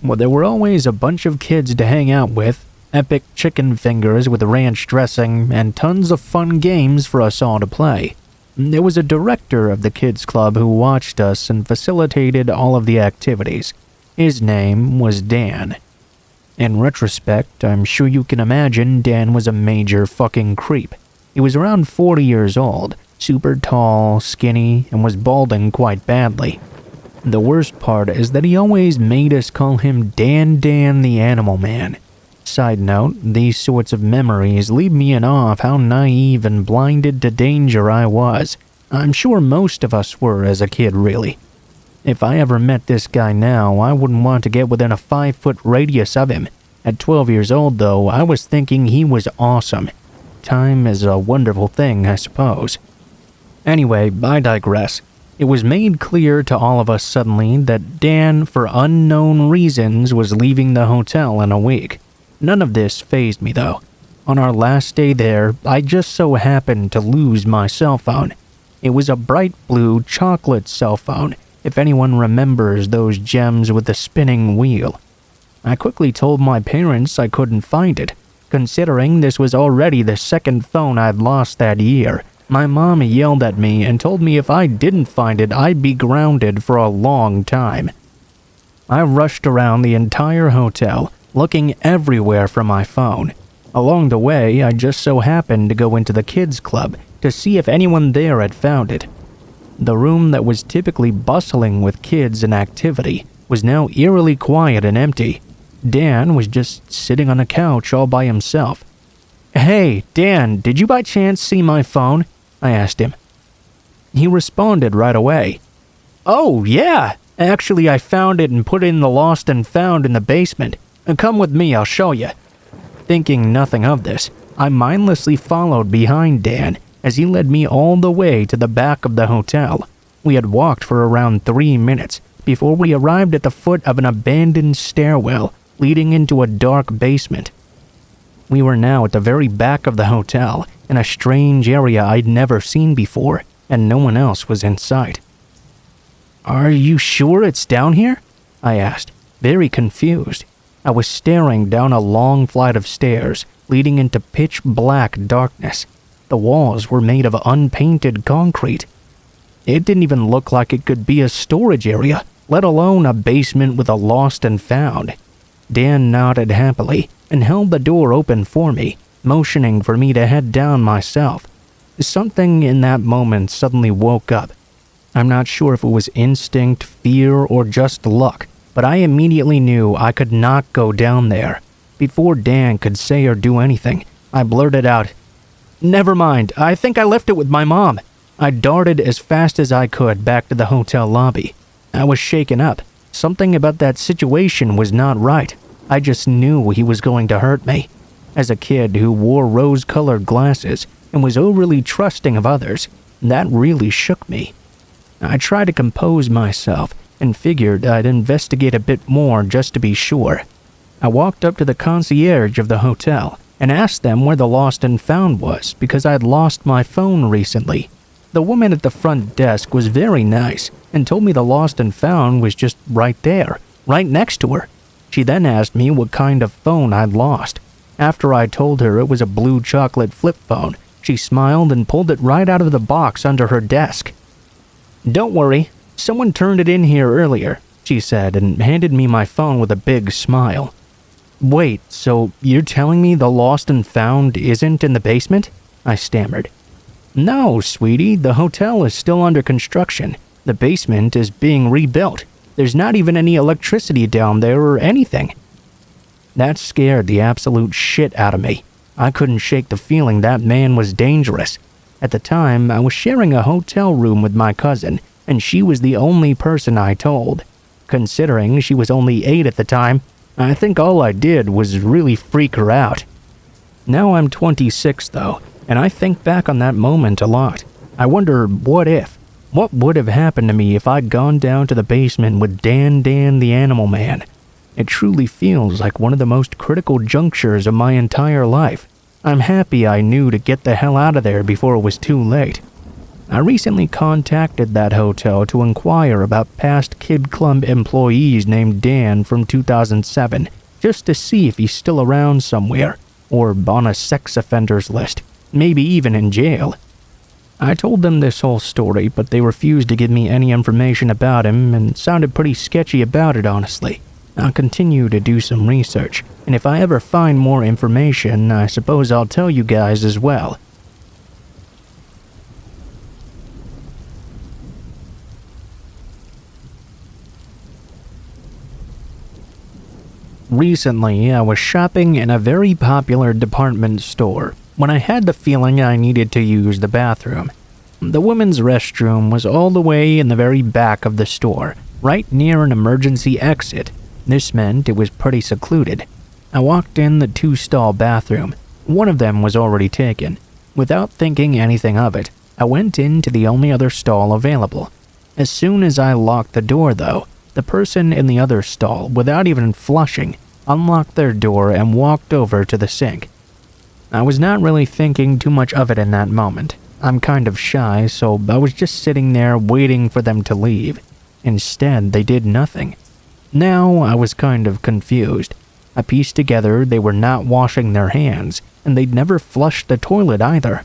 Well, there were always a bunch of kids to hang out with, epic chicken fingers with ranch dressing, and tons of fun games for us all to play. There was a director of the kids' club who watched us and facilitated all of the activities. His name was Dan. In retrospect, I'm sure you can imagine Dan was a major fucking creep. He was around 40 years old, super tall, skinny, and was balding quite badly. The worst part is that he always made us call him Dan the Animal Man. Side note, these sorts of memories leave me in awe of how naive and blinded to danger I was. I'm sure most of us were as a kid, really. If I ever met this guy now, I wouldn't want to get within a 5-foot radius of him. At 12 years old, though, I was thinking he was awesome. Time is a wonderful thing, I suppose. Anyway, I digress. It was made clear to all of us suddenly that Dan, for unknown reasons, was leaving the hotel in a week. None of this fazed me, though. On our last day there, I just so happened to lose my cell phone. It was a bright blue chocolate cell phone, if anyone remembers those gems with the spinning wheel. I quickly told my parents I couldn't find it. Considering this was already the second phone I'd lost that year, my mom yelled at me and told me if I didn't find it, I'd be grounded for a long time. I rushed around the entire hotel, looking everywhere for my phone. Along the way, I just so happened to go into the kids' club to see if anyone there had found it. The room that was typically bustling with kids and activity was now eerily quiet and empty. Dan was just sitting on a couch all by himself. "Hey, Dan, did you by chance see my phone?" I asked him. He responded right away. "Oh, yeah. Actually, I found it and put it in the lost and found in the basement. Come with me, I'll show you." Thinking nothing of this, I mindlessly followed behind Dan as he led me all the way to the back of the hotel. We had walked for around 3 minutes before we arrived at the foot of an abandoned stairwell leading into a dark basement. We were now at the very back of the hotel, in a strange area I'd never seen before, and no one else was in sight. "Are you sure it's down here?" I asked, very confused. I was staring down a long flight of stairs leading into pitch black darkness. The walls were made of unpainted concrete. It didn't even look like it could be a storage area, let alone a basement with a lost and found. Dan nodded happily and held the door open for me, motioning for me to head down myself. Something in that moment suddenly woke up. I'm not sure if it was instinct, fear, or just luck, but I immediately knew I could not go down there. Before Dan could say or do anything, I blurted out, "Never mind, I think I left it with my mom." I darted as fast as I could back to the hotel lobby. I was shaken up. Something about that situation was not right. I just knew he was going to hurt me. As a kid who wore rose-colored glasses and was overly trusting of others, that really shook me. I tried to compose myself and figured I'd investigate a bit more just to be sure. I walked up to the concierge of the hotel and asked them where the lost and found was because I'd lost my phone recently. The woman at the front desk was very nice and told me the lost and found was just right there, right next to her. She then asked me what kind of phone I'd lost. After I told her it was a blue chocolate flip phone, she smiled and pulled it right out of the box under her desk. "Don't worry, someone turned it in here earlier," she said and handed me my phone with a big smile. "Wait, so you're telling me the lost and found isn't in the basement?" I stammered. "No, sweetie, the hotel is still under construction. The basement is being rebuilt. There's not even any electricity down there or anything." That scared the absolute shit out of me. I couldn't shake the feeling that man was dangerous. At the time, I was sharing a hotel room with my cousin, and she was the only person I told. Considering she was only 8 at the time, I think all I did was really freak her out. Now I'm 26 though, and I think back on that moment a lot. I wonder what would have happened to me if I'd gone down to the basement with Dan the Animal Man. It truly feels like one of the most critical junctures of my entire life. I'm happy I knew to get the hell out of there before it was too late. I recently contacted that hotel to inquire about past Kid Club employees named Dan from 2007, just to see if he's still around somewhere, or on a sex offenders list, maybe even in jail. I told them this whole story, but they refused to give me any information about him and sounded pretty sketchy about it, honestly. I'll continue to do some research, and if I ever find more information, I suppose I'll tell you guys as well. Recently, I was shopping in a very popular department store when I had the feeling I needed to use the bathroom. The women's restroom was all the way in the very back of the store, right near an emergency exit. This meant it was pretty secluded. I walked in the 2-stall bathroom. One of them was already taken. Without thinking anything of it, I went into the only other stall available. As soon as I locked the door, though, the person in the other stall, without even flushing, unlocked their door and walked over to the sink. I was not really thinking too much of it in that moment. I'm kind of shy, so I was just sitting there waiting for them to leave. Instead, they did nothing. Now I was kind of confused. I pieced together they were not washing their hands, and they'd never flushed the toilet either.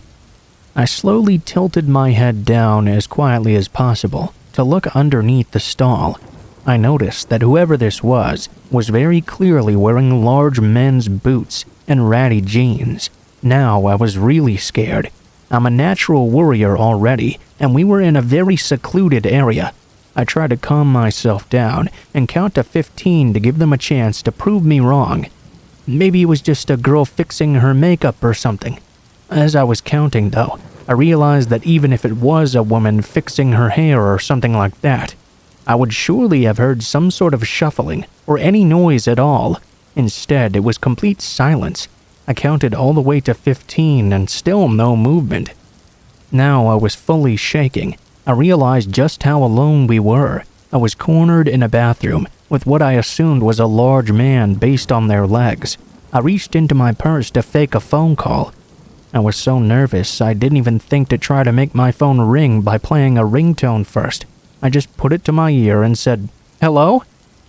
I slowly tilted my head down as quietly as possible to look underneath the stall. I noticed that whoever this was very clearly wearing large men's boots and ratty jeans. Now I was really scared. I'm a natural worrier already, and we were in a very secluded area. I tried to calm myself down and count to 15 to give them a chance to prove me wrong. Maybe it was just a girl fixing her makeup or something. As I was counting, though, I realized that even if it was a woman fixing her hair or something like that, I would surely have heard some sort of shuffling or any noise at all. Instead, it was complete silence. I counted all the way to 15 and still no movement. Now I was fully shaking. I realized just how alone we were. I was cornered in a bathroom with what I assumed was a large man based on their legs. I reached into my purse to fake a phone call. I was so nervous I didn't even think to try to make my phone ring by playing a ringtone first. I just put it to my ear and said, "Hello?"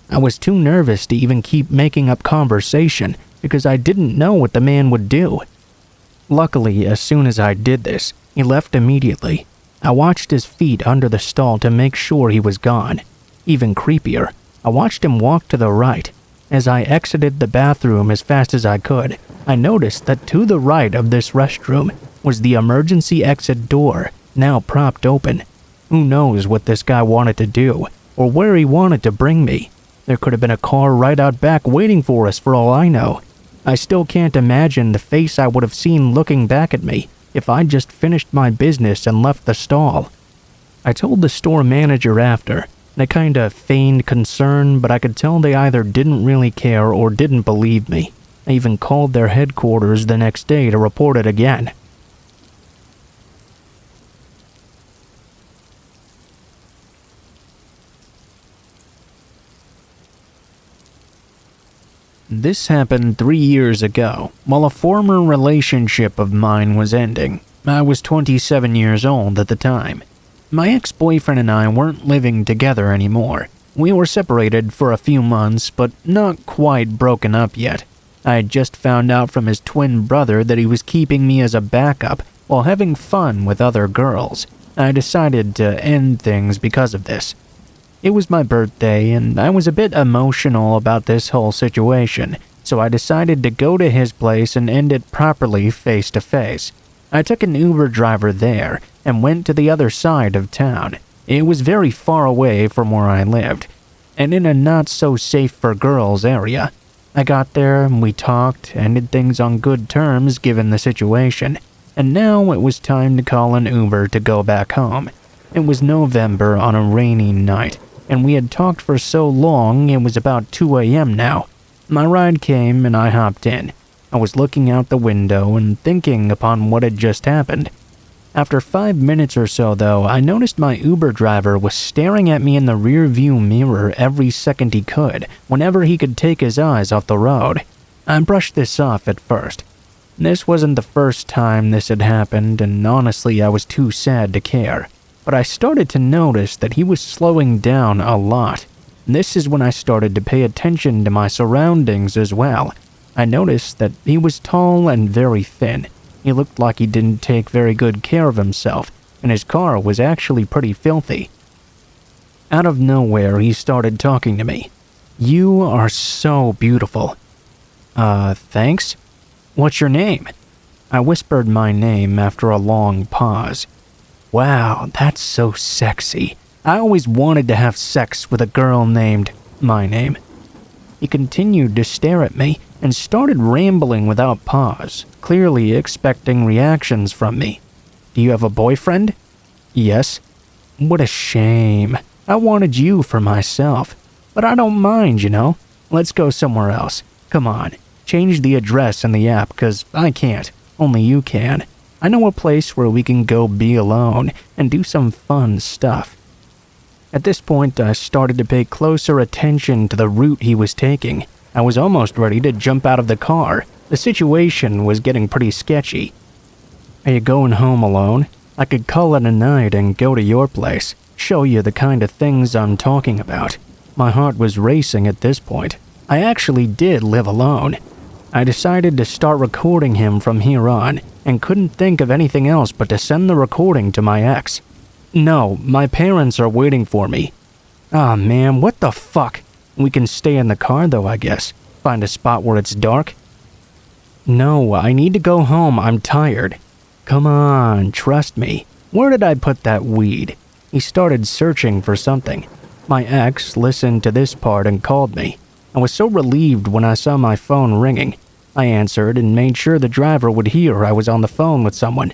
I was too nervous to even keep making up conversation because I didn't know what the man would do. Luckily, as soon as I did this, he left immediately. I watched his feet under the stall to make sure he was gone. Even creepier, I watched him walk to the right. As I exited the bathroom as fast as I could, I noticed that to the right of this restroom was the emergency exit door, now propped open. Who knows what this guy wanted to do, or where he wanted to bring me. There could have been a car right out back waiting for us for all I know. I still can't imagine the face I would have seen looking back at me if I'd just finished my business and left the stall. I told the store manager after, and I kinda feigned concern, but I could tell they either didn't really care or didn't believe me. I even called their headquarters the next day to report it again. This happened 3 years ago, while a former relationship of mine was ending. I was 27 years old at the time. My ex-boyfriend and I weren't living together anymore. We were separated for a few months, but not quite broken up yet. I had just found out from his twin brother that he was keeping me as a backup while having fun with other girls. I decided to end things because of this. It was my birthday, and I was a bit emotional about this whole situation, so I decided to go to his place and end it properly face to face. I took an Uber driver there and went to the other side of town. It was very far away from where I lived, and in a not-so-safe-for-girls area. I got there, and we talked, ended things on good terms given the situation, and now it was time to call an Uber to go back home. It was November on a rainy night, and we had talked for so long it was about 2 a.m. now. My ride came and I hopped in. I was looking out the window and thinking upon what had just happened. After 5 minutes or so, though, I noticed my Uber driver was staring at me in the rear-view mirror every second he could, whenever he could take his eyes off the road. I brushed this off at first. This wasn't the first time this had happened, and honestly I was too sad to care. But I started to notice that he was slowing down a lot. This is when I started to pay attention to my surroundings as well. I noticed that he was tall and very thin. He looked like he didn't take very good care of himself, and his car was actually pretty filthy. Out of nowhere, he started talking to me. "You are so beautiful." Thanks? What's your name?" I whispered my name after a long pause. "Wow, that's so sexy. I always wanted to have sex with a girl named my name." He continued to stare at me and started rambling without pause, clearly expecting reactions from me. "Do you have a boyfriend?" "Yes." "What a shame. I wanted you for myself. But I don't mind, you know. Let's go somewhere else. Come on, change the address in the app, 'cause I can't. Only you can. I know a place where we can go be alone and do some fun stuff." At this point, I started to pay closer attention to the route he was taking. I was almost ready to jump out of the car. The situation was getting pretty sketchy. "Are you going home alone? I could call it a night and go to your place, show you the kind of things I'm talking about." My heart was racing at this point. I actually did live alone. I decided to start recording him from here on, and couldn't think of anything else but to send the recording to my ex. "No, my parents are waiting for me." "Aw, man, what the fuck? We can stay in the car though, I guess. Find a spot where it's dark." "No, I need to go home, I'm tired." "Come on, trust me. Where did I put that weed?" He started searching for something. My ex listened to this part and called me. I was so relieved when I saw my phone ringing. I answered and made sure the driver would hear I was on the phone with someone.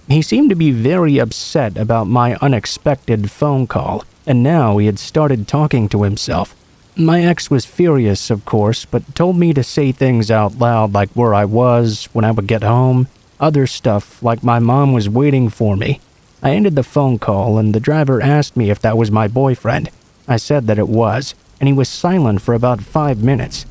He seemed to be very upset about my unexpected phone call, and now he had started talking to himself. My ex was furious, of course, but told me to say things out loud like where I was, when I would get home, other stuff like my mom was waiting for me. I ended the phone call and the driver asked me if that was my boyfriend. I said that it was, and he was silent for about 5 minutes.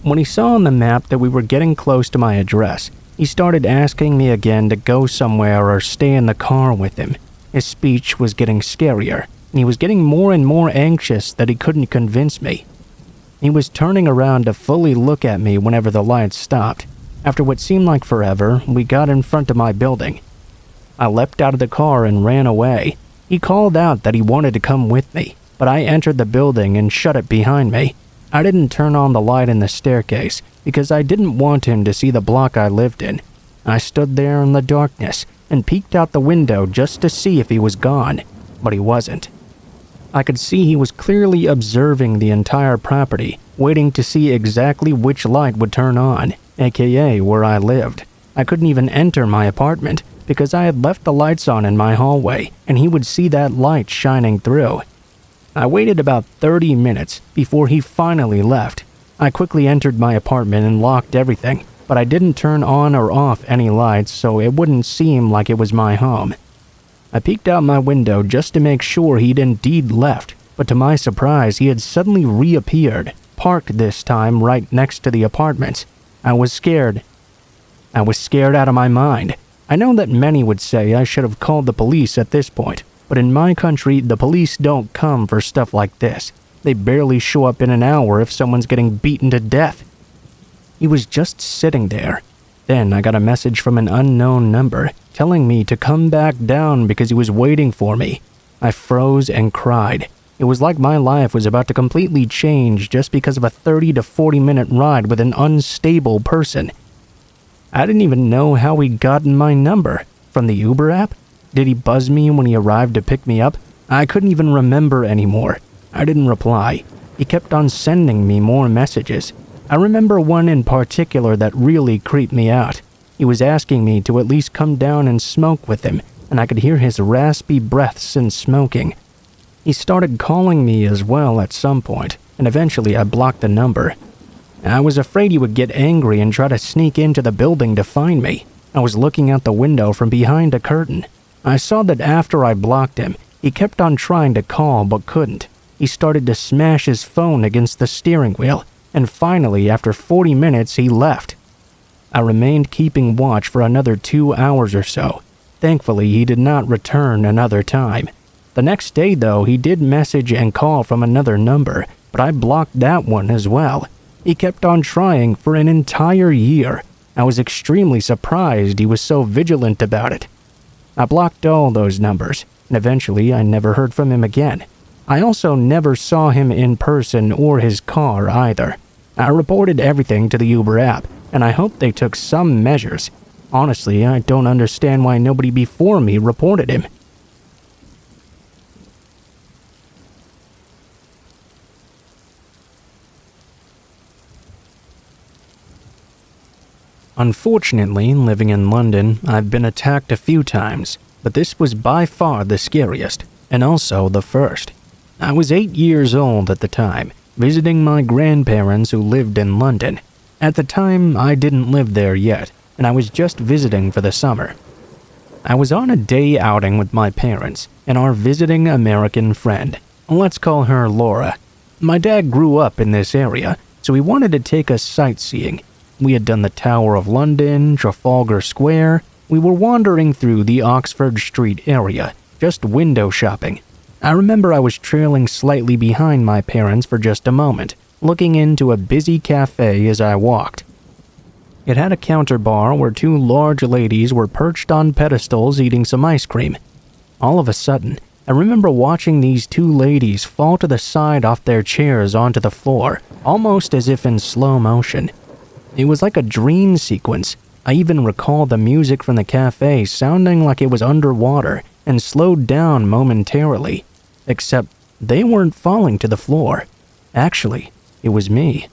When he saw on the map that we were getting close to my address, he started asking me again to go somewhere or stay in the car with him. His speech was getting scarier, and he was getting more and more anxious that he couldn't convince me. He was turning around to fully look at me whenever the lights stopped. After what seemed like forever, we got in front of my building. I leapt out of the car and ran away. He called out that he wanted to come with me, but I entered the building and shut it behind me. I didn't turn on the light in the staircase because I didn't want him to see the block I lived in. I stood there in the darkness and peeked out the window just to see if he was gone, but he wasn't. I could see he was clearly observing the entire property, waiting to see exactly which light would turn on, aka where I lived. I couldn't even enter my apartment because I had left the lights on in my hallway and he would see that light shining through. I waited about 30 minutes before he finally left. I quickly entered my apartment and locked everything, but I didn't turn on or off any lights so it wouldn't seem like it was my home. I peeked out my window just to make sure he'd indeed left, but to my surprise he had suddenly reappeared, parked this time right next to the apartments. I was scared. I was scared out of my mind. I know that many would say I should have called the police at this point, but in my country, the police don't come for stuff like this. They barely show up in an hour if someone's getting beaten to death. He was just sitting there. Then I got a message from an unknown number telling me to come back down because he was waiting for me. I froze and cried. It was like my life was about to completely change just because of a 30 to 40 minute ride with an unstable person. I didn't even know how he'd gotten my number. From the Uber app? Did he buzz me when he arrived to pick me up? I couldn't even remember anymore. I didn't reply. He kept on sending me more messages. I remember one in particular that really creeped me out. He was asking me to at least come down and smoke with him, and I could hear his raspy breaths in smoking. He started calling me as well at some point, and eventually I blocked the number. I was afraid he would get angry and try to sneak into the building to find me. I was looking out the window from behind a curtain. I saw that after I blocked him, he kept on trying to call but couldn't. He started to smash his phone against the steering wheel, and finally, after 40 minutes, he left. I remained keeping watch for another 2 hours or so. Thankfully, he did not return another time. The next day, though, he did message and call from another number, but I blocked that one as well. He kept on trying for an entire year. I was extremely surprised he was so vigilant about it. I blocked all those numbers, and eventually I never heard from him again. I also never saw him in person or his car either. I reported everything to the Uber app, and I hope they took some measures. Honestly, I don't understand why nobody before me reported him. Unfortunately, living in London, I've been attacked a few times, but this was by far the scariest, and also the first. I was 8 years old at the time, visiting my grandparents who lived in London. At the time, I didn't live there yet, and I was just visiting for the summer. I was on a day outing with my parents and our visiting American friend. Let's call her Laura. My dad grew up in this area, so he wanted to take us sightseeing. We had done the Tower of London, Trafalgar Square. We were wandering through the Oxford Street area, just window shopping. I remember I was trailing slightly behind my parents for just a moment, looking into a busy cafe as I walked. It had a counter bar where 2 large ladies were perched on pedestals eating some ice cream. All of a sudden, I remember watching these 2 ladies fall to the side off their chairs onto the floor, almost as if in slow motion. It was like a dream sequence. I even recall the music from the cafe sounding like it was underwater and slowed down momentarily. Except they weren't falling to the floor. Actually, it was me.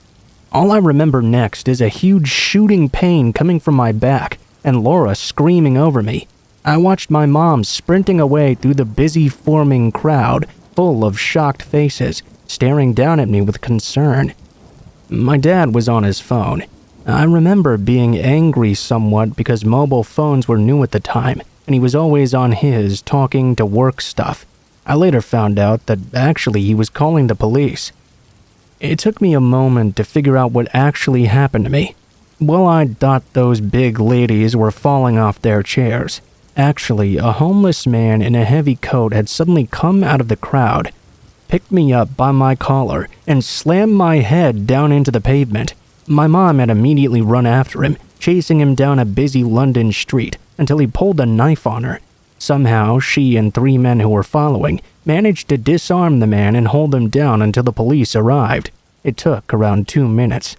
All I remember next is a huge shooting pain coming from my back and Laura screaming over me. I watched my mom sprinting away through the busy forming crowd, full of shocked faces, staring down at me with concern. My dad was on his phone. I remember being angry somewhat because mobile phones were new at the time, and he was always on his, talking to work stuff. I later found out that actually he was calling the police. It took me a moment to figure out what actually happened to me. Well, I thought those big ladies were falling off their chairs. Actually, a homeless man in a heavy coat had suddenly come out of the crowd, picked me up by my collar, and slammed my head down into the pavement. My mom had immediately run after him, chasing him down a busy London street until he pulled a knife on her. Somehow, she and 3 men who were following managed to disarm the man and hold him down until the police arrived. It took around 2 minutes.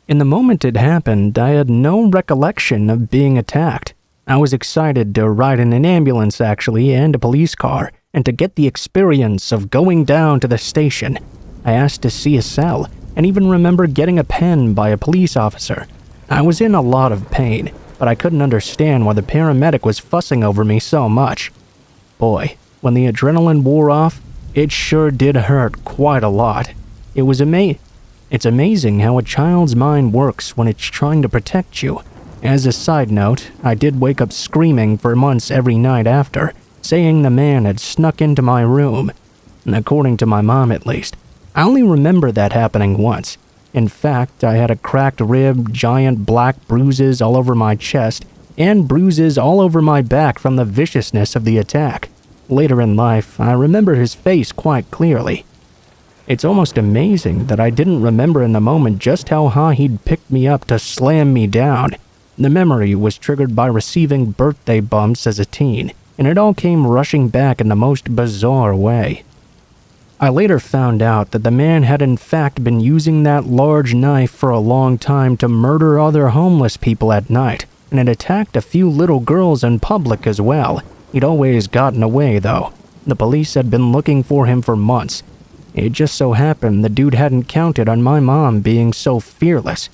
In the moment it happened, I had no recollection of being attacked. I was excited to ride in an ambulance actually and a police car, and to get the experience of going down to the station. I asked to see a cell, and even remember getting a pen by a police officer. I was in a lot of pain, but I couldn't understand why the paramedic was fussing over me so much. Boy, when the adrenaline wore off, it sure did hurt quite a lot. It's amazing how a child's mind works when it's trying to protect you. As a side note, I did wake up screaming for months every night after, saying the man had snuck into my room. According to my mom at least. I only remember that happening once. In fact, I had a cracked rib, giant black bruises all over my chest, and bruises all over my back from the viciousness of the attack. Later in life, I remember his face quite clearly. It's almost amazing that I didn't remember in the moment just how high he'd picked me up to slam me down. The memory was triggered by receiving birthday bumps as a teen, and it all came rushing back in the most bizarre way. I later found out that the man had in fact been using that large knife for a long time to murder other homeless people at night, and had attacked a few little girls in public as well. He'd always gotten away though. The police had been looking for him for months. It just so happened the dude hadn't counted on my mom being so fearless.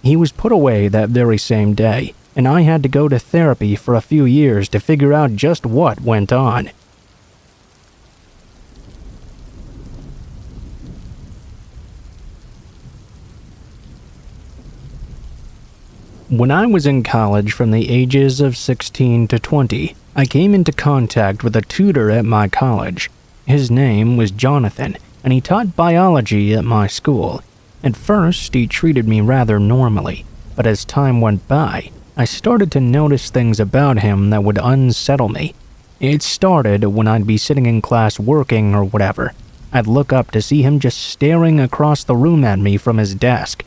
He was put away that very same day, and I had to go to therapy for a few years to figure out just what went on. When I was in college from the ages of 16 to 20, I came into contact with a tutor at my college. His name was Jonathan, and he taught biology at my school. At first, he treated me rather normally, but as time went by, I started to notice things about him that would unsettle me. It started when I'd be sitting in class working or whatever. I'd look up to see him just staring across the room at me from his desk.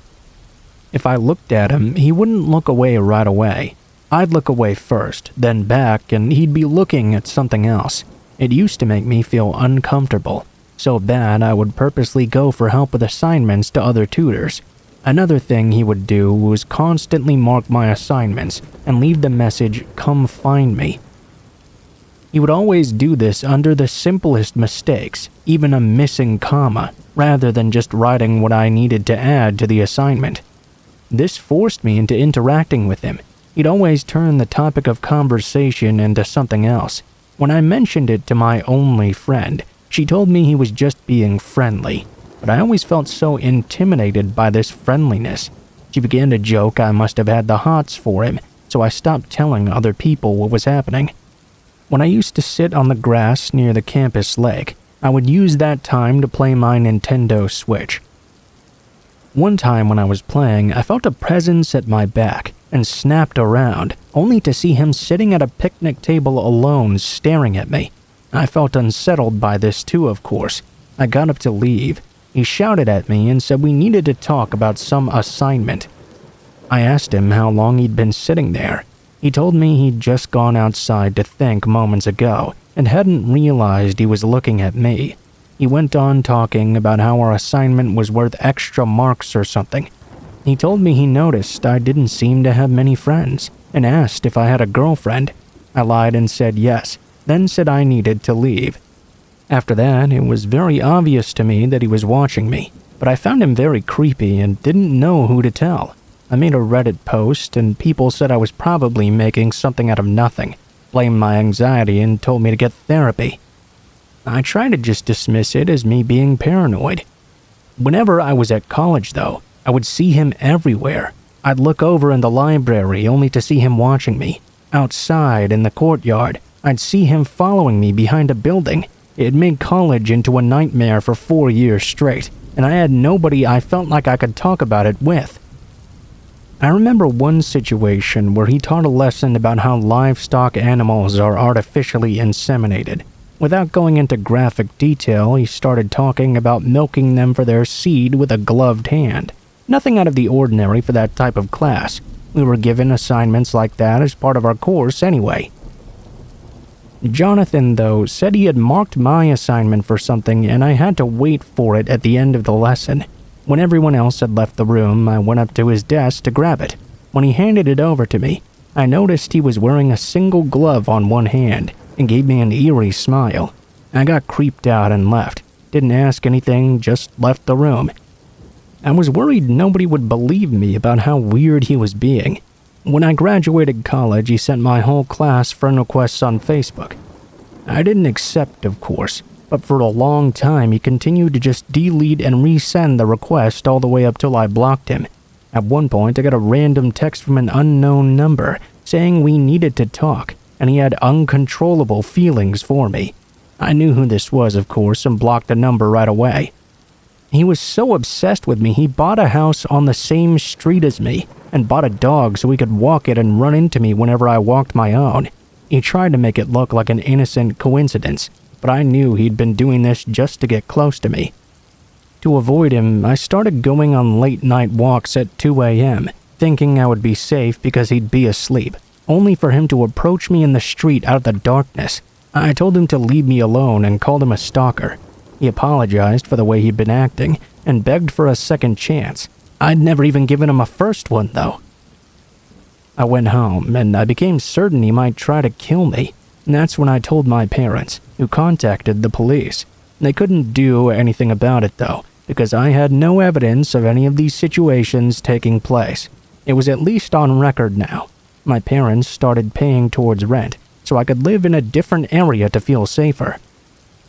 If I looked at him, he wouldn't look away right away. I'd look away first, then back, and he'd be looking at something else. It used to make me feel uncomfortable, so bad I would purposely go for help with assignments to other tutors. Another thing he would do was constantly mark my assignments and leave the message, "Come find me." He would always do this under the simplest mistakes, even a missing comma, rather than just writing what I needed to add to the assignment. This forced me into interacting with him. He'd always turn the topic of conversation into something else. When I mentioned it to my only friend, she told me he was just being friendly, but I always felt so intimidated by this friendliness. She began to joke I must have had the hots for him, so I stopped telling other people what was happening. When I used to sit on the grass near the campus lake, I would use that time to play my Nintendo Switch. One time when I was playing, I felt a presence at my back and snapped around, only to see him sitting at a picnic table alone staring at me. I felt unsettled by this too, of course. I got up to leave. He shouted at me and said we needed to talk about some assignment. I asked him how long he'd been sitting there. He told me he'd just gone outside to think moments ago and hadn't realized he was looking at me. He went on talking about how our assignment was worth extra marks or something. He told me he noticed I didn't seem to have many friends and asked if I had a girlfriend. I lied and said yes, then said I needed to leave. After that, it was very obvious to me that he was watching me. but I found him very creepy and didn't know who to tell. I made a Reddit post and people said I was probably making something out of nothing, blamed my anxiety and told me to get therapy. I tried to just dismiss it as me being paranoid. Whenever I was at college though, I would see him everywhere. I'd look over in the library only to see him watching me. Outside in the courtyard, I'd see him following me behind a building. It made college into a nightmare for 4 years straight, and I had nobody I felt like I could talk about it with. I remember one situation where he taught a lesson about how livestock animals are artificially inseminated. Without going into graphic detail, he started talking about milking them for their seed with a gloved hand. Nothing out of the ordinary for that type of class. We were given assignments like that as part of our course anyway. Jonathan, though, said he had marked my assignment for something and I had to wait for it at the end of the lesson. When everyone else had left the room, I went up to his desk to grab it. When he handed it over to me, I noticed he was wearing a single glove on one hand and gave me an eerie smile. I got creeped out and left. Didn't ask anything, just left the room. I was worried nobody would believe me about how weird he was being. When I graduated college, he sent my whole class friend requests on Facebook. I didn't accept, of course, but for a long time he continued to just delete and resend the request all the way up till I blocked him. At one point, I got a random text from an unknown number saying we needed to talk, and he had uncontrollable feelings for me. I knew who this was, of course, and blocked the number right away. He was so obsessed with me, he bought a house on the same street as me and bought a dog so he could walk it and run into me whenever I walked my own. He tried to make it look like an innocent coincidence, but I knew he'd been doing this just to get close to me. To avoid him, I started going on late-night walks at 2 a.m., thinking I would be safe because he'd be asleep, only for him to approach me in the street out of the darkness. I told him to leave me alone and called him a stalker. He apologized for the way he'd been acting and begged for a second chance. I'd never even given him a first one, though. I went home, and I became certain he might try to kill me. And that's when I told my parents, who contacted the police. They couldn't do anything about it, though, because I had no evidence of any of these situations taking place. It was at least on record now. My parents started paying towards rent, so I could live in a different area to feel safer.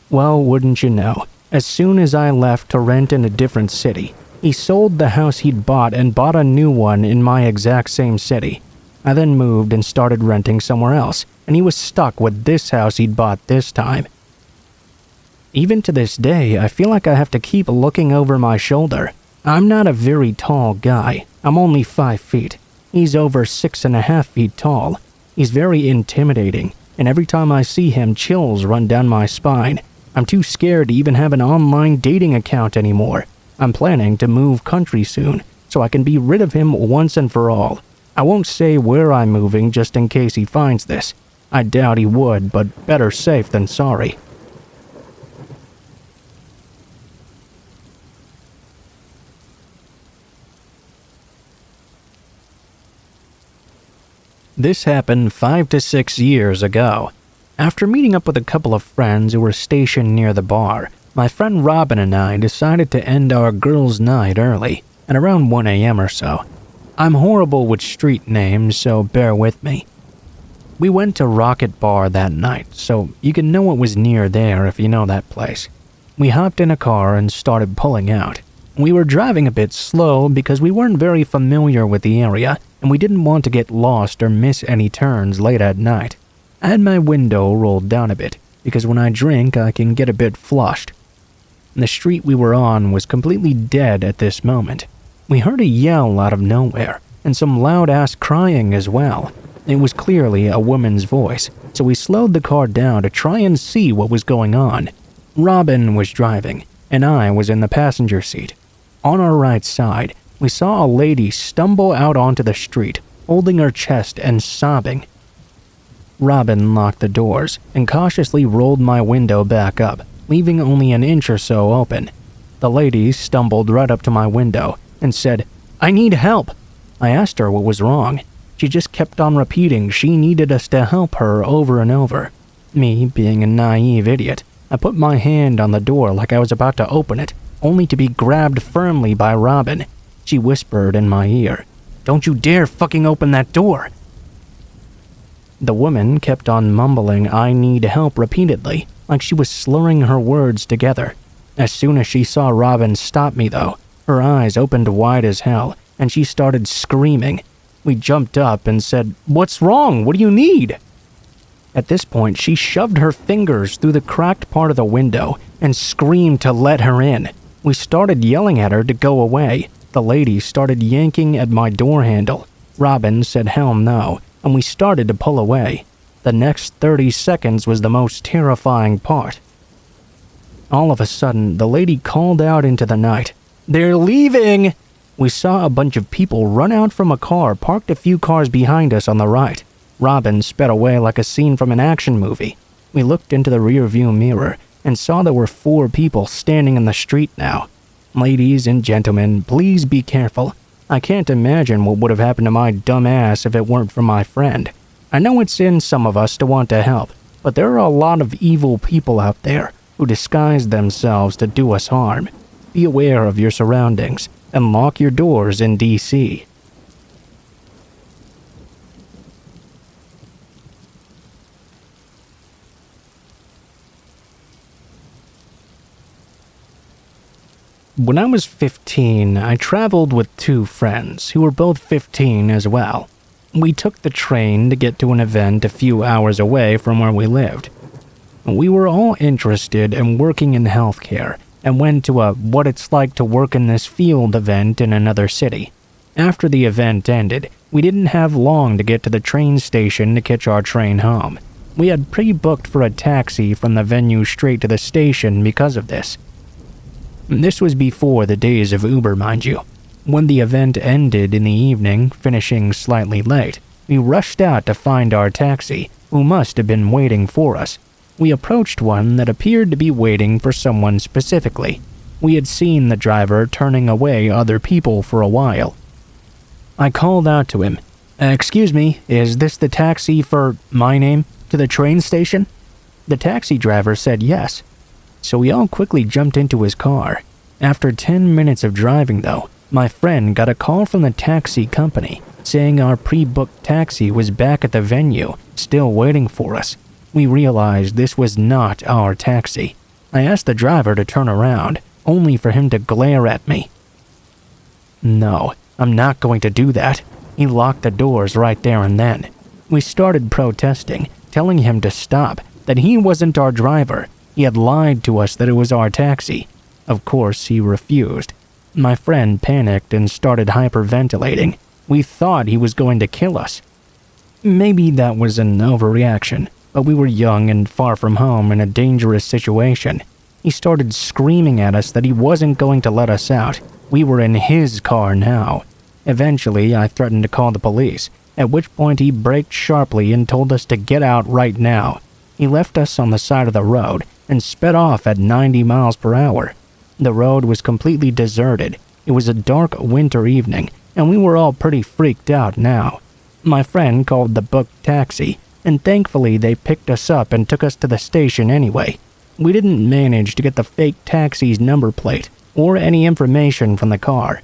Well, wouldn't you know, as soon as I left to rent in a different city, he sold the house he'd bought and bought a new one in my exact same city. I then moved and started renting somewhere else, and he was stuck with this house he'd bought this time. Even to this day, I feel like I have to keep looking over my shoulder. I'm not a very tall guy. I'm only 5 feet. He's over 6.5 feet tall. He's very intimidating, and every time I see him, chills run down my spine. I'm too scared to even have an online dating account anymore. I'm planning to move country soon, so I can be rid of him once and for all. I won't say where I'm moving just in case he finds this. I doubt he would, but better safe than sorry. This happened 5 to 6 years ago. After meeting up with a couple of friends who were stationed near the bar, my friend Robin and I decided to end our girls' night early, at around 1 a.m. or so. I'm horrible with street names, so bear with me. We went to Rocket Bar that night, so you can know it was near there if you know that place. We hopped in a car and started pulling out. We were driving a bit slow because we weren't very familiar with the area, and we didn't want to get lost or miss any turns late at night. I had my window rolled down a bit, because when I drink, I can get a bit flushed. The street we were on was completely dead at this moment. We heard a yell out of nowhere, and some loud-ass crying as well. It was clearly a woman's voice, so we slowed the car down to try and see what was going on. Robin was driving, and I was in the passenger seat. On our right side, we saw a lady stumble out onto the street, holding her chest and sobbing. Robin locked the doors and cautiously rolled my window back up, leaving only an inch or so open. The lady stumbled right up to my window and said, "I need help." I asked her what was wrong. She just kept on repeating she needed us to help her over and over. Me, being a naive idiot, I put my hand on the door like I was about to open it, only to be grabbed firmly by Robin. She whispered in my ear, "Don't you dare fucking open that door." The woman kept on mumbling, "I need help," repeatedly, like she was slurring her words together. As soon as she saw Robin stop me, though, her eyes opened wide as hell, and she started screaming. We jumped up and said, "What's wrong? What do you need?" At this point, she shoved her fingers through the cracked part of the window and screamed to let her in. We started yelling at her to go away. The lady started yanking at my door handle. Robin said hell no, and we started to pull away. The next 30 seconds was the most terrifying part. All of a sudden, the lady called out into the night, "They're leaving!" We saw a bunch of people run out from a car parked a few cars behind us on the right. Robin sped away like a scene from an action movie. We looked into the rearview mirror and saw there were 4 people standing in the street now. Ladies and gentlemen, please be careful. I can't imagine what would have happened to my dumb ass if it weren't for my friend. I know it's in some of us to want to help, but there are a lot of evil people out there who disguise themselves to do us harm. Be aware of your surroundings and lock your doors in DC. When I was 15, I traveled with 2 friends who were both 15 as well. We took the train to get to an event a few hours away from where we lived. We were all interested in working in healthcare and went to a "what it's like to work in this field" event in another city. After the event ended, we didn't have long to get to the train station to catch our train home. We had pre-booked for a taxi from the venue straight to the station because of this. This was before the days of Uber, mind you. When the event ended in the evening, finishing slightly late, we rushed out to find our taxi, who must have been waiting for us. We approached one that appeared to be waiting for someone specifically. We had seen the driver turning away other people for a while. I called out to him, "Excuse me, is this the taxi for my name to the train station?" The taxi driver said yes. So we all quickly jumped into his car. After 10 minutes of driving, though, my friend got a call from the taxi company saying our pre-booked taxi was back at the venue, still waiting for us. We realized this was not our taxi. I asked the driver to turn around, only for him to glare at me. No, I'm not going to do that. He locked the doors right there and then. We started protesting, telling him to stop, that he wasn't our driver. He had lied to us that it was our taxi. Of course, he refused. My friend panicked and started hyperventilating. We thought he was going to kill us. Maybe that was an overreaction, but we were young and far from home in a dangerous situation. He started screaming at us that he wasn't going to let us out. We were in his car now. Eventually, I threatened to call the police, at which point he braked sharply and told us to get out right now. He left us on the side of the road and sped off at 90 miles per hour. The road was completely deserted. It was a dark winter evening, and we were all pretty freaked out now. My friend called the booked taxi, and thankfully they picked us up and took us to the station anyway. We didn't manage to get the fake taxi's number plate or any information from the car.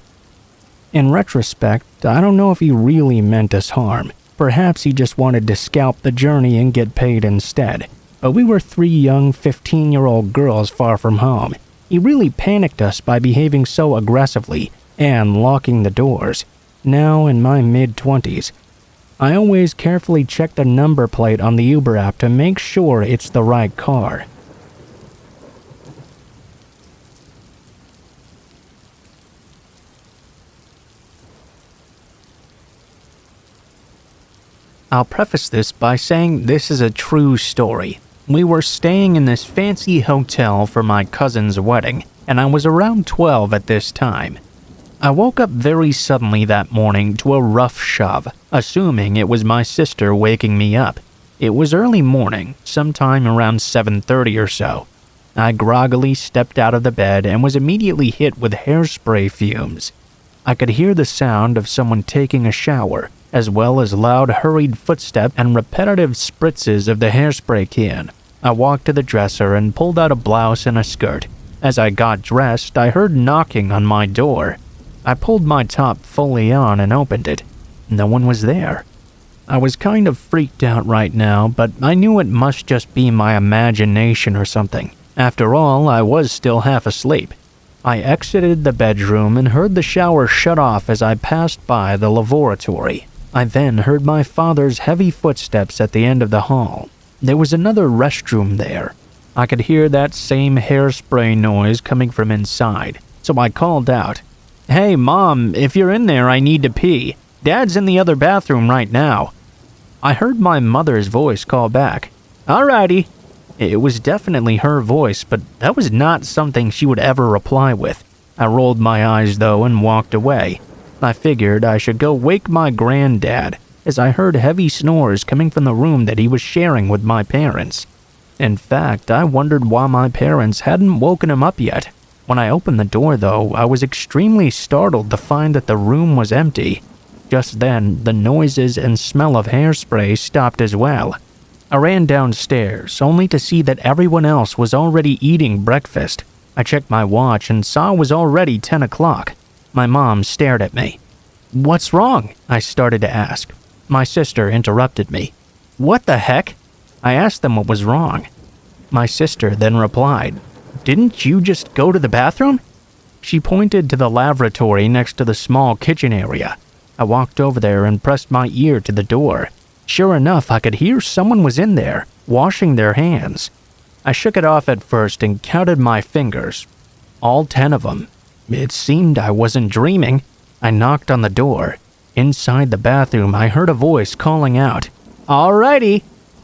In retrospect, I don't know if he really meant us harm. Perhaps he just wanted to scalp the journey and get paid instead. But we were 3 young 15-year-old girls far from home. He really panicked us by behaving so aggressively and locking the doors. Now in my mid-20s, I always carefully check the number plate on the Uber app to make sure it's the right car. I'll preface this by saying this is a true story. We were staying in this fancy hotel for my cousin's wedding, and I was around 12 at this time. I woke up very suddenly that morning to a rough shove, assuming it was my sister waking me up. It was early morning, sometime around 7:30 or so. I groggily stepped out of the bed and was immediately hit with hairspray fumes. I could hear the sound of someone taking a shower, as well as loud hurried footsteps and repetitive spritzes of the hairspray can. I walked to the dresser and pulled out a blouse and a skirt. As I got dressed, I heard knocking on my door. I pulled my top fully on and opened it. No one was there. I was kind of freaked out right now, but I knew it must just be my imagination or something. After all, I was still half asleep. I exited the bedroom and heard the shower shut off as I passed by the lavatory. I then heard my father's heavy footsteps at the end of the hall. There was another restroom there. I could hear that same hairspray noise coming from inside, so I called out, "Hey, Mom, if you're in there, I need to pee. Dad's in the other bathroom right now." I heard my mother's voice call back, "Alrighty." It was definitely her voice, but that was not something she would ever reply with. I rolled my eyes though and walked away. I figured I should go wake my granddad, as I heard heavy snores coming from the room that he was sharing with my parents. In fact, I wondered why my parents hadn't woken him up yet. When I opened the door though, I was extremely startled to find that the room was empty. Just then, the noises and smell of hairspray stopped as well. I ran downstairs, only to see that everyone else was already eating breakfast. I checked my watch and saw it was already 10 o'clock. My mom stared at me. "What's wrong?" I started to ask. My sister interrupted me. "What the heck?" I asked them what was wrong. My sister then replied, "Didn't you just go to the bathroom?" She pointed to the lavatory next to the small kitchen area. I walked over there and pressed my ear to the door. Sure enough, I could hear someone was in there, washing their hands. I shook it off at first and counted my fingers. All 10 of them. It seemed I wasn't dreaming. I knocked on the door. Inside the bathroom, I heard a voice calling out, "Alrighty."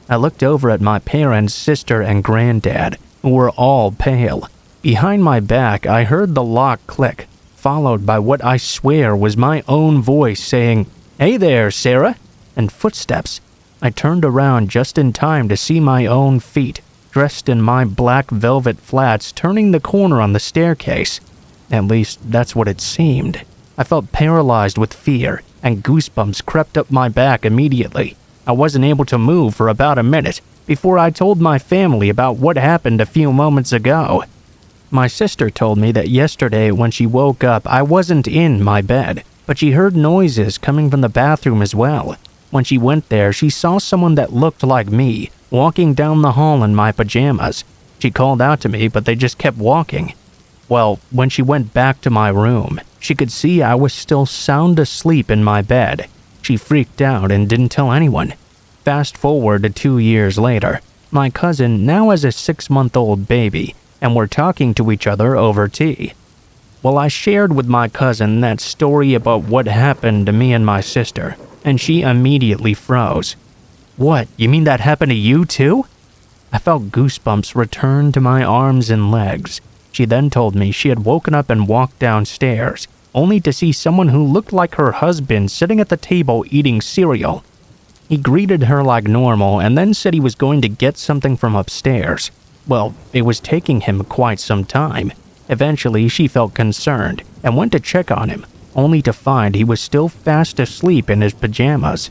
I looked over at my parents, sister, and granddad, who were all pale. Behind my back, I heard the lock click, followed by what I swear was my own voice saying, "Hey there, Sarah," and footsteps. I turned around just in time to see my own feet, dressed in my black velvet flats, turning the corner on the staircase. At least, that's what it seemed. I felt paralyzed with fear, and goosebumps crept up my back immediately. I wasn't able to move for about a minute before I told my family about what happened a few moments ago. My sister told me that yesterday when she woke up, I wasn't in my bed, but she heard noises coming from the bathroom as well. When she went there, she saw someone that looked like me, walking down the hall in my pajamas. She called out to me, but they just kept walking. Well, when she went back to my room, she could see I was still sound asleep in my bed. She freaked out and didn't tell anyone. Fast forward to 2 years later, my cousin now has a 6-month-old baby, and we're talking to each other over tea. Well, I shared with my cousin that story about what happened to me and my sister, and she immediately froze. "What, you mean that happened to you too?" I felt goosebumps return to my arms and legs. She then told me she had woken up and walked downstairs, only to see someone who looked like her husband sitting at the table eating cereal. He greeted her like normal and then said he was going to get something from upstairs. Well, it was taking him quite some time. Eventually, she felt concerned and went to check on him, only to find he was still fast asleep in his pajamas.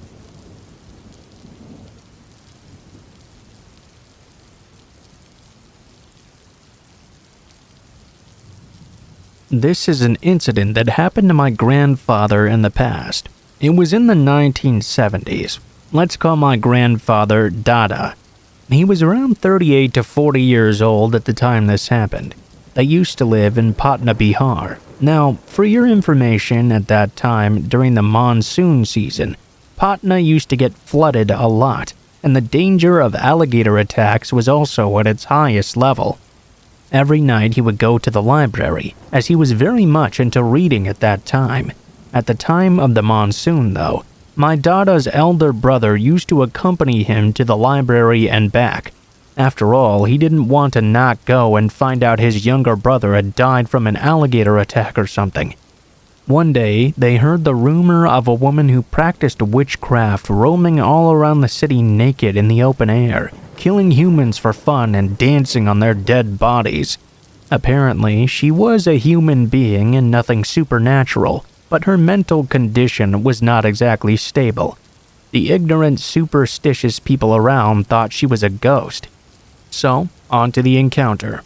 This is an incident that happened to my grandfather in the past. It was in the 1970s. Let's call my grandfather Dada. He was around 38 to 40 years old at the time this happened. They used to live in Patna, Bihar. Now, for your information, at that time, during the monsoon season, Patna used to get flooded a lot, and the danger of alligator attacks was also at its highest level. Every night he would go to the library, as he was very much into reading at that time. At the time of the monsoon, though, my Dada's elder brother used to accompany him to the library and back. After all, he didn't want to not go and find out his younger brother had died from an alligator attack or something. One day, they heard the rumor of a woman who practiced witchcraft roaming all around the city naked in the open air, killing humans for fun and dancing on their dead bodies. Apparently, she was a human being and nothing supernatural, but her mental condition was not exactly stable. The ignorant, superstitious people around thought she was a ghost. So, on to the encounter.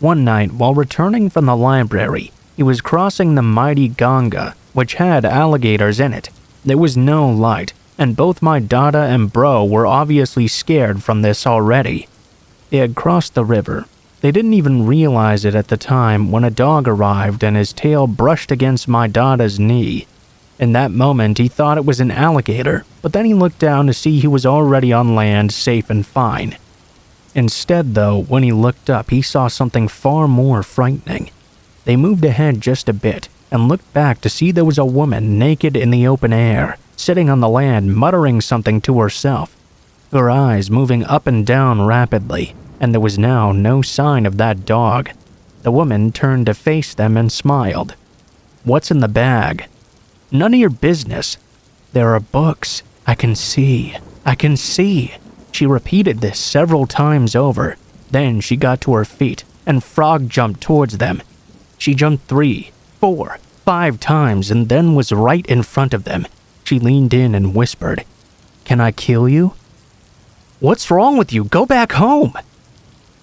One night, while returning from the library, he was crossing the mighty Ganga, which had alligators in it. There was no light, and both my dada and bro were obviously scared from this already. They had crossed the river. They didn't even realize it at the time when a dog arrived and his tail brushed against my dada's knee. In that moment, he thought it was an alligator, but then he looked down to see he was already on land, safe and fine. Instead, though, when he looked up, he saw something far more frightening. They moved ahead just a bit and looked back to see there was a woman naked in the open air, sitting on the land muttering something to herself, her eyes moving up and down rapidly, and there was now no sign of that dog. The woman turned to face them and smiled. "What's in the bag?" "None of your business." "There are books. I can see. I can see." She repeated this several times over. Then she got to her feet and frog jumped towards them. She jumped 3, 4, 5 times and then was right in front of them. She leaned in and whispered, "Can I kill you?" "What's wrong with you? Go back home!"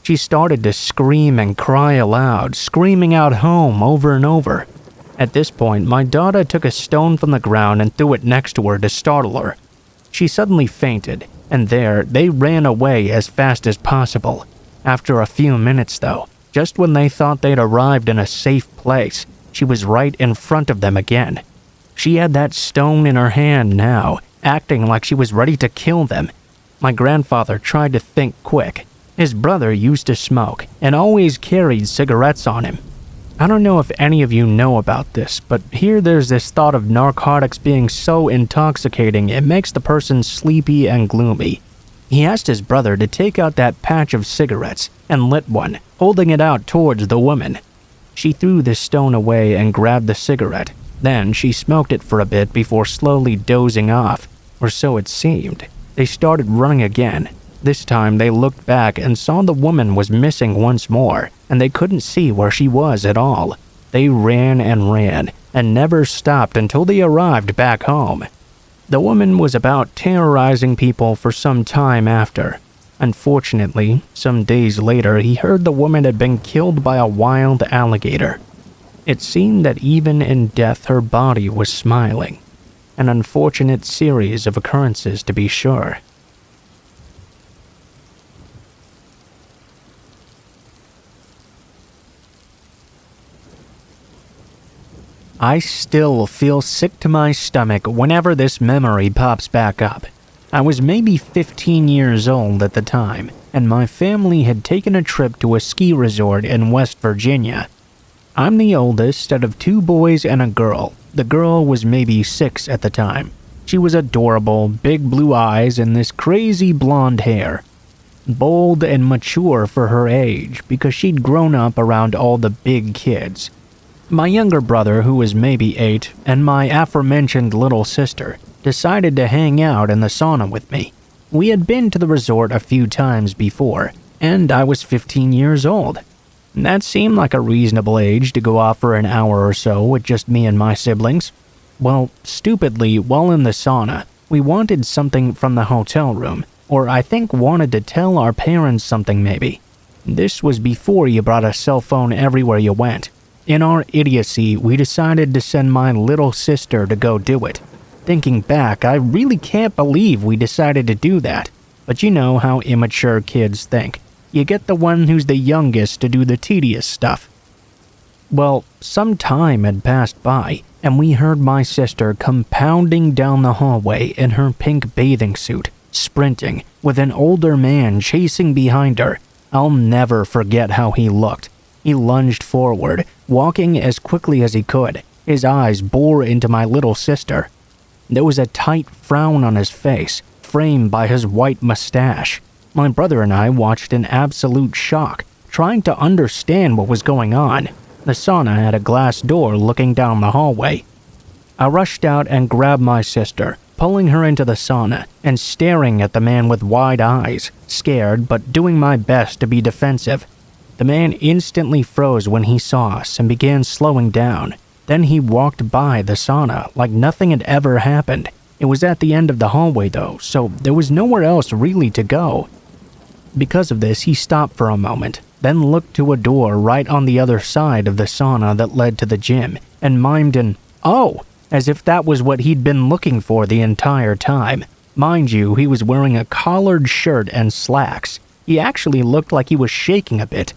She started to scream and cry aloud, screaming out home over and over. At this point, my daughter took a stone from the ground and threw it next to her to startle her. She suddenly fainted, and there they ran away as fast as possible. After a few minutes, though, just when they thought they'd arrived in a safe place, she was right in front of them again. She had that stone in her hand now, acting like she was ready to kill them. My grandfather tried to think quick. His brother used to smoke and always carried cigarettes on him. I don't know if any of you know about this, but here there's this thought of narcotics being so intoxicating it makes the person sleepy and gloomy. He asked his brother to take out that patch of cigarettes and lit one, holding it out towards the woman. She threw the stone away and grabbed the cigarette. Then she smoked it for a bit before slowly dozing off, or so it seemed. They started running again. This time they looked back and saw the woman was missing once more, and they couldn't see where she was at all. They ran and never stopped until they arrived back home. The woman was about terrorizing people for some time after. Unfortunately, some days later he heard the woman had been killed by a wild alligator. It seemed that even in death her body was smiling. An unfortunate series of occurrences to be sure. I still feel sick to my stomach whenever this memory pops back up. I was maybe 15 years old at the time, and my family had taken a trip to a ski resort in West Virginia. I'm the oldest out of 2 boys and a girl. The girl was maybe 6 at the time. She was adorable, big blue eyes and this crazy blonde hair. Bold and mature for her age because she'd grown up around all the big kids. My younger brother, who was maybe 8, and my aforementioned little sister decided to hang out in the sauna with me. We had been to the resort a few times before, and I was 15 years old. That seemed like a reasonable age to go off for an hour or so with just me and my siblings. Well, stupidly, while in the sauna, we wanted something from the hotel room, or I think wanted to tell our parents something maybe. This was before you brought a cell phone everywhere you went. In our idiocy, we decided to send my little sister to go do it. Thinking back, I really can't believe we decided to do that. But you know how immature kids think. You get the one who's the youngest to do the tedious stuff. Well, some time had passed by, and we heard my sister come pounding down the hallway in her pink bathing suit, sprinting, with an older man chasing behind her. I'll never forget how he looked. He lunged forward, walking as quickly as he could. His eyes bore into my little sister. There was a tight frown on his face, framed by his white mustache. My brother and I watched in absolute shock, trying to understand what was going on. The sauna had a glass door looking down the hallway. I rushed out and grabbed my sister, pulling her into the sauna and staring at the man with wide eyes, scared but doing my best to be defensive. The man instantly froze when he saw us and began slowing down. Then he walked by the sauna like nothing had ever happened. It was at the end of the hallway though, so there was nowhere else really to go. Because of this, he stopped for a moment, then looked to a door right on the other side of the sauna that led to the gym, and mimed an "oh," as if that was what he'd been looking for the entire time. Mind you, he was wearing a collared shirt and slacks. He actually looked like he was shaking a bit.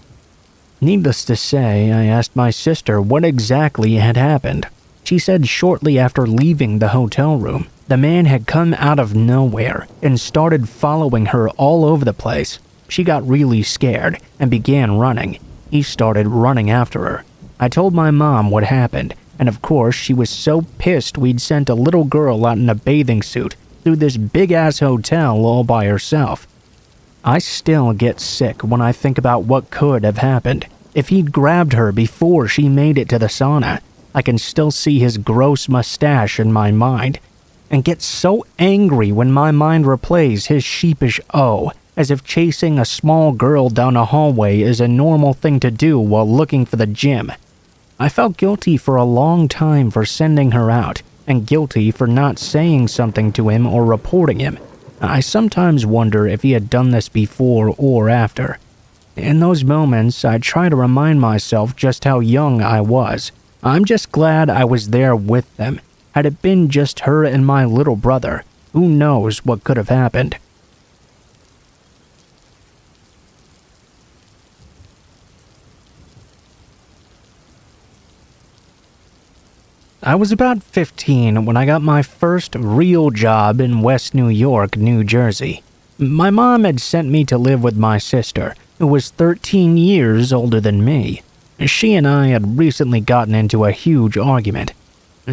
Needless to say, I asked my sister what exactly had happened. She said shortly after leaving the hotel room, the man had come out of nowhere and started following her all over the place. She got really scared and began running. He started running after her. I told my mom what happened, and of course she was so pissed we'd sent a little girl out in a bathing suit through this big-ass hotel all by herself. I still get sick when I think about what could have happened. If he'd grabbed her before she made it to the sauna, I can still see his gross mustache in my mind, and get so angry when my mind replays his sheepish "oh," as if chasing a small girl down a hallway is a normal thing to do while looking for the gym. I felt guilty for a long time for sending her out, and guilty for not saying something to him or reporting him. I sometimes wonder if he had done this before or after. In those moments, I try to remind myself just how young I was. I'm just glad I was there with them. Had it been just her and my little brother, who knows what could have happened. I was about 15 when I got my first real job in West New York, New Jersey. My mom had sent me to live with my sister, who was 13 years older than me. She and I had recently gotten into a huge argument.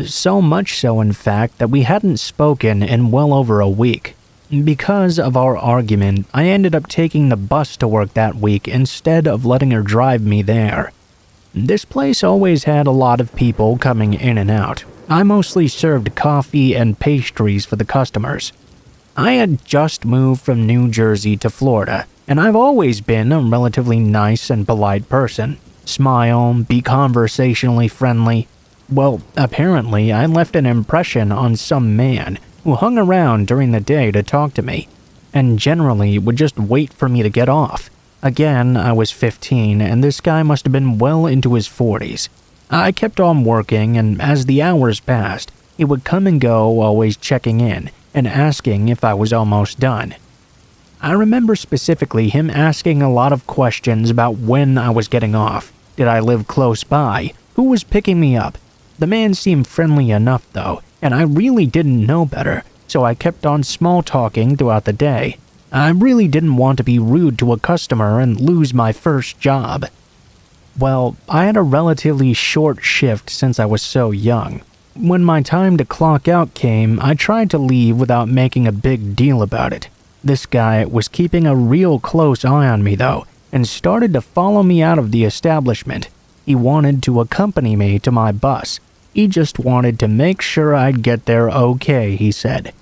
So much so, in fact, that we hadn't spoken in well over a week. Because of our argument, I ended up taking the bus to work that week instead of letting her drive me there. This place always had a lot of people coming in and out. I mostly served coffee and pastries for the customers. I had just moved from New Jersey to Florida, and I've always been a relatively nice and polite person. Smile, be conversationally friendly. Well, apparently I left an impression on some man who hung around during the day to talk to me, and generally would just wait for me to get off. Again, I was 15, and this guy must have been well into his 40s. I kept on working, and as the hours passed, he would come and go, always checking in and asking if I was almost done. I remember specifically him asking a lot of questions about when I was getting off. Did I live close by? Who was picking me up? The man seemed friendly enough, though, and I really didn't know better, so I kept on small-talking throughout the day. I really didn't want to be rude to a customer and lose my first job. Well, I had a relatively short shift since I was so young. When my time to clock out came, I tried to leave without making a big deal about it. This guy was keeping a real close eye on me, though, and started to follow me out of the establishment. He wanted to accompany me to my bus. He just wanted to make sure I'd get there okay, he said.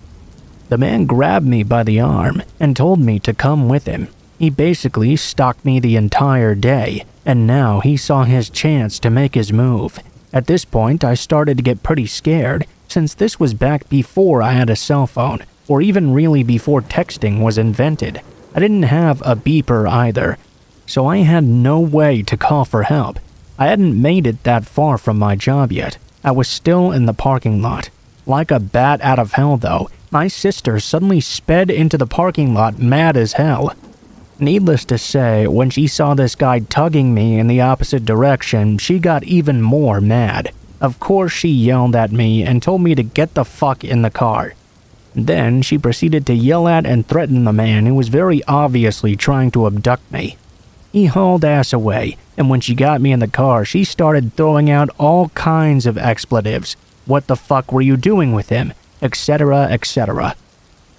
The man grabbed me by the arm and told me to come with him. He basically stalked me the entire day, and now he saw his chance to make his move. At this point, I started to get pretty scared, since this was back before I had a cell phone, or even really before texting was invented. I didn't have a beeper either, so I had no way to call for help. I hadn't made it that far from my job yet. I was still in the parking lot. Like a bat out of hell, though, my sister suddenly sped into the parking lot mad as hell. Needless to say, when she saw this guy tugging me in the opposite direction, she got even more mad. Of course, she yelled at me and told me to get the fuck in the car. Then she proceeded to yell at and threaten the man who was very obviously trying to abduct me. He hauled ass away, and when she got me in the car, she started throwing out all kinds of expletives. What the fuck were you doing with him? Etc., etc.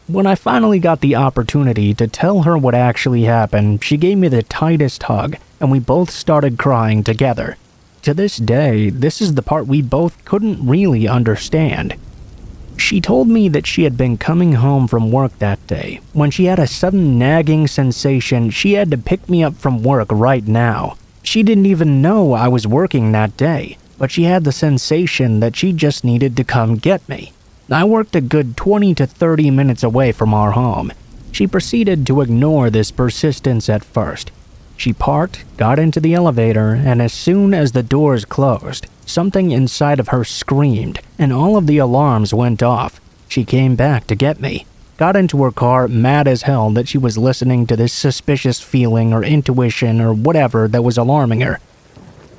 When I finally got the opportunity to tell her what actually happened, she gave me the tightest hug, and we both started crying together. To this day, this is the part we both couldn't really understand. She told me that she had been coming home from work that day when she had a sudden nagging sensation she had to pick me up from work right now. She didn't even know I was working that day, but she had the sensation that she just needed to come get me. I worked a good 20 to 30 minutes away from our home. She proceeded to ignore this persistence at first. She parked, got into the elevator, and as soon as the doors closed, something inside of her screamed, and all of the alarms went off. She came back to get me, got into her car mad as hell that she was listening to this suspicious feeling or intuition or whatever that was alarming her.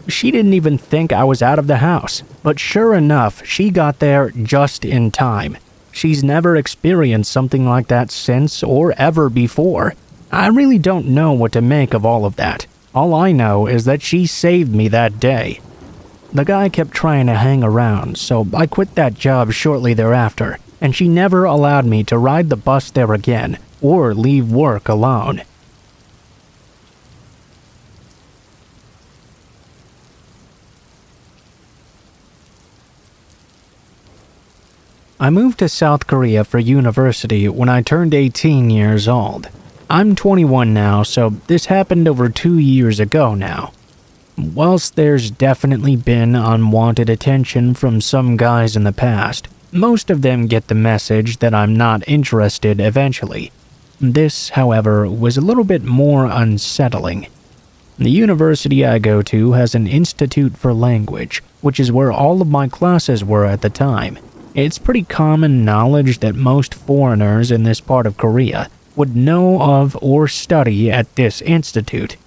She didn't even think I was out of the house, but sure enough, she got there just in time. She's never experienced something like that since or ever before. I really don't know what to make of all of that. All I know is that she saved me that day. The guy kept trying to hang around, so I quit that job shortly thereafter, and she never allowed me to ride the bus there again or leave work alone. I moved to South Korea for university when I turned 18 years old. I'm 21 now, so this happened over 2 years ago now. Whilst there's definitely been unwanted attention from some guys in the past, most of them get the message that I'm not interested eventually. This, however, was a little bit more unsettling. The university I go to has an institute for language, which is where all of my classes were at the time. It's pretty common knowledge that most foreigners in this part of Korea would know of or study at this institute.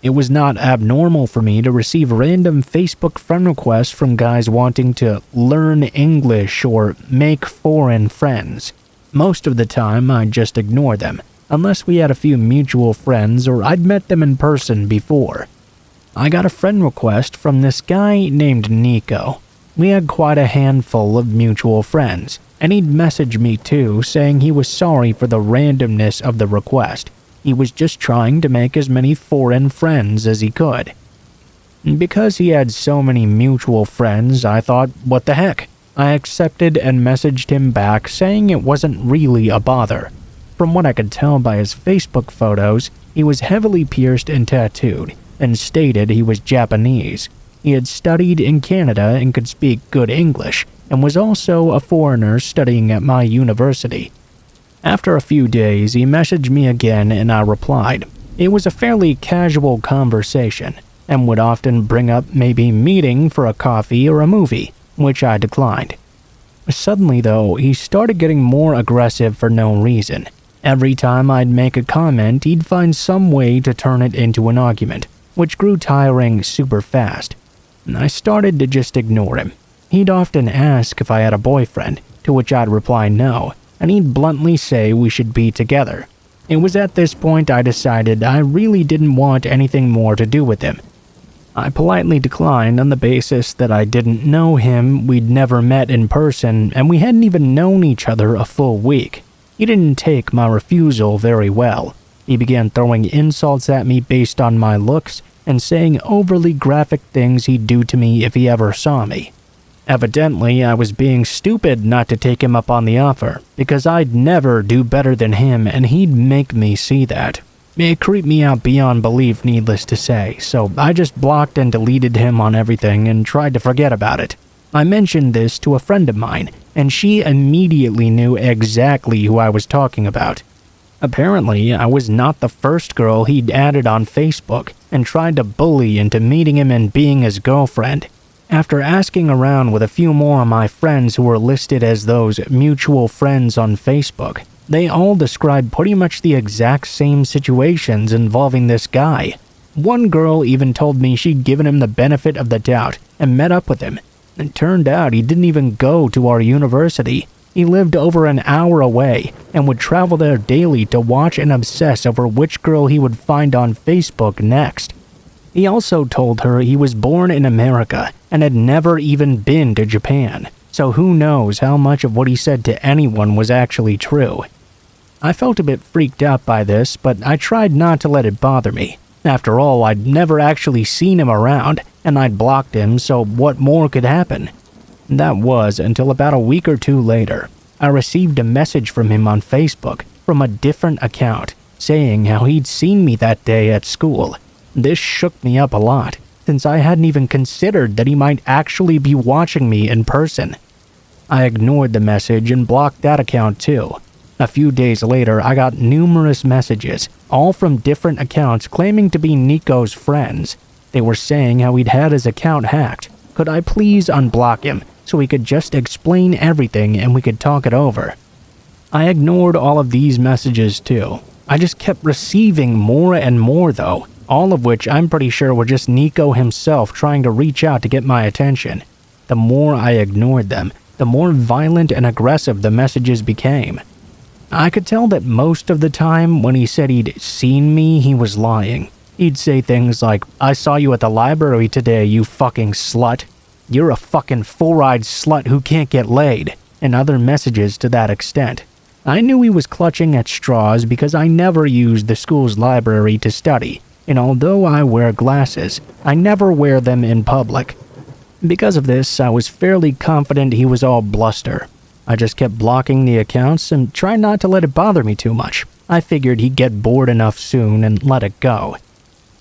It was not abnormal for me to receive random Facebook friend requests from guys wanting to learn English or make foreign friends. Most of the time, I'd just ignore them, unless we had a few mutual friends or I'd met them in person before. I got a friend request from this guy named Nico. We had quite a handful of mutual friends, and he'd messaged me too, saying he was sorry for the randomness of the request. He was just trying to make as many foreign friends as he could. Because he had so many mutual friends, I thought, what the heck? I accepted and messaged him back saying it wasn't really a bother. From what I could tell by his Facebook photos, he was heavily pierced and tattooed, and stated he was Japanese. He had studied in Canada and could speak good English, and was also a foreigner studying at my university. After a few days, he messaged me again and I replied. It was a fairly casual conversation, and would often bring up maybe meeting for a coffee or a movie, which I declined. Suddenly though, he started getting more aggressive for no reason. Every time I'd make a comment, he'd find some way to turn it into an argument, which grew tiring super fast. I started to just ignore him. He'd often ask if I had a boyfriend, to which I'd reply no, and he'd bluntly say we should be together. It was at this point I decided I really didn't want anything more to do with him. I politely declined on the basis that I didn't know him, we'd never met in person, and we hadn't even known each other a full week. He didn't take my refusal very well. He began throwing insults at me based on my looks, and saying overly graphic things he'd do to me if he ever saw me. Evidently, I was being stupid not to take him up on the offer, because I'd never do better than him and he'd make me see that. It creeped me out beyond belief, needless to say, so I just blocked and deleted him on everything and tried to forget about it. I mentioned this to a friend of mine, and she immediately knew exactly who I was talking about. Apparently, I was not the first girl he'd added on Facebook and tried to bully into meeting him and being his girlfriend. After asking around with a few more of my friends who were listed as those mutual friends on Facebook, they all described pretty much the exact same situations involving this guy. One girl even told me she'd given him the benefit of the doubt and met up with him. It turned out he didn't even go to our university. He lived over an hour away and would travel there daily to watch and obsess over which girl he would find on Facebook next. He also told her he was born in America and had never even been to Japan, so who knows how much of what he said to anyone was actually true. I felt a bit freaked out by this, but I tried not to let it bother me. After all, I'd never actually seen him around, and I'd blocked him, so what more could happen? That was until about a week or two later. I received a message from him on Facebook from a different account, saying how he'd seen me that day at school. This shook me up a lot, since I hadn't even considered that he might actually be watching me in person. I ignored the message and blocked that account too. A few days later, I got numerous messages, all from different accounts claiming to be Nico's friends. They were saying how he'd had his account hacked. Could I please unblock him so he could just explain everything and we could talk it over? I ignored all of these messages too. I just kept receiving more and more though, all of which I'm pretty sure were just Nico himself trying to reach out to get my attention. The more I ignored them, the more violent and aggressive the messages became. I could tell that most of the time when he said he'd seen me, he was lying. He'd say things like, "I saw you at the library today, you fucking slut. You're a fucking four-eyed slut who can't get laid," and other messages to that extent. I knew he was clutching at straws because I never used the school's library to study, and although I wear glasses, I never wear them in public. Because of this, I was fairly confident he was all bluster. I just kept blocking the accounts and tried not to let it bother me too much. I figured he'd get bored enough soon and let it go.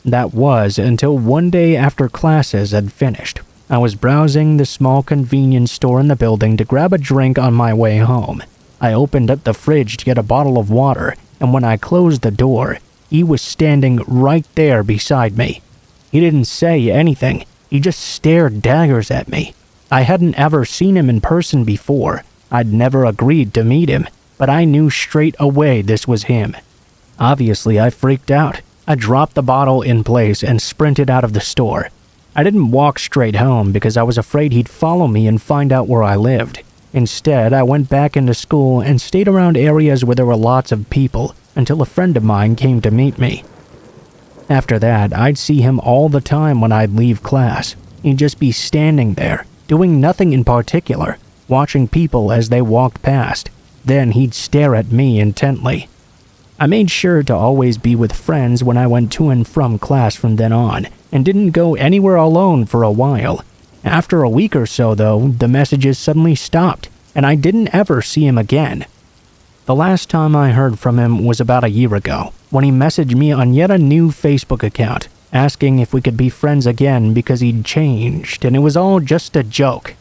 That was until one day after classes had finished. I was browsing the small convenience store in the building to grab a drink on my way home. I opened up the fridge to get a bottle of water, and when I closed the door, he was standing right there beside me. He didn't say anything. He just stared daggers at me. I hadn't ever seen him in person before. I'd never agreed to meet him, but I knew straight away this was him. Obviously, I freaked out. I dropped the bottle in place and sprinted out of the store. I didn't walk straight home because I was afraid he'd follow me and find out where I lived. Instead, I went back into school and stayed around areas where there were lots of people until a friend of mine came to meet me. After that, I'd see him all the time when I'd leave class. He'd just be standing there, doing nothing in particular, watching people as they walked past. Then he'd stare at me intently. I made sure to always be with friends when I went to and from class from then on, and didn't go anywhere alone for a while. After a week or so, though, the messages suddenly stopped, and I didn't ever see him again. The last time I heard from him was about a year ago, when he messaged me on yet a new Facebook account, asking if we could be friends again because he'd changed, and it was all just a joke.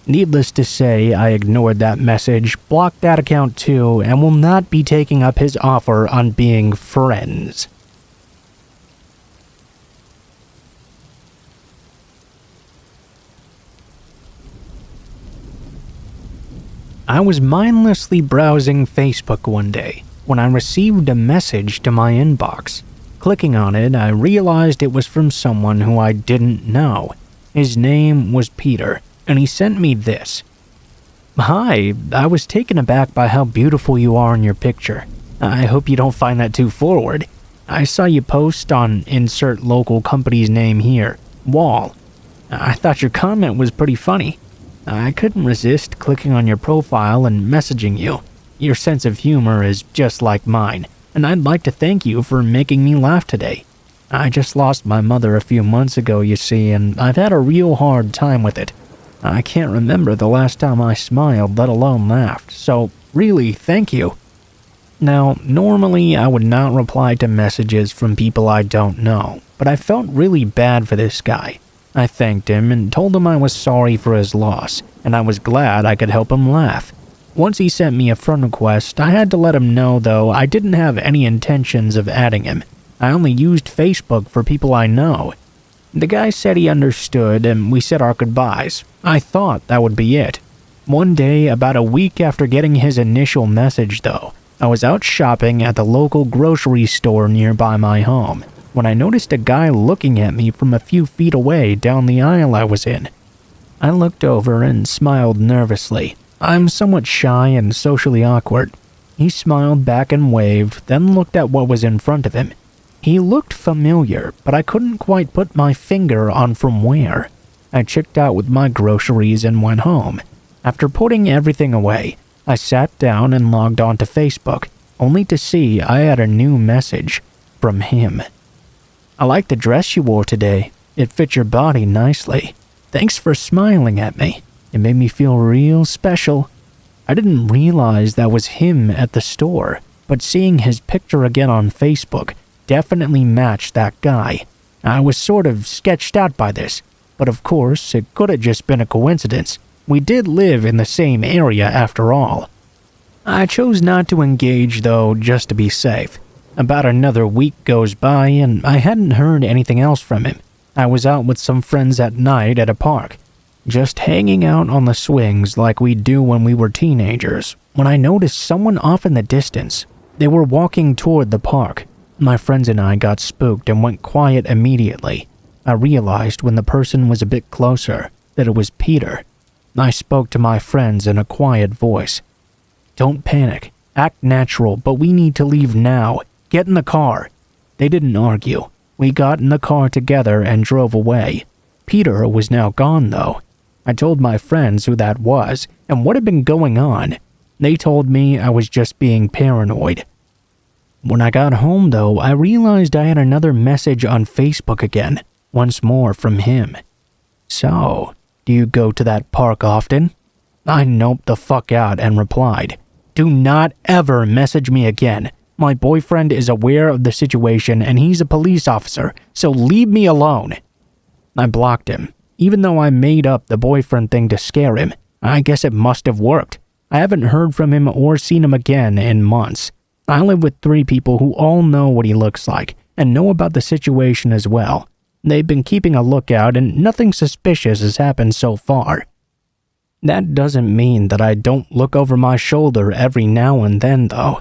Needless to say, I ignored that message, blocked that account too, and will not be taking up his offer on being friends. I was mindlessly browsing Facebook one day when I received a message to my inbox. Clicking on it, I realized it was from someone who I didn't know. His name was Peter, and he sent me this. "Hi, I was taken aback by how beautiful you are in your picture. I hope you don't find that too forward. I saw you post on insert local company's name here, Wall. I thought your comment was pretty funny. I couldn't resist clicking on your profile and messaging you. Your sense of humor is just like mine, and I'd like to thank you for making me laugh today. I just lost my mother a few months ago, you see, and I've had a real hard time with it. I can't remember the last time I smiled, let alone laughed, so really, thank you." Now, normally I would not reply to messages from people I don't know, but I felt really bad for this guy. I thanked him and told him I was sorry for his loss, and I was glad I could help him laugh. Once he sent me a friend request, I had to let him know, though, I didn't have any intentions of adding him. I only used Facebook for people I know. The guy said he understood, and we said our goodbyes. I thought that would be it. One day, about a week after getting his initial message, though, I was out shopping at the local grocery store nearby my home when I noticed a guy looking at me from a few feet away down the aisle I was in. I looked over and smiled nervously. I'm somewhat shy and socially awkward. He smiled back and waved, then looked at what was in front of him. He looked familiar, but I couldn't quite put my finger on from where. I checked out with my groceries and went home. After putting everything away, I sat down and logged onto Facebook, only to see I had a new message from him. "I like the dress you wore today. It fit your body nicely. Thanks for smiling at me. It made me feel real special." I didn't realize that was him at the store, but seeing his picture again on Facebook definitely matched that guy. I was sort of sketched out by this, but of course it could have just been a coincidence. We did live in the same area after all. I chose not to engage though, just to be safe. About another week goes by and I hadn't heard anything else from him. I was out with some friends at night at a park, just hanging out on the swings like we do when we were teenagers, when I noticed someone off in the distance. They were walking toward the park. My friends and I got spooked and went quiet immediately. I realized when the person was a bit closer that it was Peter. I spoke to my friends in a quiet voice. "Don't panic. Act natural, but we need to leave now. Get in the car." They didn't argue. We got in the car together and drove away. Peter was now gone though. I told my friends who that was and what had been going on. They told me I was just being paranoid. When I got home though, I realized I had another message on Facebook again, once more from him. "So, do you go to that park often?" I noped the fuck out and replied, "Do not ever message me again. My boyfriend is aware of the situation and he's a police officer, so leave me alone." I blocked him, even though I made up the boyfriend thing to scare him. I guess it must have worked. I haven't heard from him or seen him again in months. I live with 3 people who all know what he looks like and know about the situation as well. They've been keeping a lookout and nothing suspicious has happened so far. That doesn't mean that I don't look over my shoulder every now and then though.